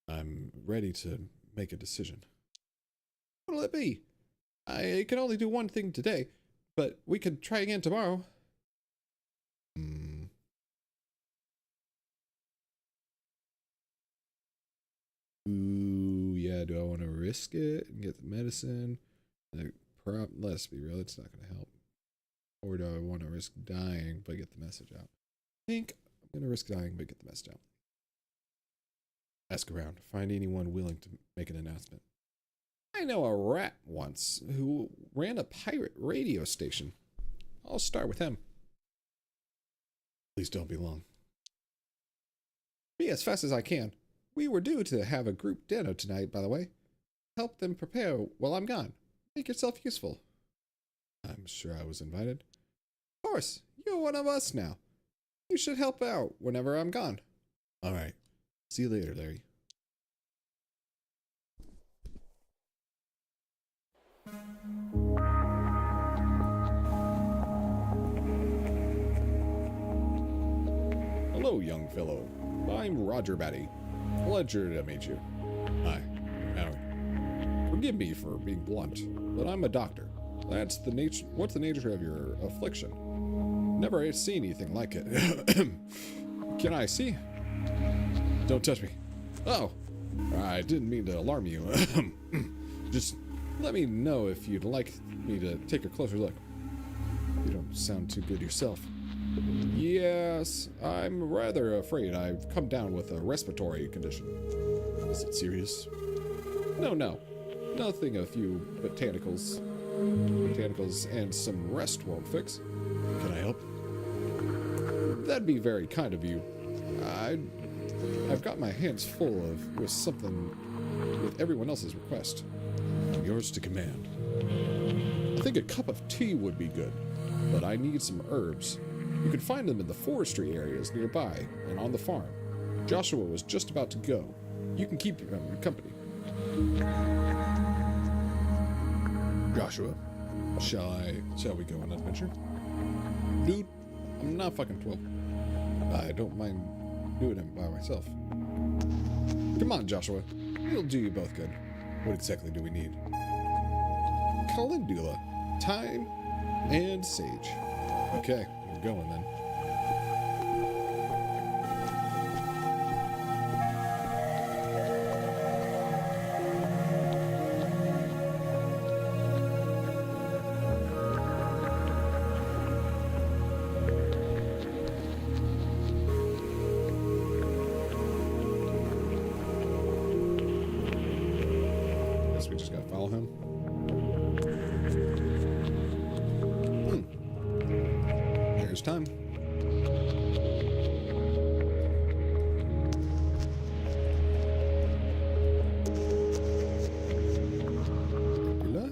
Speaker 1: I'm ready to make a decision. What'll it be? I can only do one thing today, but we could try again tomorrow. Ooh, yeah, do I want to risk it and get the medicine? Let's be real, it's not going to help. Or do I want to risk dying but get the message out? I think I'm going to risk dying but get the message out. Ask around. Find anyone willing to make an announcement. I know a rat once who ran a pirate radio station. I'll start with him. Please don't be long. Be as fast as I can. We were due to have a group dinner tonight, by the way. Help them prepare while I'm gone. Make yourself useful. I'm sure I was invited. Of course, you're one of us now. You should help out whenever I'm gone. All right. See you later, Larry. Hello, young fellow. I'm Roger Batty. Pleasure to meet you. Hi, Howard. Forgive me for being blunt, but I'm a doctor. That's the nature. What's the nature of your affliction? Never seen anything like it. Can I see? Don't touch me. Oh, I didn't mean to alarm you. Just let me know if you'd like me to take a closer look. You don't sound too good yourself. Yes, I'm rather afraid I've come down with a respiratory condition. Is it serious?
Speaker 2: No. Nothing a few botanicals and some rest won't fix. Can I help? That'd be very kind of you. I've got my hands full with everyone else's request. Yours to command. I think a cup of tea would be good, but I need some herbs. You can find them in the forestry areas nearby and on the farm. Joshua was just about to go. You can keep him company. Joshua, shall we go on an adventure? Dude, I'm not fucking 12. I don't mind doing it by myself. Come on, Joshua. It'll do you both good. What exactly do we need? Calendula, thyme, and sage. Okay, we're going then. Guess we just gotta follow him. There's time. Calendula?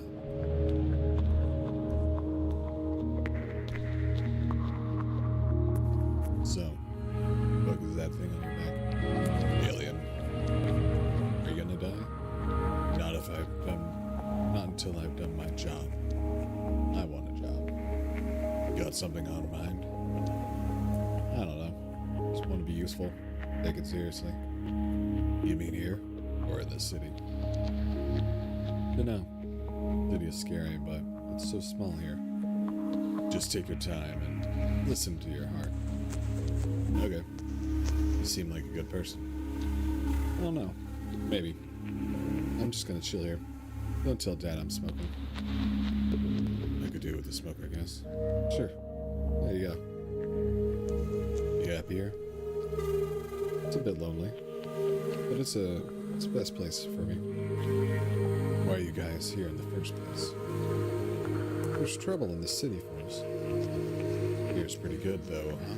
Speaker 2: So, what is that thing on your back? Alien. Are you gonna die? Not until I've done my job. I want a job. Got something on mind? I don't know. Just want to be useful. Take it seriously. You mean here? Or in the city? Dunno. City is scary, but it's so small here. Just take your time and listen to your heart. Okay. You seem like a good person. I don't know. Maybe. I'm just gonna chill here. Don't tell Dad I'm smoking. I could do with the smoke, I guess. Sure. There you go. You happy here? It's a bit lonely. But it's the best place for me. Why are you guys here in the first place? There's trouble in the city for us. Here's pretty good, though, huh?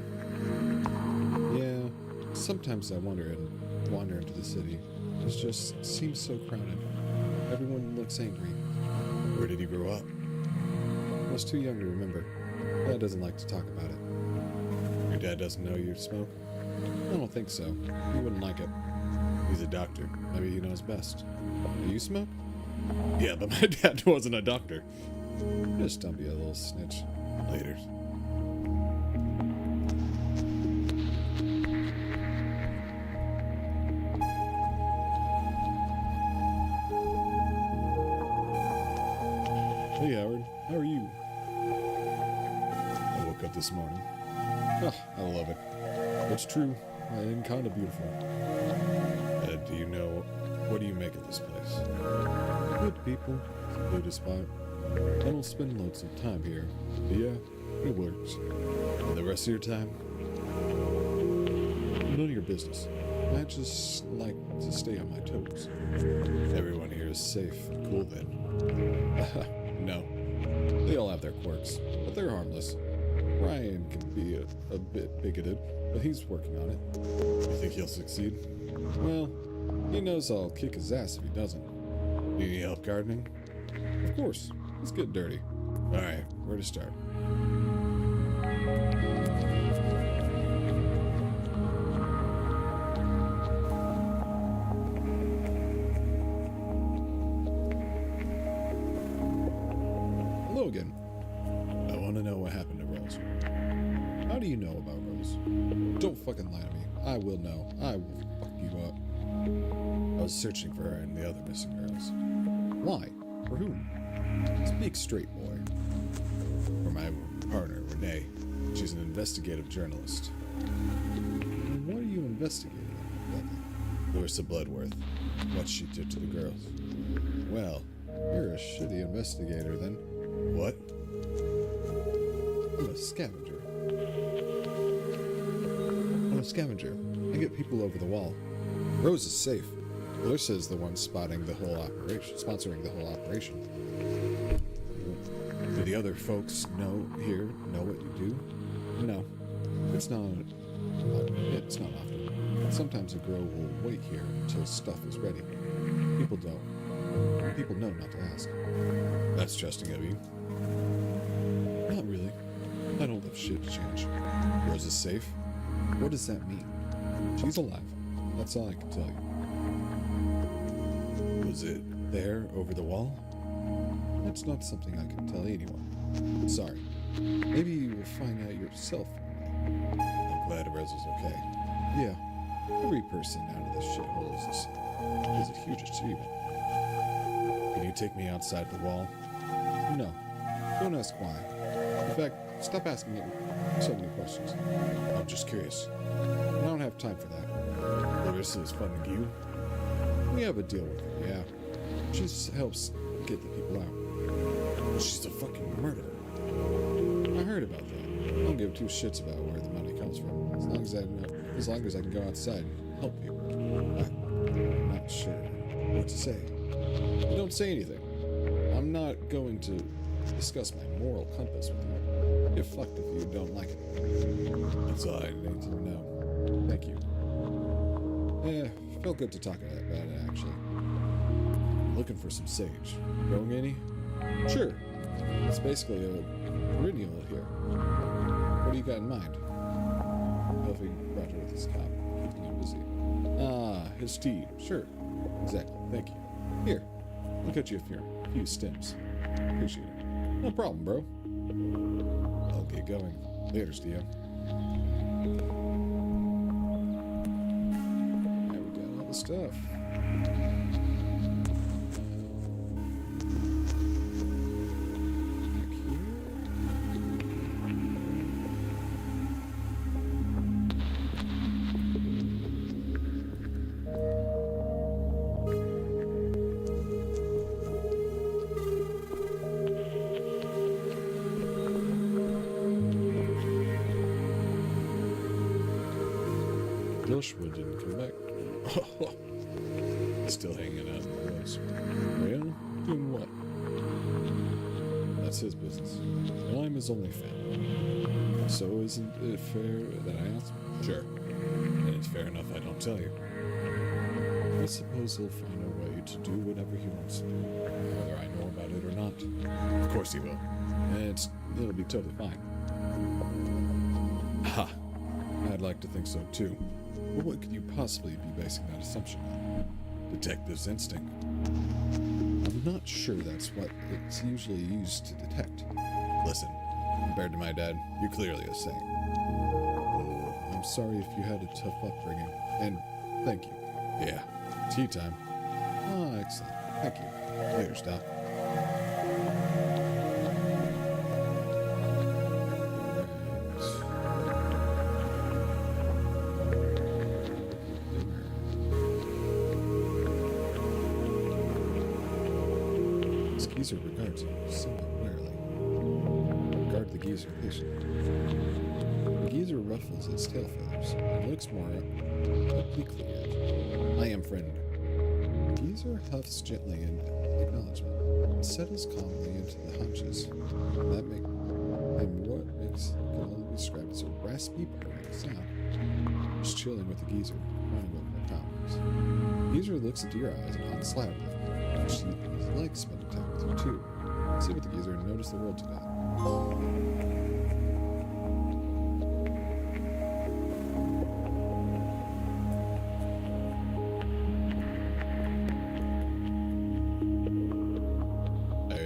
Speaker 2: Yeah. Sometimes I wander into the city. It just seems so crowded. Everyone looks angry. Where did you grow up? I was too young to remember. Dad doesn't like to talk about it. Your dad doesn't know you smoke? I don't think so. He wouldn't like it. He's a doctor. Maybe he knows best. Do you smoke? Yeah, but my dad wasn't a doctor. Just don't be a little snitch. Later. Hey Howard, how are you? I woke up this morning. Oh, I love it. It's true, and kind of beautiful. What do you make of this place? Good people, Buddhist spot. I don't spend loads of time here, but yeah, it works. And the rest of your time? None of your business. I just like to stay on my toes. Everyone here is safe and cool then. No. They all have their quirks, but they're harmless. Ryan can be a bit bigoted, but he's working on it. You think he'll succeed? Well, he knows I'll kick his ass if he doesn't. Need any help gardening? Of course. Let's get dirty. Alright, where to start? Hello again. I want to know what happened to Rose. How do you know about Rose? Don't fucking lie to me. I will know. I will fuck you up. I was searching for her and the other missing girls. Why? For whom? Speak straight, boy. For my partner, Renee. She's an investigative journalist. And what are you investigating? Nothing. Larissa Bloodworth. What she did to the girls. Well, you're a shitty investigator then. What? I'm a scavenger. I get people over the wall. Rose is safe. Melissa's the one spotting the whole operation, sponsoring the whole operation. Do the other folks know what you do? No. It's not often. Sometimes a girl will wait here until stuff is ready. People don't. People know not to ask. That's trusting of you. Not really. I don't let shit change. Rose is safe. What does that mean? She's alive. That's all I can tell you. Was it there over the wall? That's not something I can tell anyone. Sorry. Maybe you will find out yourself. I'm glad Rose is okay. Yeah. Every person out of this shithole is a huge achievement. Can you take me outside the wall? No. Don't ask why. In fact, stop asking me so many questions. I'm just curious. I don't have time for that. Larissa is funding you. We have a deal with her, yeah. She just helps get the people out. She's a fucking murderer. I heard about that. I don't give two shits about where the money comes from. As long as I can go outside and help people. I'm not sure what to say. Don't say anything. I'm not going to discuss my moral compass with you. Get fucked if you don't like it. That's all I need to know. Thank you. Felt good to talk about it, actually. Looking for some sage. Growing any? Sure. It's basically a perennial here. What do you got in mind? Buffy Roger with his cop. Keeping you busy. Ah, his tea. Sure. Exactly. Thank you. Here. I'll cut you a few stems. Appreciate it. No problem, bro. I'll get going. Later, Steve. Now we got all the stuff. Joshua didn't come back. Still hanging out in the woods. Well, doing what? That's his business. And I'm his only fan. So isn't it fair that I ask? Sure. And it's fair enough I don't tell you. I suppose he'll find a way to do whatever he wants to do, whether I know about it or not. Of course he will. And it'll be totally fine. Ha! I'd like to think so too. But what could you possibly be basing that assumption on? Detective's instinct. I'm not sure that's what it's usually used to detect. Listen, compared to my dad, you're clearly a saint. Oh, I'm sorry if you had a tough upbringing. And thank you. Yeah, tea time. Ah, excellent. Thank you. Later, Doc. Geezer regards him somewhat warily. Regard the geezer patiently. The geezer ruffles its tail feathers and looks more obliquely at you. I am friend. The geezer huffs gently in acknowledgement and settles calmly into the haunches. That make and what makes can only be described as a raspy purring sound. Just chilling with the geezer, running over the powers. The geezer looks into your eyes and honks loudly. She likes spending time with you too. Sit with the geezer and notice the world together.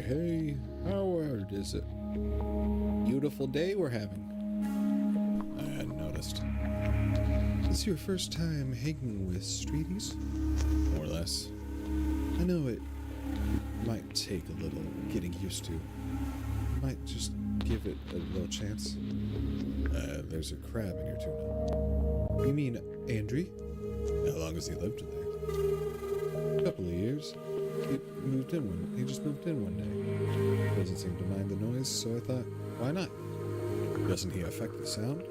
Speaker 2: Hey, how hard is it? Beautiful day we're having. I hadn't noticed. Is your first time hanging with streeties? More or less. I know it might take a little getting used to. You might just give it a little chance. There's a crab in your tuna. You mean Andrew? How long has he lived in there? A couple of years. He just moved in one day. Doesn't seem to mind the noise, so I thought, why not? Doesn't he affect the sound?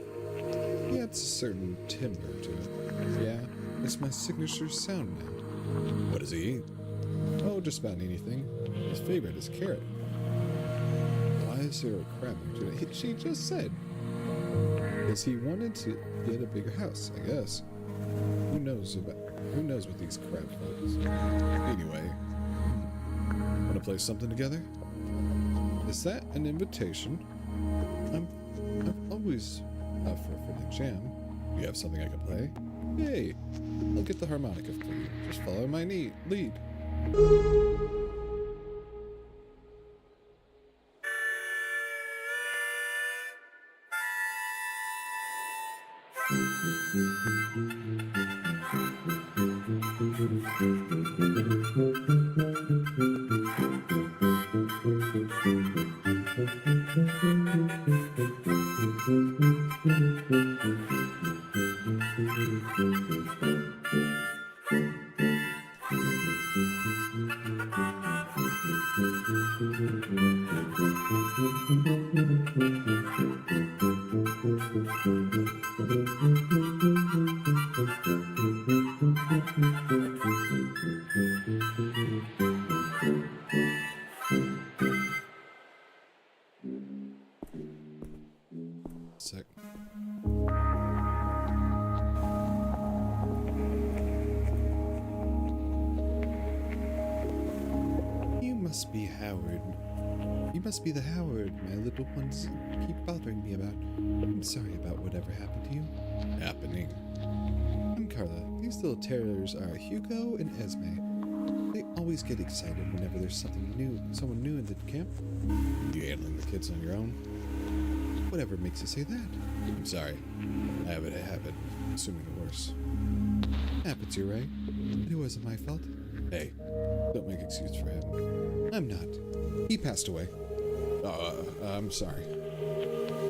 Speaker 2: He adds a certain timbre to it. Yeah, it's my signature sound now. What does he eat?
Speaker 1: Oh, just about anything. His favorite is carrot. Why is there a crab there today? She just said. Because he wanted to get a bigger house, I guess. Who knows what these crab folks. Anyway, wanna play something together? Is that an invitation? I'm always up for the jam. You have something I can play? Yay! I'll get the harmonica for you. Just follow my lead. Sec. You must be Howard. You must be the Howard my little ones keep bothering me about. I'm sorry about whatever happened to you.
Speaker 2: Happening.
Speaker 1: I'm Carla. These little terrors are Hugo and Esme. They always get excited whenever there's someone new in the camp.
Speaker 2: You handling the kids on your own?
Speaker 1: Whatever makes you say that.
Speaker 2: I'm sorry. I have a habit of assuming the worst.
Speaker 1: Happens, you're right. It wasn't my fault.
Speaker 2: Hey, don't make excuses for him.
Speaker 1: I'm not. He passed away.
Speaker 2: I'm sorry.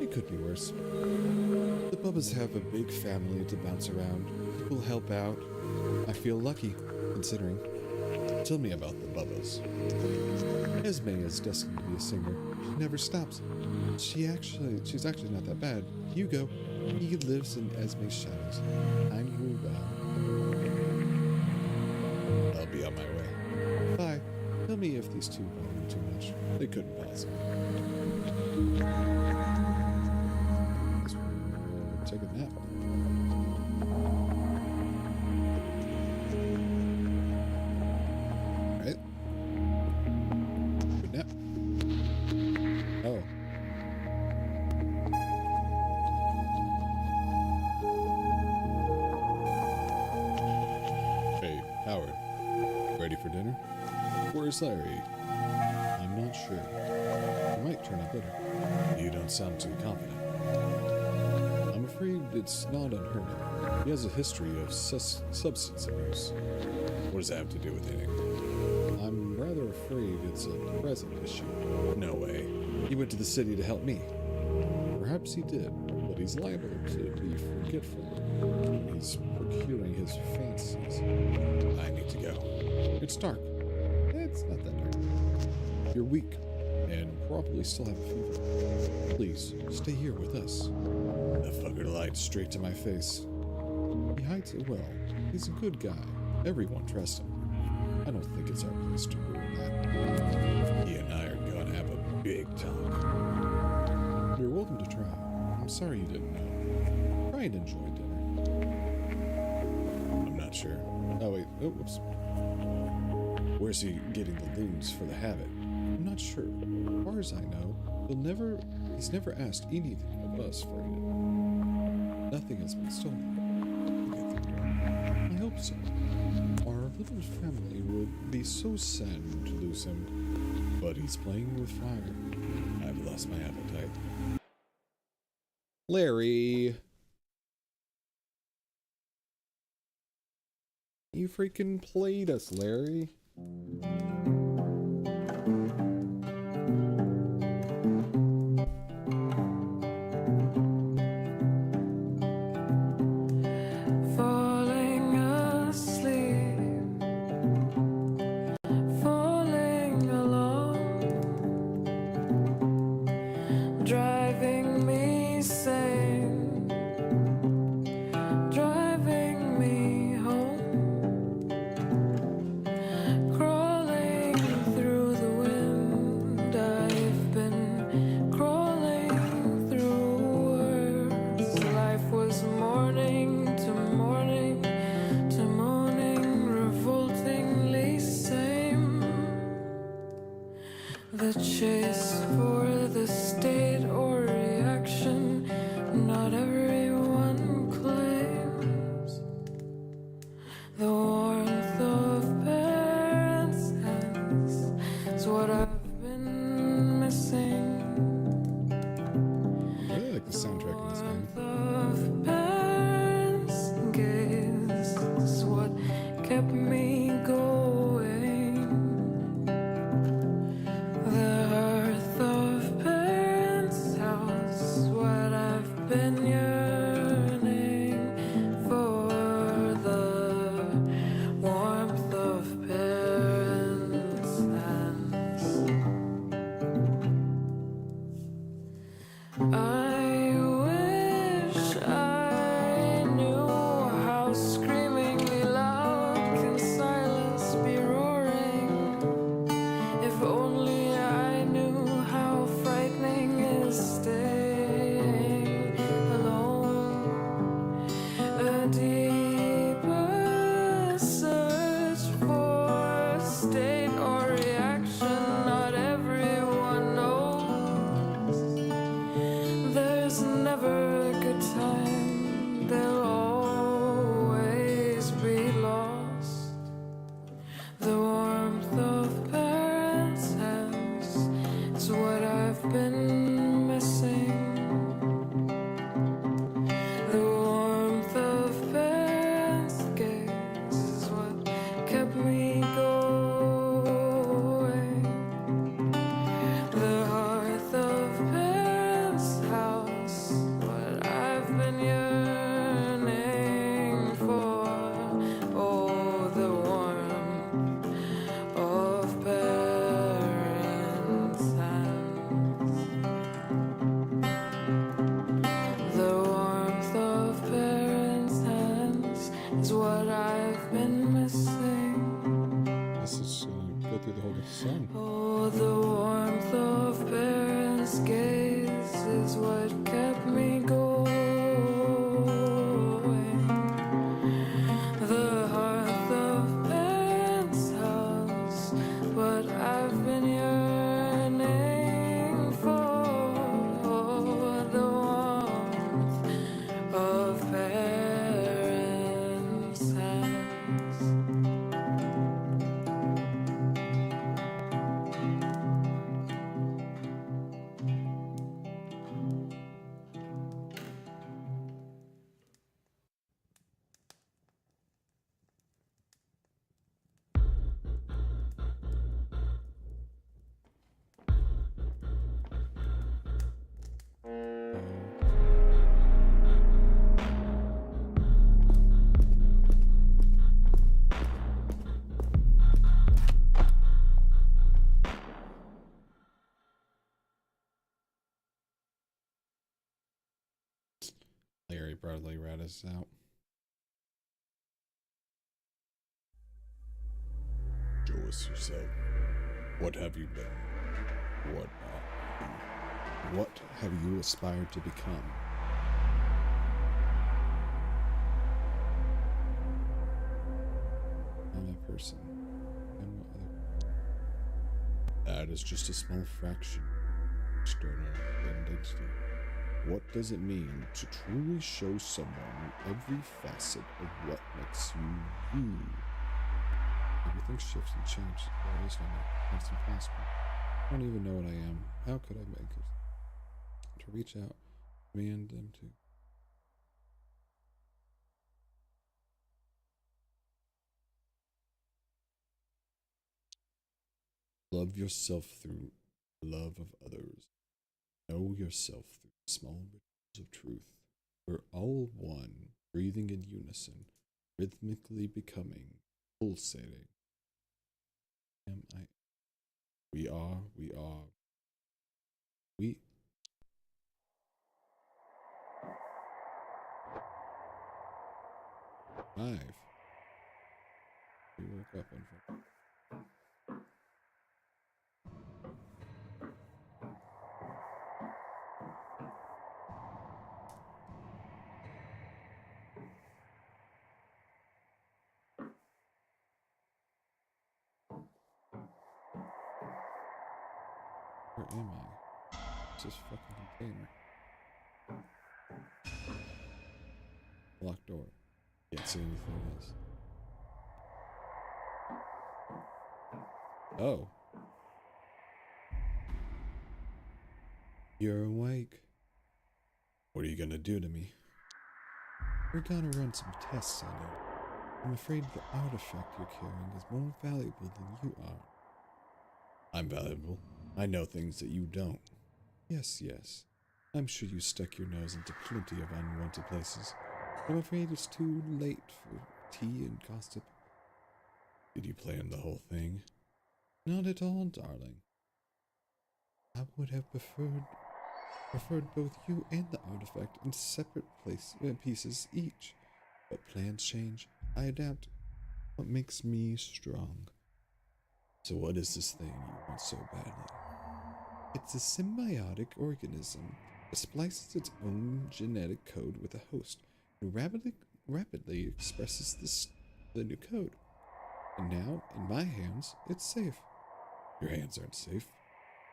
Speaker 1: It could be worse. The Bubbas have a big family to bounce around. People help out. I feel lucky, considering.
Speaker 2: Tell me about the Bubbas.
Speaker 1: Esme is destined to be a singer. She never stops. She's actually not that bad. Hugo, he lives in Esme's shadows. I'm Hugo.
Speaker 2: I'll be on my way.
Speaker 1: Bye. Tell me if these two bother you too much.
Speaker 2: They couldn't possibly.
Speaker 1: Guess we'll take a nap. Right? Good nap. Oh.
Speaker 2: Hey, Howard. Ready for dinner? Where's Larry?
Speaker 1: I'm not sure. It might turn out better.
Speaker 2: You don't sound too confident.
Speaker 1: I'm afraid it's not unheard of. He has a history of substance abuse.
Speaker 2: What does that have to do with anything?
Speaker 1: I'm rather afraid it's a present issue.
Speaker 2: No way.
Speaker 1: He went to the city to help me. Perhaps he did, but he's liable to be forgetful when he's procuring his fancies.
Speaker 2: I need to go.
Speaker 1: It's dark. It's not that dark. You're weak and probably still have a fever. Please, stay here with us.
Speaker 2: The fucker lied straight to my face.
Speaker 1: He hides it well. He's a good guy. Everyone trusts him. I don't think it's our place to ruin that.
Speaker 2: He and I are gonna have a big talk.
Speaker 1: You're welcome to try. I'm sorry you didn't know. Try and enjoy dinner.
Speaker 2: I'm not sure.
Speaker 1: Oh, wait. Oh, whoops.
Speaker 2: Where's he getting the loons for the habit?
Speaker 1: I'm not sure. As far as I know, he's never asked anything of us for it. Nothing has been stolen. I hope so. Our little family would be so sad to lose him. But he's playing with fire.
Speaker 2: I've lost my appetite.
Speaker 1: Larry! You freaking played us, Larry.
Speaker 4: Falling asleep, falling alone, driving me sane, driving me home. kept me going. The hearth of parents' house, what I've been yearning for. The warmth of parents' hands. I wish I knew how screamingly loud can silence be roaring. If only I knew how frightening is staying alone. A deeper search for state or reaction, not everyone knows. There's never a good time, there'll always be lost. The warmth of parents' hands is what I've been missing. The warmth of parents' gaze is what kept me going. The hearth of parents' house, what I've been yearning for. Oh, the warmth of parents' hands. The warmth of parents' hands is what I've been missing.
Speaker 1: Let's just go through the whole song.
Speaker 4: Oh, the warmth of parents' gaze is what kept me going. The hearth of parents' house, what I've been yearning for. The warmth of parents' hands.
Speaker 1: Larry Bradley rat us out.
Speaker 2: Show us yourself. What have you been? What are you?
Speaker 1: What have you aspired to become? I'm a person. And what other?
Speaker 2: That is just a small fraction of external identity.
Speaker 1: What does it mean to truly show someone every facet of what makes you you? Everything shifts and changes. Always when it's impossible. I don't even know what I am. How could I make it? To reach out, command them to. Love yourself through love of others. Know yourself through small rituals of truth. We're all one, breathing in unison, rhythmically becoming, pulsating. We are. Five. We woke up on. Where am I? It's this fucking container. Locked door. Can't see anything else. Oh. You're awake. What are you gonna do to me? We're gonna run some tests on you. I'm afraid the artifact you're carrying is more valuable than you are.
Speaker 2: I'm valuable. I know things that you don't.
Speaker 1: Yes, yes. I'm sure you stuck your nose into plenty of unwanted places. I'm afraid it's too late for tea and gossip.
Speaker 2: Did you plan the whole thing?
Speaker 1: Not at all, darling. I would have preferred both you and the artifact in separate pieces each. But plans change. I adapt. What makes me strong?
Speaker 2: So what is this thing you want so badly?
Speaker 1: It's a symbiotic organism that splices its own genetic code with a host and rapidly expresses the new code. And now, in my hands, it's safe.
Speaker 2: Your hands aren't safe.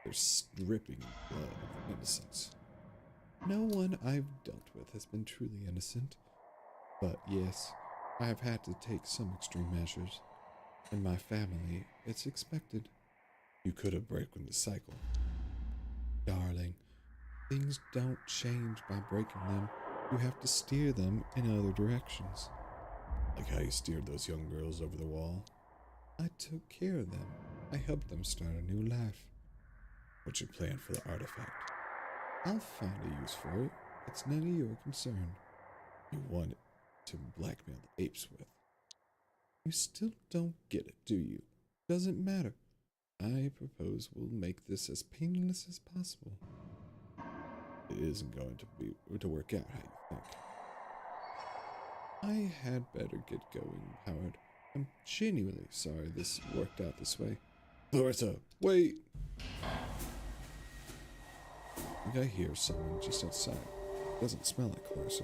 Speaker 2: They're dripping blood of innocence.
Speaker 1: No one I've dealt with has been truly innocent. But yes, I have had to take some extreme measures. In my family, it's expected.
Speaker 2: You could have broken the cycle.
Speaker 1: Darling, things don't change by breaking them. You have to steer them in other directions.
Speaker 2: Like how you steered those young girls over the wall.
Speaker 1: I took care of them. I helped them start a new life.
Speaker 2: What's your plan for the artifact?
Speaker 1: I'll find a use for it. It's none of your concern.
Speaker 2: You want it to blackmail the apes with.
Speaker 1: You still don't get it, do you? Doesn't matter. I propose we'll make this as painless as possible.
Speaker 2: It isn't going to work out how you think.
Speaker 1: I had better get going, Howard. I'm genuinely sorry this worked out this way.
Speaker 2: Clarissa, wait!
Speaker 1: I think I hear someone just outside. Doesn't smell like Clarissa.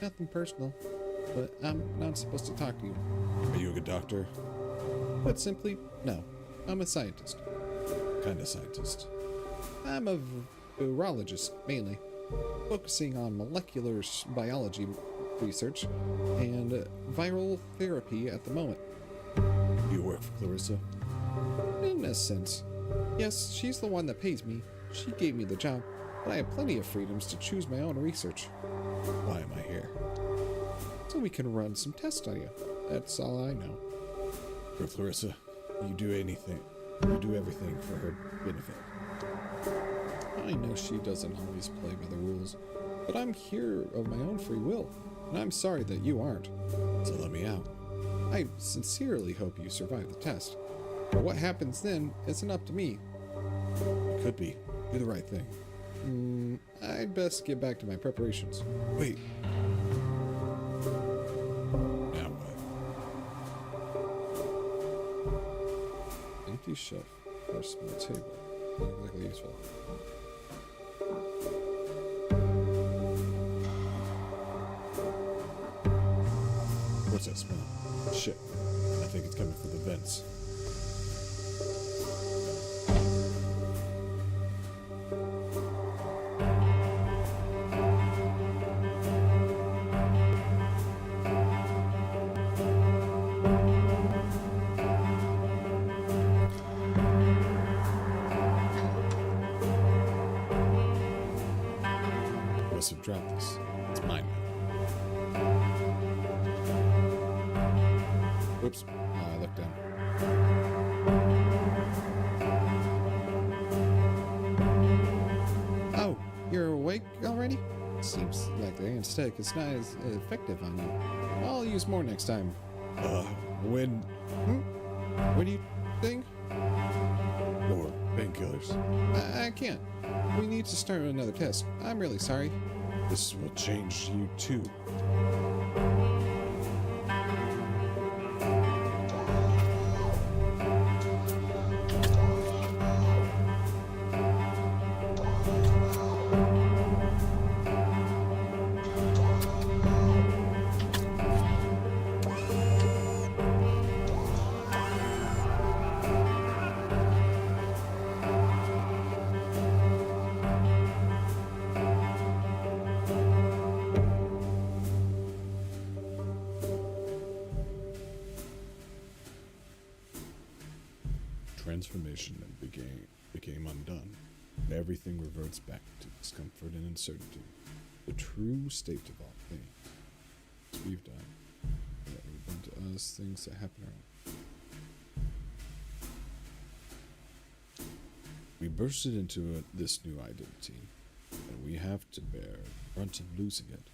Speaker 1: Nothing personal, but I'm not supposed to talk to you.
Speaker 2: Are you a good doctor?
Speaker 1: Put simply, no. I'm a scientist.
Speaker 2: What kind of scientist?
Speaker 1: I'm a virologist, mainly, focusing on molecular biology research and viral therapy at the moment.
Speaker 2: You work for Clarissa?
Speaker 1: In a sense. Yes, she's the one that pays me. She gave me the job, but I have plenty of freedoms to choose my own research.
Speaker 2: Why am I here?
Speaker 1: So we can run some tests on you. That's all I know.
Speaker 2: For Clarissa, you do anything. You do everything for her benefit.
Speaker 1: I know she doesn't always play by the rules, but I'm here of my own free will, and I'm sorry that you aren't.
Speaker 2: So let me out.
Speaker 1: I sincerely hope you survive the test. But what happens then isn't up to me.
Speaker 2: It could be. Do the right thing.
Speaker 1: I'd best get back to my preparations.
Speaker 2: Wait. Now what?
Speaker 1: Empty shelf. First my table. Not exactly useful.
Speaker 2: What's that smell? Shit. I think it's coming from the vents. Must have dropped this. It's mine now.
Speaker 1: Oops. I looked down. Oh, you're awake already? Seems like the anesthetic is not as effective on you. I'll use more next time.
Speaker 2: When?
Speaker 1: What do you think?
Speaker 2: More painkillers.
Speaker 1: I can't. We need to start another test. I'm really sorry.
Speaker 2: This will change you too. Transformation became undone. and everything reverts back to discomfort and uncertainty. The true state of all things. We've done. That we've done to us, things that happen around. We bursted into this new identity, and we have to bear the brunt of losing it.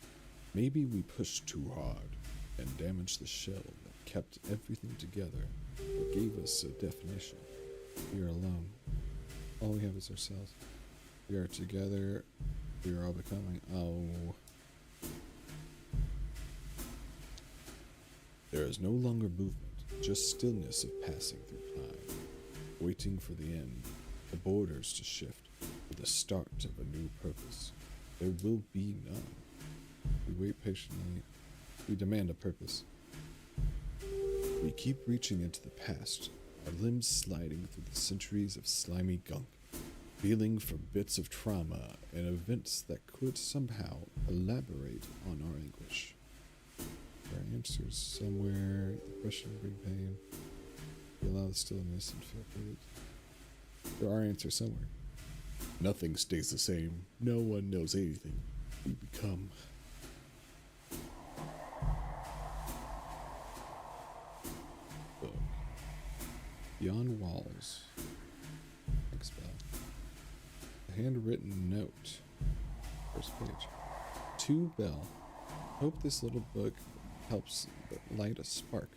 Speaker 2: Maybe we pushed too hard and damaged the shell that kept everything together, that gave us a definition. We are alone. All we have is ourselves. We are together. We are all becoming. Oh. There is no longer movement, just stillness of passing through time, waiting for the end, the borders to shift, for the start of a new purpose. There will be none. We wait patiently. We demand a purpose. We keep reaching into the past, our limbs sliding through the centuries of slimy gunk, feeling for bits of trauma and events that could somehow elaborate on our anguish. There are answers somewhere. The question bring pain. We allow the stillness and feel hurt. There are answers somewhere. Nothing stays the same. No one knows anything. We become. Book. Beyond walls. Thanks, Bell. A handwritten note. First page. To Bell. Hope this little book helps light a spark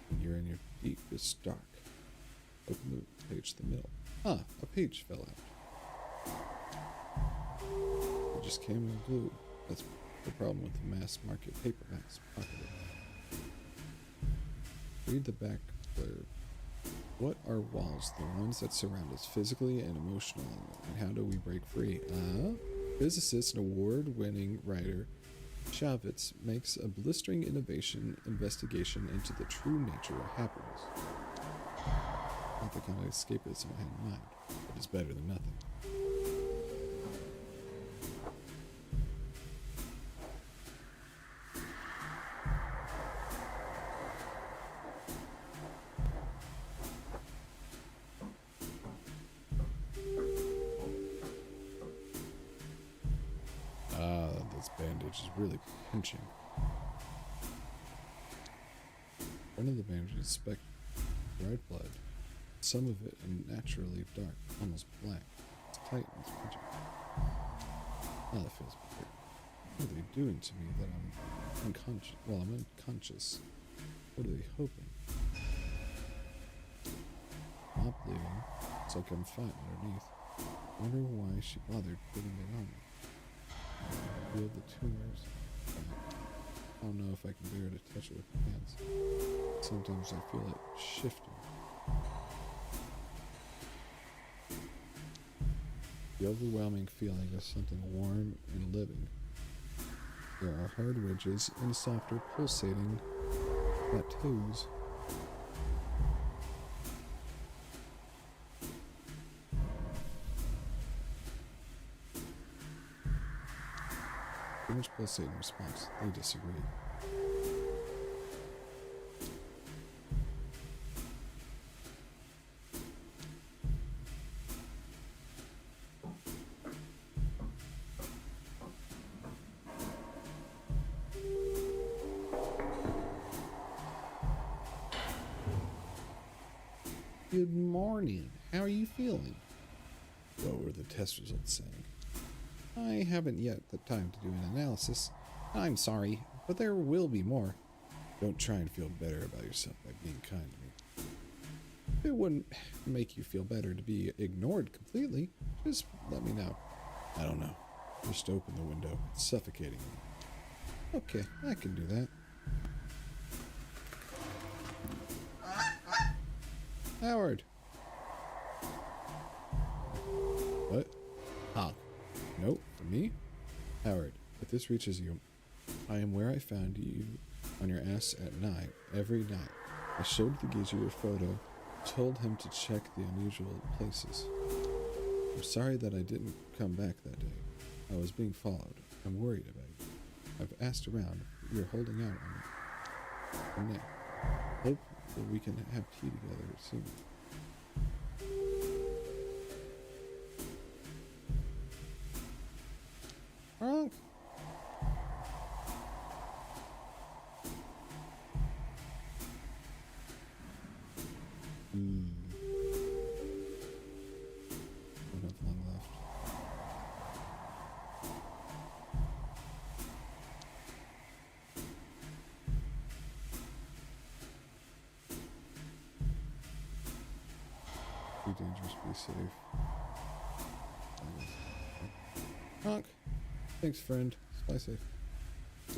Speaker 2: when you're in your deepest dark. Open the page to the middle. Ah, a page fell out. It just came in blue. That's the problem with the mass market paperbacks. Read the back blurb. What are walls? The ones that surround us physically and emotionally. And how do we break free? Physicist and award-winning writer Chavitz makes a blistering innovation investigation into the true nature of happiness. Not the kind of escapism I had in mind, but it's better than nothing. This bandage is really pinching. One of the bandages specked red blood. Some of it unnaturally dark, almost black. It's tight and it's pinching. Oh, that feels weird. What are they doing to me that I'm unconscious? Well, I'm unconscious. What are they hoping? Not bleeding. It's like I'm fine underneath. Wonder why she bothered putting it on me. Feel the tumors. I don't know if I can bear to touch it with my hands. Sometimes I feel it shifting. The overwhelming feeling of something warm and living. There are hard ridges and softer pulsating plateaus. Image pulsating response. They disagree. Good morning. How are you feeling? What were the test results saying? I haven't yet the time to do an analysis. I'm sorry, but there will be more. Don't try and feel better about yourself by being kind to me. It wouldn't make you feel better to be ignored completely. Just let me know. I don't know. Just open the window. It's suffocating me. Okay, I can do that. Howard. What? Hog. Nope, for me? Howard, if this reaches you, I am where I found you on your ass at night, every night. I showed the geezer your photo, told him to check the unusual places. I'm sorry that I didn't come back that day. I was being followed. I'm worried about you. I've asked around. You're holding out on me. Hope that we can have tea together soon.
Speaker 3: Honk.
Speaker 1: Don't have long left. Be dangerous, be safe. Honk. Thanks, friend. Fly safe.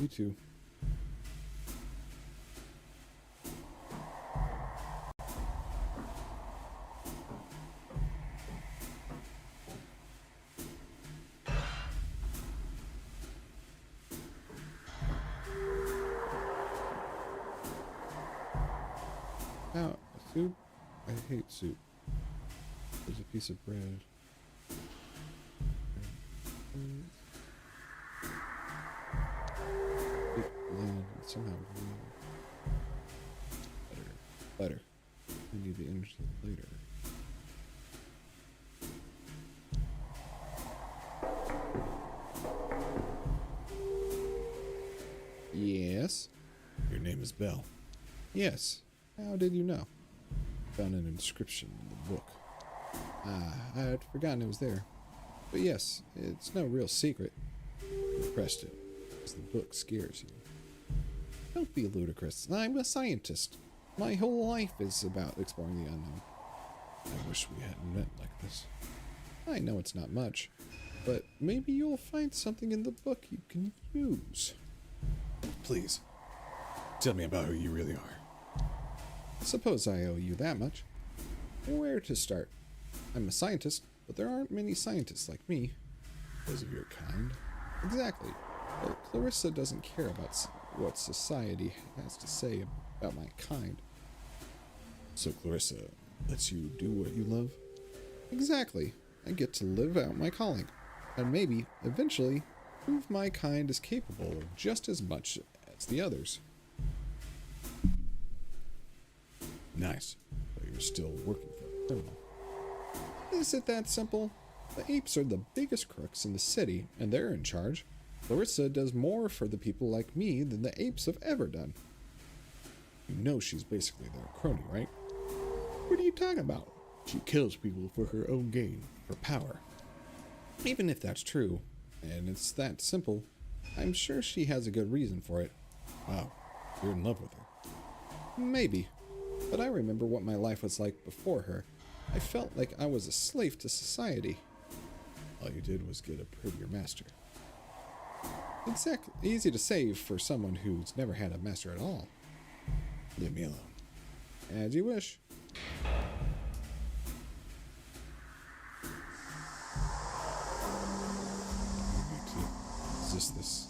Speaker 1: You too. Now, soup? I hate soup. There's a piece of bread. Big land and somehow real. Better. We need the energy later.
Speaker 3: Yes.
Speaker 1: Your name is Bell.
Speaker 3: Yes.
Speaker 1: How did you know? Found an inscription in the book.
Speaker 3: Ah, I had forgotten it was there. But yes, it's no real secret.
Speaker 1: You pressed it, because the book scares you.
Speaker 3: Don't be ludicrous. I'm a scientist. My whole life is about exploring the unknown.
Speaker 1: I wish we hadn't met like this.
Speaker 3: I know it's not much, but maybe you'll find something in the book you can use.
Speaker 1: Please, tell me about who you really are.
Speaker 3: Suppose I owe you that much. Where to start? I'm a scientist, but there aren't many scientists like me.
Speaker 1: Those of your kind?
Speaker 3: Exactly. But Clarissa doesn't care about what society has to say about my kind.
Speaker 1: So Clarissa lets you do what you love?
Speaker 3: Exactly. I get to live out my calling, and maybe, eventually, prove my kind is capable of just as much as the others.
Speaker 1: Nice. But you're still working for a criminal.
Speaker 3: Is it that simple? The apes are the biggest crooks in the city, and they're in charge. Clarissa does more for the people like me than the apes have ever done.
Speaker 1: You know she's basically their crony, right?
Speaker 3: What are you talking about?
Speaker 1: She kills people for her own gain, for power.
Speaker 3: Even if that's true, and it's that simple, I'm sure she has a good reason for it.
Speaker 1: Wow, you're in love with her.
Speaker 3: Maybe. But I remember what my life was like before her. I felt like I was a slave to society.
Speaker 1: All you did was get a prettier master.
Speaker 3: Exactly. Easy to say for someone who's never had a master at all.
Speaker 1: Leave me alone.
Speaker 3: As you wish.
Speaker 1: You need to resist this.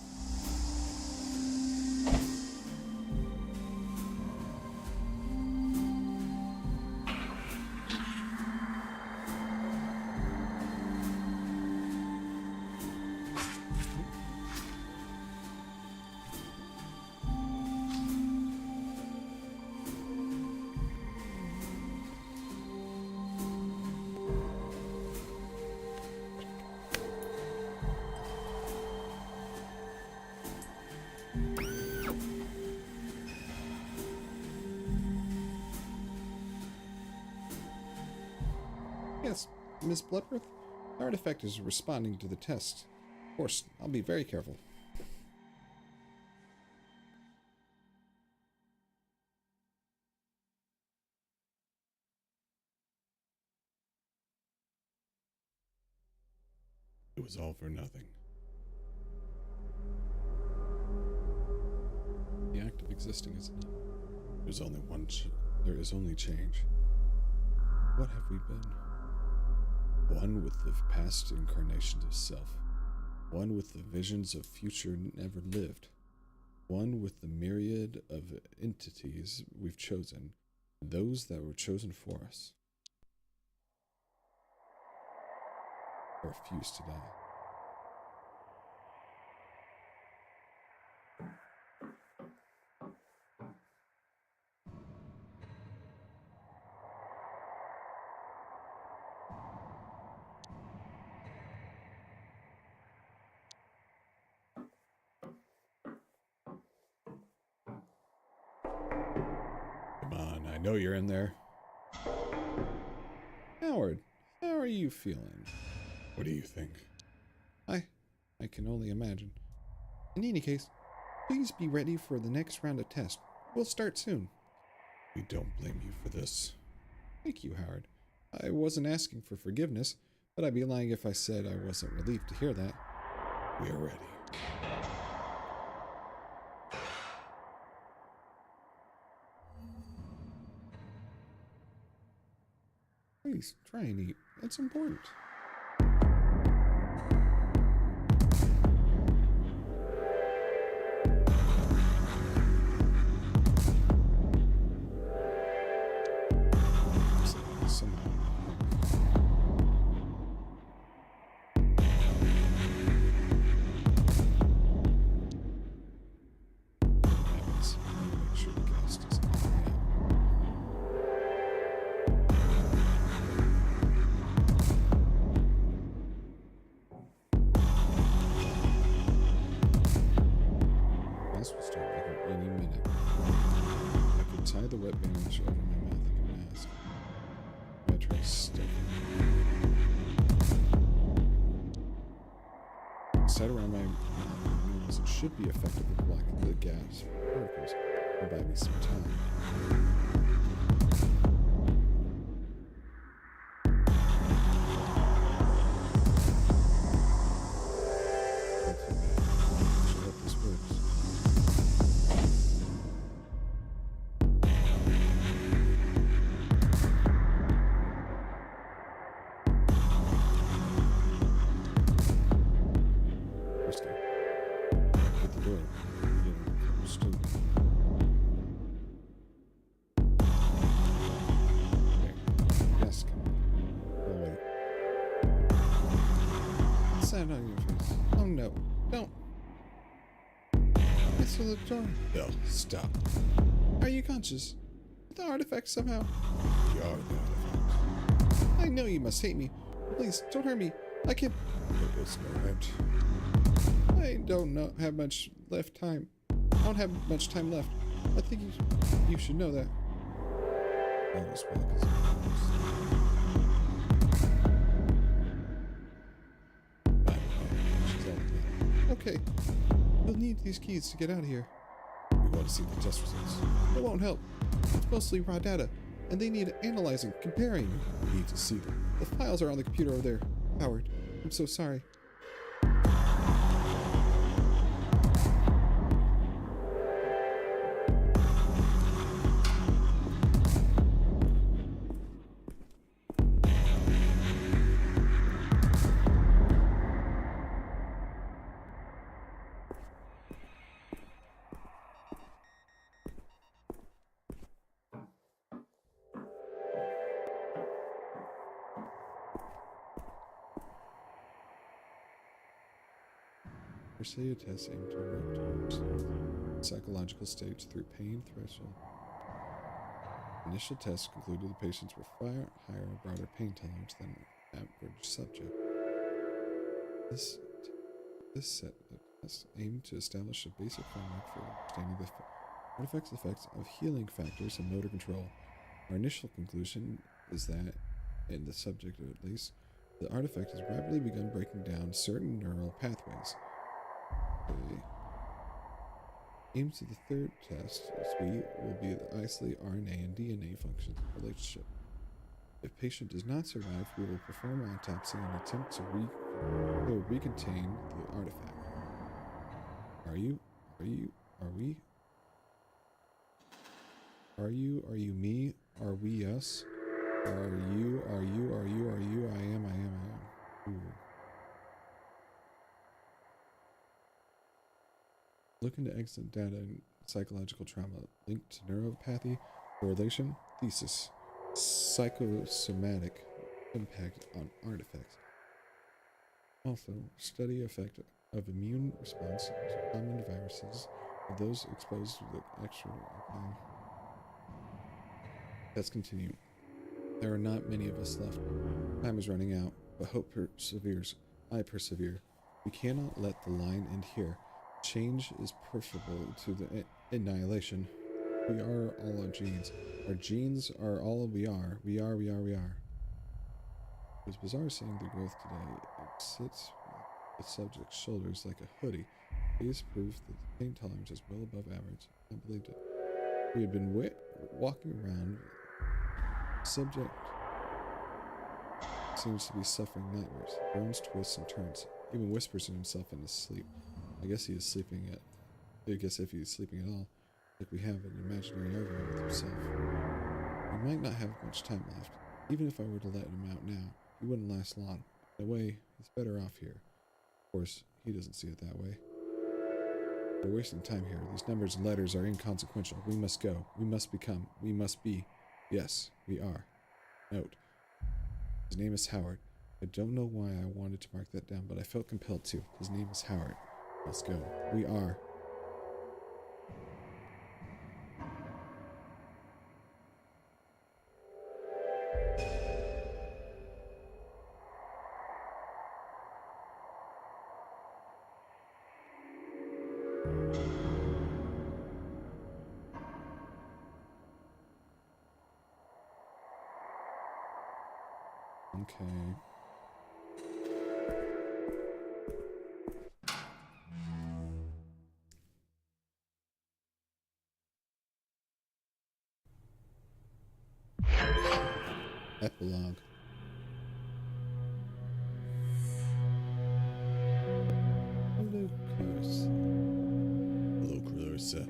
Speaker 3: Yes, Miss Bloodworth. The artifact is responding to the test. Of course, I'll be very careful.
Speaker 1: It was all for nothing.
Speaker 3: The act of existing is enough.
Speaker 1: There's only there is only change.
Speaker 3: What have we been?
Speaker 1: One with the past incarnations of self. One with the visions of future never lived. One with the myriad of entities we've chosen, those that were chosen for us. I refuse to die.
Speaker 2: know you're in there.
Speaker 1: Howard, how are you feeling?
Speaker 2: What do you think?
Speaker 1: I can only imagine. In any case, please be ready for the next round of tests. We'll start soon.
Speaker 2: We don't blame you for this.
Speaker 1: Thank you, Howard. I wasn't asking for forgiveness, but I'd be lying if I said I wasn't relieved to hear that.
Speaker 2: We are ready.
Speaker 1: Please, try and eat. It's important. Somehow. Heavens, I need to make sure the gas doesn't get me out. Gas will start leaking any minute. I could tie the wet bandage over my mouth like a mask. I try to stuff it. Set around my nose, it should be effective at blocking the gas particles and buy me some time. Should hope this works. First go. Get the door. Get it closed. Okay. Yes, come on. Oh, wait. Sand on your face. Oh no. Don't. It's the door.
Speaker 2: Bill, stop.
Speaker 1: Are you conscious? The artifact somehow.
Speaker 2: We are the artifact.
Speaker 1: I know you must hate me. Please, don't hurt me. I can't.
Speaker 2: There is no hurt.
Speaker 1: I don't have much left time. I don't have much time left. I think you should know that.
Speaker 2: All is well, 'cause
Speaker 1: By the way, she's out of there. Okay. You'll need these keys to get out of here.
Speaker 2: we want to see the test results.
Speaker 1: It won't help. It's mostly raw data, and they need analyzing, comparing.
Speaker 2: We need to see them.
Speaker 1: The files are on the computer over there. Howard, I'm so sorry. Persea tests aim to erect psychological stage through pain threshold. Initial tests concluded the patients were far higher, broader pain tolerance than average subject. This set of tests aimed to establish a basic framework for understanding the artifact's effects of healing factors and motor control. Our initial conclusion is that, in the subject at least, the artifact has rapidly begun breaking down certain neural pathways. The aim to the third test suite will be the isolate RNA and DNA functions relationship. If patient does not survive, we will perform autopsy and attempt to recontain the artifact. Are you me? Are we us? Are you, I am. Ooh. Look into extant data and psychological trauma linked to neuropathy, correlation, thesis, psychosomatic impact on artifacts. Also, study effect of immune response to common viruses of those exposed to the extra. Let's continue. There are not many of us left. Time is running out, but hope perseveres. I persevere. We cannot let the line end here. Change is preferable to the annihilation. We are all our genes. Our genes are all we are. We are. It was bizarre seeing the growth today. It sits with the subject's shoulders like a hoodie. These proof that the pain tolerance is well above average. I believed it. We had been walking around. The subject seems to be suffering nightmares. Groans, twists, and turns. Even whispers to himself in his sleep. I guess he is sleeping at... I guess if he is sleeping at all, like we have an imaginary argument with himself. We might not have much time left. Even if I were to let him out now, he wouldn't last long. In a way, he's better off here. Of course, he doesn't see it that way. We're wasting time here. These numbers and letters are inconsequential. We must go. We must become. We must be. Yes, we are. Note. His name is Howard. I don't know why I wanted to mark that down, but I felt compelled to. His name is Howard. Let's go. We are. Okay. Epilogue. Hello, Clarissa.
Speaker 2: Hello, Clarissa.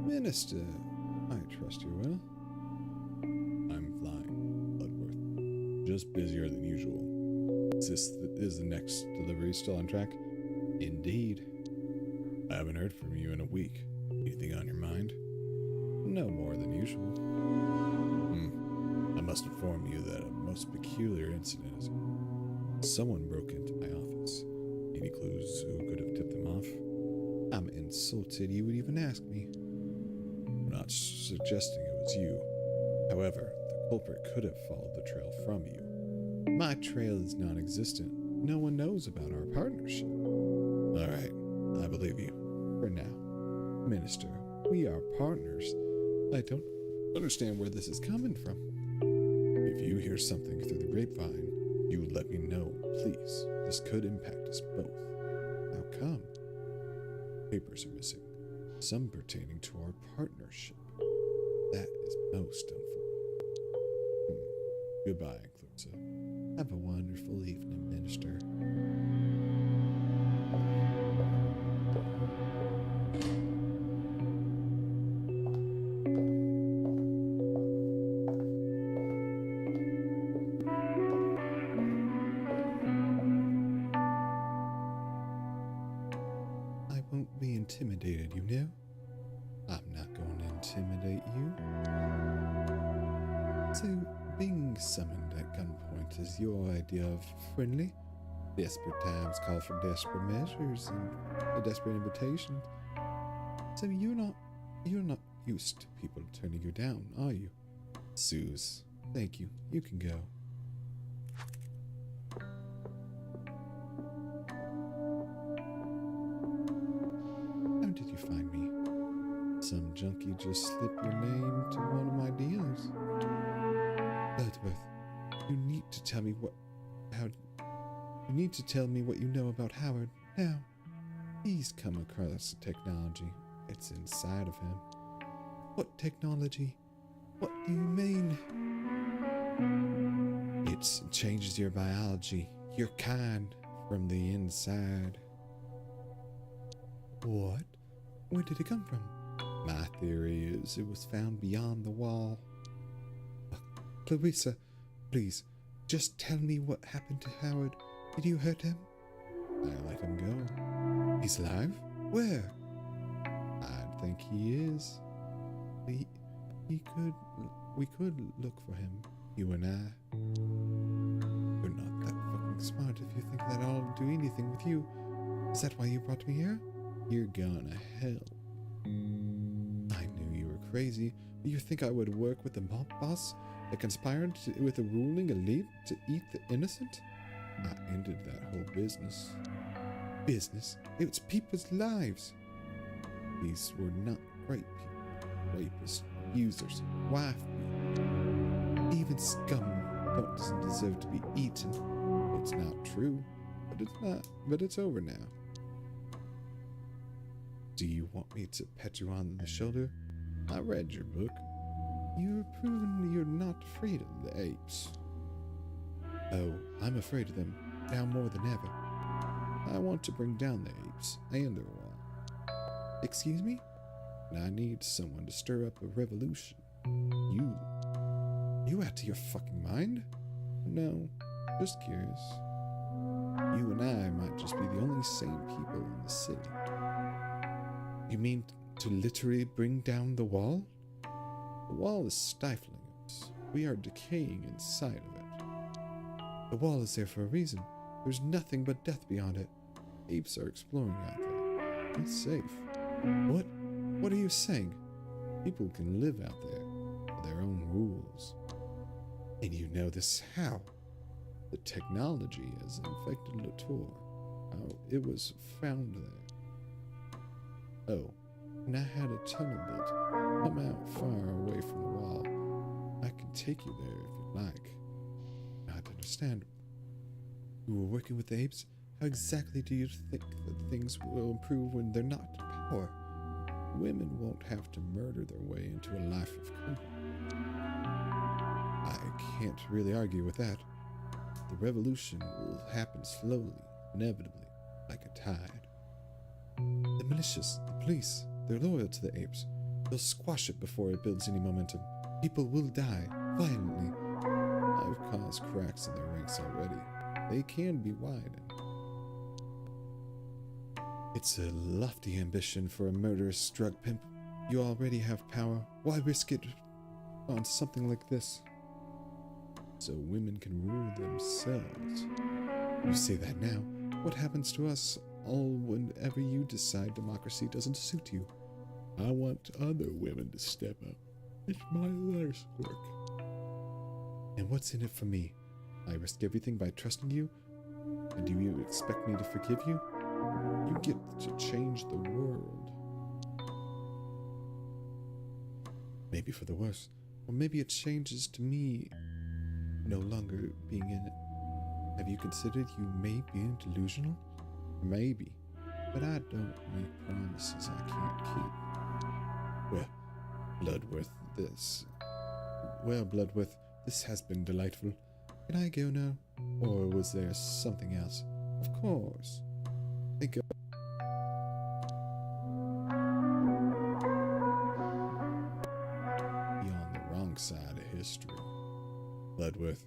Speaker 1: Minister, I trust you well.
Speaker 2: I'm flying, Bloodworth. Just busier than usual. Is the next delivery still on track?
Speaker 1: Indeed.
Speaker 2: I haven't heard from you in a week. Anything on your mind?
Speaker 1: No more than usual.
Speaker 2: I must inform you that a most peculiar incident has... Someone broke into my office. Any clues who could have tipped them off?
Speaker 1: I'm insulted you would even ask me.
Speaker 2: I'm not suggesting it was you. However, the culprit could have followed the trail from you.
Speaker 1: My trail is non-existent. No one knows about our partnership.
Speaker 2: Alright, I believe you.
Speaker 1: For now. Minister, we are partners. I don't understand where this is coming from.
Speaker 2: If you hear something through the grapevine, you would let me know, please. This could impact us both.
Speaker 1: How come?
Speaker 2: Papers are missing, some pertaining to our partnership.
Speaker 1: That is most unfortunate.
Speaker 2: Goodbye, Clarissa.
Speaker 1: Have a wonderful evening, Minister. I won't be intimidated, you know? I'm not going to intimidate you. So, being summoned at gunpoint is your idea of friendly? Desperate times call for desperate measures and a desperate invitation. So you're not used to people turning you down, are you? Suze, thank you. You can go. How did you find me? Some junkie just slipped your name to one of my dealers. Elizabeth, you need to tell me what you know about Howard now. He's come across the technology. It's inside of him. What technology? What do you mean? It changes your biology, your kind, from the inside. What? Where did it come from? My theory is it was found beyond the wall. Clarissa, please, just tell me what happened to Howard. Did you hurt him? I let him go. He's alive? Where? I think he is. We could look for him, you and I. You're not that fucking smart if you think that I'll do anything with you. Is that why you brought me here? You're going to hell. I knew you were crazy, but you think I would work with the mob boss that conspired with the ruling elite to eat the innocent? I ended that whole business. Business? It was people's lives. These were not great people.
Speaker 3: rapists, abusers, wife beaters. Even scum doesn't deserve to be eaten. It's not true, but it's over now. Do you want me to pat you on the shoulder? I read your book. You've proven you're not afraid of the apes. Oh, I'm afraid of them, now more than ever. I want to bring down the apes and their wall. Excuse me? And I need someone to stir up a revolution. You out of your fucking mind? No, just curious. You and I might just be the only sane people in the city. You mean to literally bring down the wall? The wall is stifling us. We are decaying inside of it. The wall is there for a reason. There's nothing but death beyond it. Apes are exploring out there. It's safe. What? What are you saying? People can live out there with their own rules. And you know this how? The technology has infected Latour. How it was found there. Oh, and I had a tunnel built. Come out far away from the wall. I can take you there if you like. Not understand. You were working with the apes? How exactly do you think that things will improve when they're not in power? Women won't have to murder their way into a life of comfort. I can't really argue with that. The revolution will happen slowly, inevitably, like a tide. The militias, the police, they're loyal to the apes. They'll squash it before it builds any momentum. People will die, violently. I've caused cracks in their ranks already. They can be widened. It's a lofty ambition for a murderous drug pimp. You already have power. Why risk it on something like this? So women can rule themselves. You say that now. What happens to us all whenever you decide democracy doesn't suit you? I want other women to step up. It's my life's work. And what's in it for me? I risk everything by trusting you? And do you expect me to forgive you? You get to change the world. Maybe for the worse. Or maybe it changes to me no longer being in it. Have you considered you may be delusional? Maybe. But I don't make promises I can't keep. Bloodworth, this has been delightful. Can I go now? Or was there something else? Of course. Think of be on the wrong side of history. Bloodworth,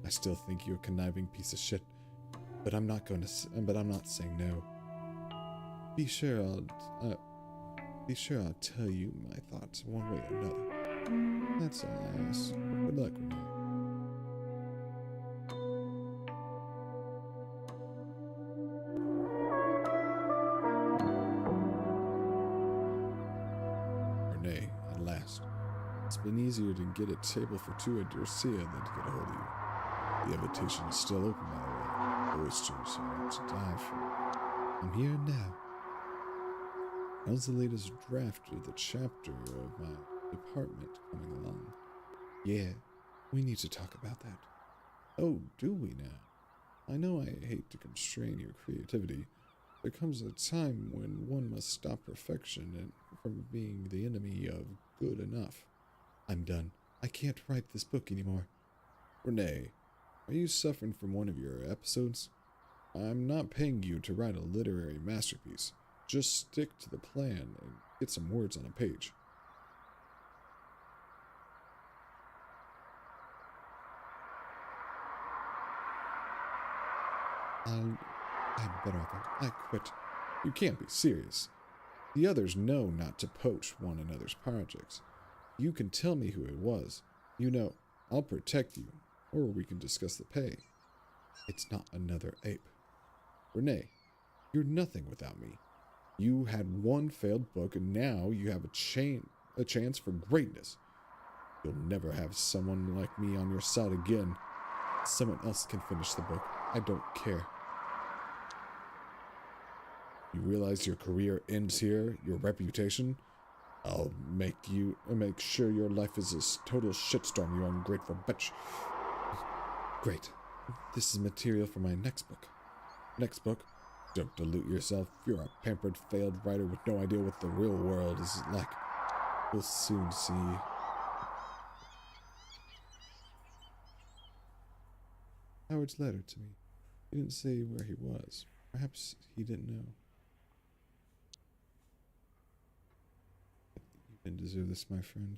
Speaker 3: I still think you're a conniving piece of shit, but I'm not saying no. Be sure I'll tell you my thoughts one way or another. That's all I ask. Good luck, Renee. Renee, at last. It's been easier to get a table for two at Dorcia than to get a hold of you. The invitation is still open, by the way. Oysters are to die for. I'm here now. How's the latest draft of the chapter of my department coming along? Yeah, we need to talk about that. Oh, do we now? I know I hate to constrain your creativity. There comes a time when one must stop perfection and from being the enemy of good enough. I'm done. I can't write this book anymore. Renee, are you suffering from one of your episodes? I'm not paying you to write a literary masterpiece. Just stick to the plan and get some words on a page. I'm better off. I quit. You can't be serious. The others know not to poach one another's projects. You can tell me who it was. You know, I'll protect you, or we can discuss the pay. It's not another ape. Renee, you're nothing without me. You had one failed book, and now you have a chance for greatness. You'll never have someone like me on your side again. Someone else can finish the book. I don't care. You realize your career ends here, your reputation? I'll make sure your life is a total shitstorm, you ungrateful bitch. Great. This is material for my next book. Next book? Don't delude yourself. You're a pampered, failed writer with no idea what the real world is like. We'll soon see. Howard's letter to me. He didn't say where he was. Perhaps he didn't know. You didn't deserve this, my friend.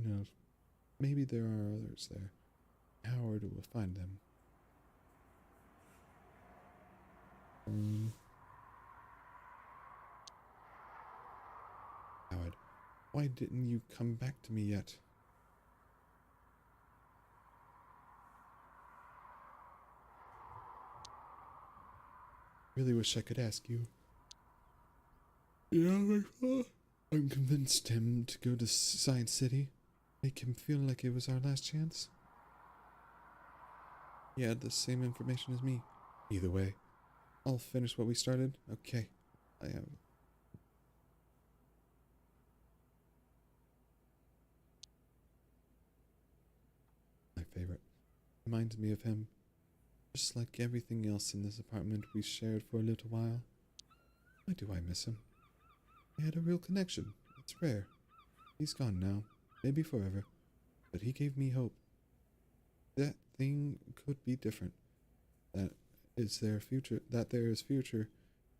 Speaker 3: Who knows? Maybe there are others there. Howard will find them. Howard, why didn't you come back to me yet? Really wish I could ask you. Yeah, I'm convinced him to go to Science City. Make him feel like it was our last chance. He had the same information as me. Either way, I'll finish what we started. Okay, I have. My favorite. Reminds me of him. Just like everything else in this apartment we shared for a little while. Why do I miss him? We had a real connection. It's rare. He's gone now. Maybe forever. But he gave me hope. That thing could be different. That there is future.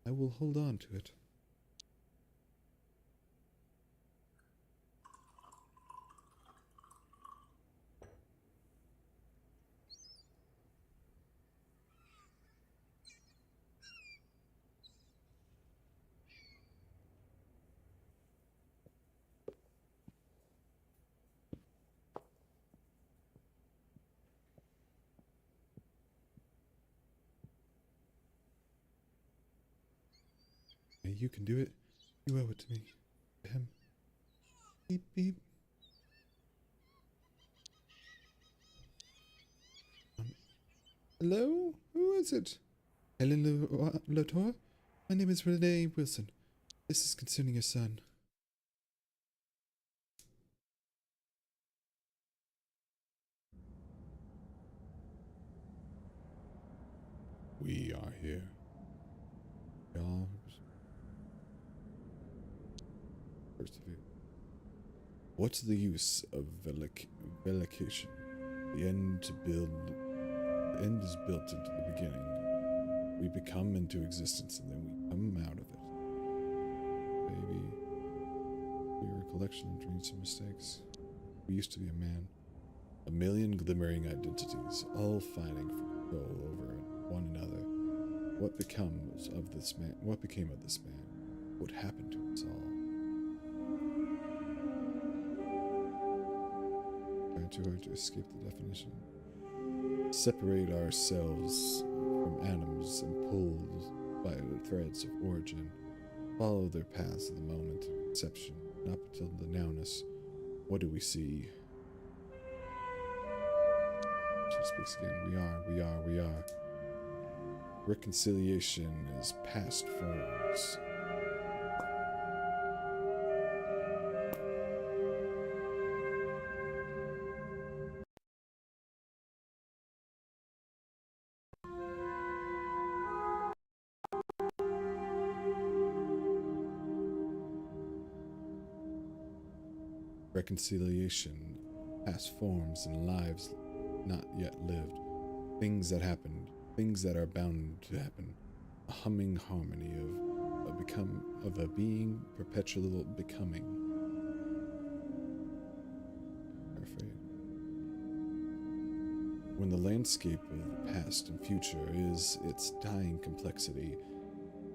Speaker 3: I will hold on to it. You can do it. You owe it to me. To him. Beep, beep. Hello? Who is it? Helen Lotor? My name is Renee Wilson. This is concerning your son.
Speaker 2: We are here.
Speaker 3: Y'all. Persevere. What's the use of velication? The end is built into the beginning. We become into existence and then we come out of it. Baby, we are a collection of dreams and mistakes. We used to be a man. A million glimmering identities, all fighting for control over one another. What becomes of this man? What became of this man? What happened to us all? Trying too hard to escape the definition. Separate ourselves from atoms and pulled by the threads of origin. Follow their paths of the moment of conception, up until the nowness. What do we see? She speaks again. We are. Reconciliation is past forms. Reconciliation, past forms and lives not yet lived. Things that happened, things that are bound to happen. A humming harmony of a being, perpetual becoming. Paraphrase. When the landscape of the past and future is its dying complexity,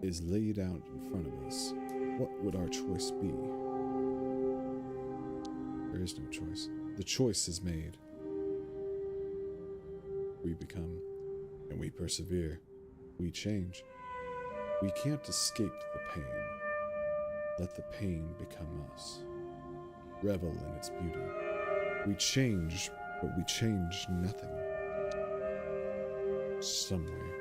Speaker 3: is laid out in front of us, what would our choice be? There is no choice. The choice is made. We become, and we persevere. We change. We can't escape the pain. Let the pain become us. Revel in its beauty. We change, but we change nothing. somewhere.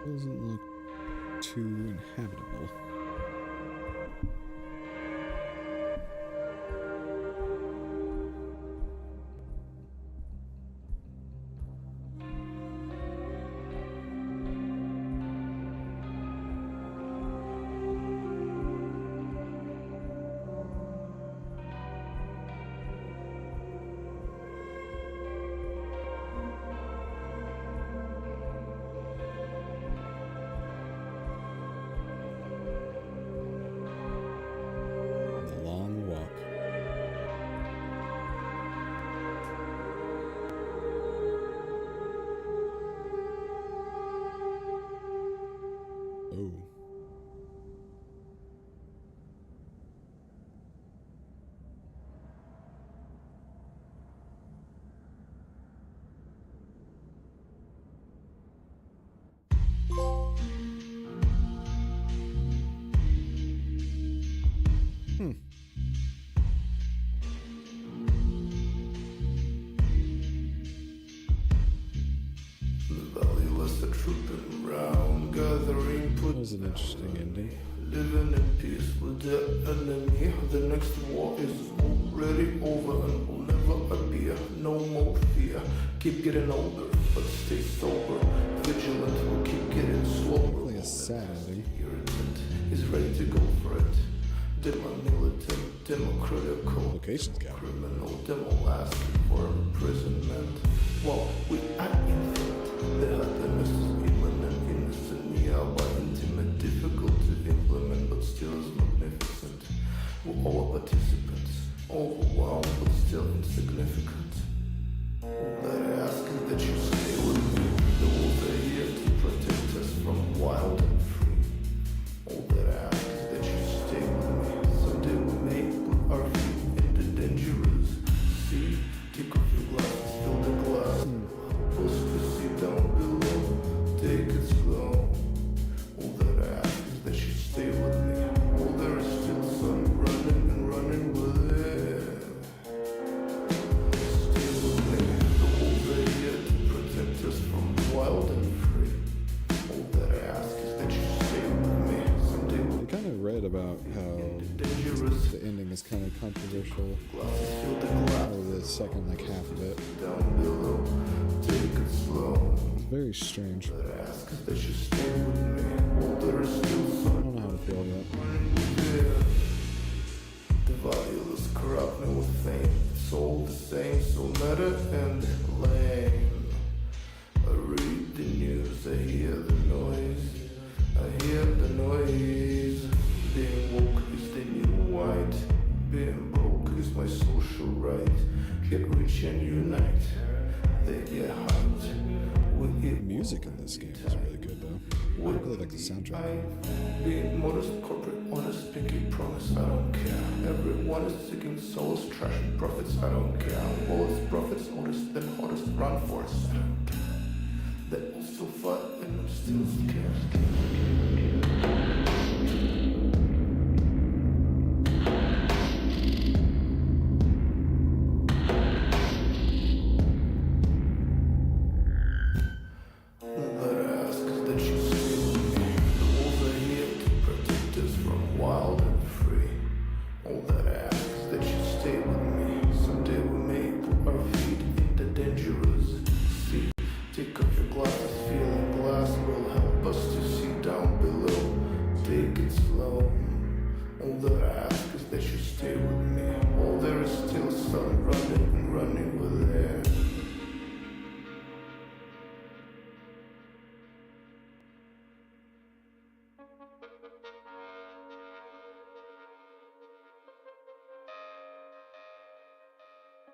Speaker 3: Doesn't look too inhabitable. The long walk. Oh.
Speaker 5: Valueless the trooping round, gathering
Speaker 3: That was an interesting ending.
Speaker 5: living in peace with the enemy. The next war is already over and will never appear. No more fear. Keep getting older, but stay sober. Vigilant will keep getting slower.
Speaker 3: Definitely a sad ending.
Speaker 5: Irritant is ready to go for it. Demo militant, democratical.
Speaker 3: Locations count.
Speaker 5: Criminal demo asking for imprisonment. Well, we are infinite. They had the message imminent, innocent, yeah, but intimate, difficult to implement, but still is magnificent. We're all participants, overwhelmed, but still insignificant. All that I ask is that you stay with me. The wolves are here to protect us from wild and free. All that I ask is that you stay with me. Someday we may put our feet in the dangerous sea. Take off your glasses, fill the glass. Push the seat down below. Take it slow. All that I ask is that you stay with me. Oh, there is still sun running and running with it. Stay with me. The wolves are here to protect us from the wild and free. All that I ask is that you stay with me. Someday
Speaker 3: I
Speaker 5: we'll
Speaker 3: kind of read about how
Speaker 5: dangerous.
Speaker 3: the ending is kind of controversial,
Speaker 5: Glasses, fill the glass.
Speaker 3: or the second like half of it.
Speaker 5: Down below. Take it slow.
Speaker 3: It's very strange.
Speaker 5: All that I ask is that you stay with me. Oh, there is still
Speaker 3: I
Speaker 5: sun.
Speaker 3: don't know how to feel yet.
Speaker 5: The valueless corrupt me with fame. It's all the same, so meta and lame. I read the news, I hear the noise. I hear the noise. Being woke is the new white. Being broke is my social right. Get rich and unite. They get hyped. We
Speaker 3: The
Speaker 5: get
Speaker 3: music in this game is really good though. I really like the soundtrack.
Speaker 5: being modest, corporate, honest, pinky promise, I don't care. Everyone is seeking souls, trash and profits, I don't care. All its profits, oldest and hottest, run for it, I don't care. They also fight and I'm still scared.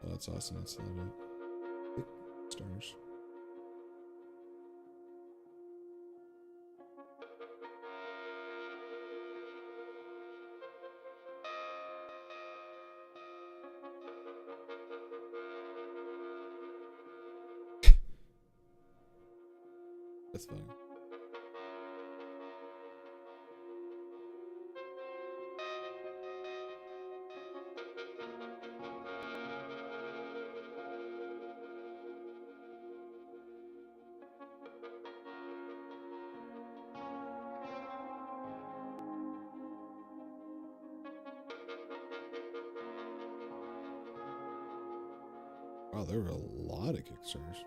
Speaker 1: Oh, that's awesome. That's a lot of Kickstarters. That's funny. Wow, there were a lot of Kickstarters.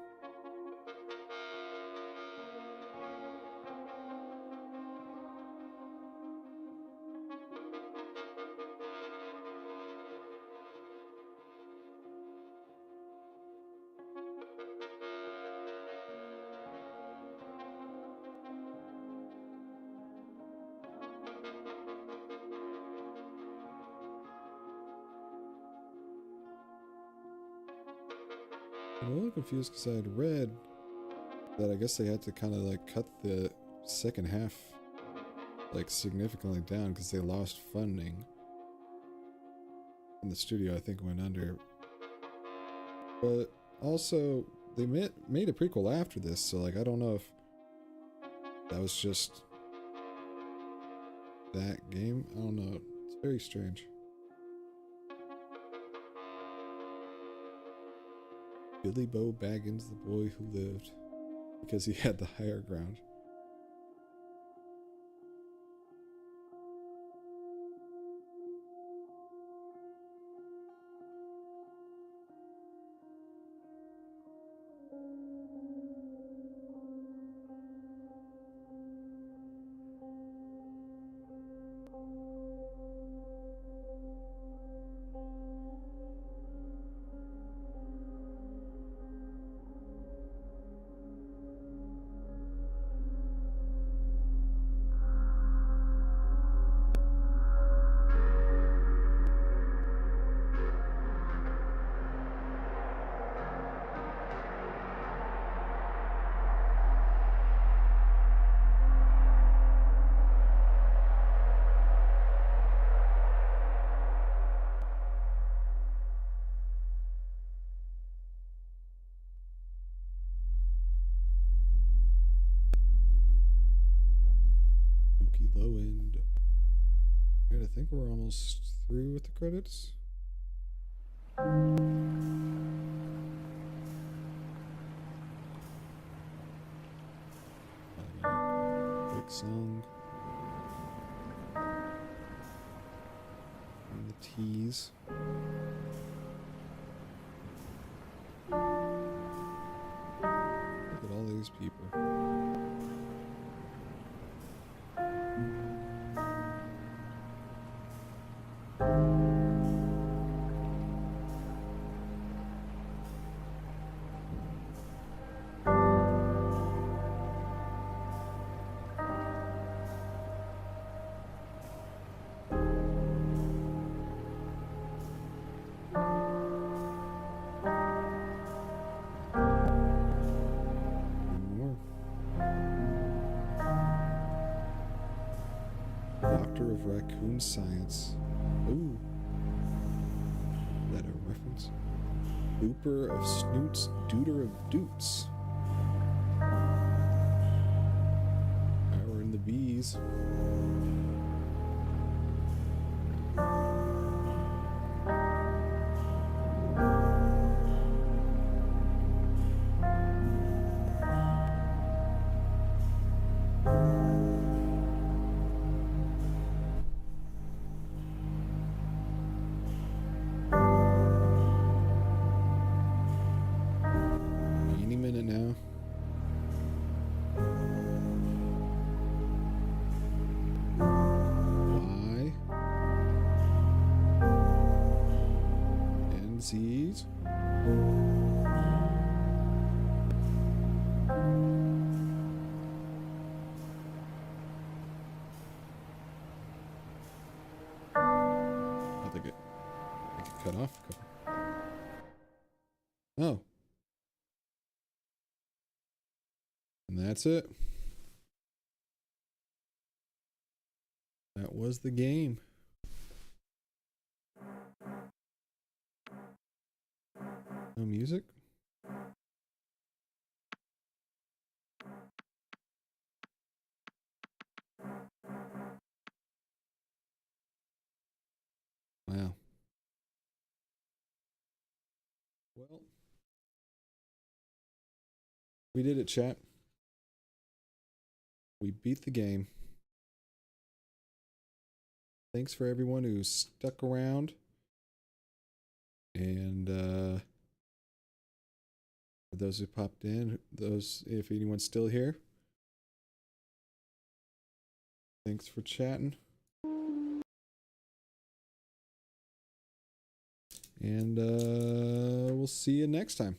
Speaker 1: I'm a little confused because I had read that I guess they had to kind of like cut the second half like significantly down because they lost funding. And the studio I think went under. But also they made a prequel after this, so like I don't know if that was just that game. I don't know. It's very strange. Billy Bo Baggins, the boy who lived, because he had the higher ground. Spooky low end. Alright, I think we're almost through with the credits. Quick song. And the tease. Look at all these people. More. Doctor of Raccoon Science. Ooh. Is that a reference? Looper of Snoots, Duder of Doots. Now we're in the bees. Any minute now. Y. And Z's. I think it cut off a couple. Oh. And that's it. That was the game. No music? Wow. Well, we did it, chat. We beat the game. Thanks for everyone who stuck around. And for those who popped in, those, if anyone's still here, thanks for chatting. And we'll see you next time.